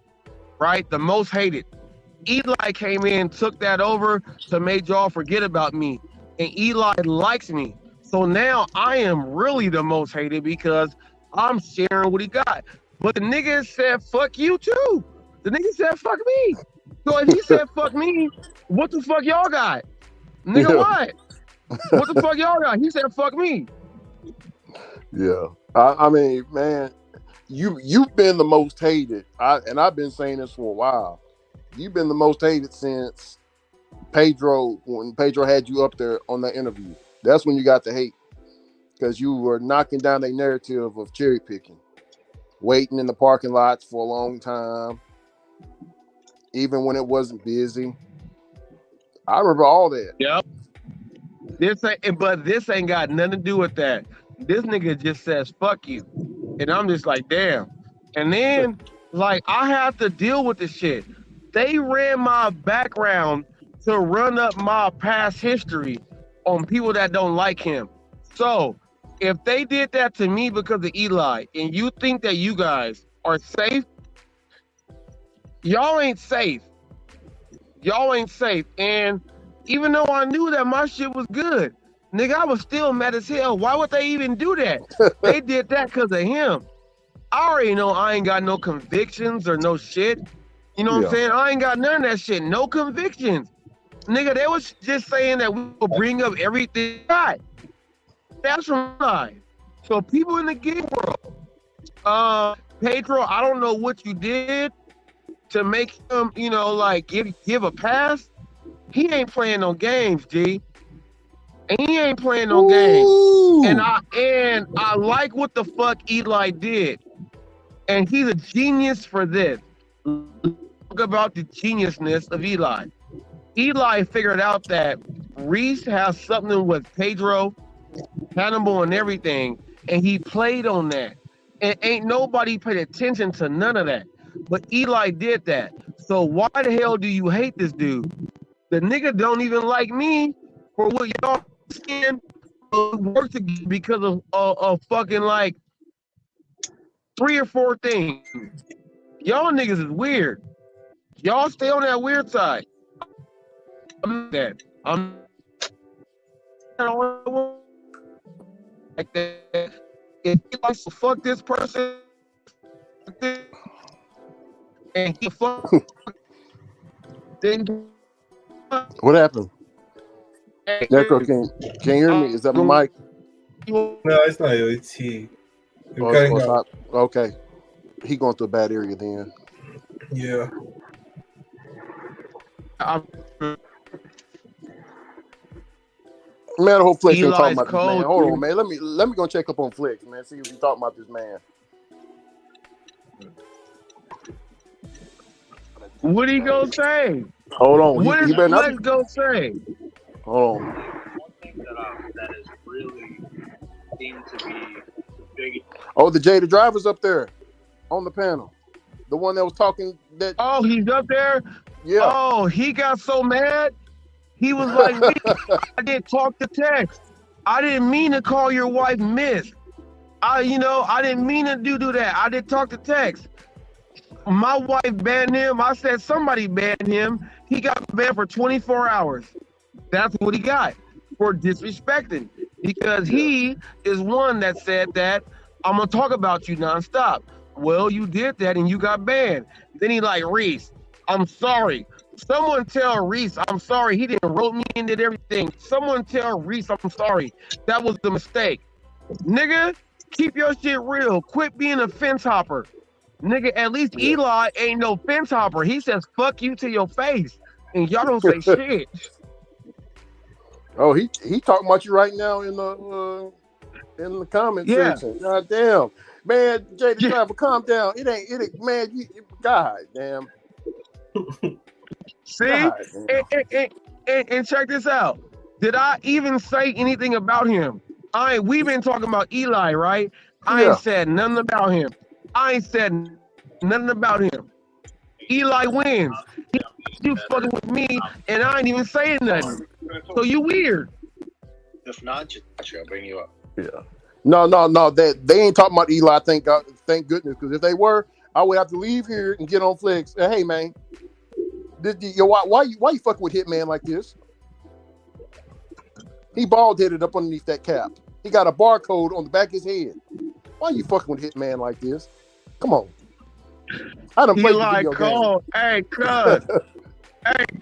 right? The most hated. Eli came in, took that over to make y'all forget about me. And Eli likes me. So now I am really the most hated because I'm sharing what he got. But the nigga said, fuck you too. The nigga said, fuck me. So if he said, fuck me, what the fuck y'all got? Nigga, Yeah. what? What the fuck y'all got? He said, fuck me. Yeah. I mean, man, you've been the most hated. I've been saying this for a while. You've been the most hated since when Pedro had you up there on that interview. That's when you got the hate. Because you were knocking down a narrative of cherry picking, waiting in the parking lots for a long time, even when it wasn't busy. I remember all that. Yep. But this ain't got nothing to do with that. This nigga just says fuck you. And I'm just like, damn. And then like I have to deal with the shit. They ran my background to run up my past history on people that don't like him. So if they did that to me because of Eli, and you think that you guys are safe, y'all ain't safe. Y'all ain't safe. And even though I knew that my shit was good, nigga, I was still mad as hell. Why would they even do that? They did that because of him. I already know I ain't got no convictions or no shit. You know what I'm saying? I ain't got none of that shit. No convictions. Nigga, they was just saying that we will bring up everything. That's from lie. So people in the game world, Pedro, I don't know what you did to make him, like give a pass. He ain't playing no games, G. And he ain't playing no games. And I like what the fuck Eli did. And he's a genius for this. Talk about the geniusness of Eli. Eli figured out that Reese has something with Pedro, Hannibal, and everything, and he played on that. And ain't nobody paid attention to none of that. But Eli did that. So why the hell do you hate this dude? The nigga don't even like me for what y'all saying work together because of fucking like 3 or 4 things. Y'all niggas is weird. Y'all stay on that weird side. I'm like that. If he likes to fuck this person and he fuck, then What happened? Necro, can you hear me? Is that my mic? No, it's not you. It's he. You're cutting it's out. not? Okay. He going through a bad area then. Yeah. Man, I hope Flex ain't talking Eli's about this man. cold, Hold dude. on, man. Let me go check up on Flex, man. See if he's talking about this man. What he gonna say? Hold on. What He is better not Flex be. gonna say? Hold on. One thing that is really seemed to be the biggest. Oh, the Jada Driver's up there on the panel. The one that was talking that. Oh, he's up there? Yeah. Oh, he got so mad. He was like, I didn't talk to text. I didn't mean to call your wife miss. I didn't mean to do that. I didn't talk to text. My wife banned him. I said somebody banned him. He got banned for 24 hours. That's what he got for disrespecting. Because he is one that said that I'm gonna talk about you nonstop. Well, you did that and you got banned. Then he like, Reese, I'm sorry. Someone tell Reese I'm sorry. He didn't wrote me and did everything. Someone tell Reese I'm sorry. That was the mistake. Nigga, keep your shit real. Quit being a fence hopper. Nigga, at least Eli ain't no fence hopper. He says fuck you to your face. And y'all don't say shit. Oh, he talking about you right now in the comment section. God damn. Man, Jada Driver, calm down. It ain't man, God damn. See? And check this out. Did I even say anything about him? We've been talking about Eli, right? I ain't said nothing about him. I ain't said nothing about him. Eli wins. You fucking with me, and I ain't even saying nothing. So you weird. If not, just I'll bring you up. Yeah. No. They ain't talking about Eli. Thank goodness. Because if they were, I would have to leave here and get on Flex. Hey, man, Why you fucking with Hitman like this? He bald headed up underneath that cap. He got a barcode on the back of his head. Why you fucking with Hitman like this? Come on. I done played the Eli video game. called. Hey, cuz.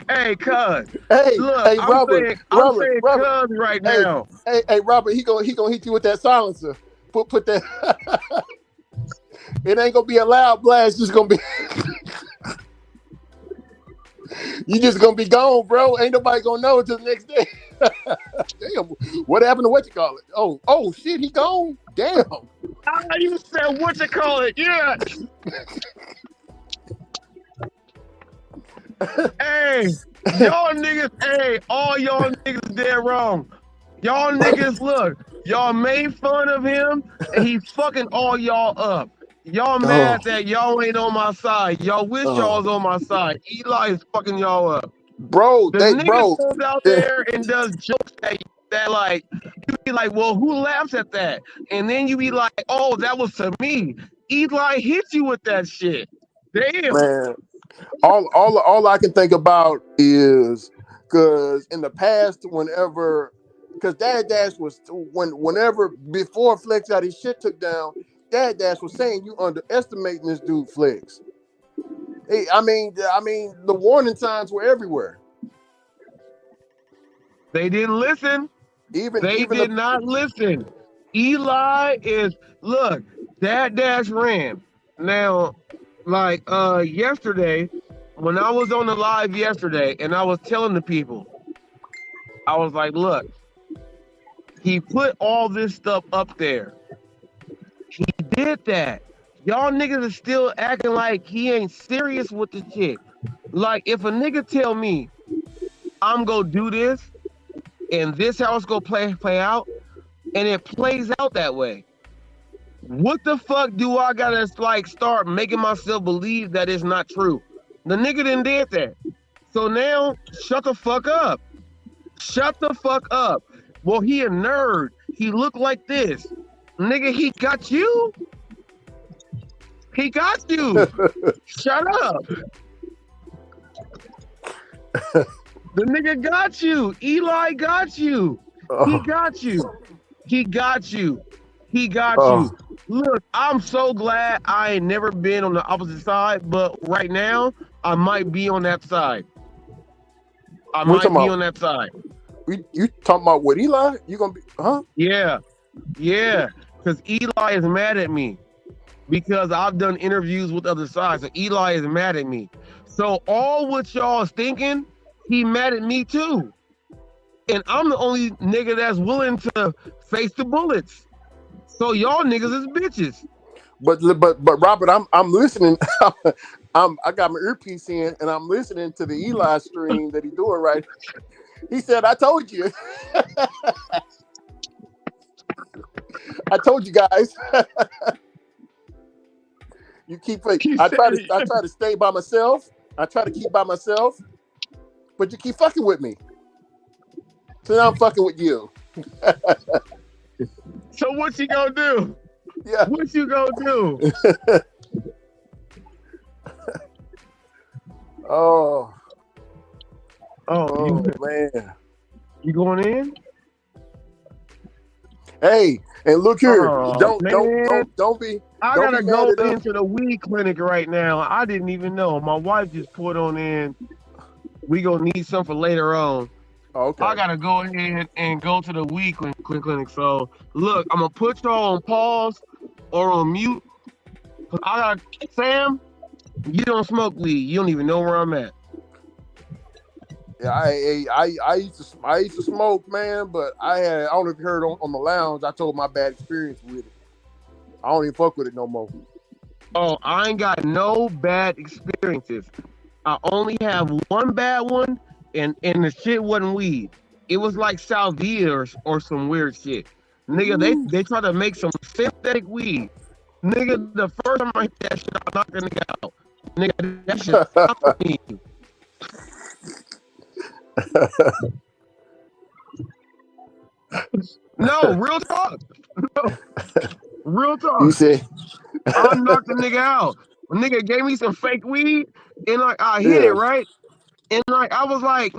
Hey, cuz. Hey, Look, hey, I'm Robert, saying Robert. cuz right Hey, now. hey, Robert. He gonna hit you with that silencer. Put that. It ain't gonna be a loud blast. It's just gonna be. You just gonna be gone, bro. Ain't nobody gonna know until the next day. Damn, what happened to what you call it? Oh, shit, he gone. Damn. You said what you call it? Yeah. Hey, y'all niggas. Hey, all y'all niggas dead wrong. Y'all niggas, look. Y'all made fun of him, and he fucking all y'all up. Y'all mad that y'all ain't on my side. Y'all wish y'all was on my side. Eli is fucking y'all up. Bro, The nigga comes out there and does jokes that like, you be like, well, who laughs at that? And then you be like, oh, that was to me. Eli hit you with that shit. Damn. Man, all I can think about is because in the past, because Dad Dash was whenever before Flex got his shit took down, Dad Dash was saying you underestimating this dude Flex. Hey, I mean, the warning signs were everywhere. They didn't listen. They did not listen. Eli is look. Dad Dash ran. Now, like yesterday, when I was on the live yesterday, and I was telling the people, I was like, look, he put all this stuff up there. He did that. Y'all niggas are still acting like he ain't serious with the shit. Like, if a nigga tell me I'm gonna do this and this how it's gonna play out, and it plays out that way, what the fuck do I gotta like start making myself believe that it's not true? The nigga didn't did that. So now, shut the fuck up. Shut the fuck up. Well, he a nerd. He look like this. Nigga, he got you. He got you. Shut up. The nigga got you. Eli got you. He got you. He got you. He got you. Look, I'm so glad I ain't never been on the opposite side, but right now, I might be on that side. I might be on that side. You talking about what, Eli? You gonna be, huh? Yeah. Because Eli is mad at me because I've done interviews with other sides. So Eli is mad at me. So all what y'all is thinking, he mad at me too. And I'm the only nigga that's willing to face the bullets. So y'all niggas is bitches. But Robert, I'm listening. I got my earpiece in and I'm listening to the Eli stream that he's doing right. He said, "I told you." I told you guys. You keep. I try to stay by myself. I try to keep by myself, but you keep fucking with me. So now I'm fucking with you. So what you gonna do? Yeah. What you gonna do? Oh man. You going in? Hey, and look here. Don't be. I don't gotta be go mad at into the weed clinic right now. I didn't even know. My wife just put on in. We gonna need some for later on. Okay. I gotta go ahead and go to the weed clinic. So look, I'm gonna put y'all on pause or on mute. Sam, you don't smoke weed. You don't even know where I'm at. Yeah, I used to smoke, man, but I don't know if you heard on the lounge. I told my bad experience with it. I don't even fuck with it no more. Oh, I ain't got no bad experiences. I only have one bad one, and the shit wasn't weed. It was like salvia or some weird shit. Nigga, they try to make some synthetic weed. Nigga, the first time I hit that shit, I knocked the nigga out. Nigga, that shit stopped for me. No, real talk. No. Real talk. You say I knocked the nigga out. A nigga gave me some fake weed, and like I hit it right. And like I was like,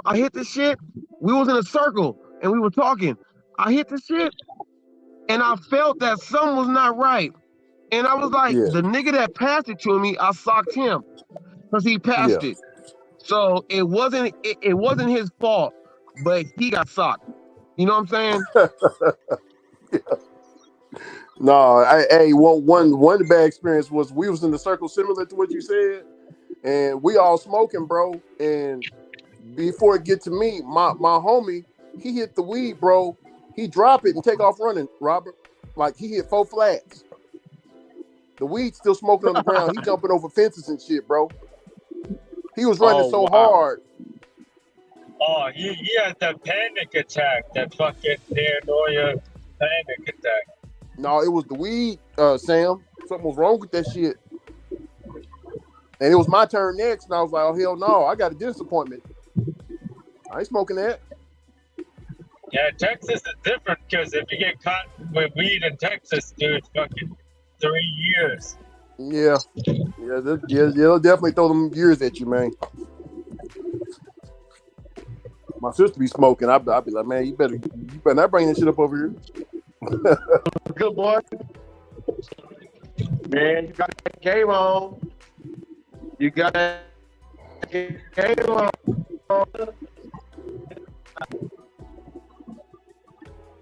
I hit the shit. We was in a circle and we were talking. I hit the shit and I felt that something was not right. And I was like, Yeah. the nigga that passed it to me, I socked him because he passed Yeah. it. So it wasn't his fault, but he got socked. You know what I'm saying? No, one of the bad experience was we was in the circle similar to what you said, and we all smoking, bro. And before it get to me, my homie, he hit the weed, bro. He drop it and take off running, Robert. Like he hit 4 flats. The weed still smoking on the ground. He jumping over fences and shit, bro. He was running so hard. Oh, he had that panic attack, that fucking paranoia panic attack. No, it was the weed, Sam. Something was wrong with that shit. And it was my turn next, and I was like, oh, hell no, I got a dentist appointment. I ain't smoking that. Yeah, Texas is different because if you get caught with weed in Texas, dude, it's fucking 3 years. Yeah. They'll definitely throw them years at you, man. My sister be smoking. I'll be like, man, you better not bring that shit up over here. Good boy. Man, you got that game on. You got that game on.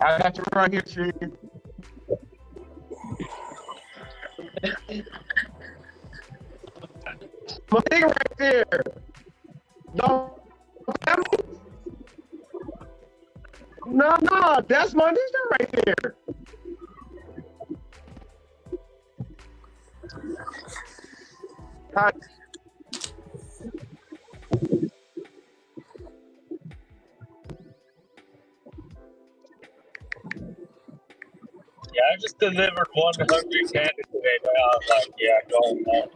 I got you right here, Chief. My nigga right there. No, that's my nigga right there. Hi. Yeah, I just delivered 100 candy today, but I was like, yeah, go home.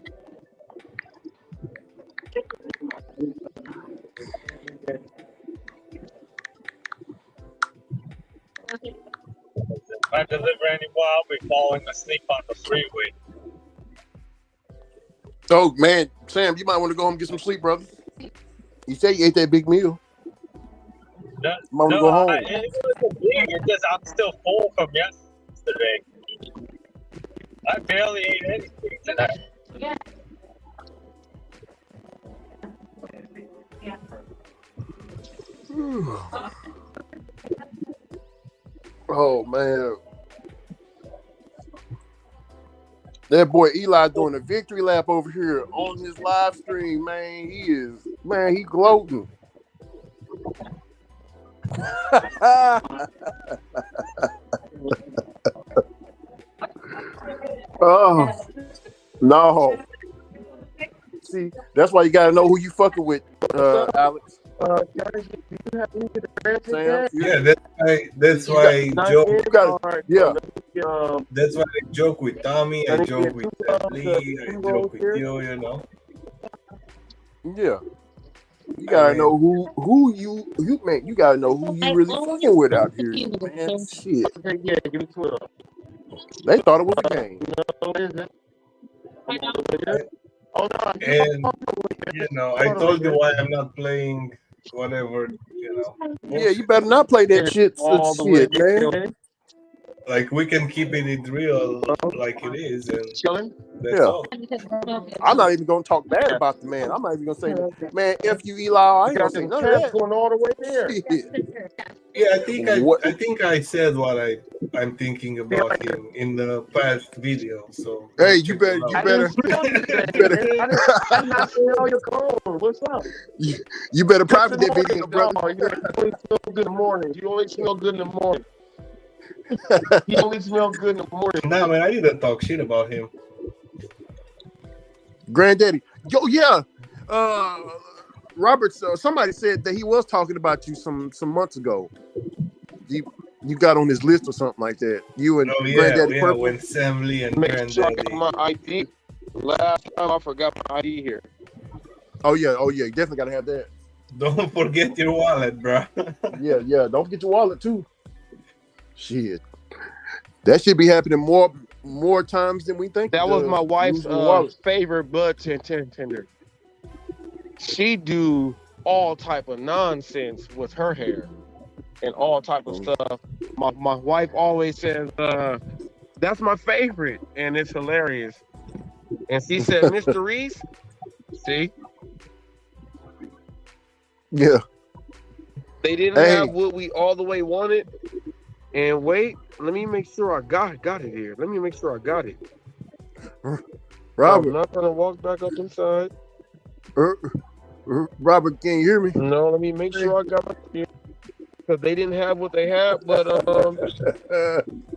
If I deliver any more, I'll be falling asleep on the freeway. Oh, man, Sam, you might want to go home and get some sleep, brother. You say you ate that big meal. No, You might want to go home. it wasn't big. It's just I'm still full from yesterday. I barely ate anything tonight. Yeah. Oh, man. That boy Eli doing a victory lap over here on his live stream, man. He gloating. Oh, no. See, that's why you got to know who you fucking with, Alex. Sam, Yeah, that's why I joke. Yeah. That's why I joke with Tommy, I joke with Lee, I joke with you know. Yeah. You gotta know who you man, you gotta know who you really fucking with out here, man. Shit. Yeah, give me 12. They thought it was a game. And I told you why I'm not playing whatever, Yeah, you better not play that shit, man. Like we can keep it real like it is, and that's all. I'm not even gonna talk bad about the man. I'm not even gonna say, man, F you, Eli. I ain't gonna say none of that. Going all the way there. Yeah, I think I said what I'm thinking about him in the past video. So hey, you better. What's up? You better private that video, brother. You only smell good in the morning. You only smell good in the morning. You only smell good in the morning. Nah, man, I didn't talk shit about him. Granddaddy. Yo, yeah. Robert, somebody said that he was talking about you some months ago. You got on his list or something like that. You and Granddaddy Purple. When Sam Lee and Make sure I Granddaddy. got my ID. Last time I forgot my ID here. Oh yeah. You definitely gotta have that. Don't forget your wallet, bro. Yeah. Don't forget your wallet too. Shit. That should be happening more times than we think. That was my wife's favorite bud tender. She do all type of nonsense with her hair and all type of stuff. My wife always says, that's my favorite, and it's hilarious. And she said, Mr. Reese, see, Yeah. they didn't Hey. have what we all the way wanted. And wait, let me make sure I got it here. Let me make sure I got it. Robert. I'm not gonna walk back up inside. Robert, can you hear me? No, let me make sure I got it here. Because they didn't have what they had, but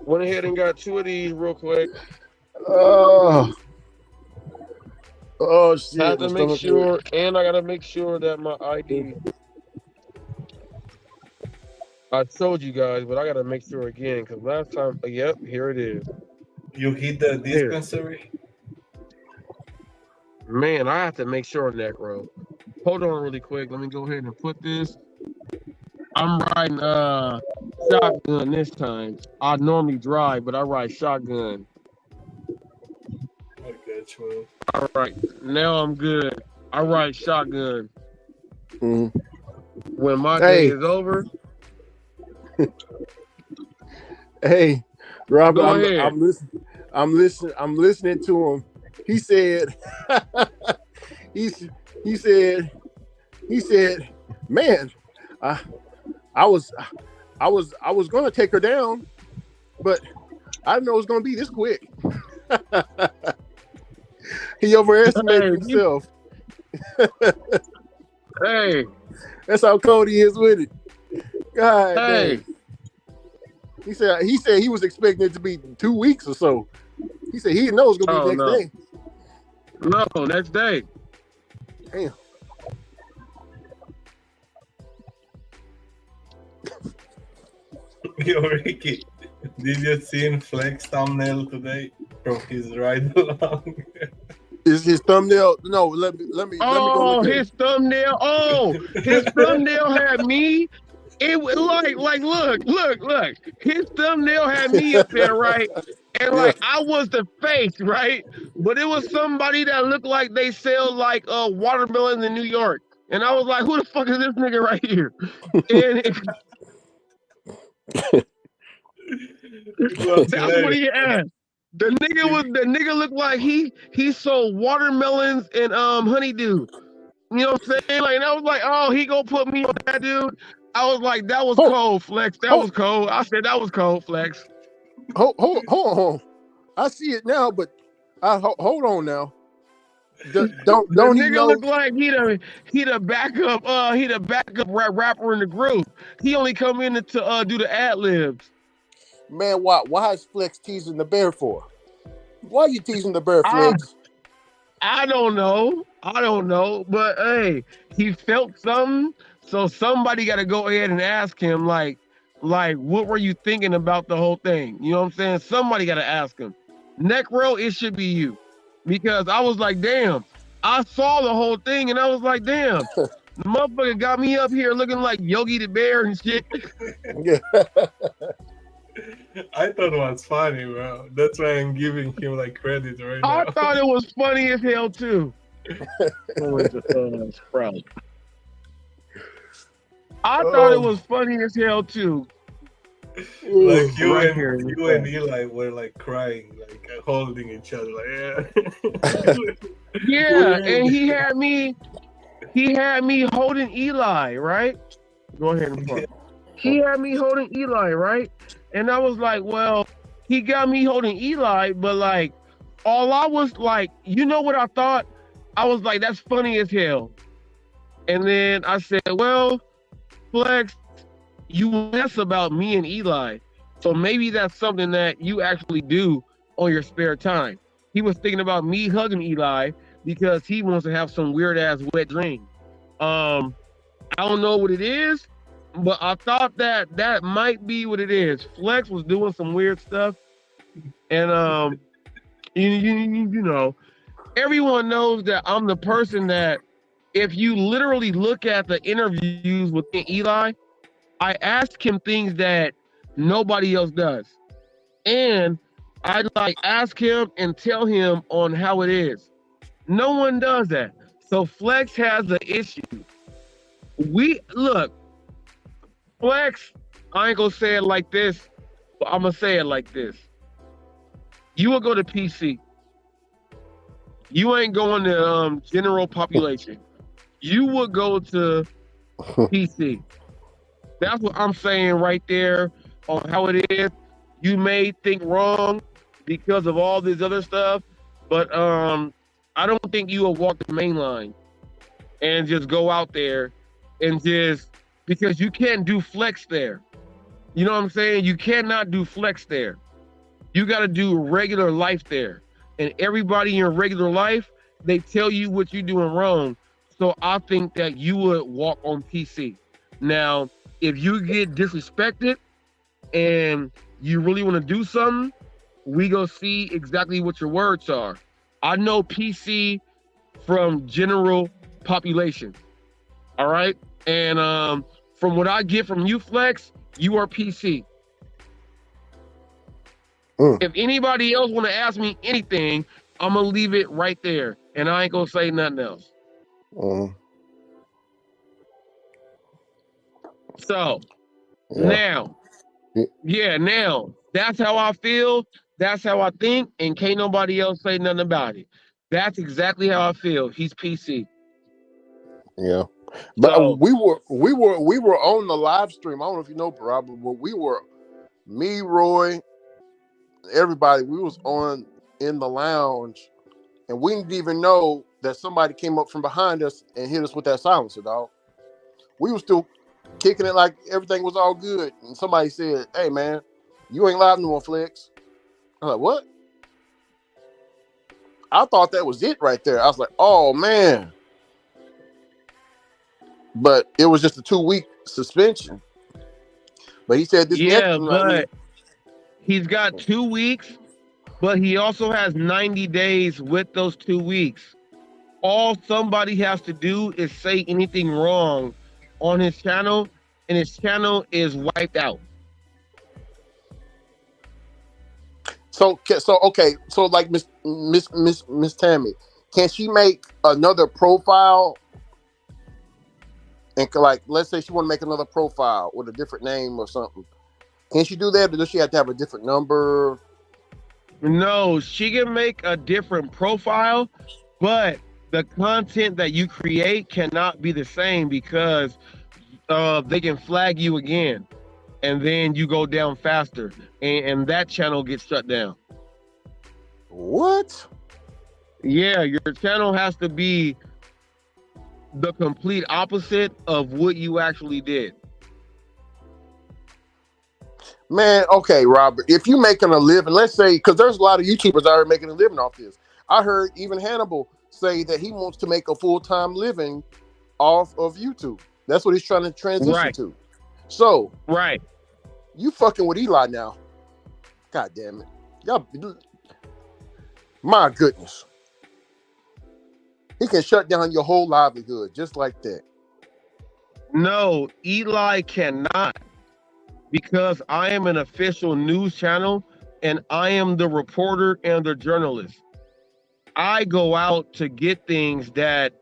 went ahead and got 2 of these real quick. Oh shit! Have to my make stomach sure, hurt. and I gotta make sure that my ID. I showed you guys, but I gotta make sure again because last time, yep, here it is. You hit the Here. dispensary? Man, I have to make sure on that, bro. Hold on really quick. Let me go ahead and put this. I'm riding shotgun this time. I normally drive, but I ride shotgun. I got you. All right, now I'm good. I ride shotgun. Mhm. When my day is over, Hey, Robert, go ahead. I'm listening to him. He said, he said, man, I was gonna take her down, but I didn't know it was gonna be this quick. He overestimated himself. Hey, that's how cold he is with it. God hey. dang. He said he was expecting it to be 2 weeks or so. He said he didn't know it was gonna be the next day. No, next day. Damn. Yo, Ricky, did you see Flex thumbnail today from his ride along? Is his thumbnail? No, let me go look at His thumbnail. Oh, his thumbnail had me. It was like look. His thumbnail had me up there, right? And like I was the face, right? But it was somebody that looked like they sell like watermelons in New York. And I was like, who the fuck is this nigga right here? And that's what he asked. The nigga looked like he sold watermelons and honeydew. You know what I'm saying? Like, and I was like, oh, he gonna put me on that dude. I was like, that was cold, Flex. That was cold. I said that was cold, Flex. Hold on. I see it now, but hold on now. Don't The he nigga know? look like he the backup rapper in the group. He only come in to do the ad libs. Man, why is Flex teasing the bear for? Why are you teasing the bear, Flex? I don't know. But hey, he felt something. So somebody got to go ahead and ask him, like, what were you thinking about the whole thing? You know what I'm saying? Somebody got to ask him. Necro, it should be you. Because I was like, damn. I saw the whole thing and I was like, damn. The motherfucker got me up here looking like Yogi the Bear and shit. I thought it was funny, bro. That's why I'm giving him like credit right now. I thought it was funny as hell too. I thought it was funny as hell too. Like you Right and here. you and Eli were like crying, like holding each other, like Yeah, and he had me holding Eli, right? Go ahead and fuck. He had me holding Eli, right? And I was like, well, he got me holding Eli, but like, all I was like, you know what I thought? I was like, that's funny as hell. And then I said, well, Flex, you less about me and Eli. So maybe that's something that you actually do on your spare time. He was thinking about me hugging Eli because he wants to have some weird ass wet dream. I don't know what it is, but I thought that might be what it is. Flex was doing some weird stuff, and you know, everyone knows that I'm the person that if you literally look at the interviews with Eli, I ask him things that nobody else does, and I like ask him and tell him on how it is. No one does that. So Flex has the issue. We look, Flex. I ain't gonna say it like this, but I'm gonna say it like this. You will go to PC. You ain't going to general population. You would go to PC. That's what I'm saying right there on how it is. You may think wrong because of all this other stuff, but I don't think you will walk the main line and just go out there and just because you can't do flex there. You know what I'm saying? You cannot do flex there. You got to do regular life there. And everybody in your regular life, they tell you what you're doing wrong. So I think that you would walk on PC. Now, if you get disrespected and you really want to do something, we go see exactly what your words are. I know PC from general population. All right. And from what I get from you, Flex, you are PC. If anybody else want to ask me anything, I'm gonna leave it right there, and I ain't gonna say nothing else. So now, now that's how I feel. That's how I think, and can't nobody else say nothing about it. That's exactly how I feel. He's PC. Yeah, but So, we were on the live stream. I don't know if you know, Robert, but we were me, Roy, everybody. We was on in the lounge, and we didn't even know that somebody came up from behind us and hit us with that silencer, dog. We were still kicking it like everything was all good, and somebody said, "Hey, man, you ain't live no more, Flex." I was like, "What?" I thought that was it right there. I was like, "Oh man." But it was just a 2-week suspension. But he said this next one, but he's got 2 weeks, but he also has 90 days with those 2 weeks. All somebody has to do is say anything wrong on his channel, and his channel is wiped out. So okay. So like Miss Tammy, can she make another profile? And like, let's say she want to make another profile with a different name or something. Can she do that, or does she have to have a different number? No, she can make a different profile, but the content that you create cannot be the same because they can flag you again, and then you go down faster, and that channel gets shut down. What? Yeah, your channel has to be the complete opposite of what you actually did. Man, okay, Robert, if you making a living, let's say, because there's a lot of YouTubers out here making a living off this. I heard even Hannibal say that he wants to make a full-time living off of YouTube. That's what he's trying to transition to. So, you fucking with Eli now. God damn it. Y'all, my goodness. He can shut down your whole livelihood just like that. No, Eli cannot, because I am an official news channel and I am the reporter and the journalist. I go out to get things that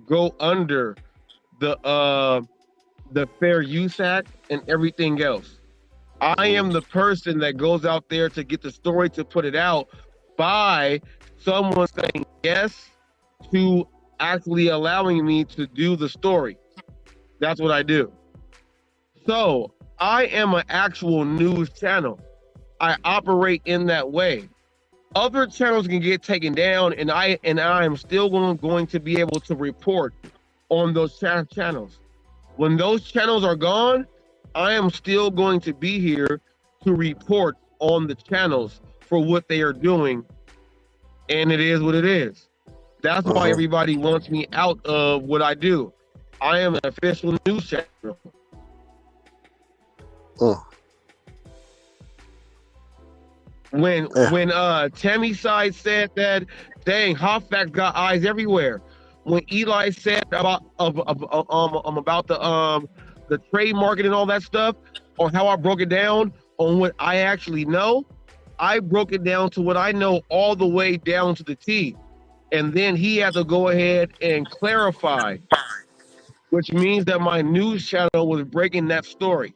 go under the Fair Use Act and everything else. I am the person that goes out there to get the story to put it out by someone saying yes to actually allowing me to do the story. That's what I do. So I am an actual news channel. I operate in that way. Other channels can get taken down, and I am still going to be able to report on those channels. When those channels are gone, I am still going to be here to report on the channels for what they are doing, and it is what it is. That's why everybody wants me out of what I do. I am an official news channel. When Tammy Side said that, dang, Hoffax got eyes everywhere. When Eli said about the trade market and all that stuff, or how I broke it down on what I actually know, I broke it down to what I know all the way down to the T. And then he had to go ahead and clarify which means that my news channel was breaking that story.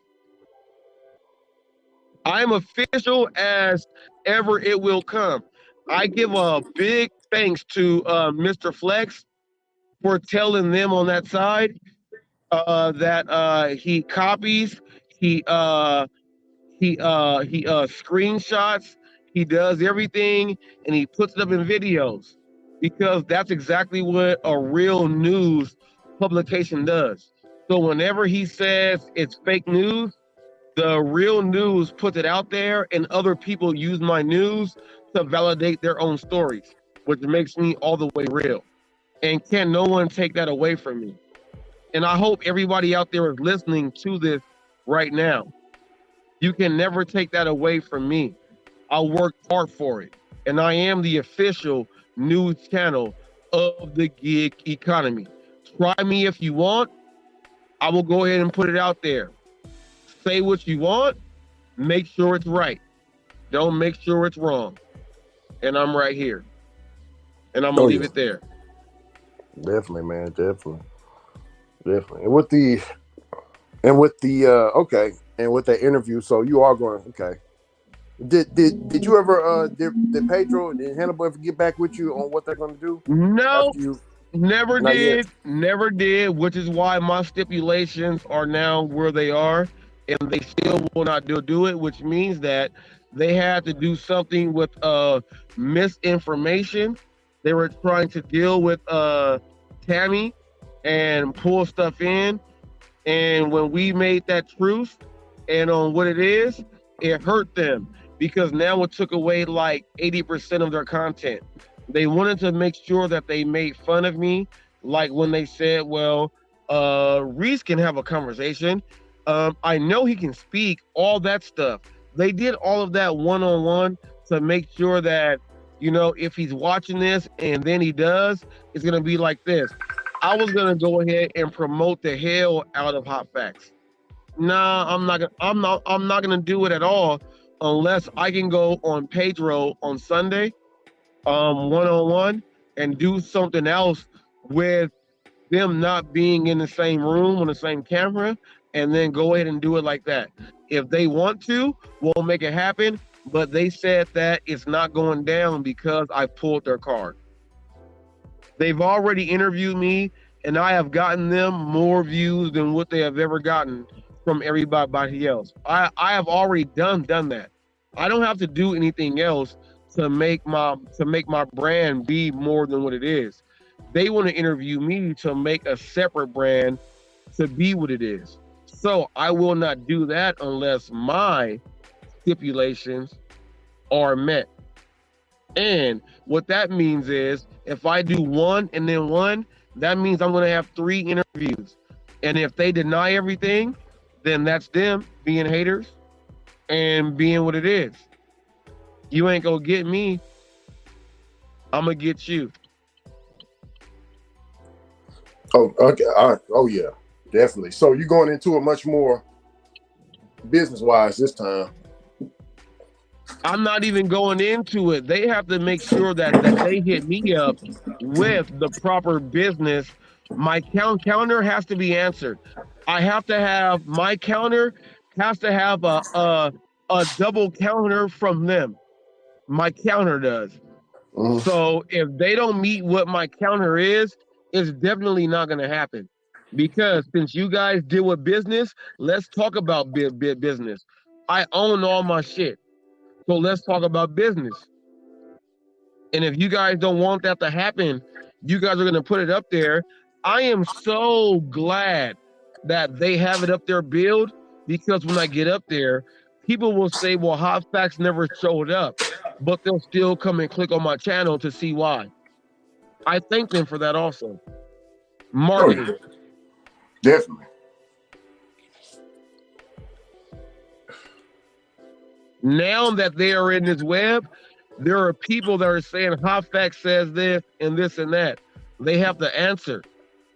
I'm official as ever it will come. I give a big thanks to Mr. Flex for telling them on that side that he copies, he screenshots, he does everything, and he puts it up in videos because that's exactly what a real news publication does. So whenever he says it's fake news, the real news puts it out there, and other people use my news to validate their own stories, which makes me all the way real. And can no one take that away from me? And I hope everybody out there is listening to this right now. You can never take that away from me. I worked hard for it. And I am the official news channel of the gig economy. Try me if you want. I will go ahead and put it out there. Say what you want. Make sure it's right. Don't make sure it's wrong. And I'm right here. And I'm going to leave it there. Definitely, man. Definitely. And with the okay, and with that interview, so you are going, okay. Did you ever did Pedro and Hannibal ever get back with you on what they're going to do? No, Not never did, which is why my stipulations are now where they are, and they still will not do it, which means that they had to do something with misinformation. They were trying to deal with Tammy and pull stuff in, and when we made that truth and on what it is, it hurt them because now it took away like 80% of their content. They wanted to make sure that they made fun of me, like when they said, well, Reese can have a conversation. I know he can speak, all that stuff. They did all of that one-on-one to make sure that, you know, if he's watching this and then he does, it's gonna be like this. I was gonna go ahead and promote the hell out of Hot Facts. Nah, I'm not gonna do it at all unless I can go on Pedro on Sunday, one-on-one, and do something else with them not being in the same room on the same camera, and then go ahead and do it like that. If they want to, we'll make it happen, but they said that it's not going down because I pulled their card. They've already interviewed me, and I have gotten them more views than what they have ever gotten from everybody else. I have already done that. I don't have to do anything else to make my brand be more than what it is. They want to interview me to make a separate brand to be what it is. So I will not do that unless my stipulations are met. And what that means is if I do one and then one, that means I'm going to have 3 interviews. And if they deny everything, then that's them being haters and being what it is. You ain't going to get me. I'm going to get you. Oh, okay. Oh, yeah, definitely. So you're going into it much more business-wise this time. I'm not even going into it. They have to make sure that they hit me up with the proper business. My counter has to be answered. I have to have my counter has to have a double counter from them. My counter does. So if they don't meet what my counter is, it's definitely not going to happen. Because since you guys deal with business, let's talk about business. I own all my shit. So let's talk about business. And if you guys don't want that to happen, you guys are going to put it up there. I am so glad that they have it up there build, because when I get up there, people will say, well, Hot Facts never showed up, but they'll still come and click on my channel to see why. I thank them for that also. Marketing. Oh, yeah. Definitely. Now that they are in this web, there are people that are saying Hot Facts says this and this and that. They have to answer.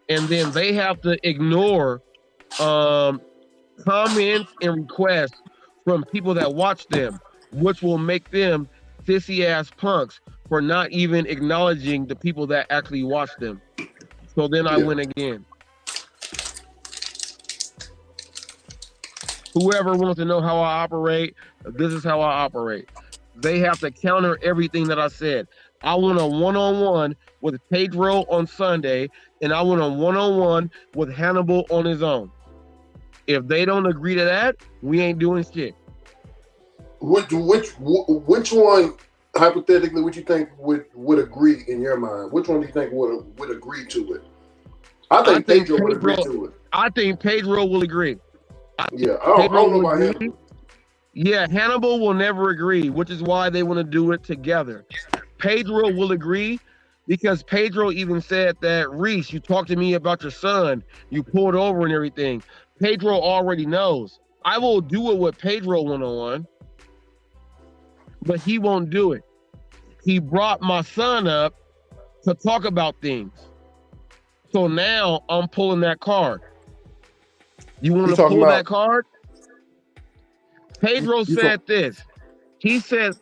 And then they have to ignore comments and requests from people that watch them, which will make them sissy ass punks for not even acknowledging the people that actually watch them. So then I win again. Whoever wants to know how I operate, this is how I operate. They have to counter everything that I said. I want a one-on-one with Pedro on Sunday, and I want a one-on-one with Hannibal on his own. If they don't agree to that, we ain't doing shit. Which one hypothetically would you think would agree in your mind? Which one do you think would agree to it? I think Pedro would agree to it. I think Pedro will agree. Yeah, I don't know about Hannibal. Yeah, Hannibal will never agree, which is why they want to do it together. Pedro will agree because Pedro even said that, Reese, you talked to me about your son, you pulled over and everything. Pedro already knows. I will do it with Pedro one-on-one, but he won't do it. He brought my son up to talk about things. So now I'm pulling that card. You want to pull that card? Pedro said this.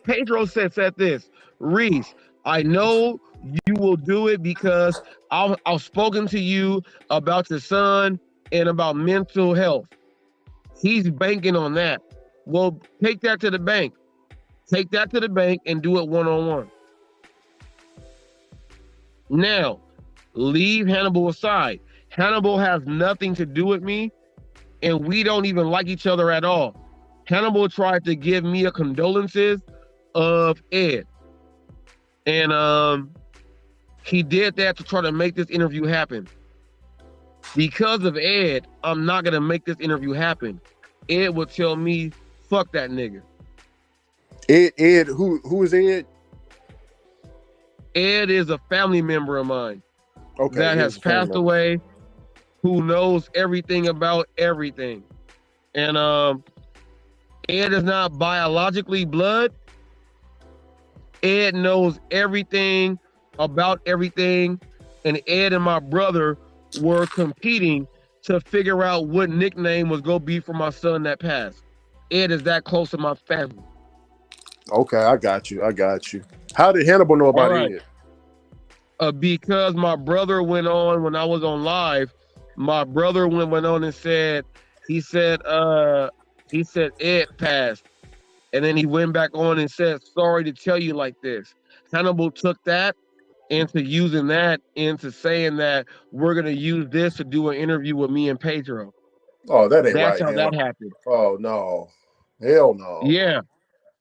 Pedro said this. Reese, I know you will do it because I've spoken to you about your son and about mental health. He's banking on that. Well, take that to the bank. Take that to the bank and do it one-on-one. Now, leave Hannibal aside. Hannibal has nothing to do with me, and we don't even like each other at all. Hannibal tried to give me a condolences of Ed. And he did that to try to make this interview happen. Because of Ed, I'm not gonna make this interview happen. Ed will tell me, fuck that nigga. Ed, who is Ed? Ed is a family member of mine that Ed has passed away, who knows everything about everything. And Ed is not biologically blood. Ed knows everything about everything. And Ed and my brother were competing to figure out what nickname was going to be for my son that passed. Ed is that close to my family. Okay, I got you. How did Hannibal know about Ed? Because my brother went on when I was on live. My brother went on and said, he said Ed passed. And then he went back on and said, sorry to tell you like this. Hannibal took that into using that into saying that we're going to use this to do an interview with me and Pedro. Oh, that ain't right. That's how that happened. Oh, no. Hell no. Yeah.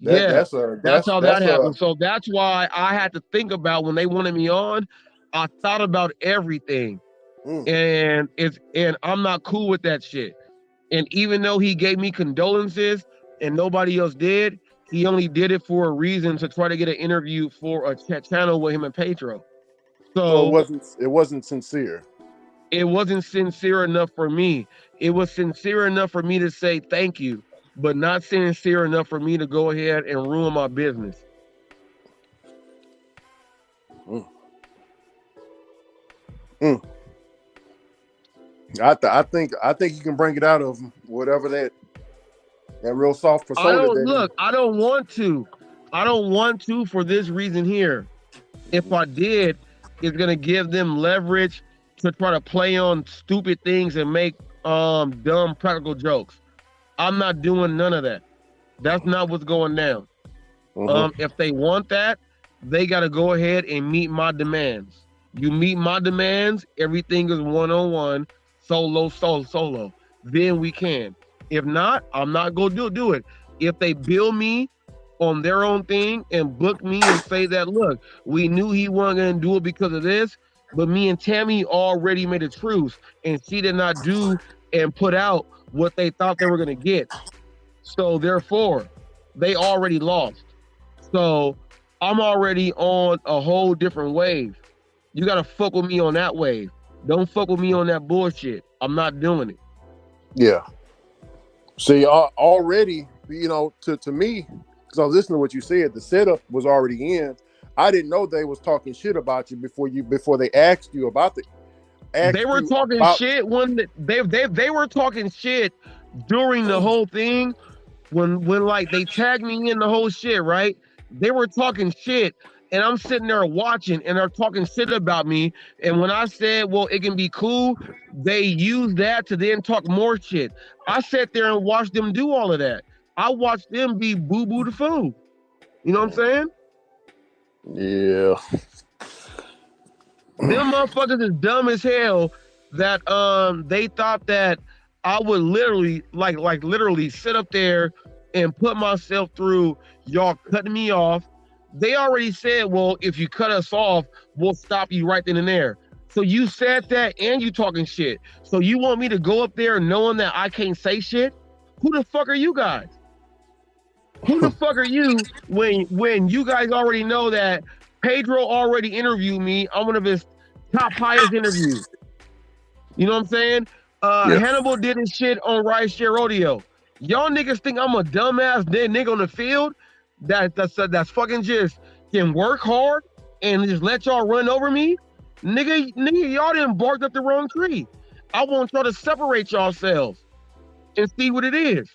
That's how that happened. So that's why I had to think about when they wanted me on, I thought about everything. And I'm not cool with that shit. And even though he gave me condolences and nobody else did, he only did it for a reason to try to get an interview for a channel with him and Pedro. So it wasn't sincere. It wasn't sincere enough for me. It was sincere enough for me to say thank you, but not sincere enough for me to go ahead and ruin my business. I think you can bring it out of him, whatever that real soft persona. I don't want to for this reason here. If I did, it's gonna give them leverage to try to play on stupid things and make dumb practical jokes. I'm not doing none of that. That's not what's going down. If they want that, they got to go ahead and meet my demands. You meet my demands, everything is one-on-one, solo. Then we can. If not, I'm not going to do it. If they bill me on their own thing and book me and say that, look, we knew he wasn't going to do it because of this, but me and Tammy already made a truce, and she did not do and put out what they thought they were going to get. So therefore, they already lost. So I'm already on a whole different wave. You got to fuck with me on that wave. Don't fuck with me on that bullshit. I'm not doing it. Yeah. See, already, to me, because I was listening to what you said, the setup was already in. I didn't know they was talking shit about you before they asked you about the. They were talking shit when they were talking shit during the whole thing when like they tagged me in the whole shit, right? They were talking shit and I'm sitting there watching, and they're talking shit about me. And when I said, well, it can be cool, they use that to then talk more shit. I sat there and watched them do all of that. I watched them be boo-boo the fool. You know what I'm saying? Yeah. Them motherfuckers is dumb as hell that they thought that I would literally literally sit up there and put myself through y'all cutting me off. They already said, well, if you cut us off, we'll stop you right then and there. So you said that and you talking shit. So you want me to go up there knowing that I can't say shit? Who the fuck are you guys? Who the fuck are you when you guys already know that Pedro already interviewed me on one of his top highest interviews? You know what I'm saying? Yeah. Hannibal did his shit on Riot Share Rodeo. Y'all niggas think I'm a dumbass dead nigga on the field that's fucking just can work hard and just let y'all run over me? Nigga, y'all done barked up the wrong tree. I want y'all to separate yourselves and see what it is.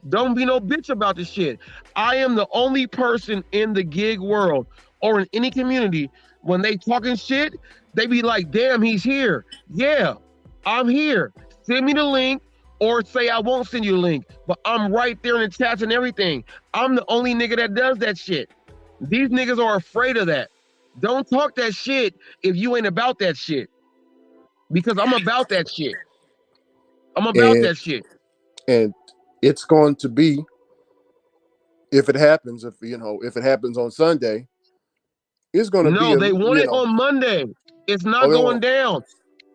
Don't be no bitch about this shit. I am the only person in the gig world or in any community, when they talking shit, they be like, damn, he's here. Yeah, I'm here. Send me the link or say I won't send you the link, but I'm right there in the chats and everything. I'm the only nigga that does that shit. These niggas are afraid of that. Don't talk that shit if you ain't about that shit. Because I'm about that shit. I'm about that shit. And it's going to be, if it happens on Sunday, it's going to be No, they want it on Monday. It's not going down.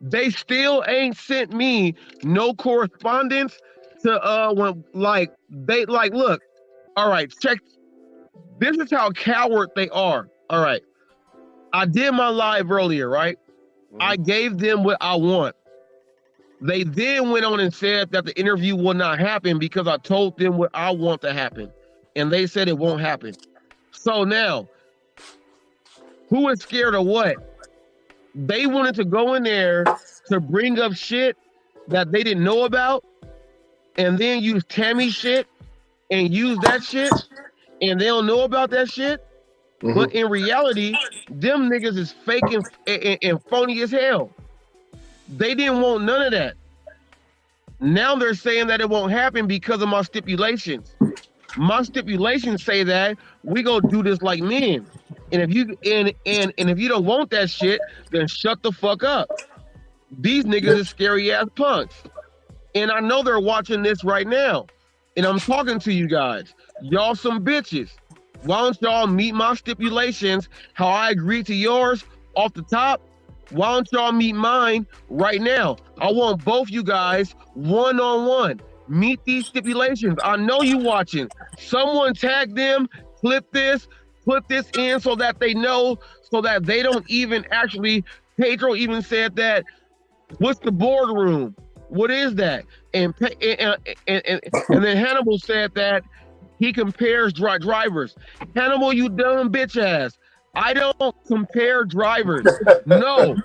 They still ain't sent me no correspondence to look, all right, check. This is how coward they are. All right. I did my live earlier, right? I gave them what I want. They then went on and said that the interview will not happen because I told them what I want to happen. And they said it won't happen. So now, who is scared of what? They wanted to go in there to bring up shit that they didn't know about and then use Tammy shit and use that shit and they don't know about that shit. But in reality, them niggas is fake and phony as hell. They didn't want none of that. Now they're saying that it won't happen because of my stipulations. My stipulations say that we go do this like men. And if you if you don't want that shit, then shut the fuck up. These niggas is scary ass punks. And I know they're watching this right now. And I'm talking to you guys. Y'all some bitches. Why don't y'all meet my stipulations, how I agreed to yours off the top? Why don't y'all meet mine right now? I want both you guys one-on-one. Meet these stipulations. I know you watching. Someone tag them, clip this, put this in so that they know, so that they don't even actually, Pedro even said that, what's the boardroom? What is that? And then Hannibal said that he compares drivers. Hannibal, you dumb bitch ass. I don't compare drivers. No,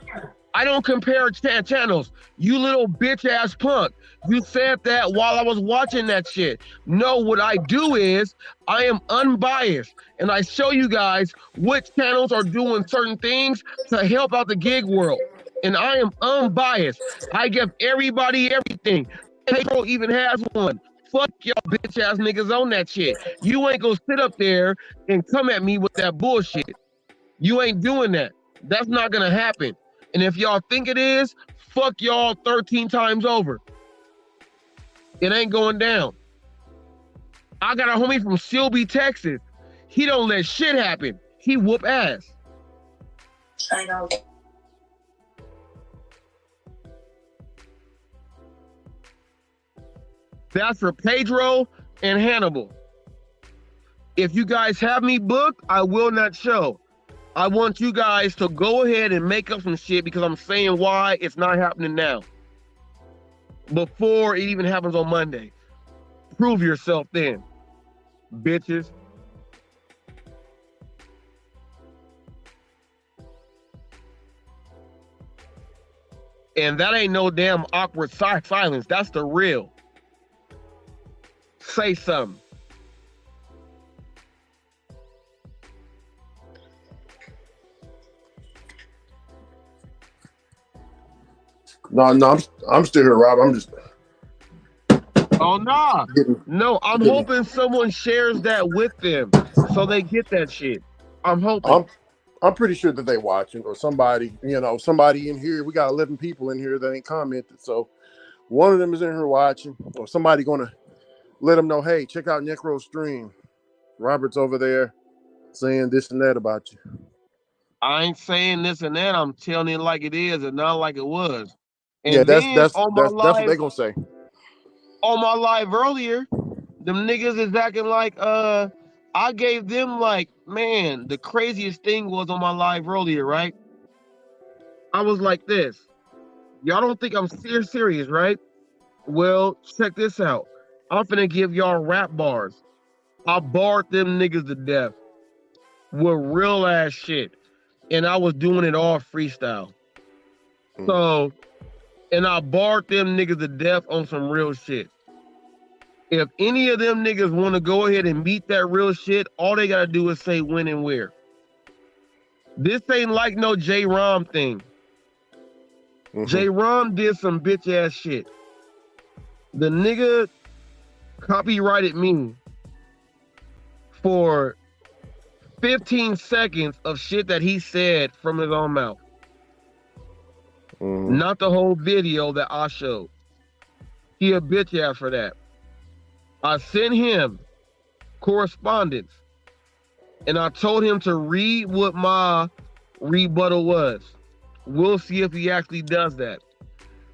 I don't compare channels. You little bitch ass punk. You said that while I was watching that shit. No, what I do is I am unbiased and I show you guys which channels are doing certain things to help out the gig world. And I am unbiased. I give everybody everything. Pedro even has one. Fuck y'all bitch ass niggas on that shit. You ain't gonna sit up there and come at me with that bullshit. You ain't doing that. That's not gonna happen. And if y'all think it is, fuck y'all 13 times over. It ain't going down. I got a homie from Shelby, Texas. He don't let shit happen. He whoop ass. I know. That's for Pedro and Hannibal. If you guys have me booked, I will not show. I want you guys to go ahead and make up some shit because I'm saying why it's not happening now. Before it even happens on Monday. Prove yourself then, bitches. And that ain't no damn awkward silence. That's the real. Say something. No, I'm still here, Rob. I'm just Oh nah. getting. No, I'm getting hoping someone shares that with them so they get that shit. I'm hoping. I'm pretty sure that they watching or somebody, somebody in here. We got 11 people in here that ain't commented, so one of them is in here watching, or somebody gonna let them know, hey, check out Necro's stream. Robert's over there saying this and that about you. I ain't saying this and that. I'm telling it like it is and not like it was. Yeah, And then on my that's what they live, gonna say. on my live earlier, them niggas is acting like I gave them like, man, the craziest thing was on my live earlier, right? I was like this. Y'all don't think I'm serious, right? Well, check this out. I'm finna give y'all rap bars. I barred them niggas to death with real ass shit. And I was doing it all freestyle. So, and I barred them niggas to death on some real shit. If any of them niggas want to go ahead and meet that real shit, all they gotta do is say when and where. This ain't like no J Rom thing. J Rom did some bitch ass shit. The nigga copyrighted me for 15 seconds of shit that he said from his own mouth. Not the whole video that I showed. He a bitch ass for that. I sent him correspondence and I told him to read what my rebuttal was. We'll see if he actually does that.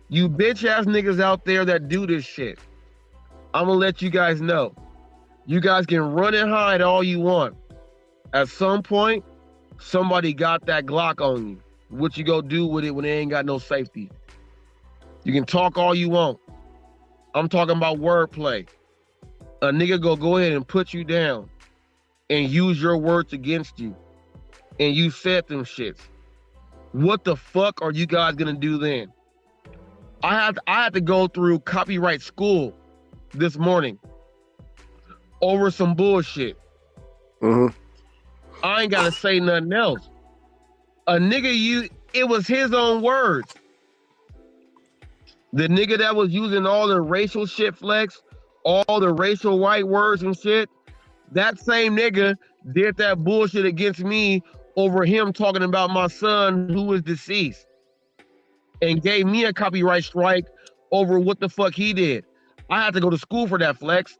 You bitch ass niggas out there that do this shit, I'm gonna let you guys know. You guys can run and hide all you want. At some point, somebody got that Glock on you. What you go do with it when they ain't got no safety? You can talk all you want. I'm talking about wordplay. A nigga go ahead and put you down and use your words against you. And you said them shits. What the fuck are you guys gonna do then? I had to go through copyright school this morning over some bullshit. I ain't gotta say nothing else. A nigga, it was his own words. The nigga that was using all the racial shit flex, all the racial white words and shit, that same nigga did that bullshit against me over him talking about my son who was deceased and gave me a copyright strike over what the fuck he did. I had to go to school for that, Flex.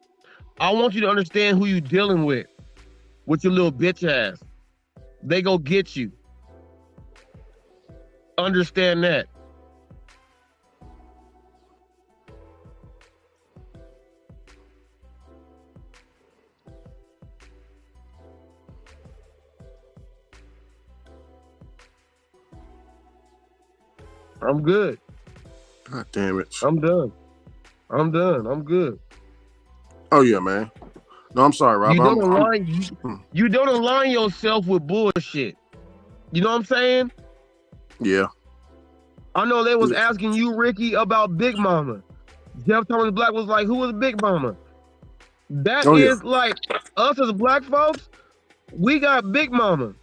I want you to understand who you dealing with your little bitch ass. They go get you. Understand that. I'm good. God damn it. I'm done. I'm good. Oh yeah, man. No, I'm sorry, Rob. You don't align yourself with bullshit. You know what I'm saying? Yeah. I know they was asking you, Ricky, about Big Mama. Jeff Thomas Black was like, who was Big Mama? That is like us as black folks, we got Big Mama.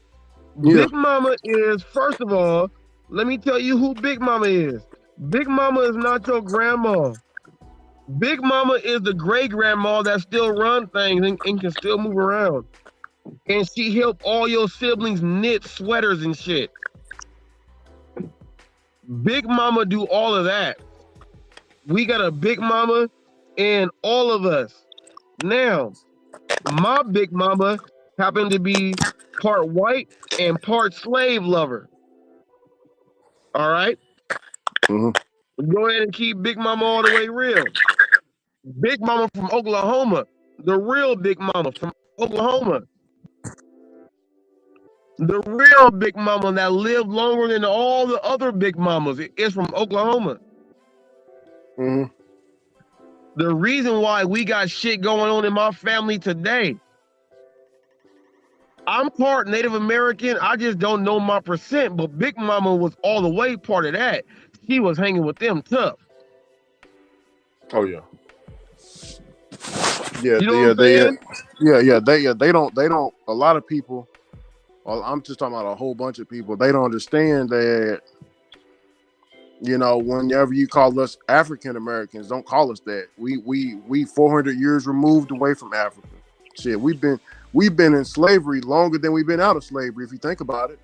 Yeah. Big Mama is, first of all, let me tell you who Big Mama is. Big Mama is not your grandma. Big Mama is the great grandma that still run things and can still move around. And she helped all your siblings knit sweaters and shit. Big Mama do all of that. We got a Big Mama in all of us. Now, my Big Mama happened to be part white and part slave lover. All right? Go ahead and keep Big Mama all the way real. Big Mama from Oklahoma. The real Big Mama from Oklahoma. The real Big Mama that lived longer than all the other Big Mamas is from Oklahoma. The reason why we got shit going on in my family today, I'm part Native American. I just don't know my percent, but Big Mama was all the way part of that. She was hanging with them tough. Oh yeah. Yeah, you know they don't. A lot of people. I'm just talking about a whole bunch of people. They don't understand that You know, whenever you call us African Americans, don't call us that. We 400 years removed away from Africa. Shit, we've been in slavery longer than we've been out of slavery, if you think about it.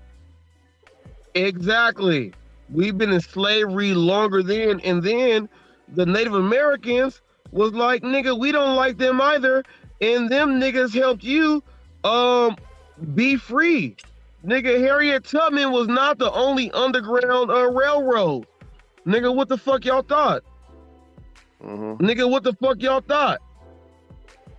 Exactly. We've been in slavery longer than, and then the Native Americans was like, nigga, we don't like them either, and them niggas helped you be free. Nigga, Harriet Tubman was not the only underground railroad. Nigga, what the fuck y'all thought? Nigga, what the fuck y'all thought?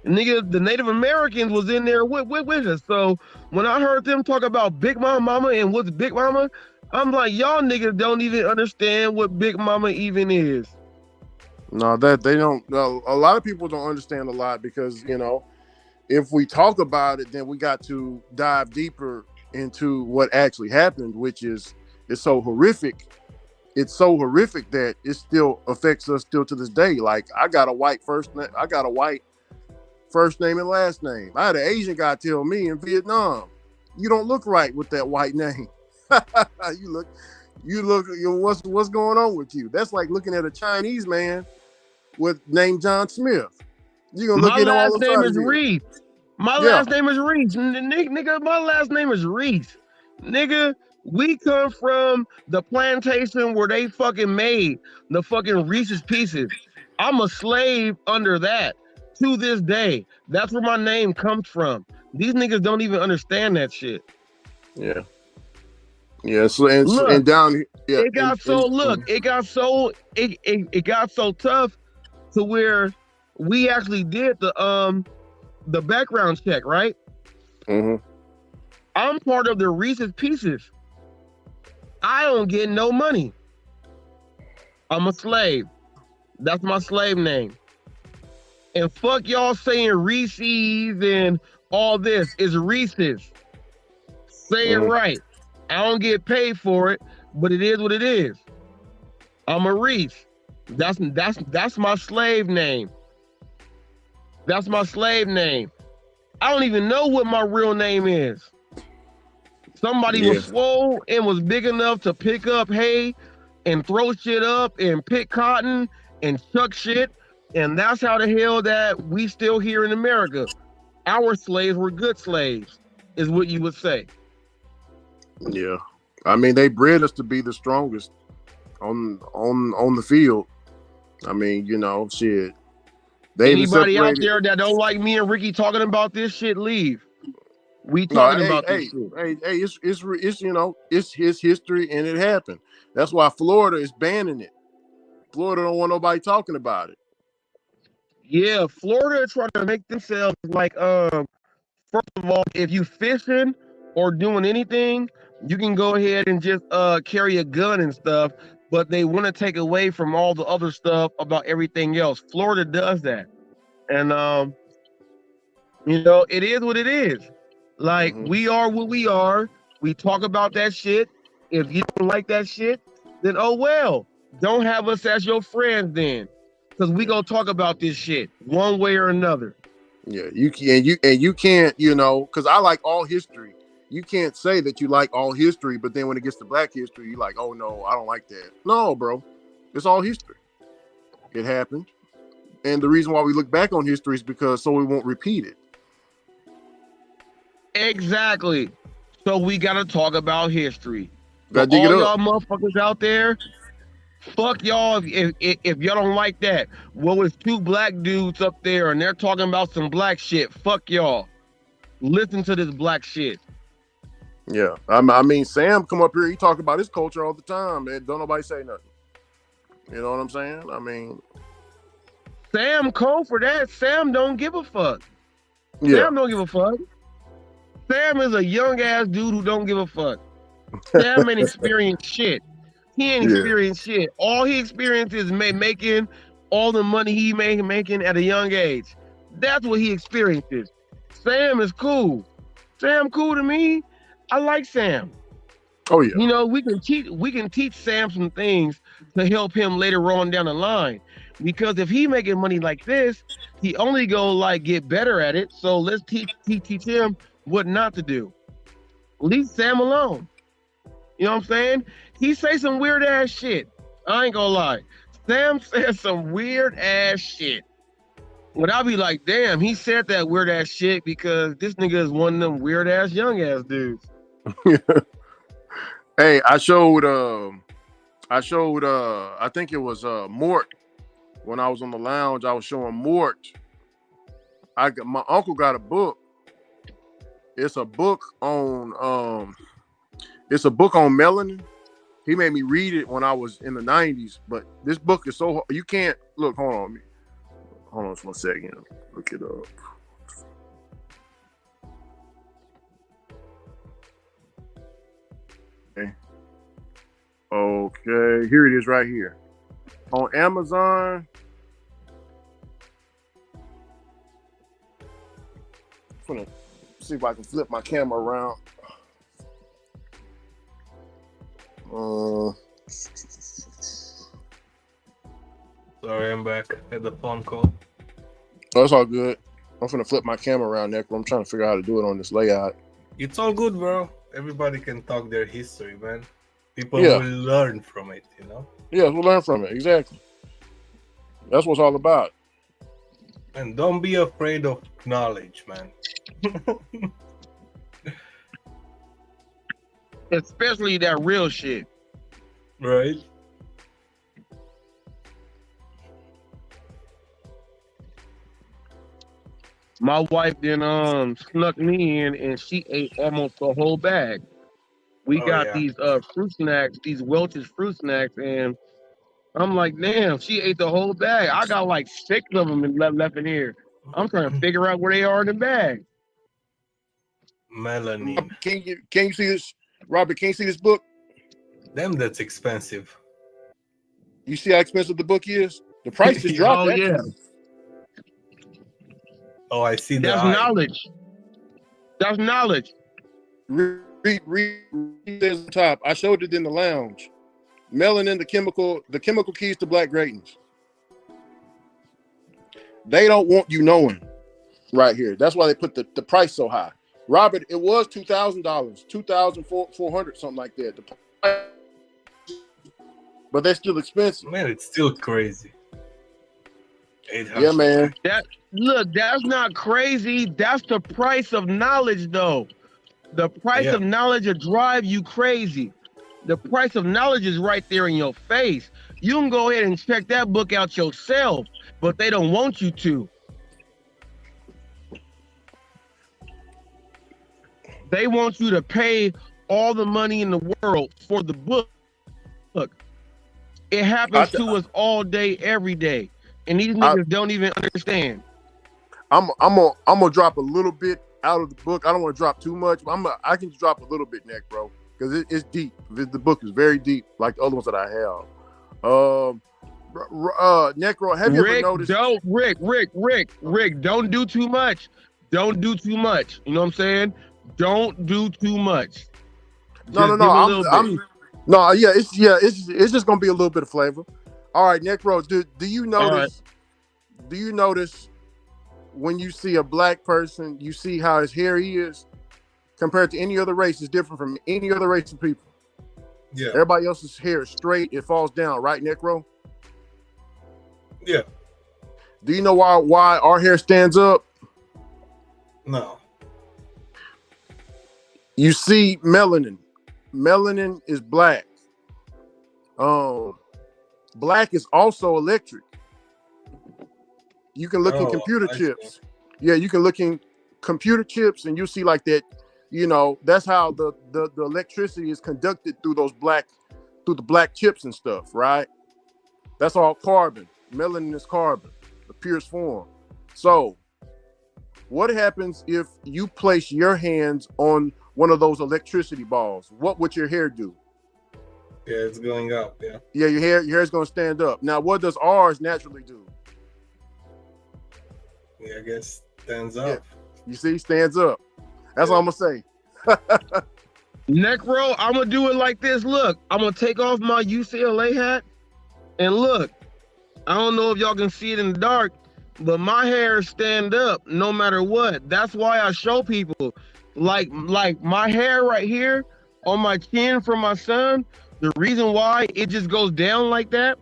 Nigga, the Native Americans was in there with us. So when I heard them talk about Big Mama and what's Big Mama, I'm like, y'all niggas don't even understand what Big Mama even is. No, that they don't. A lot of people don't understand a lot because, you know, if we talk about it, then we got to dive deeper into what actually happened, which is it's so horrific. It's so horrific that it still affects us still to this day. Like I got a white first name and last name. I had an Asian guy tell me in Vietnam, you don't look right with that white name. you look, what's going on with you? That's like looking at a Chinese man with named John Smith. You're gonna look at him all the time. My last name is Reese. My last name is Reese. Nigga, my last name is Reese. Nigga, we come from the plantation where they fucking made the fucking Reese's Pieces. I'm a slave under that to this day. That's where my name comes from. These niggas don't even understand that shit. Yeah. Yeah. So and down here, yeah. It got it got so tough to where we actually did the background check, right? I'm part of the Reese's Pieces. I don't get no money. I'm a slave. That's my slave name. And fuck y'all saying Reese's and all this. It's Reese's. Say it right. I don't get paid for it, but it is what it is. I'm a Reese. That's my slave name. That's my slave name. I don't even know what my real name is. Somebody was swole and was big enough to pick up hay and throw shit up and pick cotton and chuck shit. And that's how the hell that we still here in America. Our slaves were good slaves, is what you would say. Yeah. I mean, they bred us to be the strongest on the field. I mean, you know, shit. Anybody out there that don't like me and Ricky talking about this shit, leave. We talking about this shit. Hey, it's you know, it's his history and it happened. That's why Florida is banning it. Florida don't want nobody talking about it. Yeah, Florida trying to make themselves like first of all, if you fishing or doing anything, you can go ahead and just carry a gun and stuff, but they want to take away from all the other stuff about everything else. Florida does that. And you know, it is what it is. Like we are what we are. We talk about that shit. If you don't like that shit, then oh well. Don't have us as your friends then. Because we gonna talk about this shit one way or another. Yeah, you can't, you know, because I like all history. You can't say that you like all history, but then when it gets to Black history, you're like, oh no, I don't like that. No, bro. It's all history. It happened. And the reason why we look back on history is because so we won't repeat it. Exactly. So we gotta talk about history. Gotta dig it y'all up. motherfuckers out there, fuck y'all if y'all don't like that. What was two black dudes up there and they're talking about some black shit? Fuck y'all. Listen to this black shit. Yeah. I mean, Sam come up here, he talk about his culture all the time, man. Don't nobody say nothing. You know what I'm saying? I mean, Sam cold for that. Sam don't give a fuck. Yeah. Sam don't give a fuck. Sam is a young ass dude who don't give a fuck. Sam ain't experienced shit. He ain't experienced shit. All he experienced is making all the money he making at a young age. That's what he experiences. Sam is cool. Sam cool to me. I like Sam. Oh yeah. You know, we can teach Sam some things to help him later on down the line. Because if he making money like this, he only go like get better at it. So let's teach him what not to do. Leave Sam alone. You know what I'm saying? He say some weird ass shit. I ain't gonna lie. Sam said some weird ass shit. But I'll be like, damn, he said that weird ass shit because this nigga is one of them weird ass young ass dudes. Hey, I showed I think it was Mort. When I was on the lounge, I was showing Mort. My uncle got a book. It's a book on melanin. He made me read it when I was in the 90s, but this book is so you can't look. Hold on just 1 second. Look it up. Okay, here it is right here on Amazon. I'm gonna see if I can flip my camera around. Sorry, I'm back. I had the phone call. Oh, it's all good. I'm gonna flip my camera around, Nick. I'm trying to figure out how to do it on this layout. It's all good, bro. Everybody can talk their history, man. People Yeah. will learn from it, you know? Yeah, we'll learn from it. Exactly. That's what it's all about. And don't be afraid of knowledge, man. Especially that real shit. Right? My wife then snuck me in and she ate almost the whole bag. We Oh, got yeah. these fruit snacks, these Welch's fruit snacks, and I'm like, damn, she ate the whole bag. I got like 6 of them left in here. I'm trying to figure out where they are in the bag. Melanin. Can you see this, Robert? Can you see this book? Damn, that's expensive. You see how expensive the book is? The price has dropped. Oh, yeah. actually. Oh, I see That's knowledge. That's knowledge. Read this on top. I showed it in the lounge. Melanin, the chemical keys to black greatness. They don't want you knowing right here. That's why they put the price so high. Robert, it was $2,000, $2,400, something like that. But they're still expensive. Man, it's still crazy. 800. Yeah, man. That's not crazy. That's the price of knowledge, though. The price of knowledge will drive you crazy. The price of knowledge is right there in your face. You can go ahead and check that book out yourself, but they don't want you to. They want you to pay all the money in the world for the book. Look, it happens to us all day, every day. And these niggas don't even understand. I'm gonna drop a little bit out of the book. I don't want to drop too much, but I can drop a little bit, Nick, bro, because it's deep. The book is very deep, like the other ones that I have. Necro, have you ever noticed? Rick, don't do too much. Don't do too much. You know what I'm saying? Don't do too much. No. It's just gonna be a little bit of flavor. All right, Necro, do you notice? Right. Do you notice when you see a black person, you see how his hair is compared to any other race is different from any other race of people? Yeah. Everybody else's hair is straight; it falls down, right, Necro? Yeah. Do you know why our hair stands up? No. You see melanin. Melanin is black. Black is also electric. You can look in computer chips. Yeah, you can look in computer chips and you see like that, you know, that's how the electricity is conducted through the black chips and stuff, right? That's all carbon. Melanin is carbon, the purest form. So what happens if you place your hands on one of those electricity balls? What would your hair do? Yeah, it's going up. Yeah. Yeah, your hair is going to stand up. Now, what does ours naturally do? Yeah, I guess stands up. Yeah. You see, stands up. That's all I'm going to say. Necro, I'm going to do it like this. Look, I'm going to take off my UCLA hat. And look, I don't know if y'all can see it in the dark, but my hair stand up no matter what. That's why I show people. Like my hair right here on my chin from my son, The reason why it just goes down like that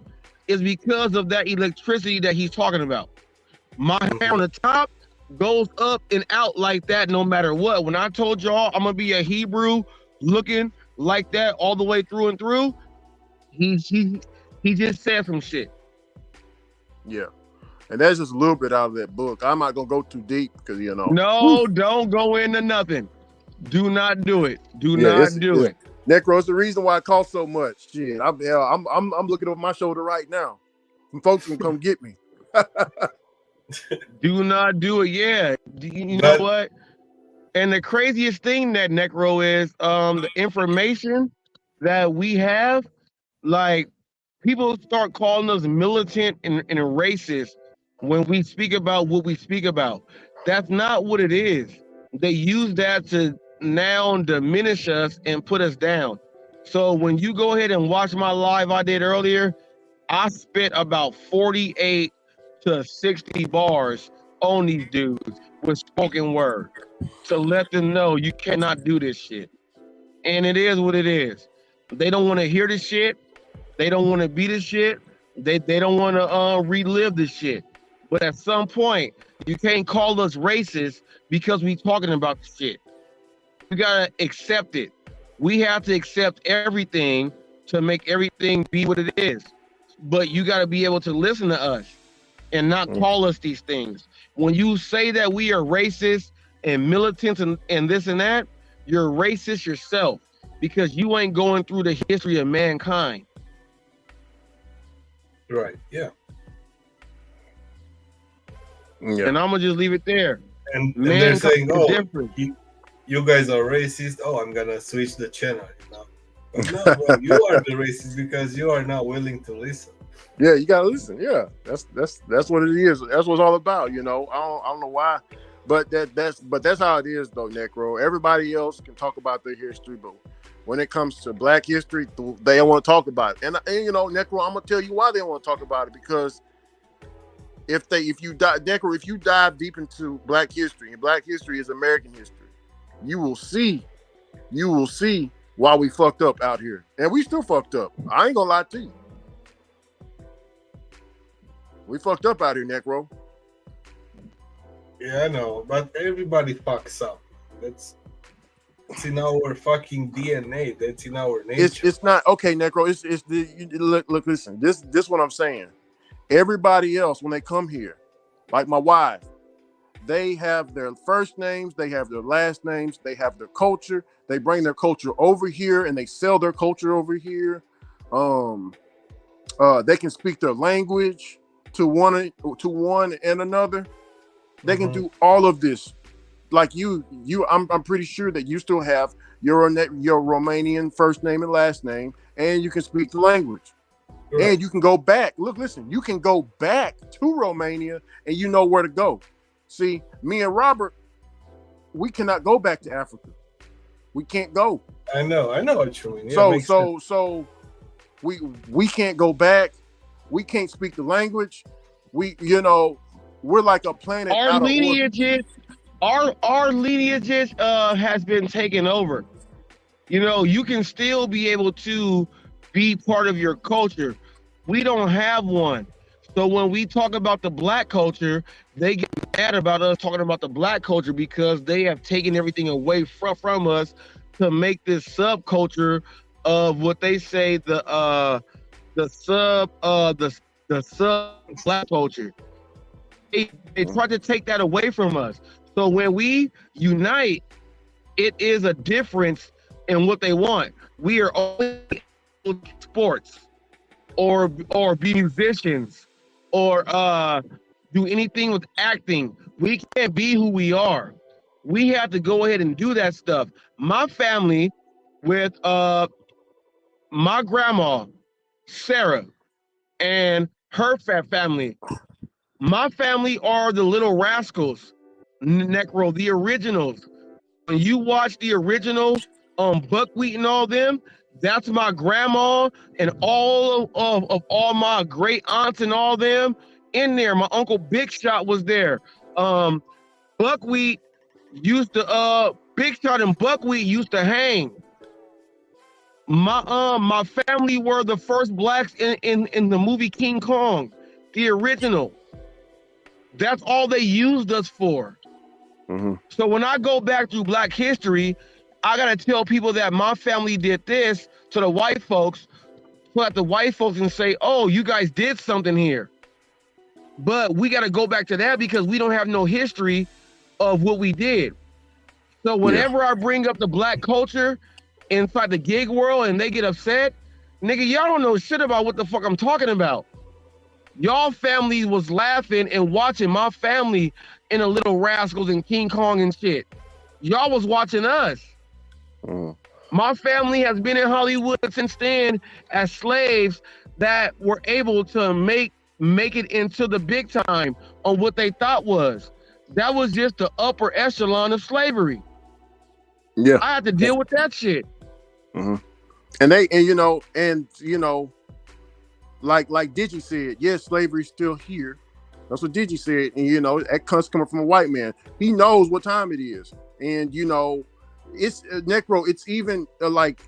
is because of that electricity that he's talking about. My hair on the top goes up and out like that no matter what. When I told y'all I'm gonna be a Hebrew looking like that all the way through and through, he just said some shit. Yeah. And that's just a little bit out of that book. I'm not gonna go too deep because you know. No, don't go into nothing. Do not do it. Do not do it. Necro, it's the reason why it costs so much. Shit, I'm looking over my shoulder right now. Some folks can come get me. Do not do it. Yeah, you know what? And the craziest thing that Necro is the information that we have, like people start calling us militant and racist when we speak about what we speak about. That's not what it is. They use that to now diminish us and put us down. So when you go ahead and watch my live I did earlier, I spent about 48 to 60 bars on these dudes with spoken word to let them know you cannot do this shit. And it is what it is. They don't want to hear this shit. They don't want to be this shit. They don't want to relive this shit. But at some point, you can't call us racist because we talking about the shit. We gotta accept it. We have to accept everything to make everything be what it is. But you gotta be able to listen to us and not call us these things. When you say that we are racist and militant and this and that, you're racist yourself because you ain't going through the history of mankind. Right. Yeah. Yeah. And I'm gonna just leave it there. And they're saying, "Oh, different. You guys are racist. Oh, I'm gonna switch the channel." You know? But no, bro, you are the racist because you are not willing to listen. Yeah, you gotta listen. Yeah, that's what it is. That's what it's all about. You know, I don't know why, but that's how it is though, Necro. Everybody else can talk about their history, but when it comes to Black history, they don't want to talk about it. And you know, Necro, I'm gonna tell you why they don't want to talk about it, because if you dive deep into Black history, and Black history is American history, you will see why we fucked up out here, and we still fucked up. I ain't gonna lie to you. We fucked up out here, Necro. Yeah, I know, but everybody fucks up. It's in our fucking DNA. That's in our nature. It's not okay, Necro. It's look. Listen. This what I'm saying. Everybody else, when they come here, like my wife, they have their first names, they have their last names, they have their culture. They bring their culture over here and they sell their culture over here. They can speak their language to one and another. They can do all of this. Like I'm pretty sure that you still have your Romanian first name and last name, and you can speak the language. Right. And you can go back. Listen, you can go back to Romania and you know where to go. See, me and Robert, we cannot go back to Africa. We can't go. I know what you mean. Yeah, so we can't go back. We can't speak the language. We're like a planet. Our lineages has been taken over. You know, you can still be able to be part of your culture. We don't have one. So when we talk about the Black culture, they get mad about us talking about the Black culture because they have taken everything away from us to make this subculture of what they say the sub Black culture. They try to take that away from us. So when we unite, it is a difference in what they want. We are only sports or be musicians or do anything with acting. We can't be who we are. We have to go ahead and do that stuff. My family with my grandma, Sarah, and her family. My family are the Little Rascals, Necro, the originals. When you watch the originals, Buckwheat and all them, that's my grandma and all of all my great aunts and all them in there. My uncle Big Shot was there. Buckwheat used to Big Shot and Buckwheat used to hang. My family were the first blacks in the movie King Kong, the original. That's all they used us for. Mm-hmm. So when I go back through Black history, I gotta tell people that my family did this to the white folks, so that the white folks can say, "Oh, you guys did something here." But we gotta go back to that because we don't have no history of what we did. So whenever I bring up the Black culture inside the gig world and they get upset, nigga, y'all don't know shit about what the fuck I'm talking about. Y'all family was laughing and watching my family in the Little Rascals and King Kong and shit. Y'all was watching us. My family has been in Hollywood since then as slaves that were able to make it into the big time on what they thought was. That was just the upper echelon of slavery. Yeah. I had to deal with that shit. Mm-hmm. And you know, like Digi said, yes, slavery's still here. That's what Digi said, and you know that comes coming from a white man. He knows what time it is, and you know, it's Necro. It's even like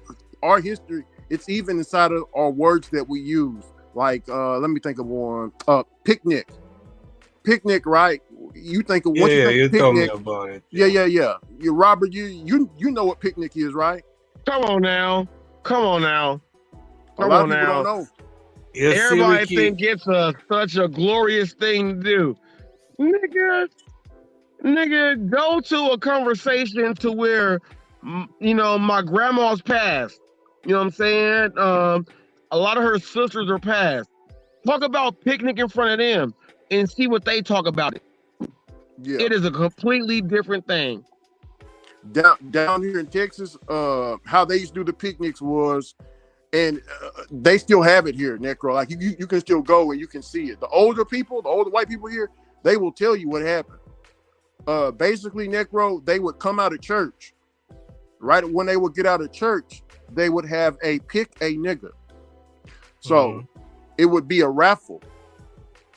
our history. It's even inside of our words that we use. Like, let me think of one. Picnic, right? You think of what Yeah, you think you of told me picnic. about it. Yeah. You, Robert, you know what picnic is, right? Come on now. A lot of people don't know. You see, Everybody Ricky, think it's such a glorious thing to do. Nigga, go to a conversation to where, you know, my grandma's passed. You know what I'm saying? A lot of her sisters are passed. Talk about picnic in front of them and see what they talk about it. Yeah. It is a completely different thing. Down here in Texas, how they used to do the picnics was, and they still have it here, Necro. Like you can still go and you can see it. The older white people here, they will tell you what happened. Basically, Necro, they would come out of church. Right when they would get out of church, they would have a pick a nigga. So it would be a raffle.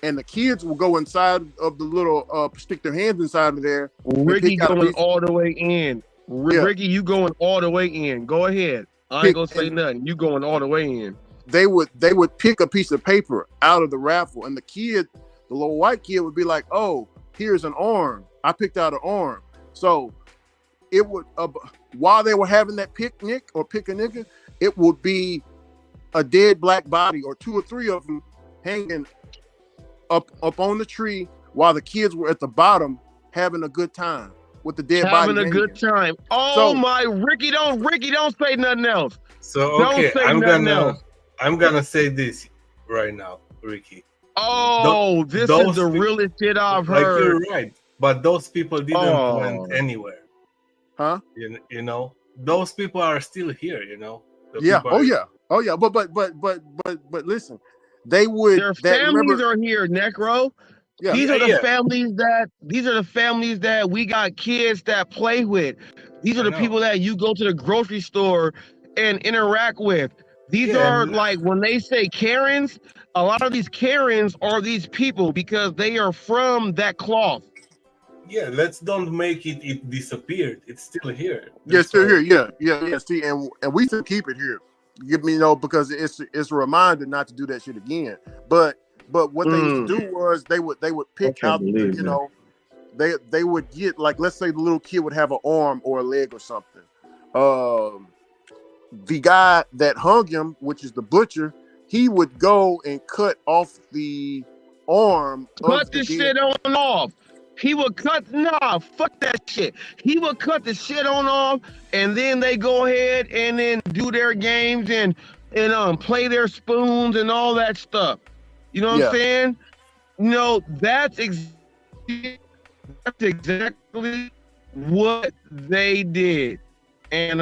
And the kids will go inside of the little, stick their hands inside of there. Ricky going all the way in. Ricky, you going all the way in. Go ahead. I ain't gonna say nothing. You going all the way in. They would pick a piece of paper out of the raffle, and the little white kid would be like, "Oh, here's an arm. I picked out an arm." So it would, while they were having that picnic or pick a nigga, it would be a dead black body or 2 or 3 of them hanging up on the tree while the kids were at the bottom having a good time with the dead body. Having a good time. Oh my, Ricky, don't say nothing else. So okay, I'm gonna say this right now, Ricky. Oh, this is the realest shit I've heard. Like, you're right, but those people didn't went anywhere. Huh? You know, those people are still here. You know. Yeah. Oh yeah. But listen, they would. Their families are here, Necro. Yeah. These are the families that we got kids that play with. These are the people that you go to the grocery store and interact with. These are like, when they say Karens, a lot of these Karens are these people because they are from that cloth. Yeah, let's don't make it disappeared. It's still here. Yeah, still here. Yeah. See, and we should keep it here. Because it's a reminder not to do that shit again. But what they used to do was they would pick out, they would get, like, let's say the little kid would have an arm or a leg or something. The guy that hung him, which is the butcher, he would go and cut off the arm. Cut the shit on off. He would cut, fuck that shit. He would cut the shit on off, and then they go ahead and then do their games and play their spoons and all that stuff. You know what I'm saying? That's exactly what they did. And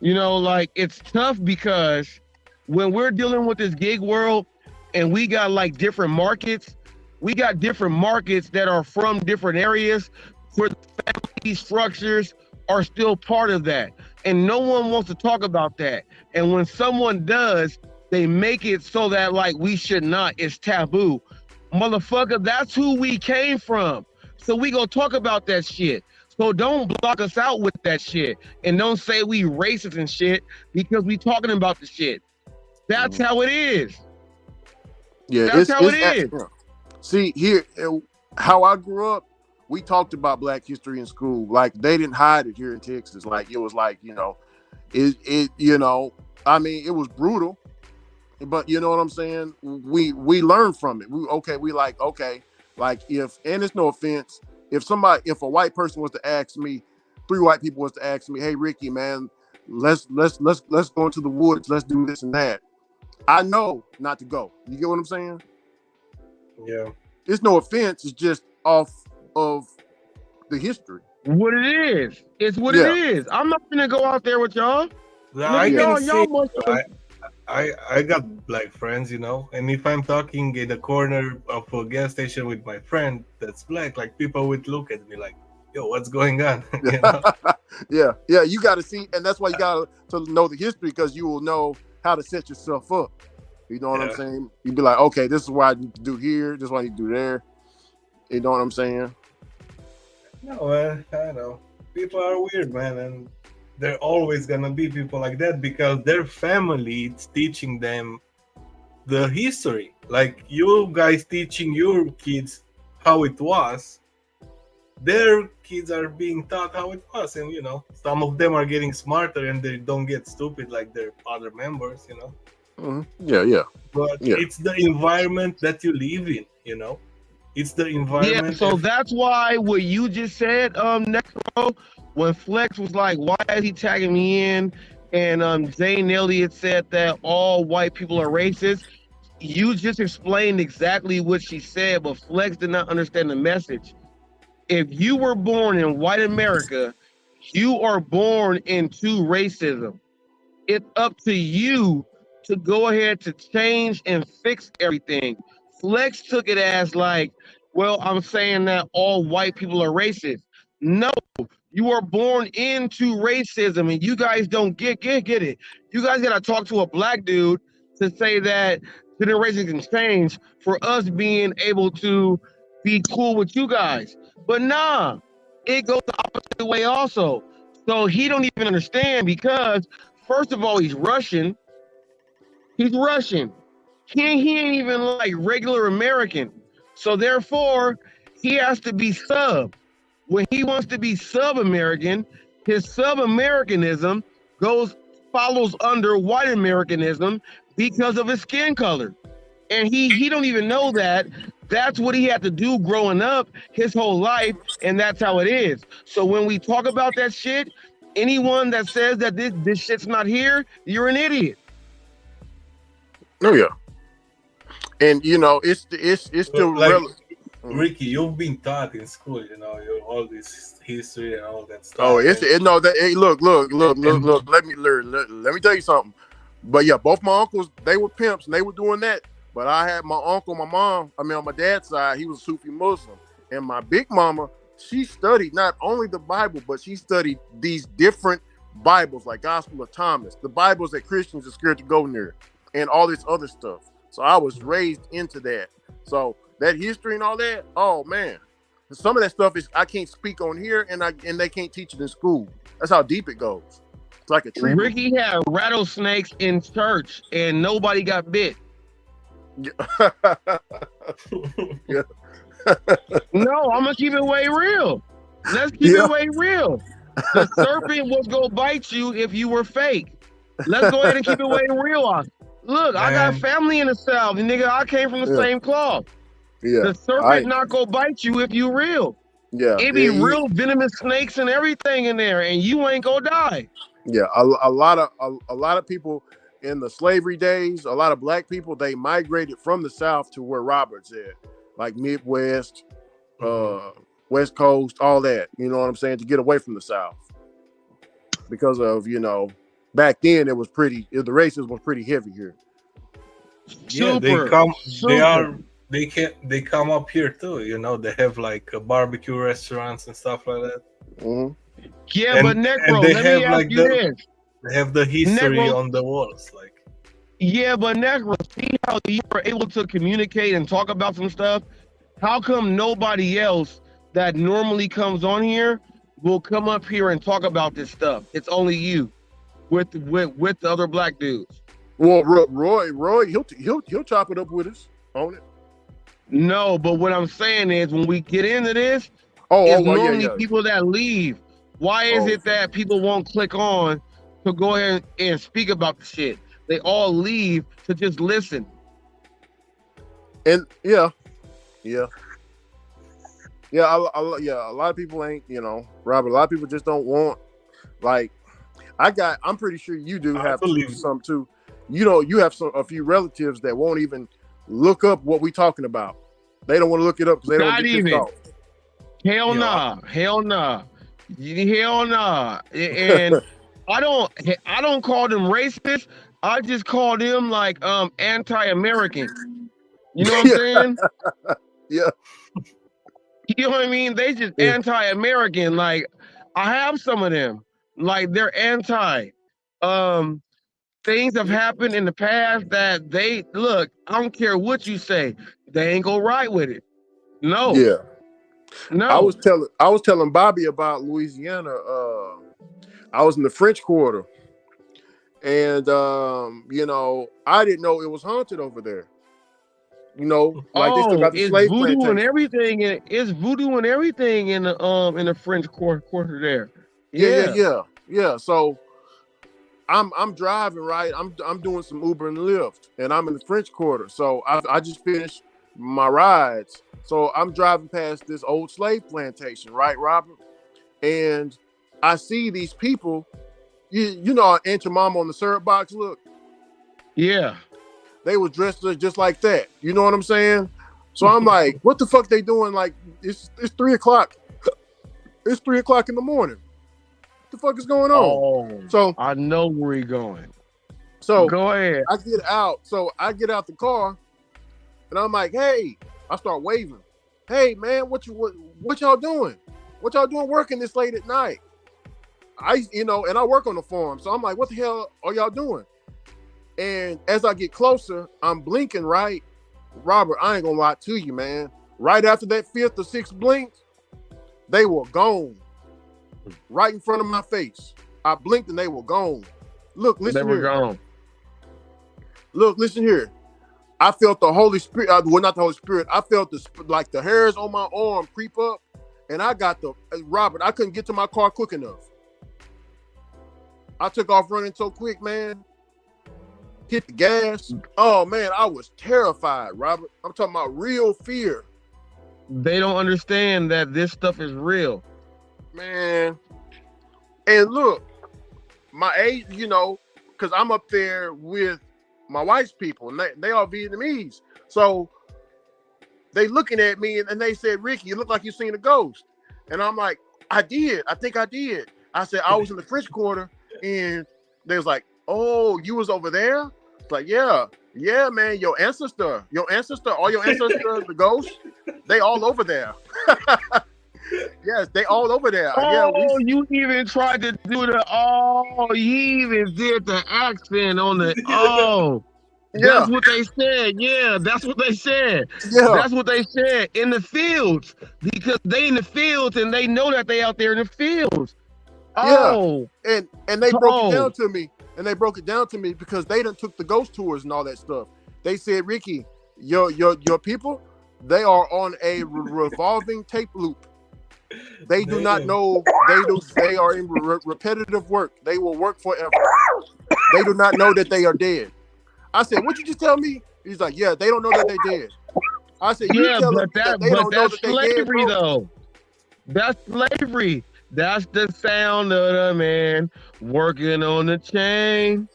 like, it's tough because when we're dealing with this gig world and we got like different markets, that are from different areas where the family structures are still part of that. And no one wants to talk about that. And when someone does, they make it so that, like, we should not. It's taboo. Motherfucker, that's who we came from. So we gonna talk about that shit. So don't block us out with that shit. And don't say we racist and shit because we talking about the shit. That's how it is. Yeah, That's how it is. See, here, how I grew up, we talked about Black history in school. Like, they didn't hide it here in Texas. Like, it was like, you know, I mean, it was brutal, but you know what I'm saying? We learned from it. Like, if, and it's no offense, if a white person was to ask me, 3 white people was to ask me, hey, Ricky, man, let's go into the woods, let's do this and that. I know not to go. You get what I'm saying? Yeah. It's no offense. It's just off of the history. What it is. It's what it is. I'm not gonna go out there with y'all. I Look, can y'all see. I got Black friends, you know, and if I'm talking in the corner of a gas station with my friend that's Black, like people would look at me like, "Yo, what's going on?" You know? yeah. You got to see, and that's why you got to know the history, because you will know how to set yourself up. You know what I'm saying? You'd be like, okay, this is what I need to do here. This is what I need to do there. You know what I'm saying? No, man, I know. People are weird, man, and they're always gonna be people like that because their family is teaching them the history. Like you guys teaching your kids how it was, their kids are being taught how it was, and you know, some of them are getting smarter and they don't get stupid like their other members, you know. Mm-hmm. Yeah. But it's the environment that you live in, you know. It's the environment. Yeah, so that's why what you just said, Necro, when Flex was like, why is he tagging me in? And Zane Elliott said that all white people are racist. You just explained exactly what she said, but Flex did not understand the message. If you were born in white America, you are born into racism. It's up to you to go ahead to change and fix everything. Flex took it as like, well, I'm saying that all white people are racist. No, you are born into racism, and you guys don't get it. You guys gotta talk to a Black dude to say that generations can change for us being able to be cool with you guys. But nah, it goes the opposite way also. So he don't even understand because, first of all, he's Russian. He's Russian. He ain't even like regular American. So therefore, he has to be sub. When he wants to be sub-American, his sub-Americanism follows under white Americanism because of his skin color. And he don't even know that. That's what he had to do growing up his whole life, and that's how it is. So when we talk about that shit, anyone that says that this shit's not here, you're an idiot. Oh yeah. And you know, it's still like, relevant. Ricky, you've been taught in school, you know, all this history and all that stuff. Oh, look. Let me tell you something. But yeah, both my uncles, they were pimps and they were doing that. But I had my uncle, on my dad's side, he was Sufi Muslim. And my big mama, she studied not only the Bible, but she studied these different Bibles, like Gospel of Thomas, the Bibles that Christians are scared to go near, and all this other stuff. So I was raised into that. So that history and all that, oh man. Some of that stuff is I can't speak on here, and they can't teach it in school. That's how deep it goes. It's like a tree. Ricky had rattlesnakes in church, and nobody got bit. Yeah. No, I'm gonna keep it way real. Let's keep it way real. The serpent was gonna bite you if you were fake. Let's go ahead and keep it way real. Look, man. I got family in the South, and nigga, I came from the same cloth. Yeah. The serpent not gonna bite you if you real. Yeah. It be real venomous snakes and everything in there, and you ain't gonna die. Yeah, a lot of people in the slavery days, a lot of black people, they migrated from the South to where Robert's at, like Midwest, West Coast, all that. You know what I'm saying? To get away from the South, because of, you know, back then it was the racism was pretty heavy here. Yeah, they come up here too. You know, they have like barbecue restaurants and stuff like that. Mm-hmm. Yeah, but Necro, let me ask you this. They have the history on the walls, like. Yeah, but Necro, see how you were able to communicate and talk about some stuff? How come nobody else that normally comes on here will come up here and talk about this stuff. It's only you with the other black dudes. Well, Roy, he'll chop it up with us on it. No, but what I'm saying is when we get into this, Oh, it's well, normally yeah. people that leave. Why is it that people won't click on to go ahead and speak about the shit? They all leave to just listen. And yeah. A lot of people ain't, Robert. A lot of people just don't want. Like, I'm pretty sure you do have some too. You have a few relatives that won't even look up what we talking about. They don't want to look it up because they don't get pissed off. Hell nah. And I don't call them racist. I just call them like anti-American. You know what I'm saying? Yeah. You know what I mean? They just anti-American. Like, I have some of them. Like, they're anti. Things have happened in the past that they look. I don't care what you say. They ain't go right with it. No. Yeah. No. I was telling Bobby about Louisiana. I was in the French Quarter, and I didn't know it was haunted over there. Like they still got the slave plantation. And everything. It's voodoo and everything in the French Quarter there. Yeah. So I'm driving, right. I'm doing some Uber and Lyft, and I'm in the French Quarter. So I just finished my rides. So I'm driving past this old slave plantation, right, Robert? And I see these people. You know how Aunt your mama on the syrup box look? Yeah. They were dressed just like that. You know what I'm saying? So I'm like, what the fuck they doing? Like, it's 3 o'clock. It's 3 o'clock in the morning. What the fuck is going on? Oh, so I know where you're going. So go ahead. I get out. So I get out the car, and I'm like, hey, I start waving. Hey man, what y'all doing? What y'all doing working this late at night? And I work on the farm. So I'm like, what the hell are y'all doing? And as I get closer, I'm blinking, right? Robert, I ain't gonna lie to you, man. Right after that 5th or 6th blink, they were gone. Right in front of my face. I blinked and they were gone. Look, listen here. They were gone. Look, listen here. I felt the Holy Spirit. Well, not the Holy Spirit. I felt the hairs on my arm creep up, and I got Robert. I couldn't get to my car quick enough. I took off running so quick, man. Hit the gas. Oh man, I was terrified, Robert. I'm talking about real fear. They don't understand that this stuff is real, man. And look, my age, because I'm up there with my wife's people, and they are Vietnamese. So they looking at me and they said, Ricky, you look like you seen a ghost. And I'm like, I did. I think I did. I said, I was in the French Quarter, and they was like, oh, you was over there? It's like, yeah, man, your ancestor, all your ancestors, the ghosts, they all over there. Yes, they all over there. Oh, you even tried to do he even did the accent on the, That's what they said. Yeah, that's what they said. Yeah. That's what they said in the fields, because they in the fields and they know that they out there in the fields. Oh. Yeah. And they broke it down to me. And they broke it down to me because they done took the ghost tours and all that stuff. They said, Ricky, your people, they are on a revolving tape loop. They do not know. They are in repetitive work. They will work forever. They do not know that they are dead. I said, what you just tell me? He's like, yeah, they don't know that they dead. I said, you tell them that they don't know that they dead, bro. Though. That's slavery. That's the sound of the man working on the chain.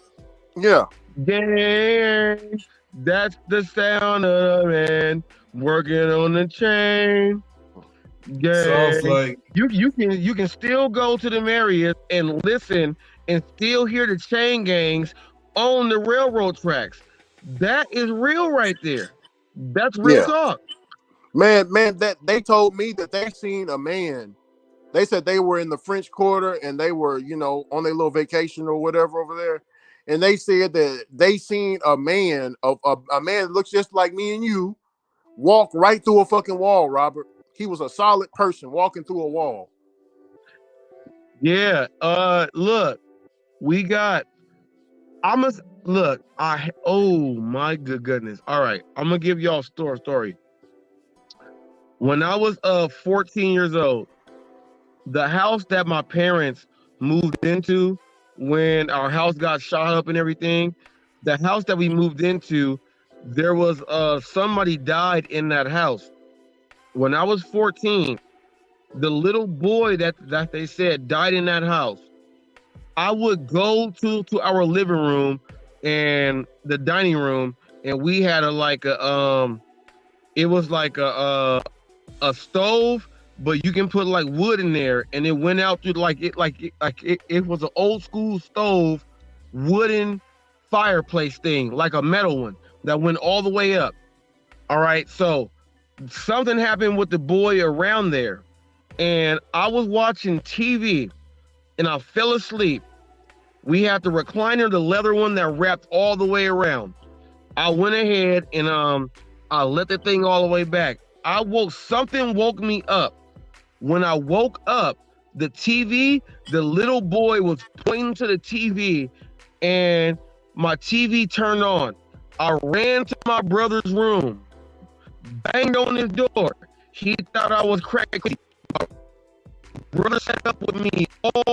Yeah. Gang. That's the sound of the man working on the chain. Gang. Sounds like you can still go to the areas and listen and still hear the chain gangs on the railroad tracks. That is real right there. That's real talk. Man, that they told me that they seen a man. They said they were in the French Quarter and they were, on their little vacation or whatever over there. And they said that they seen a man, a man that looks just like me and you, walk right through a fucking wall, Robert. He was a solid person walking through a wall. Yeah. Look, we got. I'm a look. Oh my good goodness. All right, I'm gonna give y'all a story. When I was 14 years old, the house that my parents moved into when our house got shot up and everything, the house that we moved into, there was somebody died in that house. When I was 14, the little boy that they said died in that house. I would go to our living room and the dining room, and we had it was like a stove, but you can put like wood in there, and it went out through it was an old school stove, wooden fireplace thing, like a metal one that went all the way up. All right, so something happened with the boy around there, and I was watching TV, and I fell asleep. We had the recliner, the leather one that wrapped all the way around. I went ahead and I let the thing all the way back. Something woke me up. When I woke up, the TV, the little boy was pointing to the TV, and my TV turned on. I ran to my brother's room, banged on his door. He thought I was crazy. My brother sat up with me all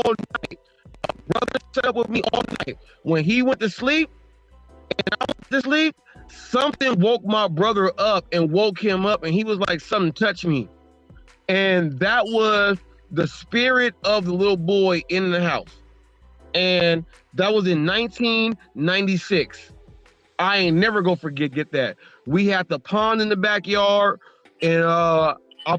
night. When he went to sleep and I went to sleep, something woke my brother up and woke him up, and he was like, something touched me. And that was the spirit of the little boy in the house. And that was in 1996. I ain't never gonna get that. We had the pond in the backyard, and I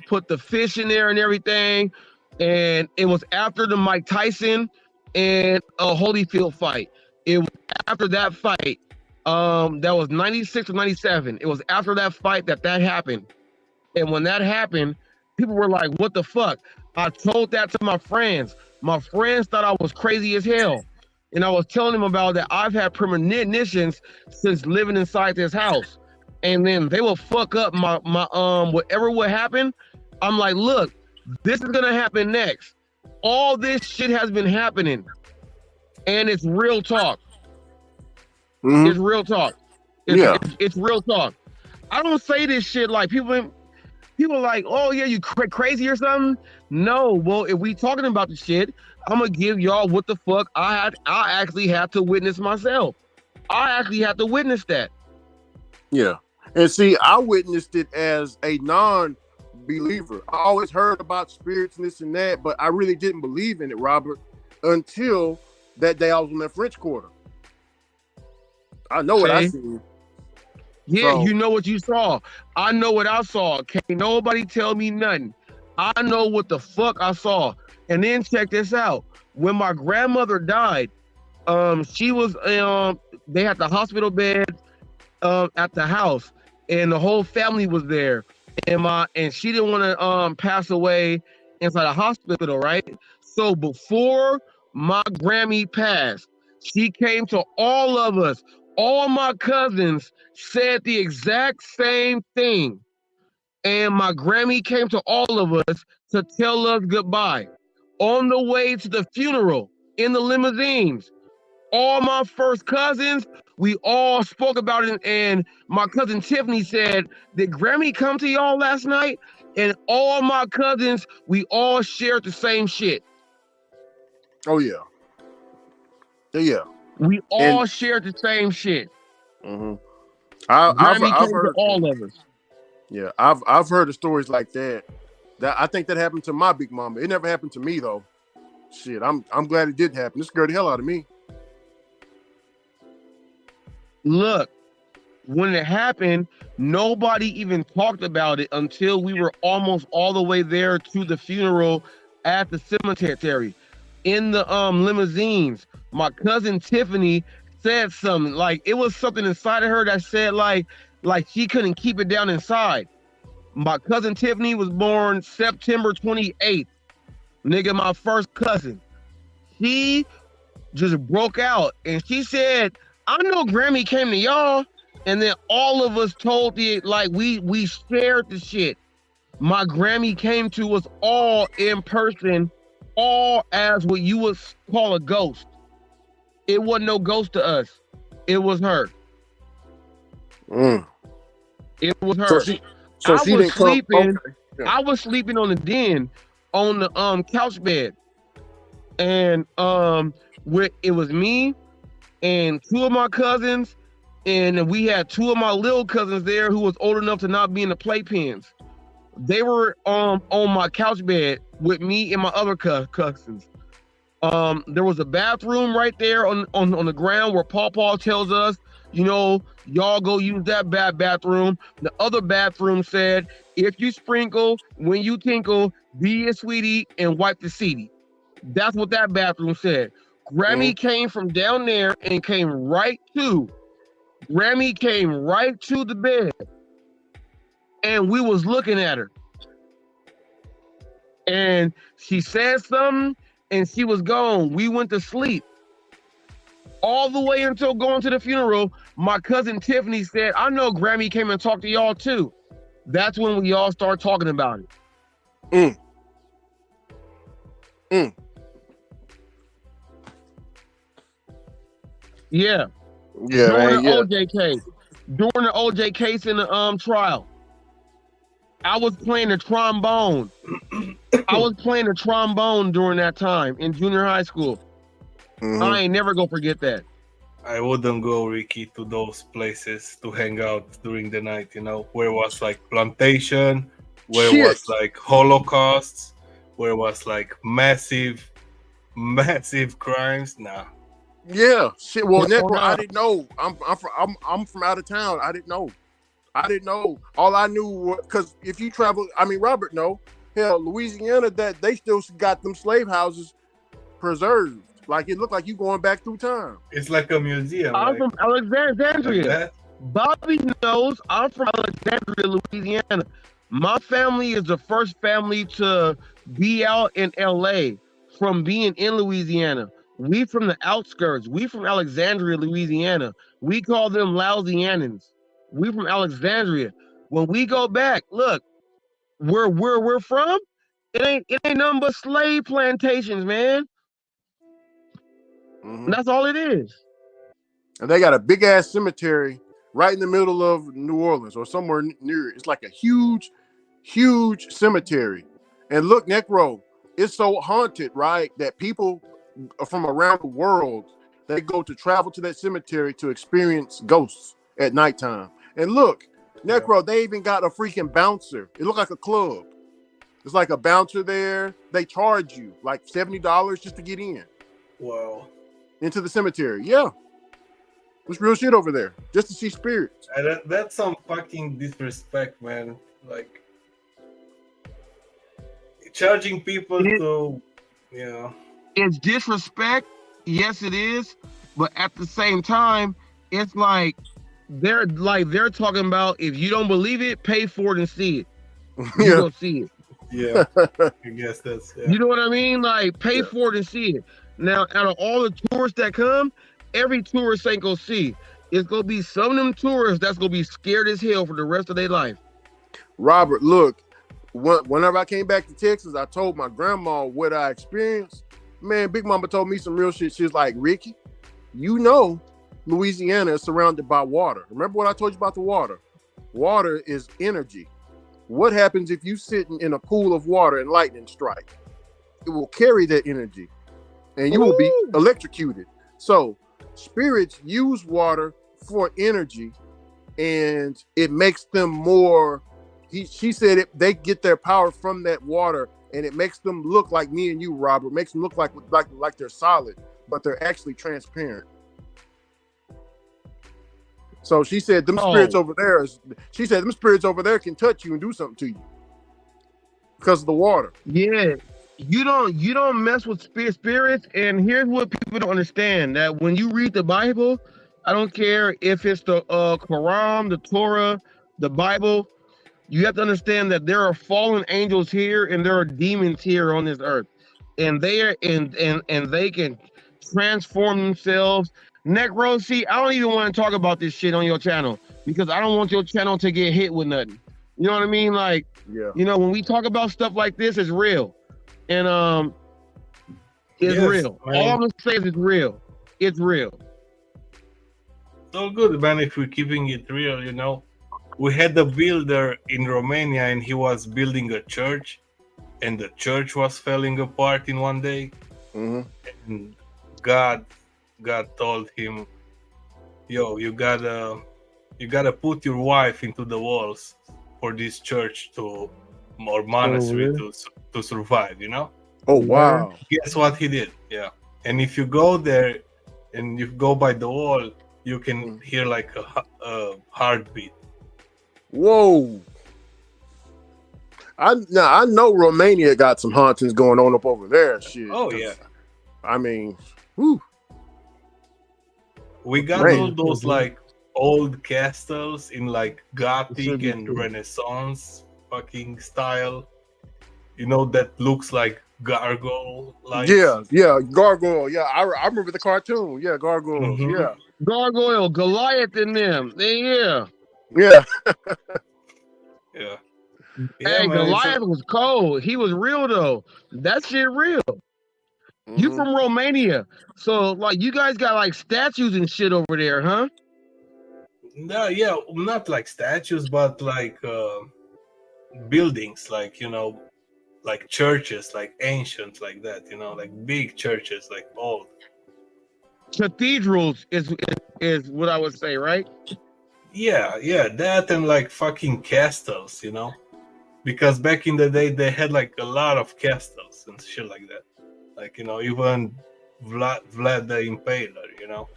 put the fish in there and everything. And it was after the Mike Tyson and Holyfield fight. It was after that fight. That was 96 or 97. It was after that fight that happened. And when that happened, people were like, what the fuck? I told that to my friends. My friends thought I was crazy as hell. And I was telling them about that I've had premonitions since living inside this house. And then they will fuck up my whatever would happen. I'm like, look, this is gonna happen next. All this shit has been happening. And it's real talk. Mhm. It's real talk. It's real talk. I don't say this shit like people like, oh yeah, you crazy or something. No, well, if we talking about the shit, I'm gonna give y'all what the fuck I actually had to witness myself. I actually had to witness that. Yeah. And see, I witnessed it as a non-believer. I always heard about spirits and this and that, but I really didn't believe in it, Robert, until that day I was in that French Quarter. I know what I seen. Yeah, So, you know what you saw. I know what I saw. Can't nobody tell me nothing. I know what the fuck I saw. And then check this out. When my grandmother died, she was they had the hospital bed at the house, and the whole family was there. And she didn't want to pass away inside a hospital, right? So before my Grammy passed, she came to all of us. All my cousins said the exact same thing. And my Grammy came to all of us to tell us goodbye. On the way to the funeral in the limousines, all my first cousins, we all spoke about it. And my cousin Tiffany said, did Grammy come to y'all last night? And all my cousins, we all shared the same shit. oh yeah. Yeah. We all shared the same shit. Mm-hmm. Grammy I've came heard to all of us. Yeah, I've heard of stories like that. That I think that happened to my big mama. It never happened to me though. Shit, I'm glad it did happen. It scared the hell out of me. Look, when it happened, nobody even talked about it until we were almost all the way there to the funeral at the cemetery. In the limousines, my cousin Tiffany said something, like it was something inside of her that said like she couldn't keep it down inside. My cousin Tiffany was born September 28th. Nigga, my first cousin. She just broke out and she said, I know Grammy came to y'all. And then all of us told it, like we shared the shit. My Grammy came to us all in person saw as what you would call a ghost. It wasn't no ghost to us. It was her. It was her. So she didn't come. Sleeping. Okay. Yeah. I was sleeping on the den on the couch bed, and it was me and two of my cousins, and we had two of my little cousins there who was old enough to not be in the playpens. They were on my couch bed with me and my other cousins. There was a bathroom right there on the ground where Paw tells us, you know, y'all go use that bathroom. The other bathroom said, if you sprinkle, when you tinkle, be a sweetie and wipe the seedy. That's what that bathroom said. Grammy came from down there and came right to the bed. And we was looking at her. And she said something and she was gone. We went to sleep. All the way until going to the funeral, my cousin Tiffany said, I know Grammy came and talked to y'all too. That's when we all start talking about it. Yeah. During the OJ case. During the OJ case in the trial. I was playing the trombone. During that time in junior high school. I ain't never gonna forget that. I wouldn't go, Ricky, to those places to hang out during the night, you know, where it was like plantation, where it was like holocausts, where it was like massive crimes. Nah. Yeah, shit. Well, Necro, I didn't know. I'm from out of town. I didn't know. All I knew was because if you travel, I mean, Robert, no, hell, Louisiana, that they still got them slave houses preserved. Like it looked like you going back through time. It's like a museum. I'm from Alexandria. Like Bobby knows I'm from Alexandria, Louisiana. My family is the first family to be out in LA from being in Louisiana. We from the outskirts. We from Alexandria, Louisiana. We call them Louisianans. We from Alexandria. When we go back, look, where we're from, it ain't nothing but slave plantations, man. That's all it is. And they got a big ass cemetery right in the middle of New Orleans or somewhere near it. It's like a huge cemetery. And look, Necro, it's so haunted, right? That people from around the world, they go to travel to that cemetery to experience ghosts at nighttime. And look, Necro, they even got a freaking bouncer. It looked like a club. It's like a bouncer there. They charge you like $70 just to get in. Wow. Into the cemetery. Yeah. There's real shit over there. Just to see spirits. That's some fucking disrespect, man. Like charging people to, yeah. It's disrespect. Yes, it is. But at the same time, it's like they're talking about if you don't believe it, pay for it and see it. You don't see it. Yeah. I guess that's You know what I mean? Like pay for it and see it. Now, out of all the tourists that come, every tourist ain't gonna see. It's gonna be some of them tourists that's gonna be scared as hell for the rest of their life. Robert, look, whenever I came back to Texas, I told my grandma what I experienced. Man, Big Mama told me some real shit. She was like, Ricky, you know Louisiana is surrounded by water. Remember what I told you about the water? Water is energy. What happens if you sitting in a pool of water and lightning strike? It will carry that energy and you will be electrocuted. So spirits use water for energy and it makes them more, she said they get their power from that water and it makes them look like me and you, Robert. It makes them look like they're solid, but they're actually transparent. So she said them spirits over there can touch you and do something to you because of the water. Yeah. You don't mess with spirits, and here's what people don't understand: that when you read the Bible, I don't care if it's the Quran, the Torah, the Bible, you have to understand that there are fallen angels here and there are demons here on this earth, and they are and they can transform themselves. Necro, see, I don't even want to talk about this shit on your channel because I don't want your channel to get hit with nothing. You know what I mean? Like, yeah. You know, when we talk about stuff like this, it's real. And It's Yes, real. man. All I'm gonna say is it's real. It's real. It's all good, man. If we're keeping it real, you know, we had a builder in Romania, and he was building a church, and the church was falling apart in one day. And God told him, "Yo, you gotta put your wife into the walls for this church to or monastery really? to survive." You know. Oh Where? wow. Guess what he did? Yeah. And if you go there and you go by the wall, you can hear like a heartbeat. Whoa. I know Romania got some hauntings going on up over there. Shit. Oh yeah. I mean, whew. We got Man. all those like old castles in like Gothic and Renaissance fucking style. You know, that looks like gargoyle lights. Yeah, gargoyle. Yeah, I remember the cartoon. Yeah, gargoyles. Mhm. Yeah, Gargoyle, Goliath in them. Yeah. yeah. Yeah. Hey, man, it's Goliath was cold. He was real though. That shit real. You from Romania, so like you guys got like statues and shit over there, huh? No, yeah, not like statues, but like buildings, like, you know, like churches, like ancient, like that, you know, like big churches, like old. Cathedrals is what I would say, right? Yeah, that and like fucking castles, you know, because back in the day they had like a lot of castles and shit like that, like, you know, even Vlad the Impaler, you know,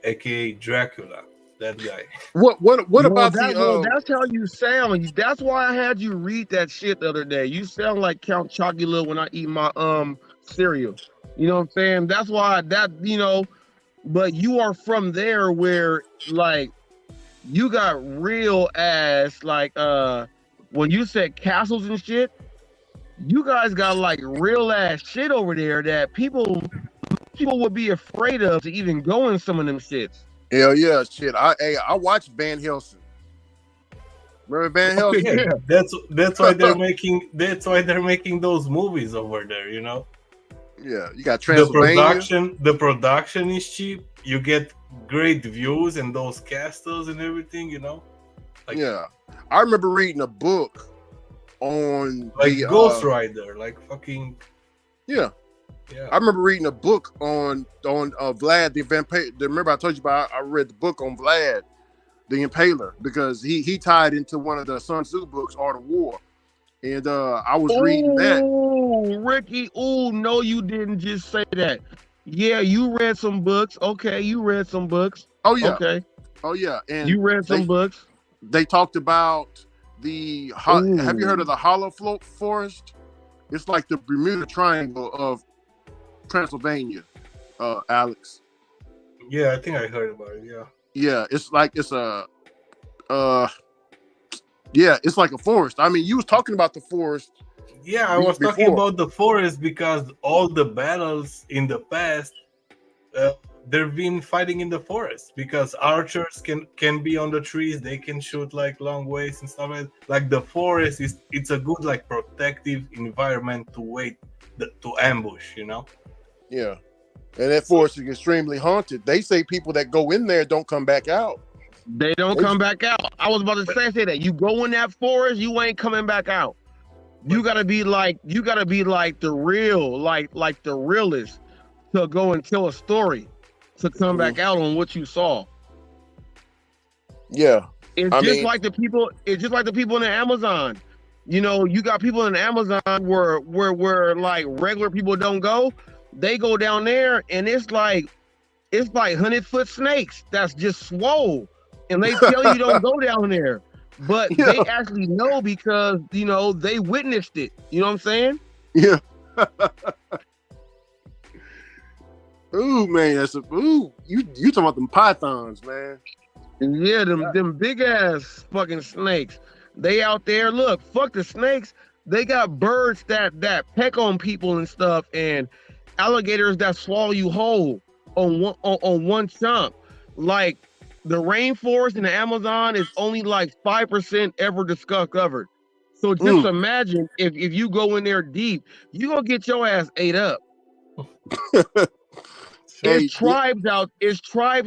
aka Dracula, that guy. What about that's how you sound. That's why I had you read that shit the other day. You sound like Count Chocula when I eat my cereal. You know what I'm saying? That's why you know, but you are from there where like you got real ass like when you said castles and shit, you guys got like real ass shit over there that people would be afraid of to even go in some of them shits. Hell yeah, shit. I watched Van Helsing. Remember Van Helsing? Yeah, that's why they're making those movies over there, you know. Yeah, you got Transylvania. The production is cheap. You get great views and those castles and everything, you know. Like, yeah, I remember reading a book on like the Ghost Rider, like fucking. Yeah. Yeah. I remember reading a book on Vlad the Impaler. Remember I told you about I read the book on Vlad the Impaler because he tied into one of the Sun Tzu books, Art of War. And I was reading that. Oh, Ricky, no, you didn't just say that. Yeah, you read some books. Okay, you read some books. Oh yeah. Okay. Oh yeah. And you read some books. They talked about the have you heard of the Hollow Forest? It's like the Bermuda Triangle of Transylvania, Alex. Yeah, I think I heard about it. Yeah. Yeah, it's like it's like a forest. I mean, you was talking about the forest. Yeah, I was talking about the forest because all the battles in the past, they've been fighting in the forest because archers can be on the trees. They can shoot like long ways and stuff like the forest it's a good like protective environment to wait to ambush, you know. Yeah, and that forest is extremely haunted. They say people that go in there don't come back out. They don't come back out. I was about to say that. You go in that forest, you ain't coming back out. You gotta be like the real, like the realest to go and tell a story to come back out on what you saw. Yeah. It's just like the people in the Amazon. You know, you got people in the Amazon where like regular people don't go. They go down there and it's like 100-foot snakes that's just swole. And they tell you don't go down there. But they actually know because, you know, they witnessed it. You know what I'm saying? Yeah. Ooh, man, you talking about them pythons, man. Yeah, them big ass fucking snakes. They out there, look, fuck the snakes. They got birds that peck on people and stuff, and alligators that swallow you whole on one chomp. Like the rainforest in the Amazon is only like 5% ever discovered. So just imagine if you go in there deep, you gonna get your ass ate up. It's tribes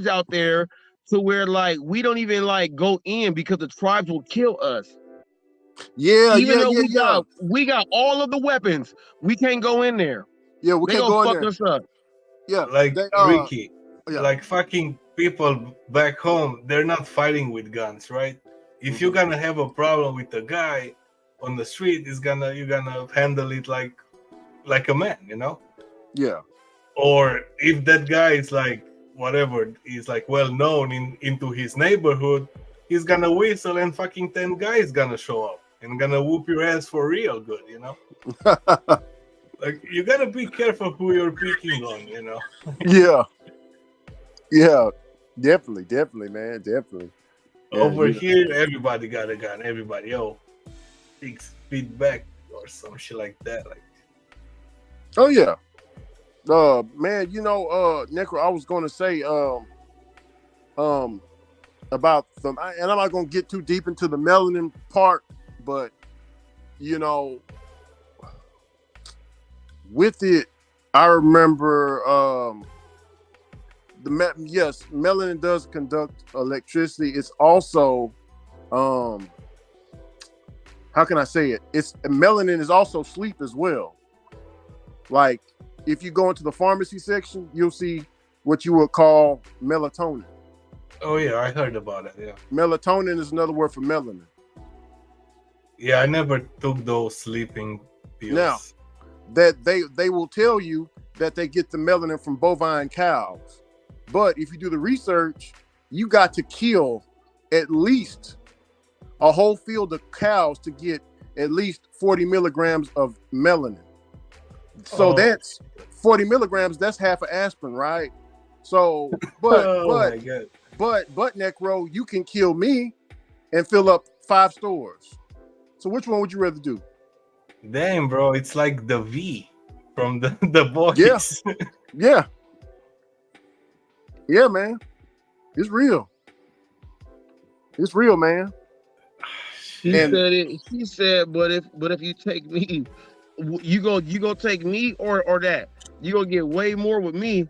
out there to where like we don't even like go in because the tribes will kill us. Yeah, Even though yeah. we got all of the weapons, we can't go in there. Yeah, we They can't gonna go in fuck there. us up. Yeah, Like they, Ricky, yeah. like fucking people back home, they're not fighting with guns, right? If you're gonna have a problem with a guy on the street, you're gonna handle it like a man, you know? Yeah. Or if that guy is like whatever, is like well known into his neighborhood, he's gonna whistle and fucking 10 guys gonna show up and gonna whoop your ass for real good, you know? Like you gotta be careful who you're picking on, you know? Yeah, definitely, man, definitely. Yeah, Over here, everybody got a gun. Everybody, 6 feet back or some shit like that. Like, oh yeah, man. Necro, I was gonna say, about them, and I'm not gonna get too deep into the melanin part, but with it, I remember yes, melanin does conduct electricity. It's also, how can I say it? Melanin is also sleep as well. Like if you go into the pharmacy section, you'll see what you would call melatonin. oh yeah, I heard about it. Yeah. Melatonin is another word for melanin. Yeah, I never took those sleeping pills. Now, that they will tell you that they get the melanin from bovine cows. But if you do the research, you got to kill at least a whole field of cows to get at least 40 milligrams of melanin. So that's 40 milligrams, that's half an aspirin, right? So, but Necro, you can kill me and fill up 5 stores. So which one would you rather do? Damn, bro, it's like the V from the boys. Yeah, man. It's real. It's real, man. He said, but if you take me, you go take me or that. You gonna get way more with me.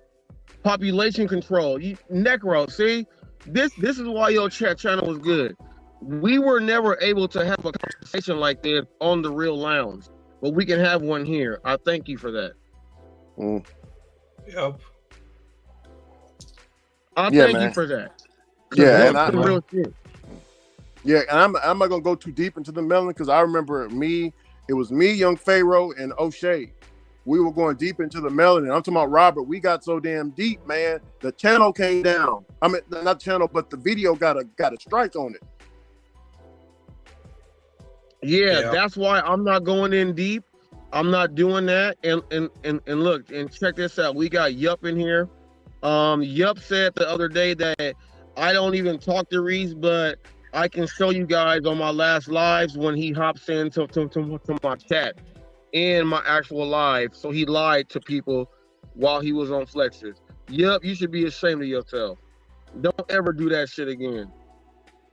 Population control. Necro, see? This is why your chat channel was good. We were never able to have a conversation like this on the Real Lounge, but we can have one here. I thank you for that. Yep. I thank you for that. Yeah, and I'm not gonna go too deep into the melanin because I remember it was me, Young Pharaoh, and O'Shea. We were going deep into the melanin. I'm talking about Robert. We got so damn deep, man. The channel came down. I mean, not the channel, but the video got a strike on it. Yeah, that's why I'm not going in deep. I'm not doing that. And look, and check this out. We got Yup in here. Yup said the other day that I don't even talk to Reese, but I can show you guys on my last lives when he hops into to my chat in my actual live. So he lied to people while he was on Flexes. Yup, you should be ashamed of yourself. Don't ever do that shit again.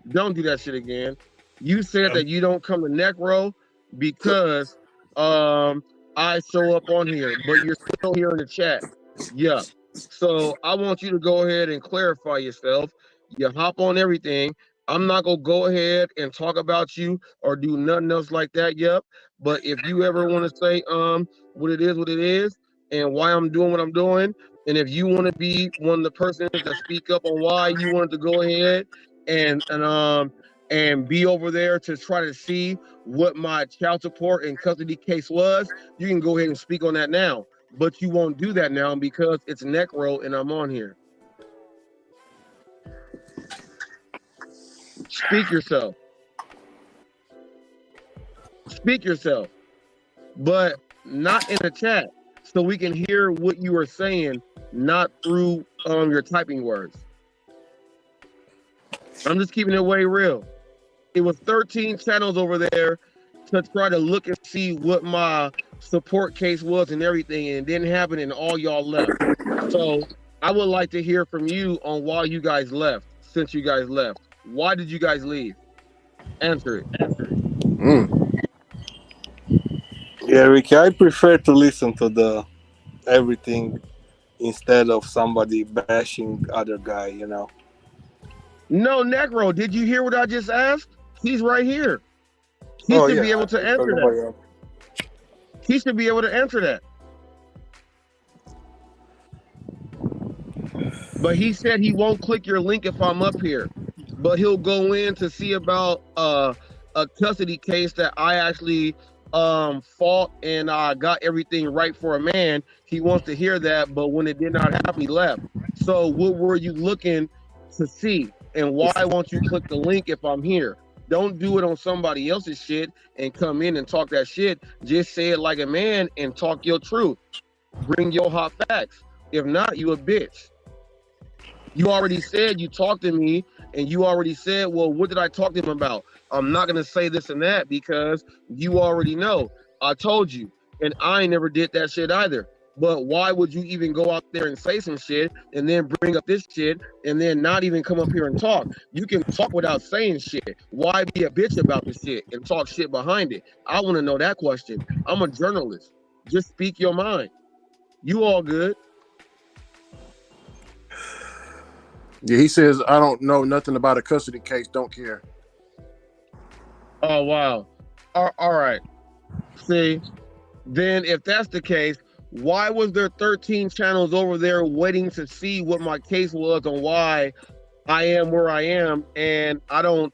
Don't do that shit again. You said that you don't come to Necro because I show up on here, but you're still here in the chat. Yeah. So I want you to go ahead and clarify yourself. You hop on everything. I'm not gonna go ahead and talk about you or do nothing else like that. Yep. But if you ever want to say what it is, and why I'm doing what I'm doing, and if you want to be one of the persons that speak up on why you wanted to go ahead and be over there to try to see what my child support and custody case was, you can go ahead and speak on that now. But you won't do that now because it's Necro and I'm on here. Speak yourself. Speak yourself. But not in the chat, so we can hear what you are saying, not through your typing words. I'm just keeping it way real. It was 13 channels over there to try to look and see what my support case was and everything, and it didn't happen, and all y'all left. So I would like to hear from you on why you guys left, since you guys left. Why did you guys leave? Answer it. Yeah, Ricky, I prefer to listen to everything instead of somebody bashing other guy, you know. No, Necro, did you hear what I just asked? He's right here. He Oh should yeah, be able to I'm answer talking that. about you. He should be able to answer that. But he said he won't click your link if I'm up here. But he'll go in to see about a custody case that I actually fought and I got everything right for a man. He wants to hear that, but when it did not happen, he left. So what were you looking to see? And why won't you click the link if I'm here? Don't do it on somebody else's shit and come in and talk that shit. Just say it like a man and talk your truth. Bring your hot facts. If not, you a bitch. You already said you talked to me, and you already said, well, what did I talk to him about? I'm not going to say this and that because you already know. I told you, and I never did that shit either. But why would you even go out there and say some shit and then bring up this shit and then not even come up here and talk? You can talk without saying shit. Why be a bitch about the shit and talk shit behind it? I want to know that question. I'm a journalist. Just speak your mind. You all good. Yeah, he says, I don't know nothing about a custody case. Don't care. Oh, wow. All right. See, then if that's the case, why was there 13 channels over there waiting to see what my case was and why I am where I am and I don't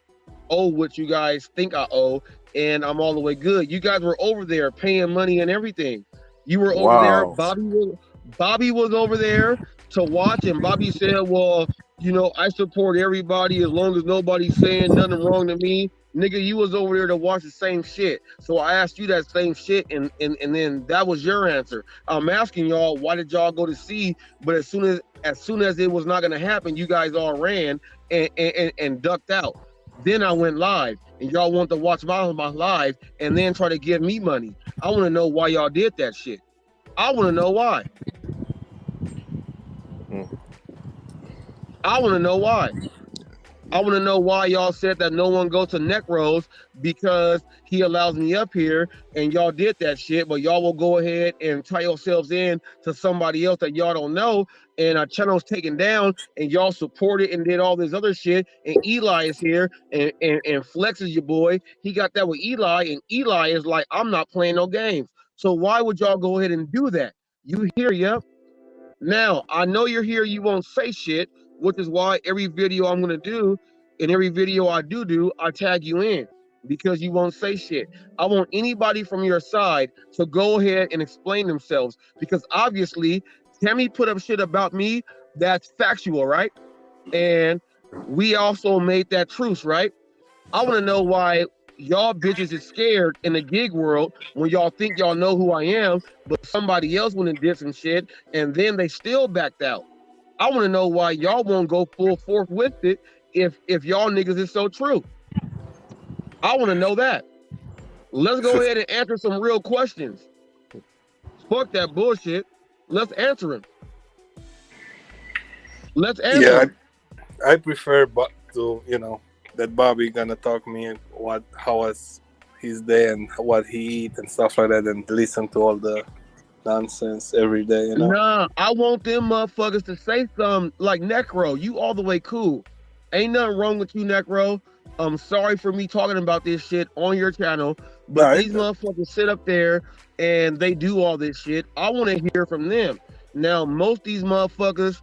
owe what you guys think I owe and I'm all the way good? You guys were over there paying money and everything. You were over there. Bobby was over there to watch, and Bobby said, well, you know, I support everybody as long as nobody's saying nothing wrong to me. Nigga, you was over there to watch the same shit. So I asked you that same shit, and then that was your answer. I'm asking y'all, why did y'all go to see? But as soon as it was not gonna happen, you guys all ran and ducked out. Then I went live, and y'all want to watch my live and then try to give me money. I want to know why y'all did that shit. I want to know why. I want to know why. I want to know why y'all said that no one goes to Necros because he allows me up here and y'all did that shit, but y'all will go ahead and tie yourselves in to somebody else that y'all don't know and our channel's taken down and y'all supported and did all this other shit and Eli is here and Flex is your boy. He got that with Eli and Eli is like, I'm not playing no games. So why would y'all go ahead and do that? You here, yep. Now, I know you're here, you won't say shit, which is why every video I'm going to do and every video I do, I tag you in because you won't say shit. I want anybody from your side to go ahead and explain themselves because obviously Tammy put up shit about me that's factual, right? And we also made that truce, right? I want to know why y'all bitches is scared in the gig world when y'all think y'all know who I am, but somebody else went and did some shit and then they still backed out. I want to know why y'all won't go full forth with it if y'all niggas is so true. I want to know that. Let's go ahead and answer some real questions. Fuck that bullshit. Let's answer them. Let's answer them. I prefer to, you know, that Bobby gonna talk me how was his day and what he eat and stuff like that and listen to all the nonsense every day, you know? Nah, I want them motherfuckers to say something like Necro, you all the way cool. Ain't nothing wrong with you, Necro. I'm sorry for me talking about this shit on your channel, but these motherfuckers sit up there and they do all this shit. I want to hear from them. Now, most of these motherfuckers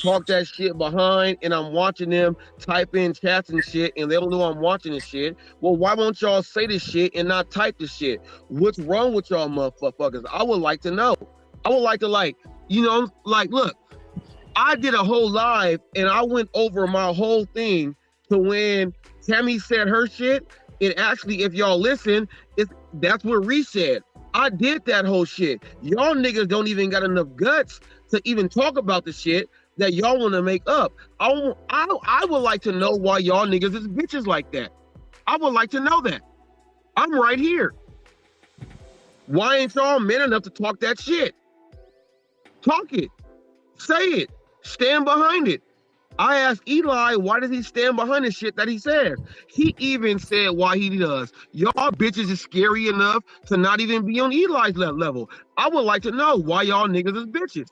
talk that shit behind and I'm watching them type in chats and shit and they don't know I'm watching this shit. Well, why won't y'all say this shit and not type this shit? What's wrong with y'all motherfuckers? I would like to know. I would like to look, I did a whole live and I went over my whole thing to when Tammy said her shit. It actually, if y'all listen, that's what Reese said. I did that whole shit. Y'all niggas don't even got enough guts to even talk about the shit that y'all want to make up. I would like to know why y'all niggas is bitches like that. I would like to know that. I'm right here. Why ain't y'all men enough to talk that shit? Talk it. Say it. Stand behind it. I asked Eli, why does he stand behind the shit that he says? He even said why he does. Y'all bitches is scary enough to not even be on Eli's level. I would like to know why y'all niggas is bitches.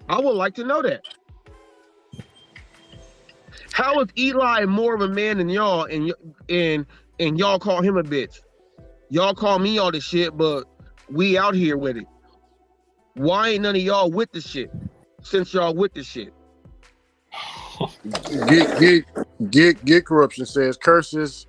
I would like to know that. How is Eli more of a man than y'all, and y'all call him a bitch? Y'all call me all this shit, but we out here with it. Why ain't none of y'all with the shit? Since y'all with the shit. Get corruption says curses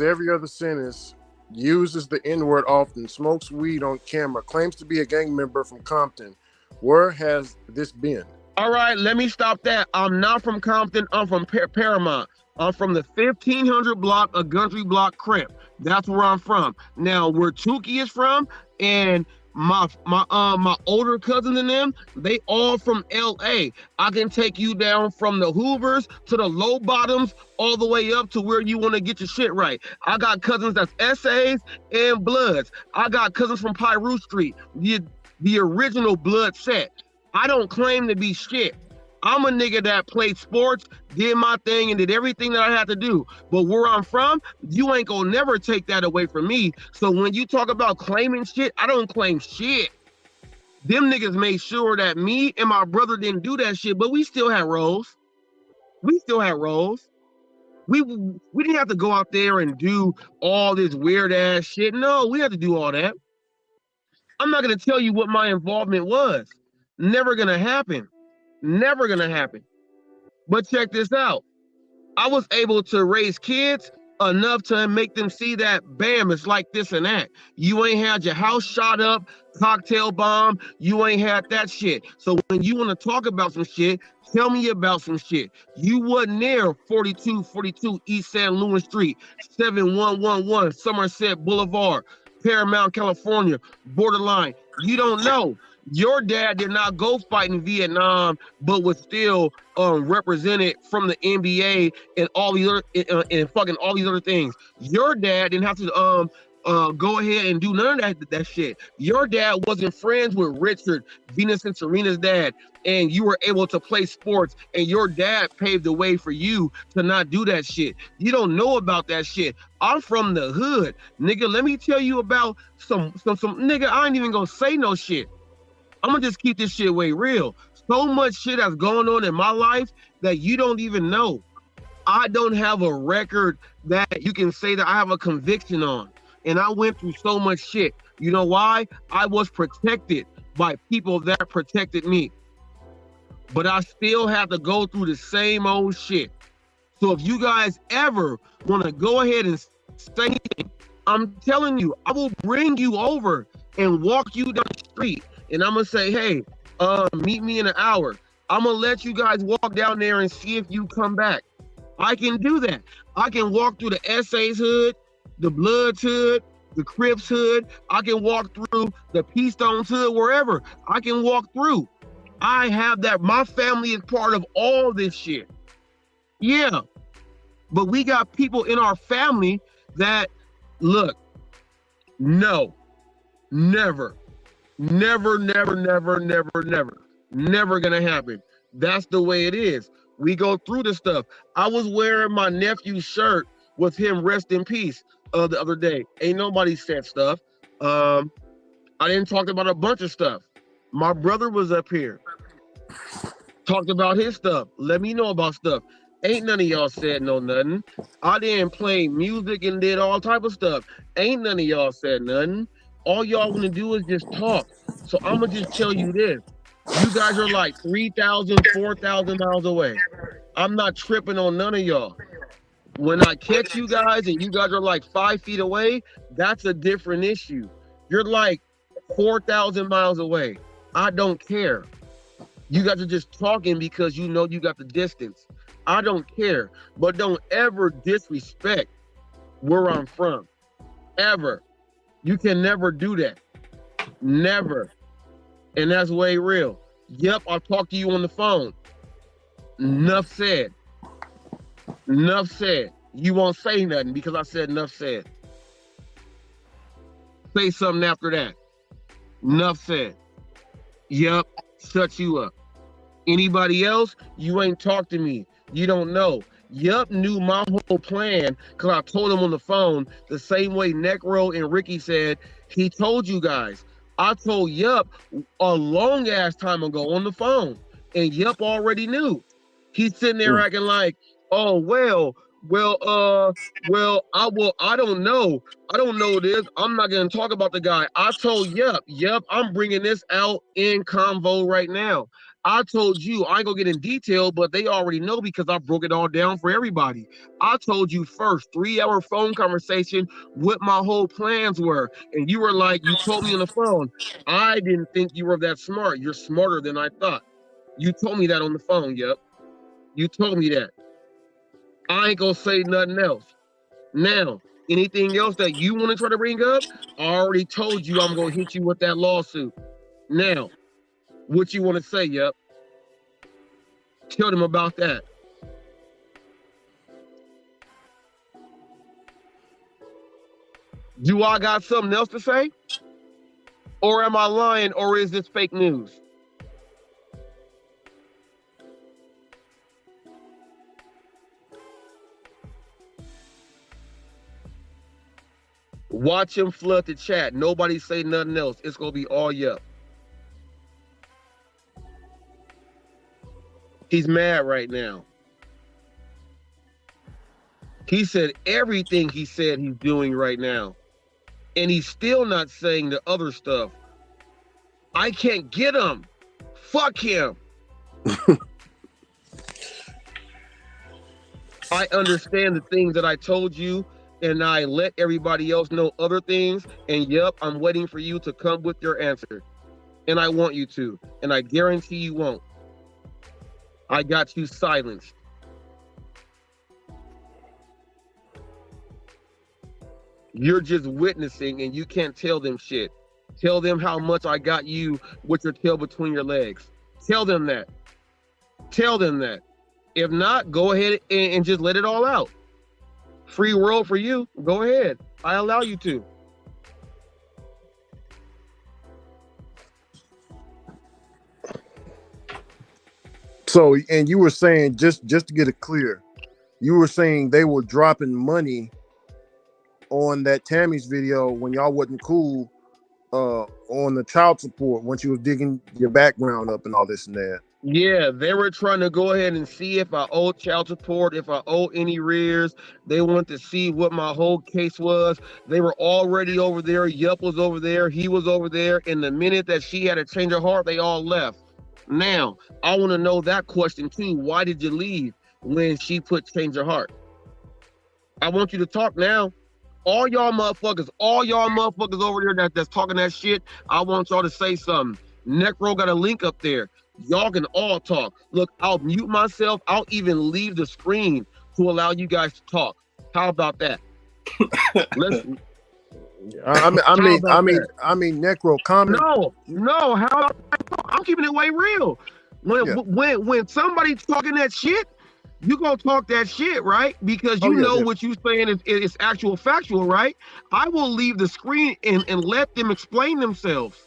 every other sentence, uses the N-word often, smokes weed on camera, claims to be a gang member from Compton. Where has this been? All right, let me stop that. I'm not from Compton. I'm from Paramount. I'm from the 1500 block of Country Block Crip. That's where I'm from. Now, where Tukey is from, and my older cousins and them, they all from LA. I can take you down from the Hoovers to the Low Bottoms, all the way up to where you want to get your shit right. I got cousins that's essays and Bloods. I got cousins from Pyru Street, the original Blood set. I don't claim to be shit. I'm a nigga that played sports, did my thing, and did everything that I had to do. But where I'm from, you ain't gonna never take that away from me. So when you talk about claiming shit, I don't claim shit. Them niggas made sure that me and my brother didn't do that shit, but we still had roles. We still had roles. We didn't have to go out there and do all this weird ass shit. No, we had to do all that. I'm not gonna tell you what my involvement was. Never gonna happen. Never gonna happen. But check this out. I was able to raise kids enough to make them see that, bam, it's like this and that. You ain't had your house shot up, cocktail bomb. You ain't had that shit. So when you want to talk about some shit, tell me about some shit. You wasn't there 4242 East San Luis Street, 7111 Somerset Boulevard, Paramount, California, borderline. You don't know. Your dad did not go fight in Vietnam, but was still represented from the NBA and all these other and fucking all these other things. Your dad didn't have to go ahead and do none of that shit. Your dad wasn't friends with Richard, Venus and Serena's dad, and you were able to play sports, and your dad paved the way for you to not do that shit. You don't know about that shit. I'm from the hood, nigga. Let me tell you about some nigga. I ain't even gonna say no shit. I'm gonna just keep this shit way real. So much shit has gone on in my life that you don't even know. I don't have a record that you can say that I have a conviction on. And I went through so much shit. You know why? I was protected by people that protected me. But I still have to go through the same old shit. So if you guys ever want to go ahead and say anything, I'm telling you, I will bring you over and walk you down the street. And I'm gonna say, hey, meet me in an hour. I'm gonna let you guys walk down there and see if you come back. I can do that. I can walk through the Essays hood, the Bloods hood, the Crips hood. I can walk through the Peace Stones hood, wherever. I can walk through. I have that. My family is part of all this shit. Yeah. But we got people in our family that, look, no, never. Never gonna happen. That's the way it is. We go through the stuff. I was wearing my nephew's shirt with him, rest in peace, the other day. Ain't nobody said stuff. I didn't talk about a bunch of stuff. My brother was up here, talked about his stuff. Let me know about stuff. Ain't none of y'all said no nothing. I didn't play music and did all type of stuff. Ain't none of y'all said nothing. All y'all want to do is just talk. So I'm going to just tell you this. You guys are like 3,000, 4,000 miles away. I'm not tripping on none of y'all. When I catch you guys and you guys are like 5 feet away, that's a different issue. You're like 4,000 miles away. I don't care. You guys are just talking because you know you got the distance. I don't care. But don't ever disrespect where I'm from. Ever. You can never do that. Never. And that's way real. Yep, I'll talk to you on the phone. Enough said. Enough said. You won't say nothing because I said enough said. Say something after that. Enough said. Yep, shut you up. Anybody else, you ain't talked to me. You don't know. Yup knew my whole plan because I told him on the phone the same way Necro and Ricky said he told you guys. I told Yup a long ass time ago on the phone, and Yup already knew. He's sitting there acting like, oh I don't know. I don't know this. I'm not gonna talk about the guy. I told Yup, I'm bringing this out in convo right now. I told you I ain't gonna get in detail, but they already know because I broke it all down for everybody. I told you first, 3-hour phone conversation, what my whole plans were. And you were like, you told me on the phone, I didn't think you were that smart. You're smarter than I thought. You told me that on the phone, Yup. You told me that. I ain't gonna say nothing else. Now, anything else that you want to try to bring up, I already told you I'm gonna hit you with that lawsuit. Now, what you want to say, Yup? Tell them about that. Do I got something else to say? Or am I lying, or is this fake news? Watch him flood the chat. Nobody say nothing else. It's gonna be all Yup. He's mad right now. He said everything he said he's doing right now. And he's still not saying the other stuff. I can't get him. Fuck him. I understand the things that I told you, and I let everybody else know other things. And Yup, I'm waiting for you to come with your answer. And I want you to. And I guarantee you won't. I got you silenced. You're just witnessing and you can't tell them shit. Tell them how much I got you with your tail between your legs. Tell them that. Tell them that. If not, go ahead and just let it all out. Free world for you. Go ahead. I allow you to. So, and you were saying, just to get it clear, you were saying they were dropping money on that Tammy's video when y'all wasn't cool on the child support when she was digging your background up and all this and that. Yeah, they were trying to go ahead and see if I owe child support, if I owe any rears. They wanted to see what my whole case was. They were already over there. Yup was over there. He was over there. And the minute that she had a change of heart, they all left. Now, I want to know that question too. Why did you leave when she put change of heart? I want you to talk now. All y'all motherfuckers over there that's talking that shit, I want y'all to say something. Necro got a link up there. Y'all can all talk. Look, I'll mute myself. I'll even leave the screen to allow you guys to talk. How about that? Listen. I mean, Necro, comment. No. How? I'm keeping it way real. When somebody's talking that shit, you gonna talk that shit, right? Because you know what you saying is actual factual, right? I will leave the screen and let them explain themselves.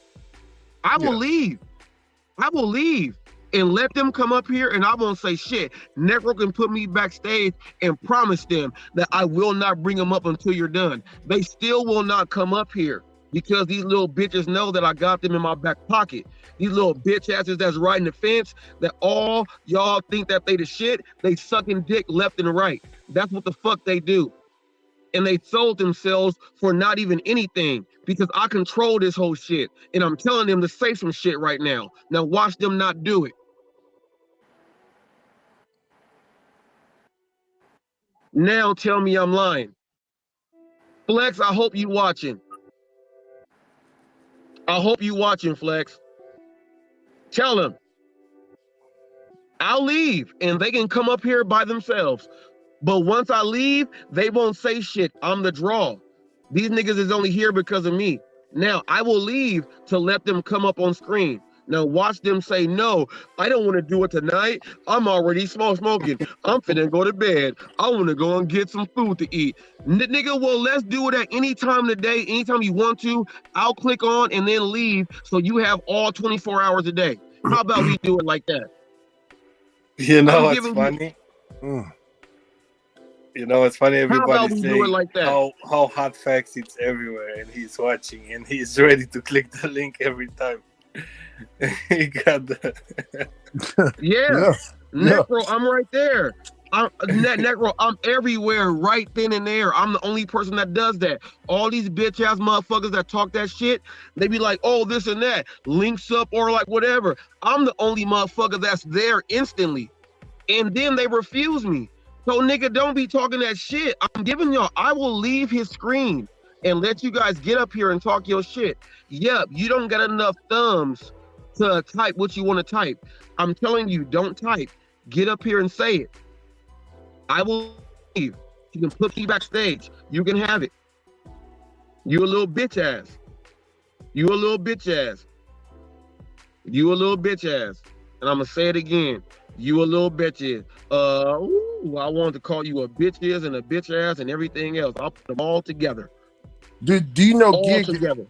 I will leave and let them come up here, and I won't say shit. Necro can put me backstage and promise them that I will not bring them up until you're done. They still will not come up here because these little bitches know that I got them in my back pocket. These little bitch asses that's riding the fence, that all y'all think that they the shit, they sucking dick left and right. That's what the fuck they do. And they sold themselves for not even anything because I control this whole shit. And I'm telling them to say some shit right now. Now watch them not do it. Now tell me I'm lying. Flex, I hope you watching. I hope you watching, Flex. Tell them. I'll leave and they can come up here by themselves. But once I leave, they won't say shit. I'm the draw. These niggas is only here because of me. Now, I will leave to let them come up on screen. Now, watch them say, no, I don't want to do it tonight. I'm already smoking. I'm finna go to bed. I want to go and get some food to eat. Nigga, well, let's do it at any time of the day, anytime you want to. I'll click on and then leave so you have all 24 hours a day. How about we do it like that? You know I'm what's giving you. funny? You know what's funny? How Everybody about we do it saying like that? how hot facts it's everywhere, and he's watching, and he's ready to click the link every time. He got the Yeah. Necro, I'm right there. Necro, I'm everywhere right then and there. I'm the only person that does that. All these bitch ass motherfuckers that talk that shit, they be like, oh, this and that, links up or like whatever. I'm the only motherfucker that's there instantly. And then they refuse me. So nigga, don't be talking that shit. I'm giving y'all, I will leave his screen and let you guys get up here and talk your shit. Yep, you don't got enough thumbs to type what you want to type. I'm telling you, don't type. Get up here and say it. I will leave. You can put me backstage. You can have it. You a little bitch ass. You a little bitch ass. You a little bitch ass. And I'm gonna say it again. You a little bitch ass. I wanted to call you a bitch ass and a bitch ass and everything else. I'll put them all together. Do you know all gig? Together.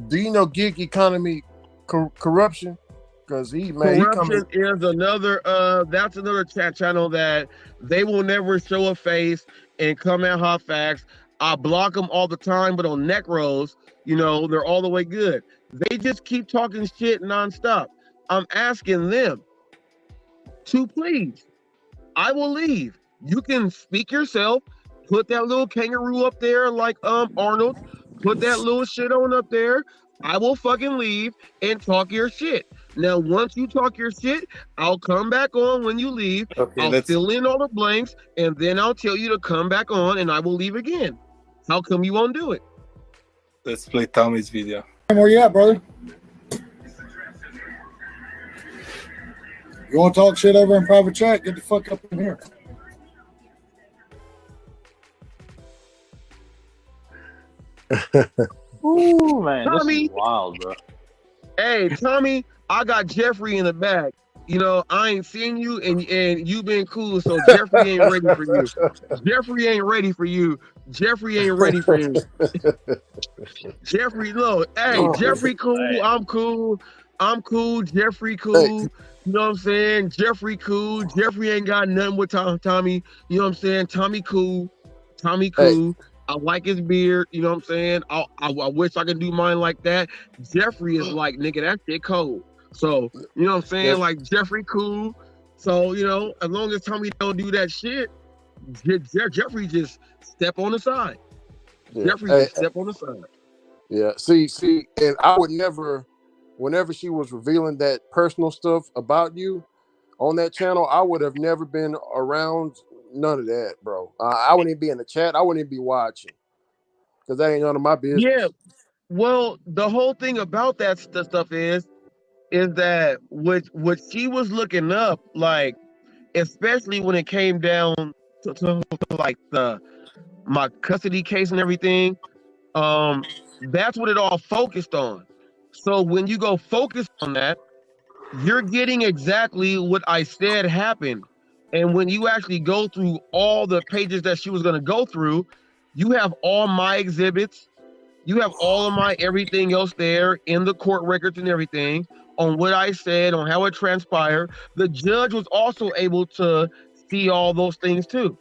Do you know gig economy corruption? Because corruption is another. That's another chat channel that they will never show a face and come at hot facts. I block them all the time, but on Necros, you know, they're all the way good. They just keep talking shit nonstop. I'm asking them to please. I will leave. You can speak yourself. Put that little kangaroo up there like Arnold. Put that little shit on up there. I will fucking leave and talk your shit. Now, once you talk your shit, I'll come back on when you leave. Okay, I'll fill in all the blanks, and then I'll tell you to come back on, and I will leave again. How come you won't do it? Let's play Tommy's video. Where you at, brother? You want to talk shit over in private chat? Get the fuck up in here. Ooh, man, Tommy, this is wild, bro. Hey, Tommy, I got Jeffrey in the back. You know, I ain't seen you, and you been cool, so Jeffrey ain't ready for you. Jeffrey ain't ready for you. Jeffrey ain't ready for you. Jeffrey, look, hey, Jeffrey cool, I'm cool. I'm cool, Jeffrey cool. You know what I'm saying? Jeffrey cool. Jeffrey ain't got nothing with Tommy. You know what I'm saying? Tommy cool. Tommy cool. I like his beard. You know what I'm saying? I wish I could do mine like that. Jeffrey is like, nigga, that shit cold. So, you know what I'm saying? Yes. Like, Jeffrey cool. So, you know, as long as Tommy don't do that shit, Jeffrey just step on the side. Yeah. Jeffrey just step on the side. Yeah. See, and I would never, whenever she was revealing that personal stuff about you on that channel, I would have never been around none of that, bro. I wouldn't even be in the chat. I wouldn't even be watching because that ain't none of my business. Yeah. Well, the whole thing about that stuff is that what she was looking up, like, especially when it came down to like my custody case and everything, that's what it all focused on. So when you go focus on that, you're getting exactly what I said happened. And when you actually go through all the pages that she was going to go through, you have all my exhibits, you have all of my everything else there in the court records and everything on what I said, on how it transpired. The judge was also able to see all those things too.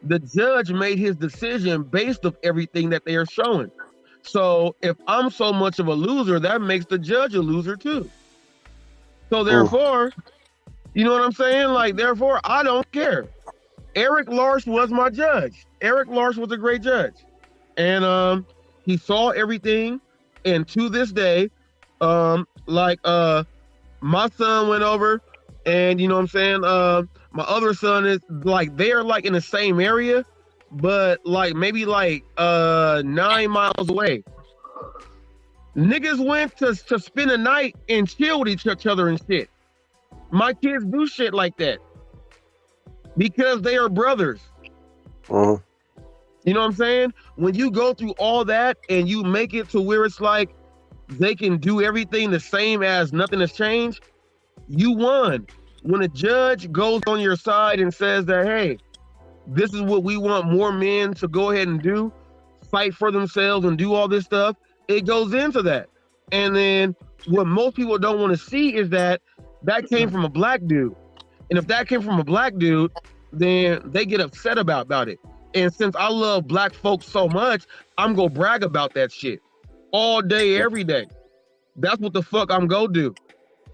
The judge made his decision based on everything that they are showing. So if I'm so much of a loser, that makes the judge a loser too. So therefore, you know what I'm saying? Like, therefore, I don't care. Eric Larsh was my judge. Eric Larsh was a great judge. And he saw everything. And to this day, my son went over, and you know what I'm saying? My other son is like, they're like in the same area, but like maybe like 9 miles away. Niggas went to spend a night and chill with each other and shit. My kids do shit like that because they are brothers. You know what I'm saying? When you go through all that and you make it to where it's like they can do everything the same as nothing has changed, you won. When a judge goes on your side and says that, hey, this is what we want more men to go ahead and do, fight for themselves and do all this stuff, it goes into that. And then what most people don't want to see is that came from a black dude. And if that came from a black dude, then they get upset about it. And since I love black folks so much, I'm gonna brag about that shit all day, every day. That's what the fuck I'm gonna do.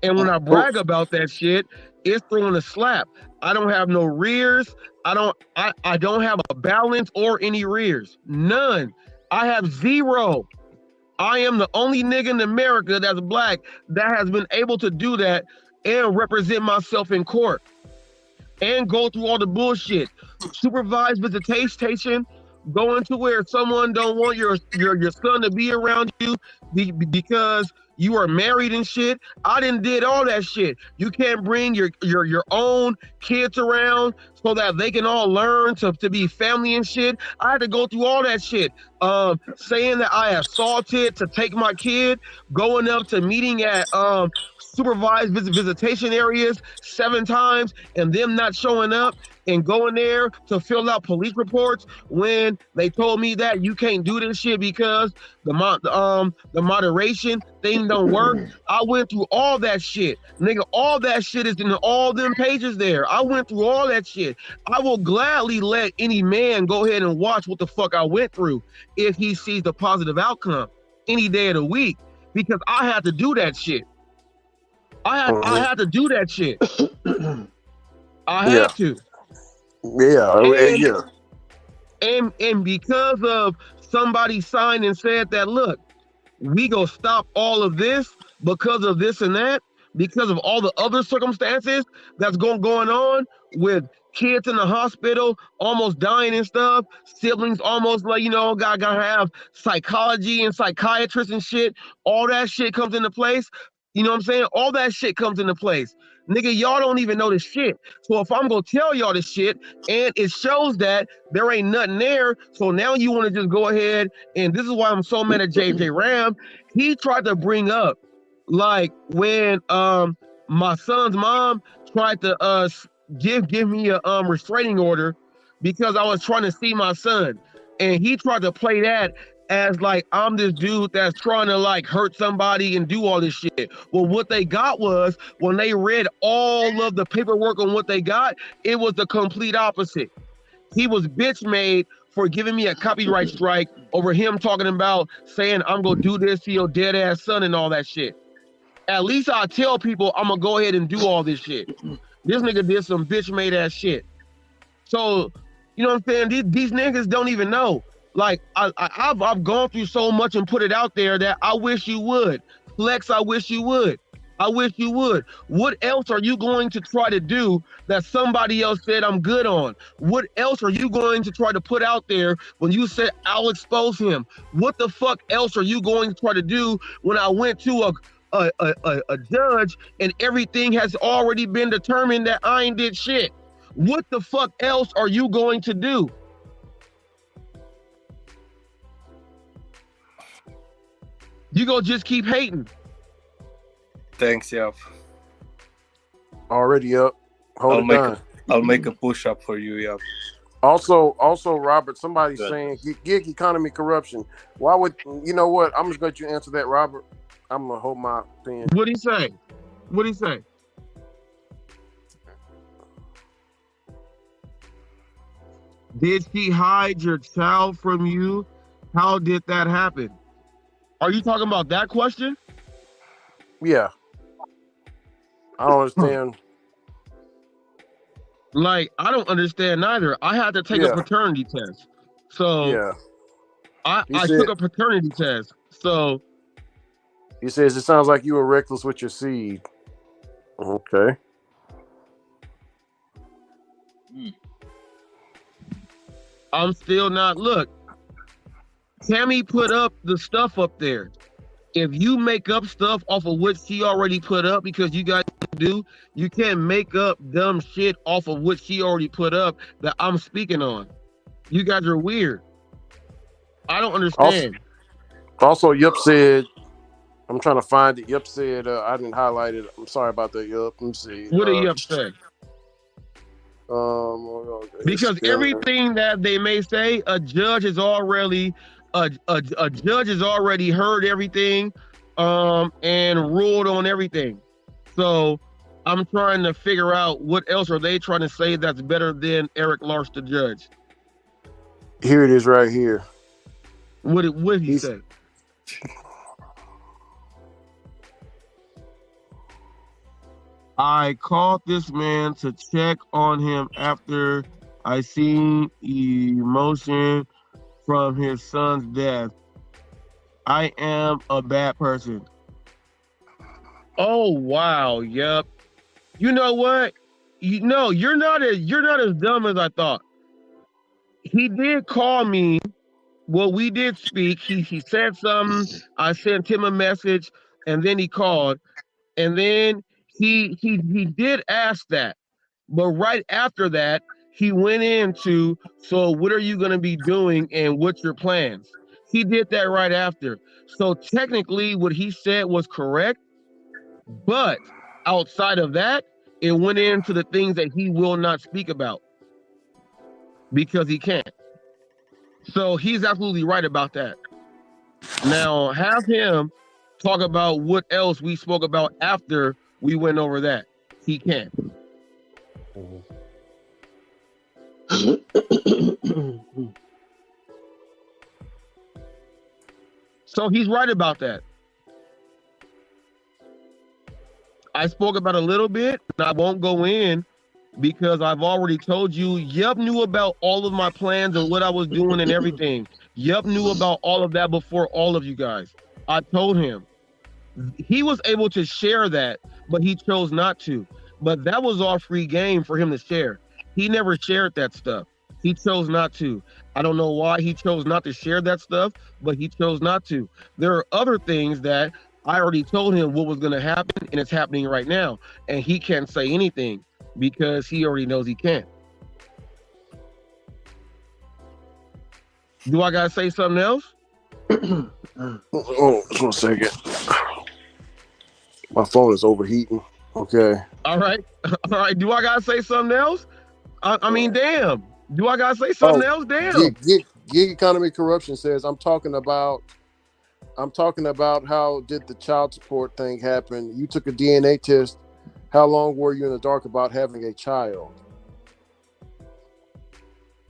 And when I brag about that shit, it's throwing a slap. I don't have no rears. I don't have a balance or any rears. None. I have zero. I am the only nigga in America that's black that has been able to do that and represent myself in court and go through all the bullshit. Supervised visitation, going to where someone don't want your son to be around you because you are married and shit. I done did all that shit. You can't bring your own kids around so that they can all learn to be family and shit. I had to go through all that shit. Saying that I assaulted to take my kid, going up to meeting at supervised visitation areas 7 times and them not showing up, and going there to fill out police reports when they told me that you can't do this shit because the moderation thing don't work. I went through all that shit. Nigga, all that shit is in all them pages there. I went through all that shit. I will gladly let any man go ahead and watch what the fuck I went through if he sees the positive outcome any day of the week, because I had to do that shit. I had to do that shit. I had to. And because of somebody signed and said that, look, we go stop all of this because of this and that, because of all the other circumstances that's going on with kids in the hospital almost dying and stuff, siblings almost like, gotta have psychology and psychiatrists and shit. All that shit comes into place. You know what I'm saying? All that shit comes into place. Nigga, y'all don't even know this shit. So if I'm gonna tell y'all this shit and it shows that there ain't nothing there, so now you want to just go ahead, and this is why I'm so mad at JJ Ram. He tried to bring up, like, when my son's mom tried to give me a restraining order because I was trying to see my son, and he tried to play that as like I'm this dude that's trying to like hurt somebody and do all this shit. Well, what they got was, when they read all of the paperwork on what they got, it was the complete opposite. He was bitch made for giving me a copyright strike over him talking about saying I'm gonna do this to your dead ass son and all that shit. At least I tell people I'm gonna go ahead and do all this shit. This nigga did some bitch made ass shit. So, you know what I'm saying? These niggas don't even know. Like, I've gone through so much and put it out there that I wish you would. Flex, I wish you would. I wish you would. What else are you going to try to do that somebody else said I'm good on? What else are you going to try to put out there when you said I'll expose him? What the fuck else are you going to try to do when I went to a judge and everything has already been determined that I ain't did shit? What the fuck else are you going to do? You go just keep hating. Thanks, Yap. Already up. I'll make a push up for you, Yap. Also, Robert, somebody's saying gig economy corruption. Why would, you know what? I'm just going to let you answer that, Robert. I'm going to hold my opinion. What'd he say? What'd he say? Did she hide your child from you? How did that happen? Are you talking about that question? Yeah. I don't understand. Like, I don't understand either. I had to take a paternity test. So I took a paternity test. So he says it sounds like you were reckless with your seed. Okay. I'm still not. Look, Tammy put up the stuff up there. If you make up stuff off of what she already put up, because you guys do, you can't make up dumb shit off of what she already put up that I'm speaking on. You guys are weird. I don't understand. Also, Yup said, I'm trying to find it. Yup said, I didn't highlight it. I'm sorry about that, Yup. Let me see. What did Yup say? Because everything that they may say, a judge has already heard everything and ruled on everything. So I'm trying to figure out what else are they trying to say that's better than Eric Larsh the judge. Here it is right here. What did he say? I called this man to check on him after I seen emotion from his son's death. I am a bad person. Oh wow, yep. You know what? You're not as dumb as I thought. He did call me. Well, we did speak. He said something. I sent him a message, and then he called, and then he did ask that. But right after that, he went into, so what are you going to be doing and what's your plans? He did that right after. So technically what he said was correct, but outside of that, it went into the things that he will not speak about because he can't. So he's absolutely right about that. Now have him talk about what else we spoke about after we went over that. He can't. So he's right about that. I spoke about a little bit, and I won't go in because I've already told you, Yup knew about all of my plans and what I was doing and everything. Yup knew about all of that before all of you guys. I told him. He was able to share that, but he chose not to. But that was all free game for him to share. He never shared that stuff. He chose not to. I don't know why he chose not to share that stuff, but he chose not to. There are other things that I already told him what was going to happen, and it's happening right now. And he can't say anything because he already knows he can't. Do I got to say something else? Oh, just 1 second. My phone is overheating. Okay. All right. All right. Do I got to say something else? I mean, damn. Do I got to say something else? Damn. Gig Economy Corruption says, I'm talking about how did the child support thing happen? You took a DNA test. How long were you in the dark about having a child?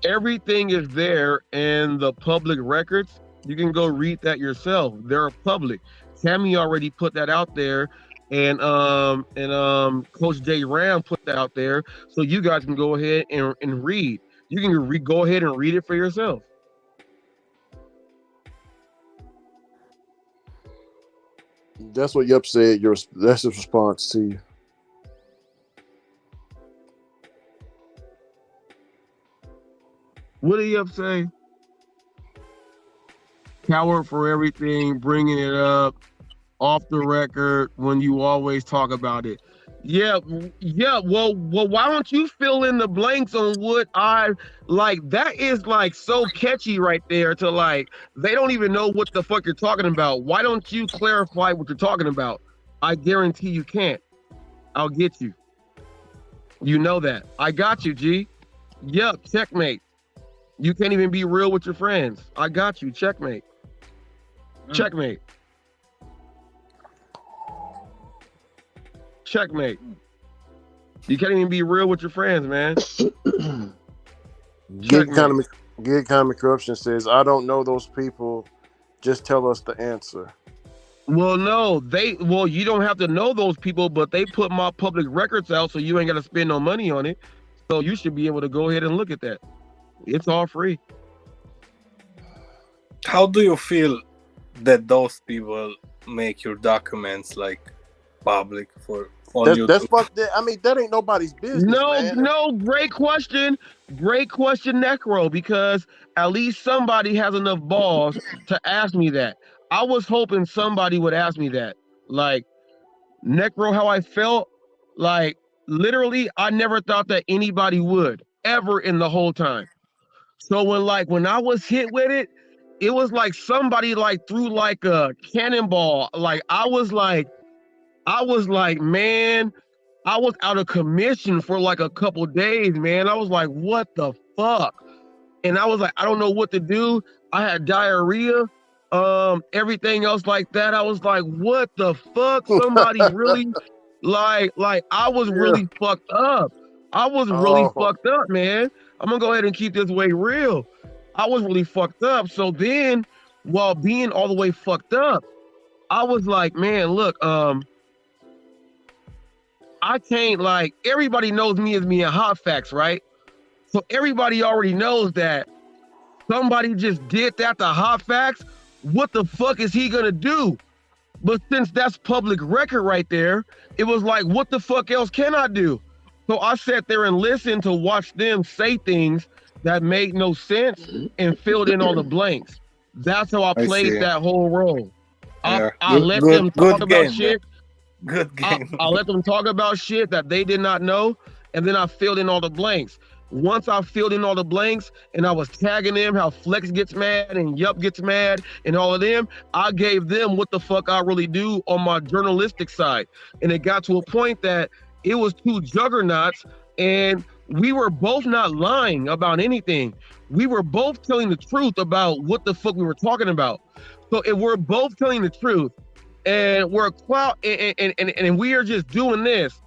Everything is there in the public records. You can go read that yourself. They're public. Tammy already put that out there, and Coach J Ram put that out there, so you guys can go ahead and read. You can go ahead and read it for yourself. That's what Yup said. That's his response to you. What did Yup say? Coward for everything, bringing it up off the record when you always talk about it. Yeah. Well, why don't you fill in the blanks on what I like? That is like so catchy right there to like, they don't even know what the fuck you're talking about. Why don't you clarify what you're talking about? I guarantee you can't. I'll get you. You know that. I got you, G. Yup, checkmate. You can't even be real with your friends. I got you. Checkmate. Checkmate. Checkmate. You can't even be real with your friends, man. Gig Economy Corruption says, I don't know those people. Just tell us the answer. Well, no, you don't have to know those people, but they put my public records out, so you ain't got to spend no money on it. So you should be able to go ahead and look at that. It's all free. How do you feel that those people make your documents like public on YouTube? That's fucked. I mean, that ain't nobody's business. No, great question, Necro, because at least somebody has enough balls to ask me that. I was hoping somebody would ask me that. Like, Necro, how I felt, like, literally, I never thought that anybody would, ever in the whole time. So when I was hit with it, it was like somebody like threw like a cannonball. Like I was like, man, I was out of commission for like a couple days, man. I was like, what the fuck? And I was like, I don't know what to do. I had diarrhea, everything else like that. I was like, what the fuck? Somebody really, Like I was really fucked up. I was really fucked up, man. I'm gonna go ahead and keep this way real. I was really fucked up. So then, while being all the way fucked up, I was like, man, look, I can't, like, everybody knows me as me and Hot Facts, right? So everybody already knows that somebody just did that to Hot Facts. What the fuck is he gonna do? But since that's public record right there, it was like, what the fuck else can I do? So I sat there and listened to watch them say things that made no sense and filled in all the blanks. That's how I played see. that whole role. Yeah. I let them talk about game, shit. Good game. I let them talk about shit that they did not know, and then I filled in all the blanks. Once I filled in all the blanks and I was tagging them how Flex gets mad and Yup gets mad and all of them, I gave them what the fuck I really do on my journalistic side. And it got to a point that it was two juggernauts and we were both not lying about anything. We were both telling the truth about what the fuck we were talking about. So if we're both telling the truth and we're and we are just doing this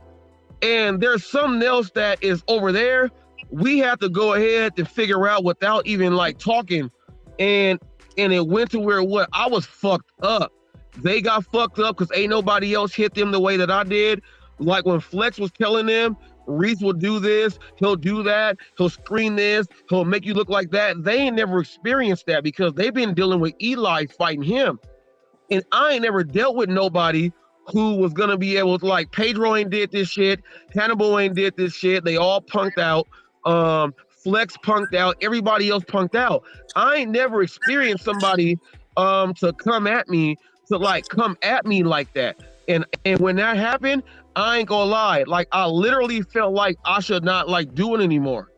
and there's something else that is over there, we have to go ahead and figure out without even like talking. And it went to where what I was fucked up. They got fucked up because ain't nobody else hit them the way that I did. Like when Flex was telling them, Reese will do this, he'll do that, he'll screen this, he'll make you look like that. They ain't never experienced that because they've been dealing with Eli fighting him. And I ain't never dealt with nobody who was gonna be able to, like, Pedro ain't did this shit, Hannibal ain't did this shit, they all punked out. Flex punked out, everybody else punked out. I ain't never experienced somebody to come at me like that. And when that happened, I ain't gonna lie, like I literally felt like I should not like do it anymore.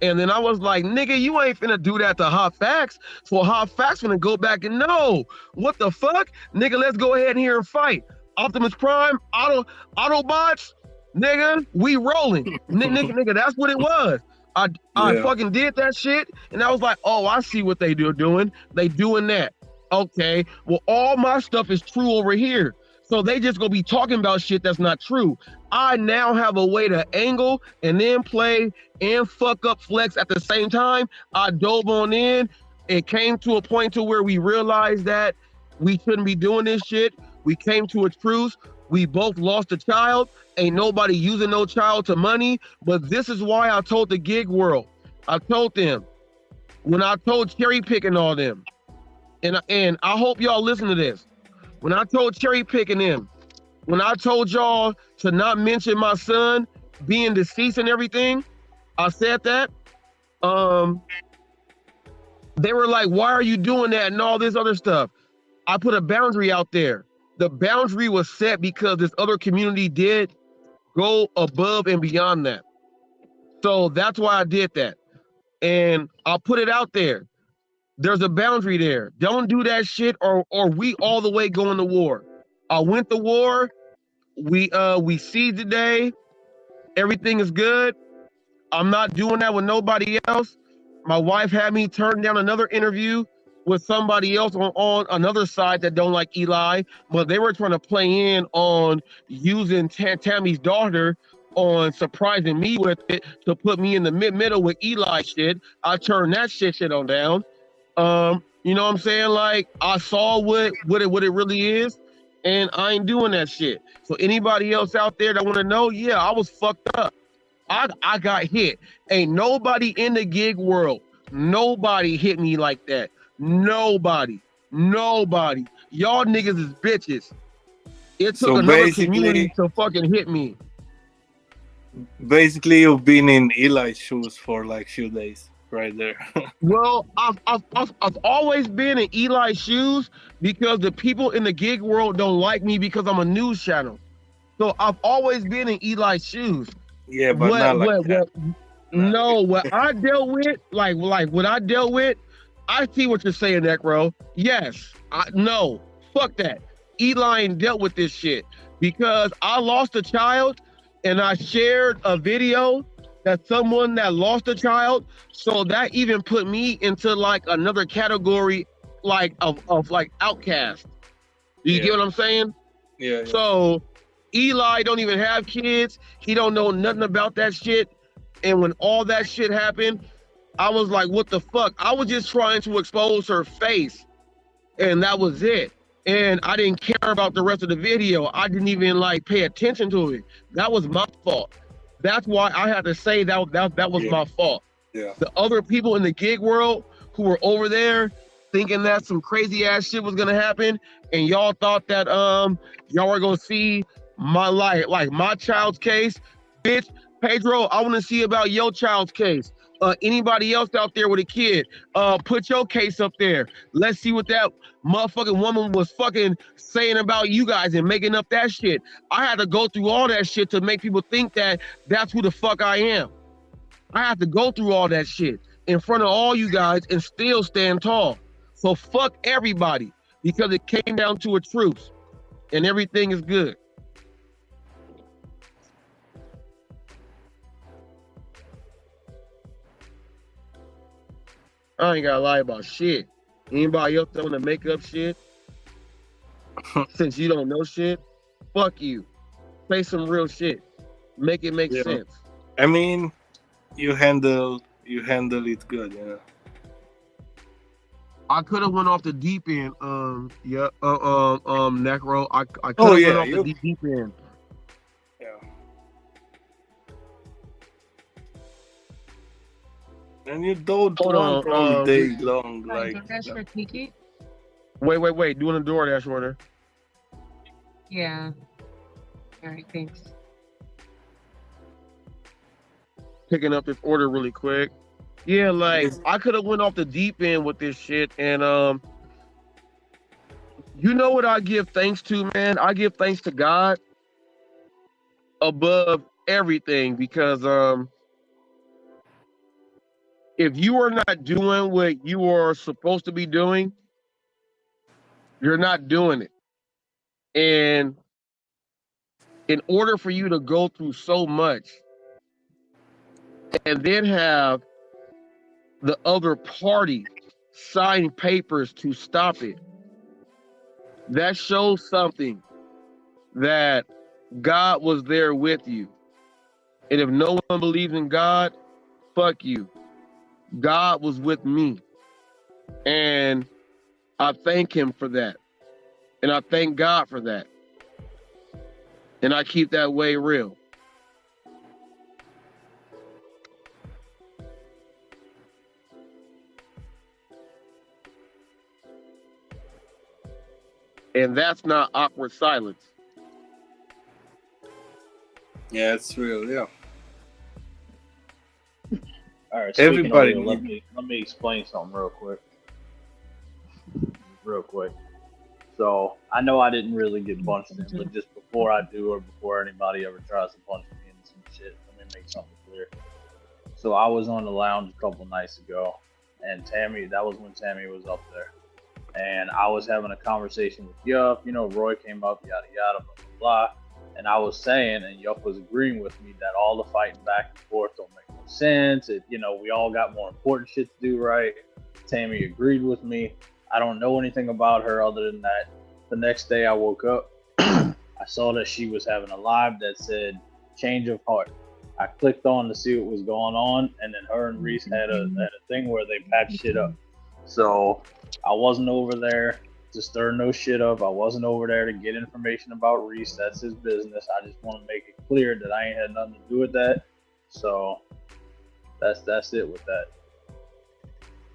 And then I was like, nigga, you ain't finna do that to Hot Facts. So Hot Facts finna go back and no, what the fuck? Nigga, let's go ahead here and fight. Optimus Prime, Autobots, nigga, we rolling. Nigga, that's what it was. I fucking did that shit, and I was like, oh, I see what they doing. They doing that. Okay, well, all my stuff is true over here. So they just gonna be talking about shit that's not true. I now have a way to angle and then play and fuck up Flex at the same time. I dove on in. It came to a point to where we realized that we shouldn't be doing this shit. We came to a truce. We both lost a child. Ain't nobody using no child to money. But this is why I told the gig world. I told them when I told Cherry Pick and all them, and I hope y'all listen to this. When I told Cherry Pick and them, when I told y'all to not mention my son being deceased and everything, I said that. They were like, why are you doing that and all this other stuff? I put a boundary out there. The boundary was set because this other community did go above and beyond that. So that's why I did that. And I'll put it out there. There's a boundary there. Don't do that shit or we all the way going to war. I went to war. We see today. Everything is good. I'm not doing that with nobody else. My wife had me turn down another interview with somebody else on another side that don't like Eli, but they were trying to play in on using Tammy's daughter on surprising me with it to put me in the middle with Eli shit. I turned that shit on down. You know what I'm saying? Like I saw what it really is, and I ain't doing that shit. So anybody else out there that want to know, yeah, I was fucked up. I got hit. Ain't nobody in the gig world, nobody hit me like that. Nobody. Y'all niggas is bitches. It took another community to fucking hit me. Basically, you've been in Eli's shoes for like few days, right there. Well, I've always been in Eli's shoes because the people in the gig world don't like me because I'm a news channel. So I've always been in Eli's shoes. Yeah, but not like that. No, what I dealt with, like what I dealt with, I see what you're saying, Necro. Yes, no, fuck that. Eli ain't dealt with this shit because I lost a child and I shared a video that someone that lost a child. So that even put me into like another category, like of like outcast. Do you get what I'm saying? Yeah. So Eli don't even have kids. He don't know nothing about that shit. And when all that shit happened, I was like, what the fuck? I was just trying to expose her face, and that was it. And I didn't care about the rest of the video. I didn't even like pay attention to it. That was my fault. That's why I had to say that was my fault. Yeah. The other people in the gig world who were over there thinking that some crazy ass shit was gonna happen, and y'all thought that y'all were gonna see my life, like my child's case, bitch. Pedro, I want to see about your child's case. Anybody else out there with a kid, put your case up there. Let's see what that motherfucking woman was fucking saying about you guys and making up that shit. I had to go through all that shit to make people think that that's who the fuck I am. I have to go through all that shit in front of all you guys and still stand tall. So fuck everybody, because it came down to a truce and everything is good. I ain't gotta lie about shit. Anybody else that wanna make up shit? Since you don't know shit, fuck you. Say some real shit. Make it make sense. I mean, you handle it good, you know. I could have went off the deep end. Necro. I could have went off the deep end. Yeah. And you don't run all day long, like. For Tiki? Wait. Doing a DoorDash order. Yeah. All right, thanks. Picking up this order really quick. Yeah, like I could have went off the deep end with this shit, and you know what I give thanks to, man? I give thanks to God above everything, because if you are not doing what you are supposed to be doing, you're not doing it. And in order for you to go through so much and then have the other party sign papers to stop it, that shows something that God was there with you. And if no one believes in God, fuck you. God was with me. And I thank him for that. And I thank God for that. And I keep that way real. And that's not awkward silence. Yeah, it's real, yeah. All right, everybody. Let me explain something real quick. So I know I didn't really get punched in, but just before I do, or before anybody ever tries to punch me in some shit, let me make something clear. So I was on the lounge a couple nights ago, and that was when Tammy was up there, and I was having a conversation with Yup. You know, Roy came up, yada yada, blah blah blah. And I was saying, and Yup was agreeing with me, that all the fighting back and forth don't make no sense. We all got more important shit to do, right? Tammy agreed with me. I don't know anything about her other than that. The next day I woke up, I saw that she was having a live that said change of heart. I clicked on to see what was going on, and then her and Reese had a thing where they patched shit up. So I wasn't over there to stir no shit up. I wasn't over there to get information about Reese. That's his business. I just want to make it clear that I ain't had nothing to do with that. So that's it with that.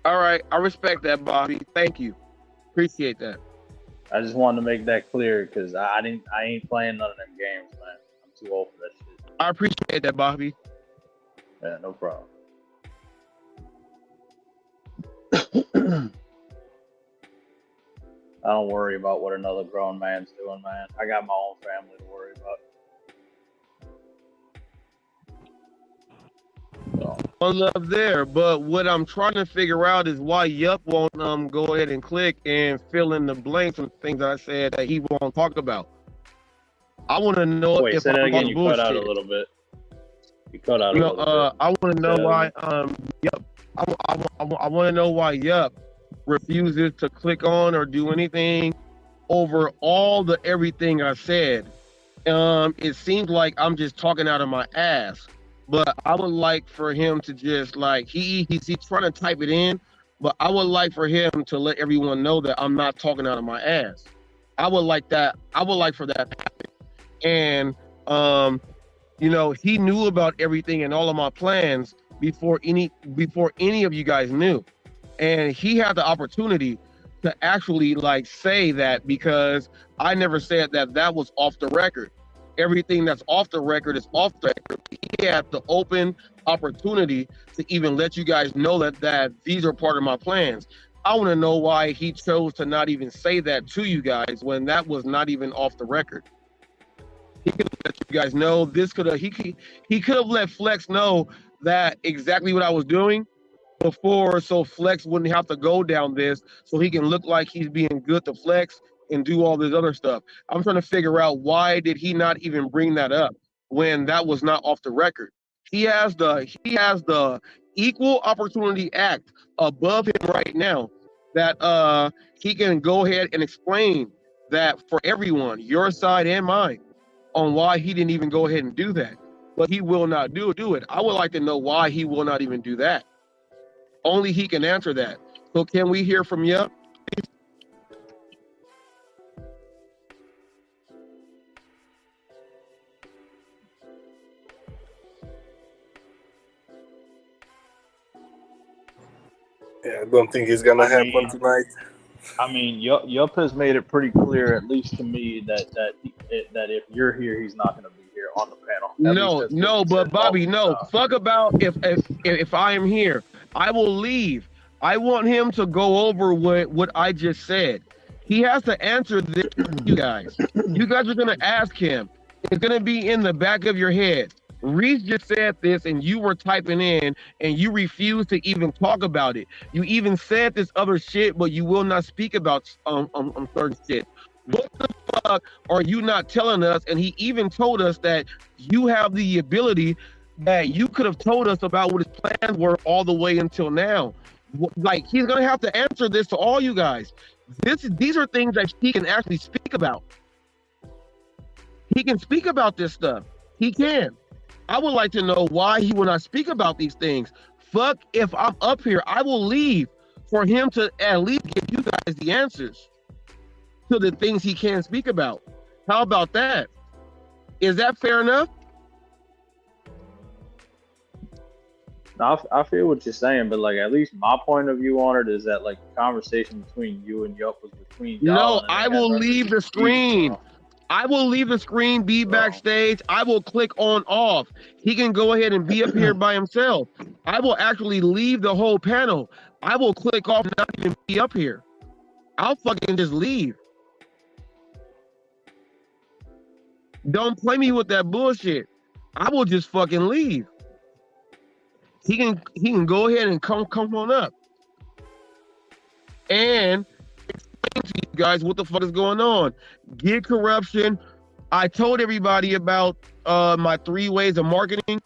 All right, I respect that, Bobby. Thank you. Appreciate that. I just wanted to make that clear, because I ain't playing none of them games, man. I'm too old for that shit. I appreciate that, Bobby. Yeah, no problem. I don't worry about what another grown man's doing, man. I got my own family to worry about. One love there, but what I'm trying to figure out is why Yup won't go ahead and click and fill in the blanks and things I said that he won't talk about. I want to know if say that I'm again. on You bullshit. cut out a little bit. You cut out a little bit. I want to know why Yup. I want to know why Yup refuses to click on or do anything over all the everything I said It seems like I'm just talking out of my ass. But I would like for him to just like he's trying to type it in, but I would like for him to let everyone know that I'm not talking out of my ass. I would like that. I would like for that to happen. And he knew about everything and all of my plans before any of you guys knew. And he had the opportunity to actually like say that, because I never said that that was off the record. Everything that's off the record is off the record. He had the open opportunity to even let you guys know that these are part of my plans. I want to know why he chose to not even say that to you guys when that was not even off the record. He could have let you guys know. He could have let Flex know that exactly what I was doing before, so Flex wouldn't have to go down this, so he can look like he's being good to Flex and do all this other stuff. I'm trying to figure out, why did he not even bring that up when that was not off the record? He has the Equal Opportunity Act above him right now, that he can go ahead and explain that for everyone, your side and mine, on why he didn't even go ahead and do that. But he will not do it. I would like to know why he will not even do that. Only he can answer that. So can we hear from you? Yeah, I don't think it's gonna happen tonight. I mean, Yup has made it pretty clear, at least to me, that if you're here, he's not going to be here on the panel. No, but Bobby, no. Fuck about if I am here. I will leave. I want him to go over what I just said. He has to answer this, you guys. You guys are gonna ask him. It's gonna be in the back of your head. Reese just said this, and you were typing in, and you refused to even talk about it. You even said this other shit, but you will not speak about certain shit. What the fuck are you not telling us? And he even told us that you have the ability, that you could have told us about what his plans were all the way until now. Like, he's gonna have to answer this to all you guys. These are things that he can actually speak about. He can speak about this stuff. He can. I would like to know why he will not speak about these things. Fuck, if I'm up here, I will leave for him to at least give you guys the answers to the things he can speak about. How about that? Is that fair enough? I feel what you're saying, but like, at least my point of view on it is that like the conversation between you and Yup was between y'all. No, I will leave the screen. I will leave the screen, be backstage. I will click on off. He can go ahead and be up here by himself. I will actually leave the whole panel. I will click off and not even be up here. I'll fucking just leave. Don't play me with that bullshit. I will just fucking leave. He can go ahead and come on up and explain to you guys what the fuck is going on. Gig corruption. I told everybody about my 3 ways of marketing.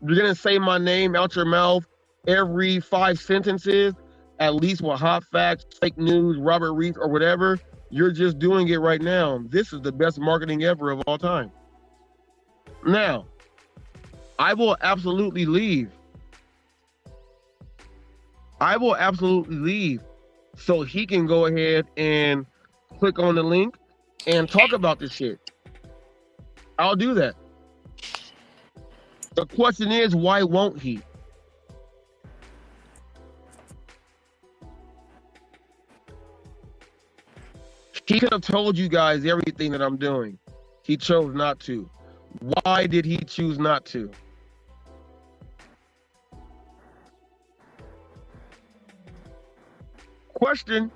You're gonna say my name out your mouth every 5 sentences, at least with hot facts, fake news, Robert Reese, or whatever. You're just doing it right now. This is the best marketing ever of all time. Now, I will absolutely leave. I will absolutely leave so he can go ahead and click on the link and talk about this shit. I'll do that. The question is, why won't he? He could have told you guys everything that I'm doing. He chose not to. Why did he choose not to? Question.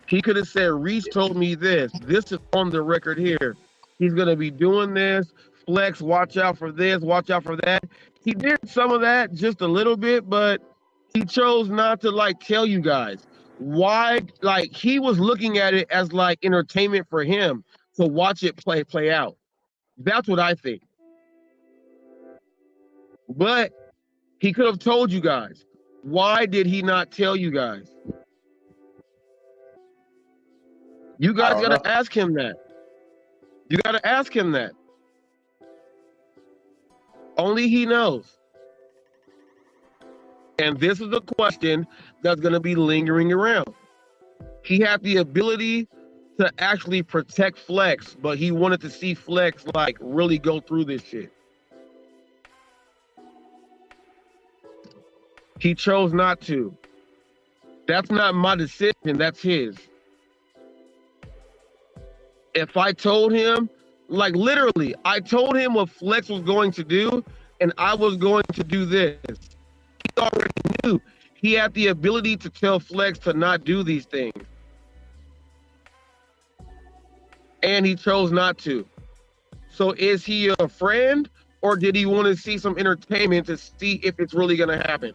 He could have said, Reese told me this. This is on the record here. He's going to be doing this. Flex, watch out for this, watch out for that. He did some of that, just a little bit, but he chose not to like tell you guys. Why? Like, he was looking at it as like entertainment for him to watch it play out. That's what I think. But he could have told you guys. Why did he not tell you guys? You guys don't gotta know. ask him that. You gotta ask him that. Only he knows. And this is a question that's gonna be lingering around. He had the ability to actually protect Flex, but he wanted to see Flex like really go through this shit. He chose not to. That's not my decision, that's his. If I told him, like literally, I told him what Flex was going to do, and I was going to do this. He already knew. He had the ability to tell Flex to not do these things. And he chose not to. So is he a friend, or did he want to see some entertainment to see if it's really going to happen?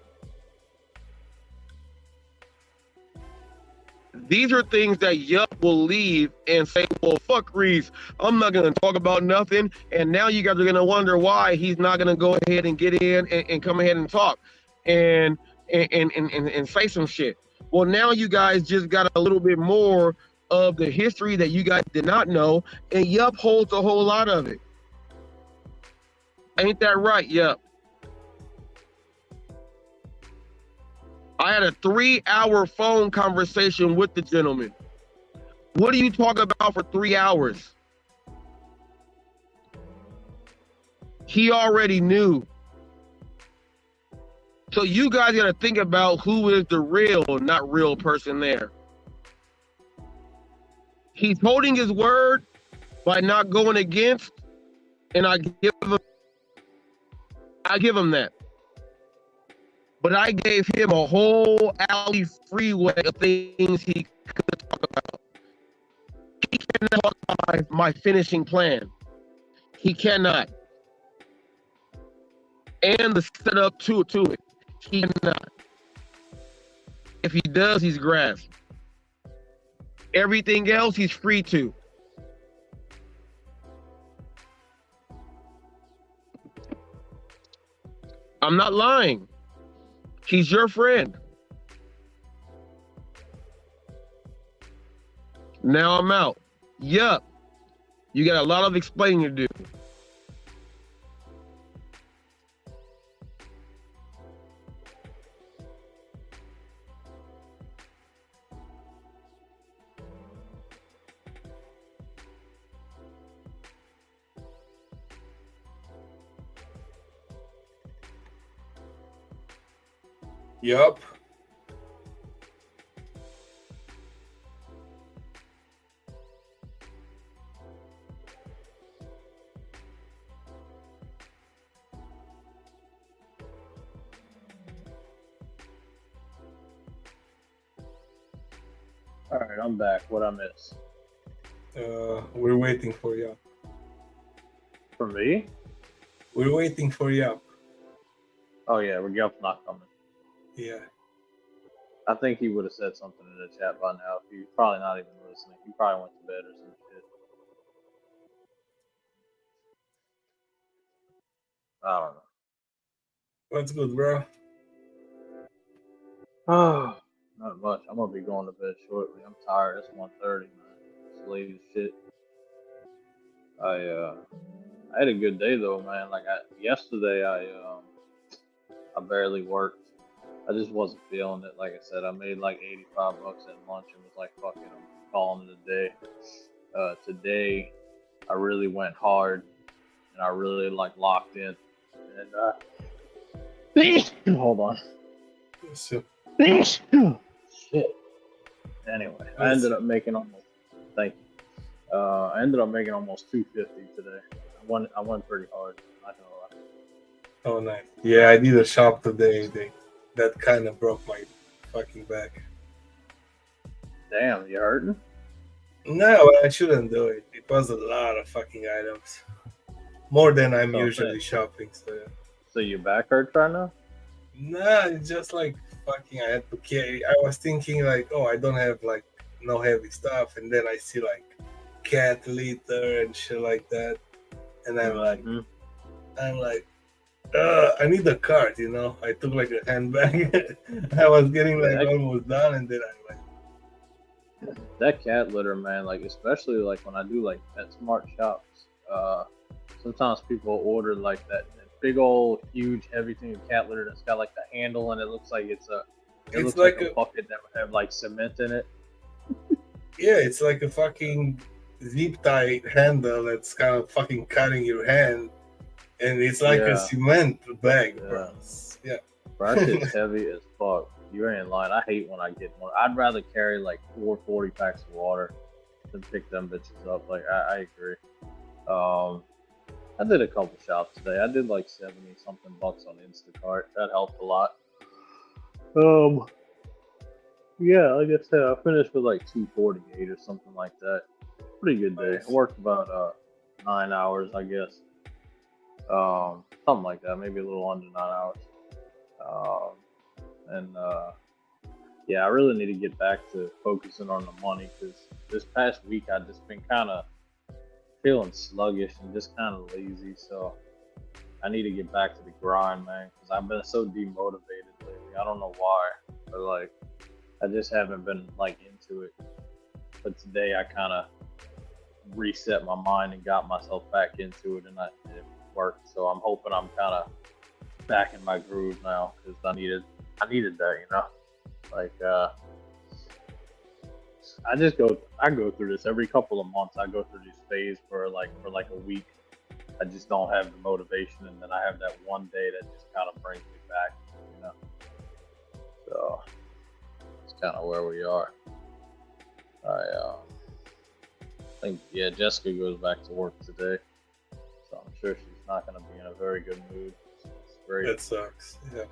These are things that Yup will leave and say, well, fuck Reese, I'm not going to talk about nothing. And now you guys are going to wonder why he's not going to go ahead and get in and come ahead and talk and say some shit. Well, now you guys just got a little bit more of the history that you guys did not know, and Yup holds a whole lot of it. Ain't that right, Yup? I had a 3-hour phone conversation with the gentleman. What do you talk about for 3 hours? He already knew. So you guys got to think about who is the real, not real person there. He's holding his word by not going against, and I give him that. But I gave him a whole alley freeway of things he could talk about. He cannot talk about my finishing plan. He cannot. And the setup to it. He cannot. If he does, he's grass. Everything else, he's free to. I'm not lying. He's your friend. Now I'm out. Yup. You got a lot of explaining to do. Yup. All right, I'm back. What I miss? We're waiting for Yup. For me? We're waiting for Yup. Oh yeah, Yup's not coming. Yeah. I think he would have said something in the chat by now. He's probably not even listening. He probably went to bed or some shit. I don't know. What's good, bro? Oh, not much. I'm gonna be going to bed shortly. I'm tired. It's 1:30, man. It's late as shit. I had a good day though, man. Like yesterday, I barely worked. I just wasn't feeling it. Like I said, I made like $85 at lunch and was like, fuck it, I'm calling it a day. Today, I really went hard and I really like locked in. And hold on. So, Shit. Anyway, I ended up making almost. Thank you. I ended up making almost 250 today. I went pretty hard. Not gonna lie. oh, nice. Yeah, I did a shop today. That kind of broke my fucking back. Damn, you hurting? No, I shouldn't do it. It was a lot of fucking items. More than I'm usually shopping. So your back hurts right now? Nah, it's just like fucking I had to carry. I was thinking like, oh, I don't have like no heavy stuff. And then I see like cat litter and shit like that. And I'm like, I need a cart, you know. I took like a handbag. I was getting like almost done, and then That cat litter, man, like especially like when I do like PetSmart shops, sometimes people order like that big old huge heavy thing of cat litter that's got like the handle and it looks like it It's looks like like a a bucket that would have like cement in it. yeah, it's like a fucking zip tie handle that's kind of fucking cutting your hand, and it's like a Yeah, cement bag, bro. yeah. Yeah. Bro, that shit's heavy as fuck. You ain't lying. I hate when I get one. I'd rather carry like 4 40 packs of water than pick them bitches up. Like I agree. Um, I did a couple shops today. I did like 70 something bucks on Instacart. That helped a lot. Um, yeah, like I said, I finished with like 248 or something like that. Pretty good day. I worked about 9 hours, I guess. Something like that, maybe a little under 9 hours. And yeah, I really need to get back to focusing on the money because this past week I just been kind of feeling sluggish and just kind of lazy. So I need to get back to the grind, man, because I've been so demotivated lately. I don't know why, but like I just haven't been like into it. But today I kind of reset my mind and got myself back into it, and it worked. So I'm hoping I'm kind of back in my groove now because I needed that, you know. Like I go through this every couple of months. I go through this phase for like a week. I just don't have the motivation, and then I have that one day that just kind of brings me back, you know. So it's kind of where we are. I think Jessica goes back to work today, so I'm sure she's not going to be in a very good mood. It's great. That sucks. Yeah.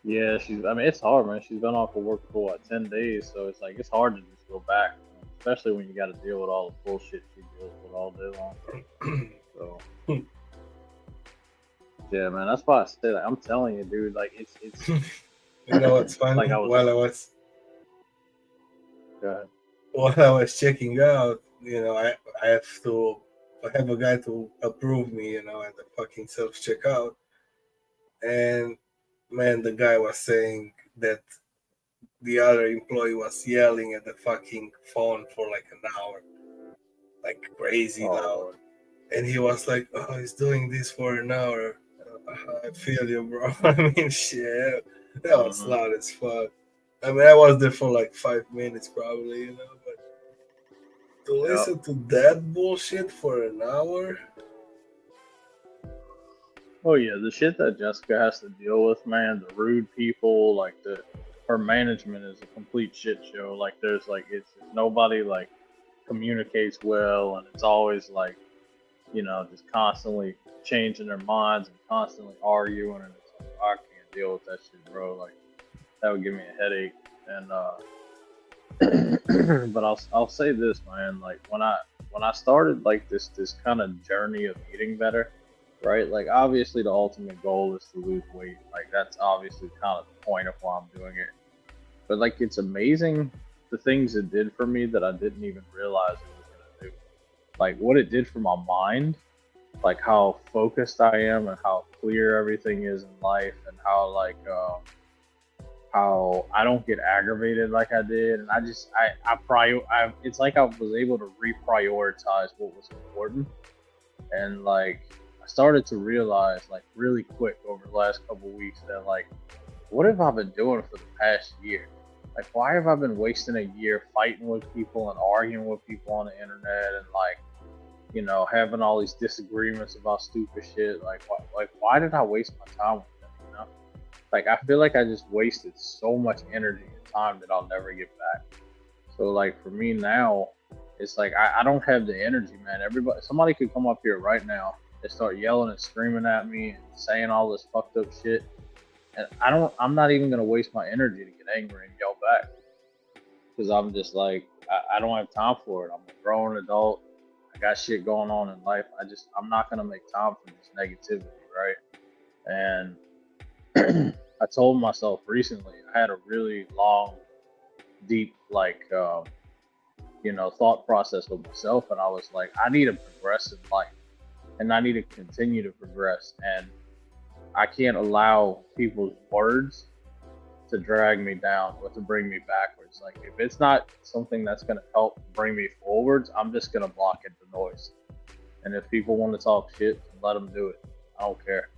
Yeah, I mean, it's hard, man. She's been off of work for what, 10 days, so it's like it's hard to just go back, especially when you got to deal with all the bullshit she deals with all day long. So, yeah, man, that's why I say that. I'm telling you, dude, like it's. You know what's funny? Like I was. While I was checking out, you know, I have a guy to approve me, you know, at the fucking self checkout, and man, the guy was saying that the other employee was yelling at the fucking phone for like an hour, like crazy loud. And he was like, "Oh, he's doing this for an hour." I feel you, bro. I mean, shit, that was loud as fuck. I mean, I was there for like 5 minutes, probably, you know. But to listen to that bullshit for an hour. Oh yeah, the shit that Jessica has to deal with, man, the rude people, like her management is a complete shit show. Like there's like it's nobody like communicates well, and it's always like, you know, just constantly changing their minds and constantly arguing, and it's like, I can't deal with that shit, bro. Like that would give me a headache. And but I'll say this, man, like when I started like this kind of journey of eating better, right? Like obviously the ultimate goal is to lose weight. Like that's obviously kind of the point of why I'm doing it. But like it's amazing the things it did for me that I didn't even realize it was gonna do. Like what it did for my mind, like how focused I am and how clear everything is in life, and how like how I don't get aggravated like I did, and it's like I was able to reprioritize what was important, and like I started to realize like really quick over the last couple of weeks that like what have I been doing for the past year? Like why have I been wasting a year fighting with people and arguing with people on the internet and like, you know, having all these disagreements about stupid shit? Like why did I waste my time with them, you know? Like I feel like I just wasted so much energy and time that I'll never get back. So like for me now, it's like I don't have the energy, man. Somebody could come up here right now and start yelling and screaming at me and saying all this fucked up shit, and I'm not even gonna waste my energy to get angry and yell back, because I'm just like I don't have time for it. I'm a grown adult. I got shit going on in life. I'm not gonna make time for this negativity, right? And I told myself recently, I had a really long, deep, like, you know, thought process with myself, and I was like, I need to progress in life, and I need to continue to progress, and I can't allow people's words to drag me down or to bring me backwards. Like if it's not something that's gonna help bring me forwards, I'm just gonna block it the noise. And if people want to talk shit, let them do it. I don't care.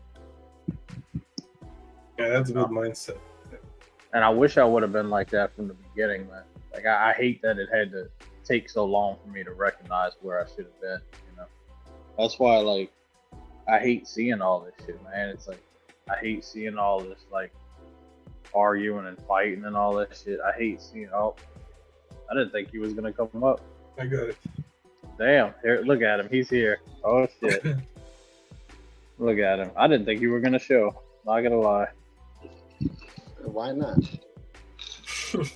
Yeah, that's a good mindset. And I wish I would have been like that from the beginning, man. Like I hate that it had to take so long for me to recognize where I should have been. You know, that's why like I hate seeing all this shit, man. It's like I hate seeing all this like arguing and fighting and all that shit. I hate seeing. Oh, I didn't think he was gonna come up. I got it. Damn, here, look at him. He's here. Oh shit. Look at him. I didn't think you were gonna show. Not gonna lie. Why not?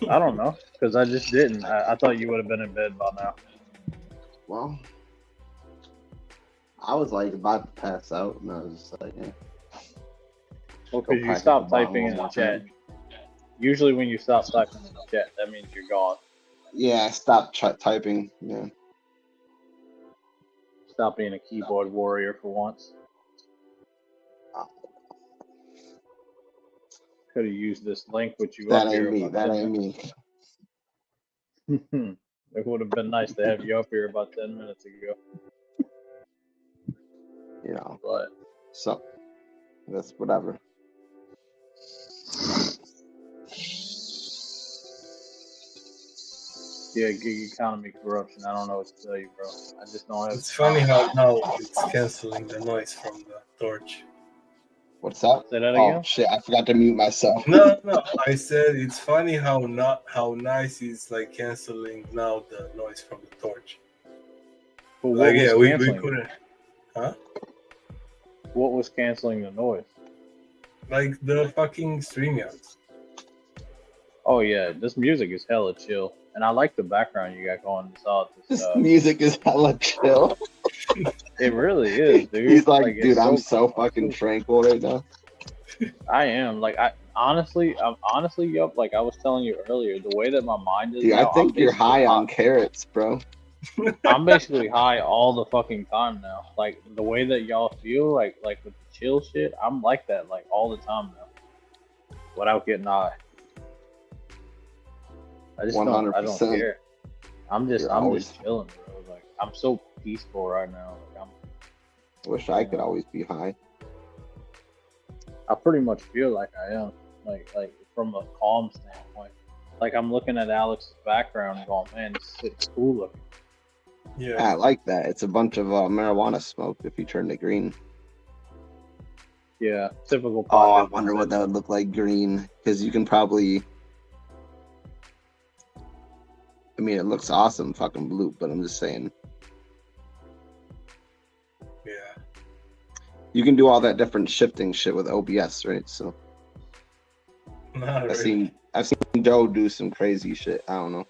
I don't know, because I just didn't. I thought you would have been in bed by now. Well, I was like about to pass out, and I was just like, yeah. Well, because you stopped typing in the chat. Usually when you stop typing in the chat, that means you're gone. Yeah, I stopped typing. Yeah. Stop being a keyboard warrior for once. Could have used this link with you That up ain't here. me. That ain't me. It would have been nice to have you up here about 10 minutes ago. You know. But so that's whatever. yeah, gig economy corruption. I don't know what to tell you, bro. I just don't have. It's funny how now it's canceling the noise from the torch. What's up? Say that Oh again? shit! I forgot to mute myself. No. I said it's funny how nice is like canceling now the noise from the torch. But what Like was yeah, we canceling? couldn't. Huh? What was canceling the noise? Like the fucking StreamYards. Oh yeah, this music is hella chill, and I like the background you got going. This music is hella chill. It really is, dude. He's like, it's dude, I'm so fucking tranquil right now. I am. Like, I'm honestly, yup. Like I was telling you earlier, the way that my mind is Dude, now, I think you're high on carrots, bro. I'm basically high all the fucking time now. Like the way that y'all feel, like with the chill shit, I'm like that, like all the time now, without getting high. I just don't. I don't 100%. care. I'm You're just chilling, bro. Like I'm so peaceful right now. Like Wish I could always be high. I pretty much feel like I am. Like from a calm standpoint. Like I'm looking at Alex's background and going, man, this is cool looking. Yeah, I like that. It's a bunch of marijuana smoke if you turn it green. Yeah, typical. Oh, I wonder what that would look like green. Because you can probably... I mean, it looks awesome, fucking blue, but I'm just saying. Yeah. You can do all that different shifting shit with OBS, right? So Not I've really. seen Joe do some crazy shit. I don't know.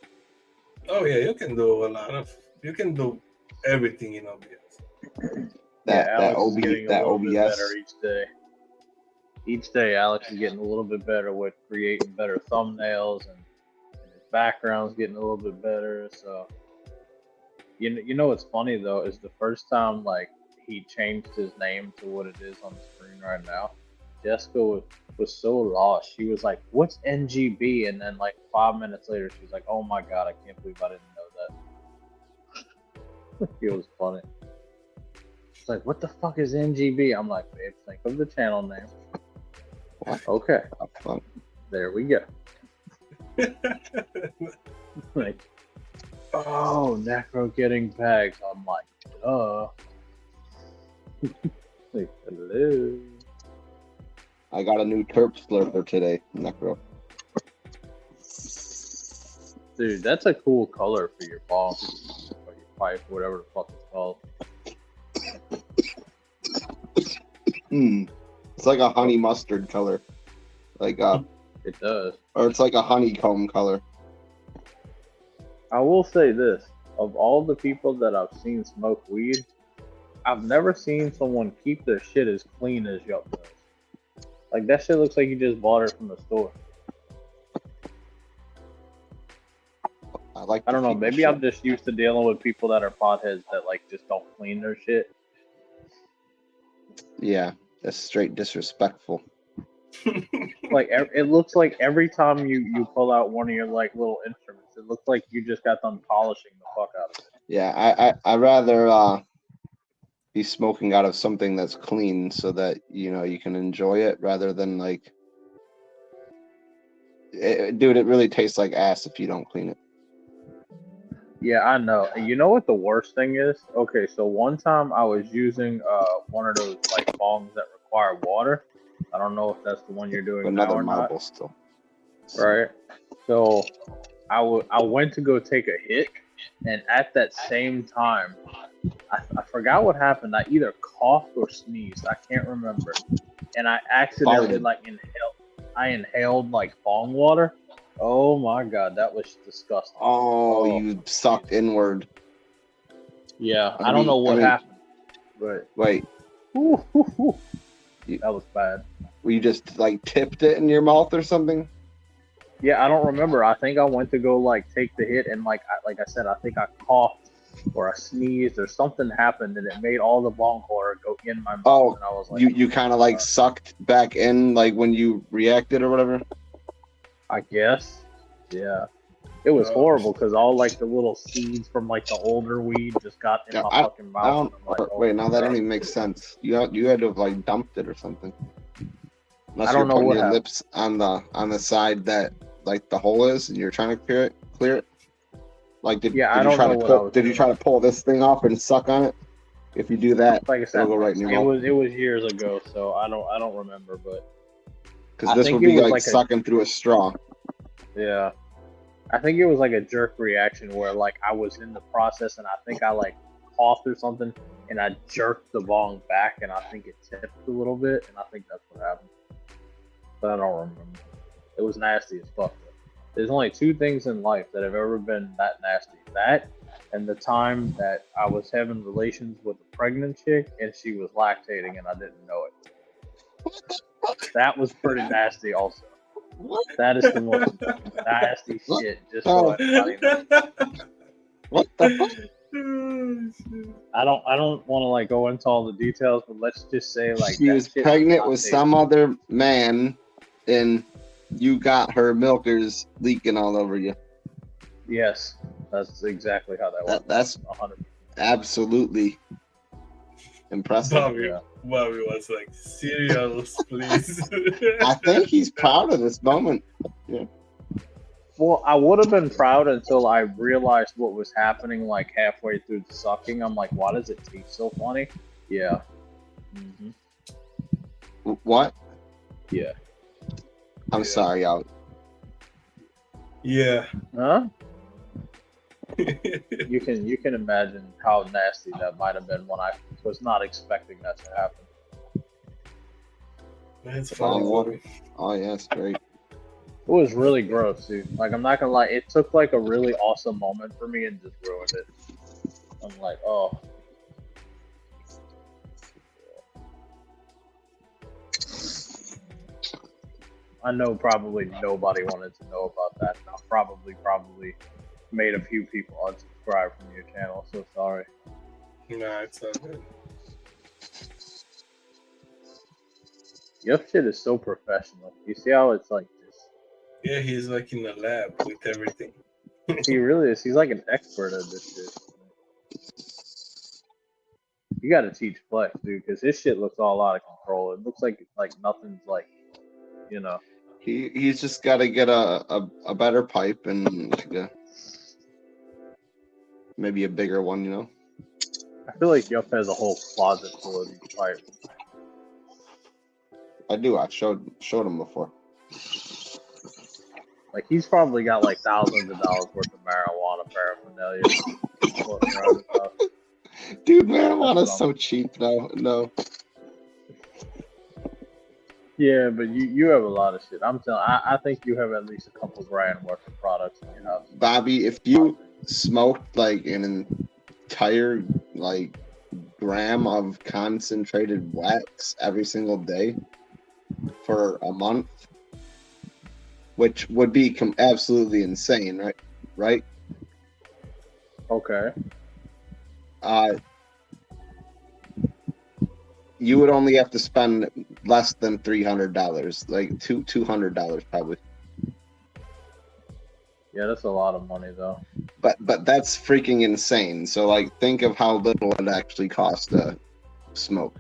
Oh yeah, you can do a lot of. You can do everything in OBS. That Alex is getting a little bit OBS. better each day. Each day, Alex is getting a little bit better with creating better thumbnails, and his background's getting a little bit better. So, you know what's funny though is the first time like he changed his name to what it is on the screen right now. Jessica was so lost. She was like, "What's NGB?" And then like 5 minutes later, she's like, "Oh my god, I can't believe I didn't know that." It was funny. It's like, what the fuck is NGB? I'm like, babe, think of the channel name. What? Okay. Fuck. There we go. Like, oh, Necro getting bags. I'm like, like, hello. I got a new Terp slurper today, Necro. Dude, that's a cool color for your ball. Or your pipe, whatever the fuck it's called. It's like a honey mustard color. Like it does. Or it's like a honeycomb color. I will say this. Of all the people that I've seen smoke weed, I've never seen someone keep their shit as clean as y'all does. Like, that shit looks like you just bought it from the store. I don't know, maybe I'm just used to dealing with people that are potheads that, like, just don't clean their shit. Yeah, that's straight disrespectful. Like it looks like every time you pull out one of your like little instruments, it looks like you just got done polishing the fuck out of it. Yeah, I rather be smoking out of something that's clean so that you can enjoy it rather than like, dude, it really tastes like ass if you don't clean it. Yeah, I know. And you know what the worst thing is? Okay, so one time I was using one of those like bongs that require water. I don't know if that's the one you're doing now Another or marble not. still. Right. So I went to go take a hit, and at that same time, I forgot what happened. I either coughed or sneezed. I can't remember. And I accidentally Farted. I inhaled like bong water. Oh my god, that was disgusting. Oh, you sucked inward. Yeah, I don't know what happened, but wait. That was bad. You just like tipped it in your mouth or something? Yeah, I don't remember. I think I went to go like take the hit, and like I said, I think I coughed or I sneezed or something happened, and it made all the bong water go in my mouth. Oh, and I was like, you kind of like sucked back in like when you reacted or whatever? I guess. Yeah. It was horrible because all like the little seeds from like the older weed just got in my fucking mouth. Wait, now that don't even make sense. You had to have like dumped it or something. Unless I don't know you're putting what your happened. lips on the side that like the hole is, and you're trying to clear it. Like did you try to pull this thing off and suck on it? If you do that, like I said, it'll go right in your mouth. it was years ago, so I don't remember, but Because this would be like sucking through a straw. Yeah. I think it was like a jerk reaction where like I was in the process and I think I like coughed or something and I jerked the bong back and I think it tipped a little bit and I think that's what happened. But I don't remember. It was nasty as fuck. There's only two things in life that have ever been that nasty. That and the time that I was having relations with a pregnant chick and she was lactating and I didn't know it. That was pretty nasty also. That is the most nasty shit. Just so everybody knows. What the fuck? I don't want to like go into all the details, but let's just say like She was pregnant with some other man, and you got her milkers leaking all over you. Yes, that's exactly how that works. That's 100%. Absolutely impressive. Bobby was like, "Cereals, please." I think he's proud of this moment. Yeah. Well, I would have been proud until I realized what was happening like halfway through the sucking. I'm like, why does it taste so funny? Yeah. Mm-hmm. What? Yeah. I'm sorry, y'all. Yeah. Huh? You can imagine how nasty that might have been when I was not expecting that to happen. That's Bong water. Oh yeah, it's great. It was really gross, dude. Like I'm not gonna lie, it took like a really awesome moment for me and just ruined it. I'm like, oh. I know probably nobody wanted to know about that. And I probably made a few people unsubscribe from your channel, so sorry. Nah, it's all good. Your shit is so professional. You see how it's like this? Yeah, he's like in the lab with everything. He really is. He's like an expert at this shit. You gotta teach Flex, dude, because his shit looks all out of control. It looks like nothing's like, you know. He's just got to get a better pipe and like maybe a bigger one, you know. I feel like Yup has a whole closet full of these pipes. I do. I showed him before. Like he's probably got like thousands of dollars worth of marijuana paraphernalia floating around his house. Dude, marijuana's so cheap now. No. Yeah, but you have a lot of shit. I'm telling. I think you have at least a couple grand worth of products in your house. Bobby, if you smoked like an entire like gram of concentrated wax every single day for a month, which would be absolutely insane, right? you would only have to spend less than $300, like $200 probably. Yeah, that's a lot of money though. But that's freaking insane. So like, think of how little it actually costs to smoke.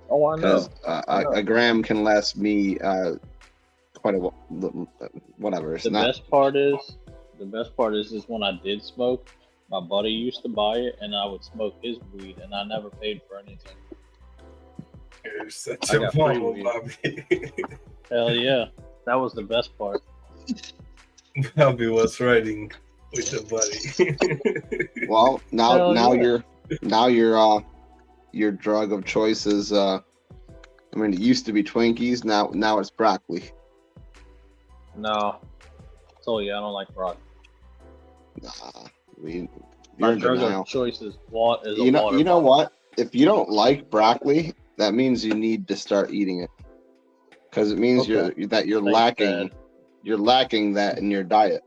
Oh, I know. Because a gram can last me quite a whatever. It's The not. best part is when I did smoke, my buddy used to buy it, and I would smoke his weed, and I never paid for anything. You're such I a got free mama, weed. Bobby. Hell yeah, that was the best part. Bobby was riding with the buddy. Well, Hell now your drug of choice is I mean, it used to be Twinkies, now it's broccoli. No, I told you I don't like broccoli. Nah, My you're in drug denial. of choice is water. You know what? If you don't like broccoli, that means you need to start eating it, because it means you're lacking. You're lacking that in your diet.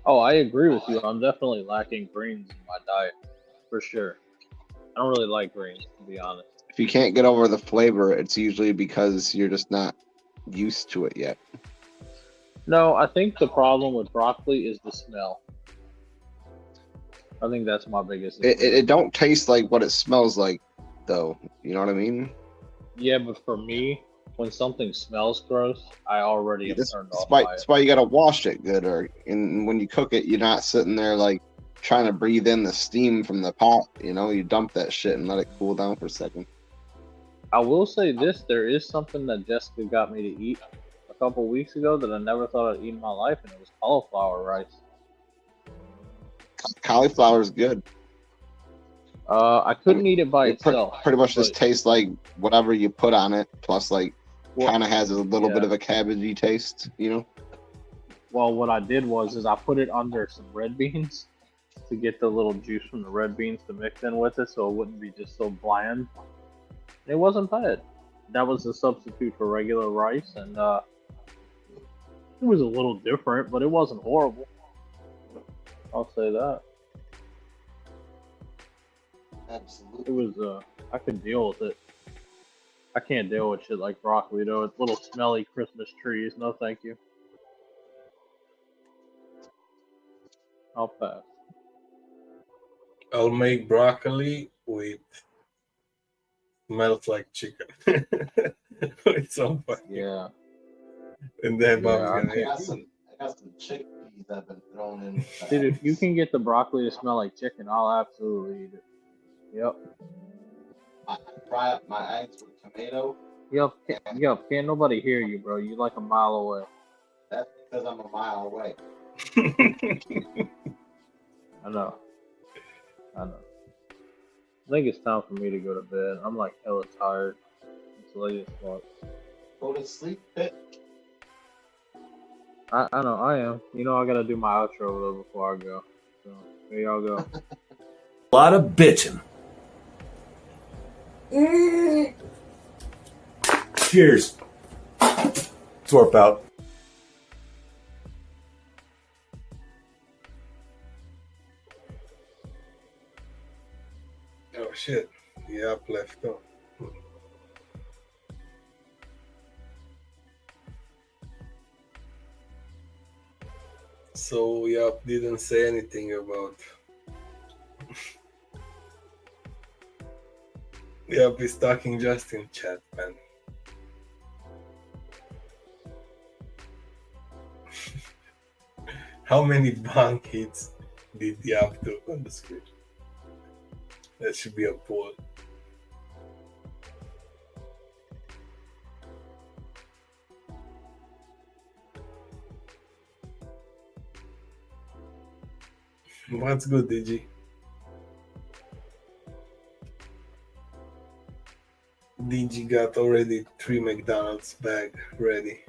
Oh, I agree with you. I'm definitely lacking greens in my diet, for sure. I don't really like greens, to be honest. If you can't get over the flavor, it's usually because you're just not used to it yet. No, I think the problem with broccoli is the smell. I think that's my biggest issue. It don't taste like what it smells like, though. You know what I mean? Yeah, but for me, when something smells gross, I already am turned off by it. That's why you gotta wash it good, and when you cook it, you're not sitting there like trying to breathe in the steam from the pot. You know, you dump that shit and let it cool down for a second. I will say this: there is something that Jessica got me to eat a couple weeks ago that I never thought I'd eat in my life, and it was cauliflower rice. Cauliflower is good. I couldn't eat it by itself. Pretty much just tastes like whatever you put on it, plus like kind of has a little bit of a cabbagey taste, you know? Well, what I did was I put it under some red beans to get the little juice from the red beans to mix in with it, so it wouldn't be just so bland. It wasn't bad. That was a substitute for regular rice, and it was a little different, but it wasn't horrible. I'll say that. Absolutely. It was, I could deal with it. I can't deal with shit like broccoli, though. It's little smelly Christmas trees. No, thank you. I'll pass. I'll make broccoli with smells like chicken. It's so funny. Yeah. And then Bob's I gonna got some chickpeas that have been thrown in. Dude, if you can get the broccoli to smell like chicken, I'll absolutely eat it. Yep. I fry up my eggs with tomato. Yep, can't nobody hear you, bro. You like a mile away. That's because I'm a mile away. I know. I think it's time for me to go to bed. I'm like hella tired. It's late as fuck. Go to sleep, Pit. I know, I am. You know I gotta do my outro though before I go. So here y'all go. A lot of bitching. Cheers. Twerp out. Oh shit. The app left off. So Yap didn't say anything about Yap is talking just in chat, man. How many bank hits did Yap do on the screen? That should be a poll. What's good, Digi? Digi got already 3 McDonald's bag ready.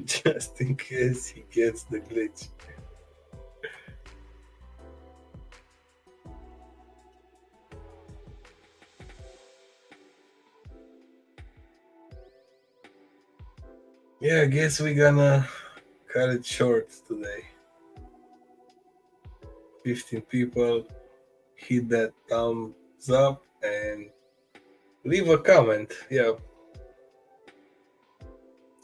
Just in case he gets the glitch. Yeah, I guess we're gonna cut it short today. 15 people, hit that thumbs up and leave a comment. Yeah.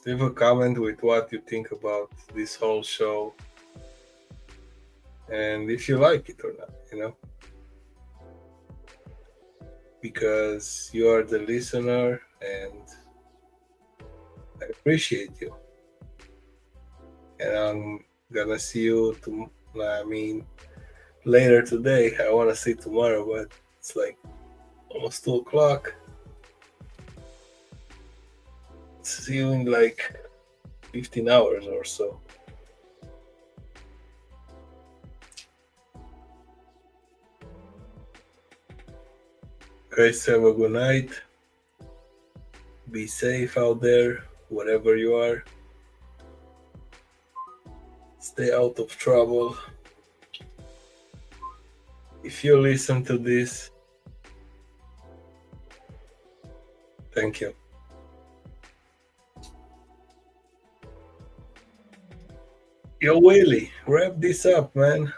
Leave a comment with what you think about this whole show and if you like it or not, you know? Because you are the listener and I appreciate you. And I'm gonna see you later today. I wanna see tomorrow, but it's like almost 2 o'clock. See you in like 15 hours or so. Guys, have a good night. Be safe out there, wherever you are. Stay out of trouble. If you listen to this, thank you. Yo, Willie, wrap this up, man.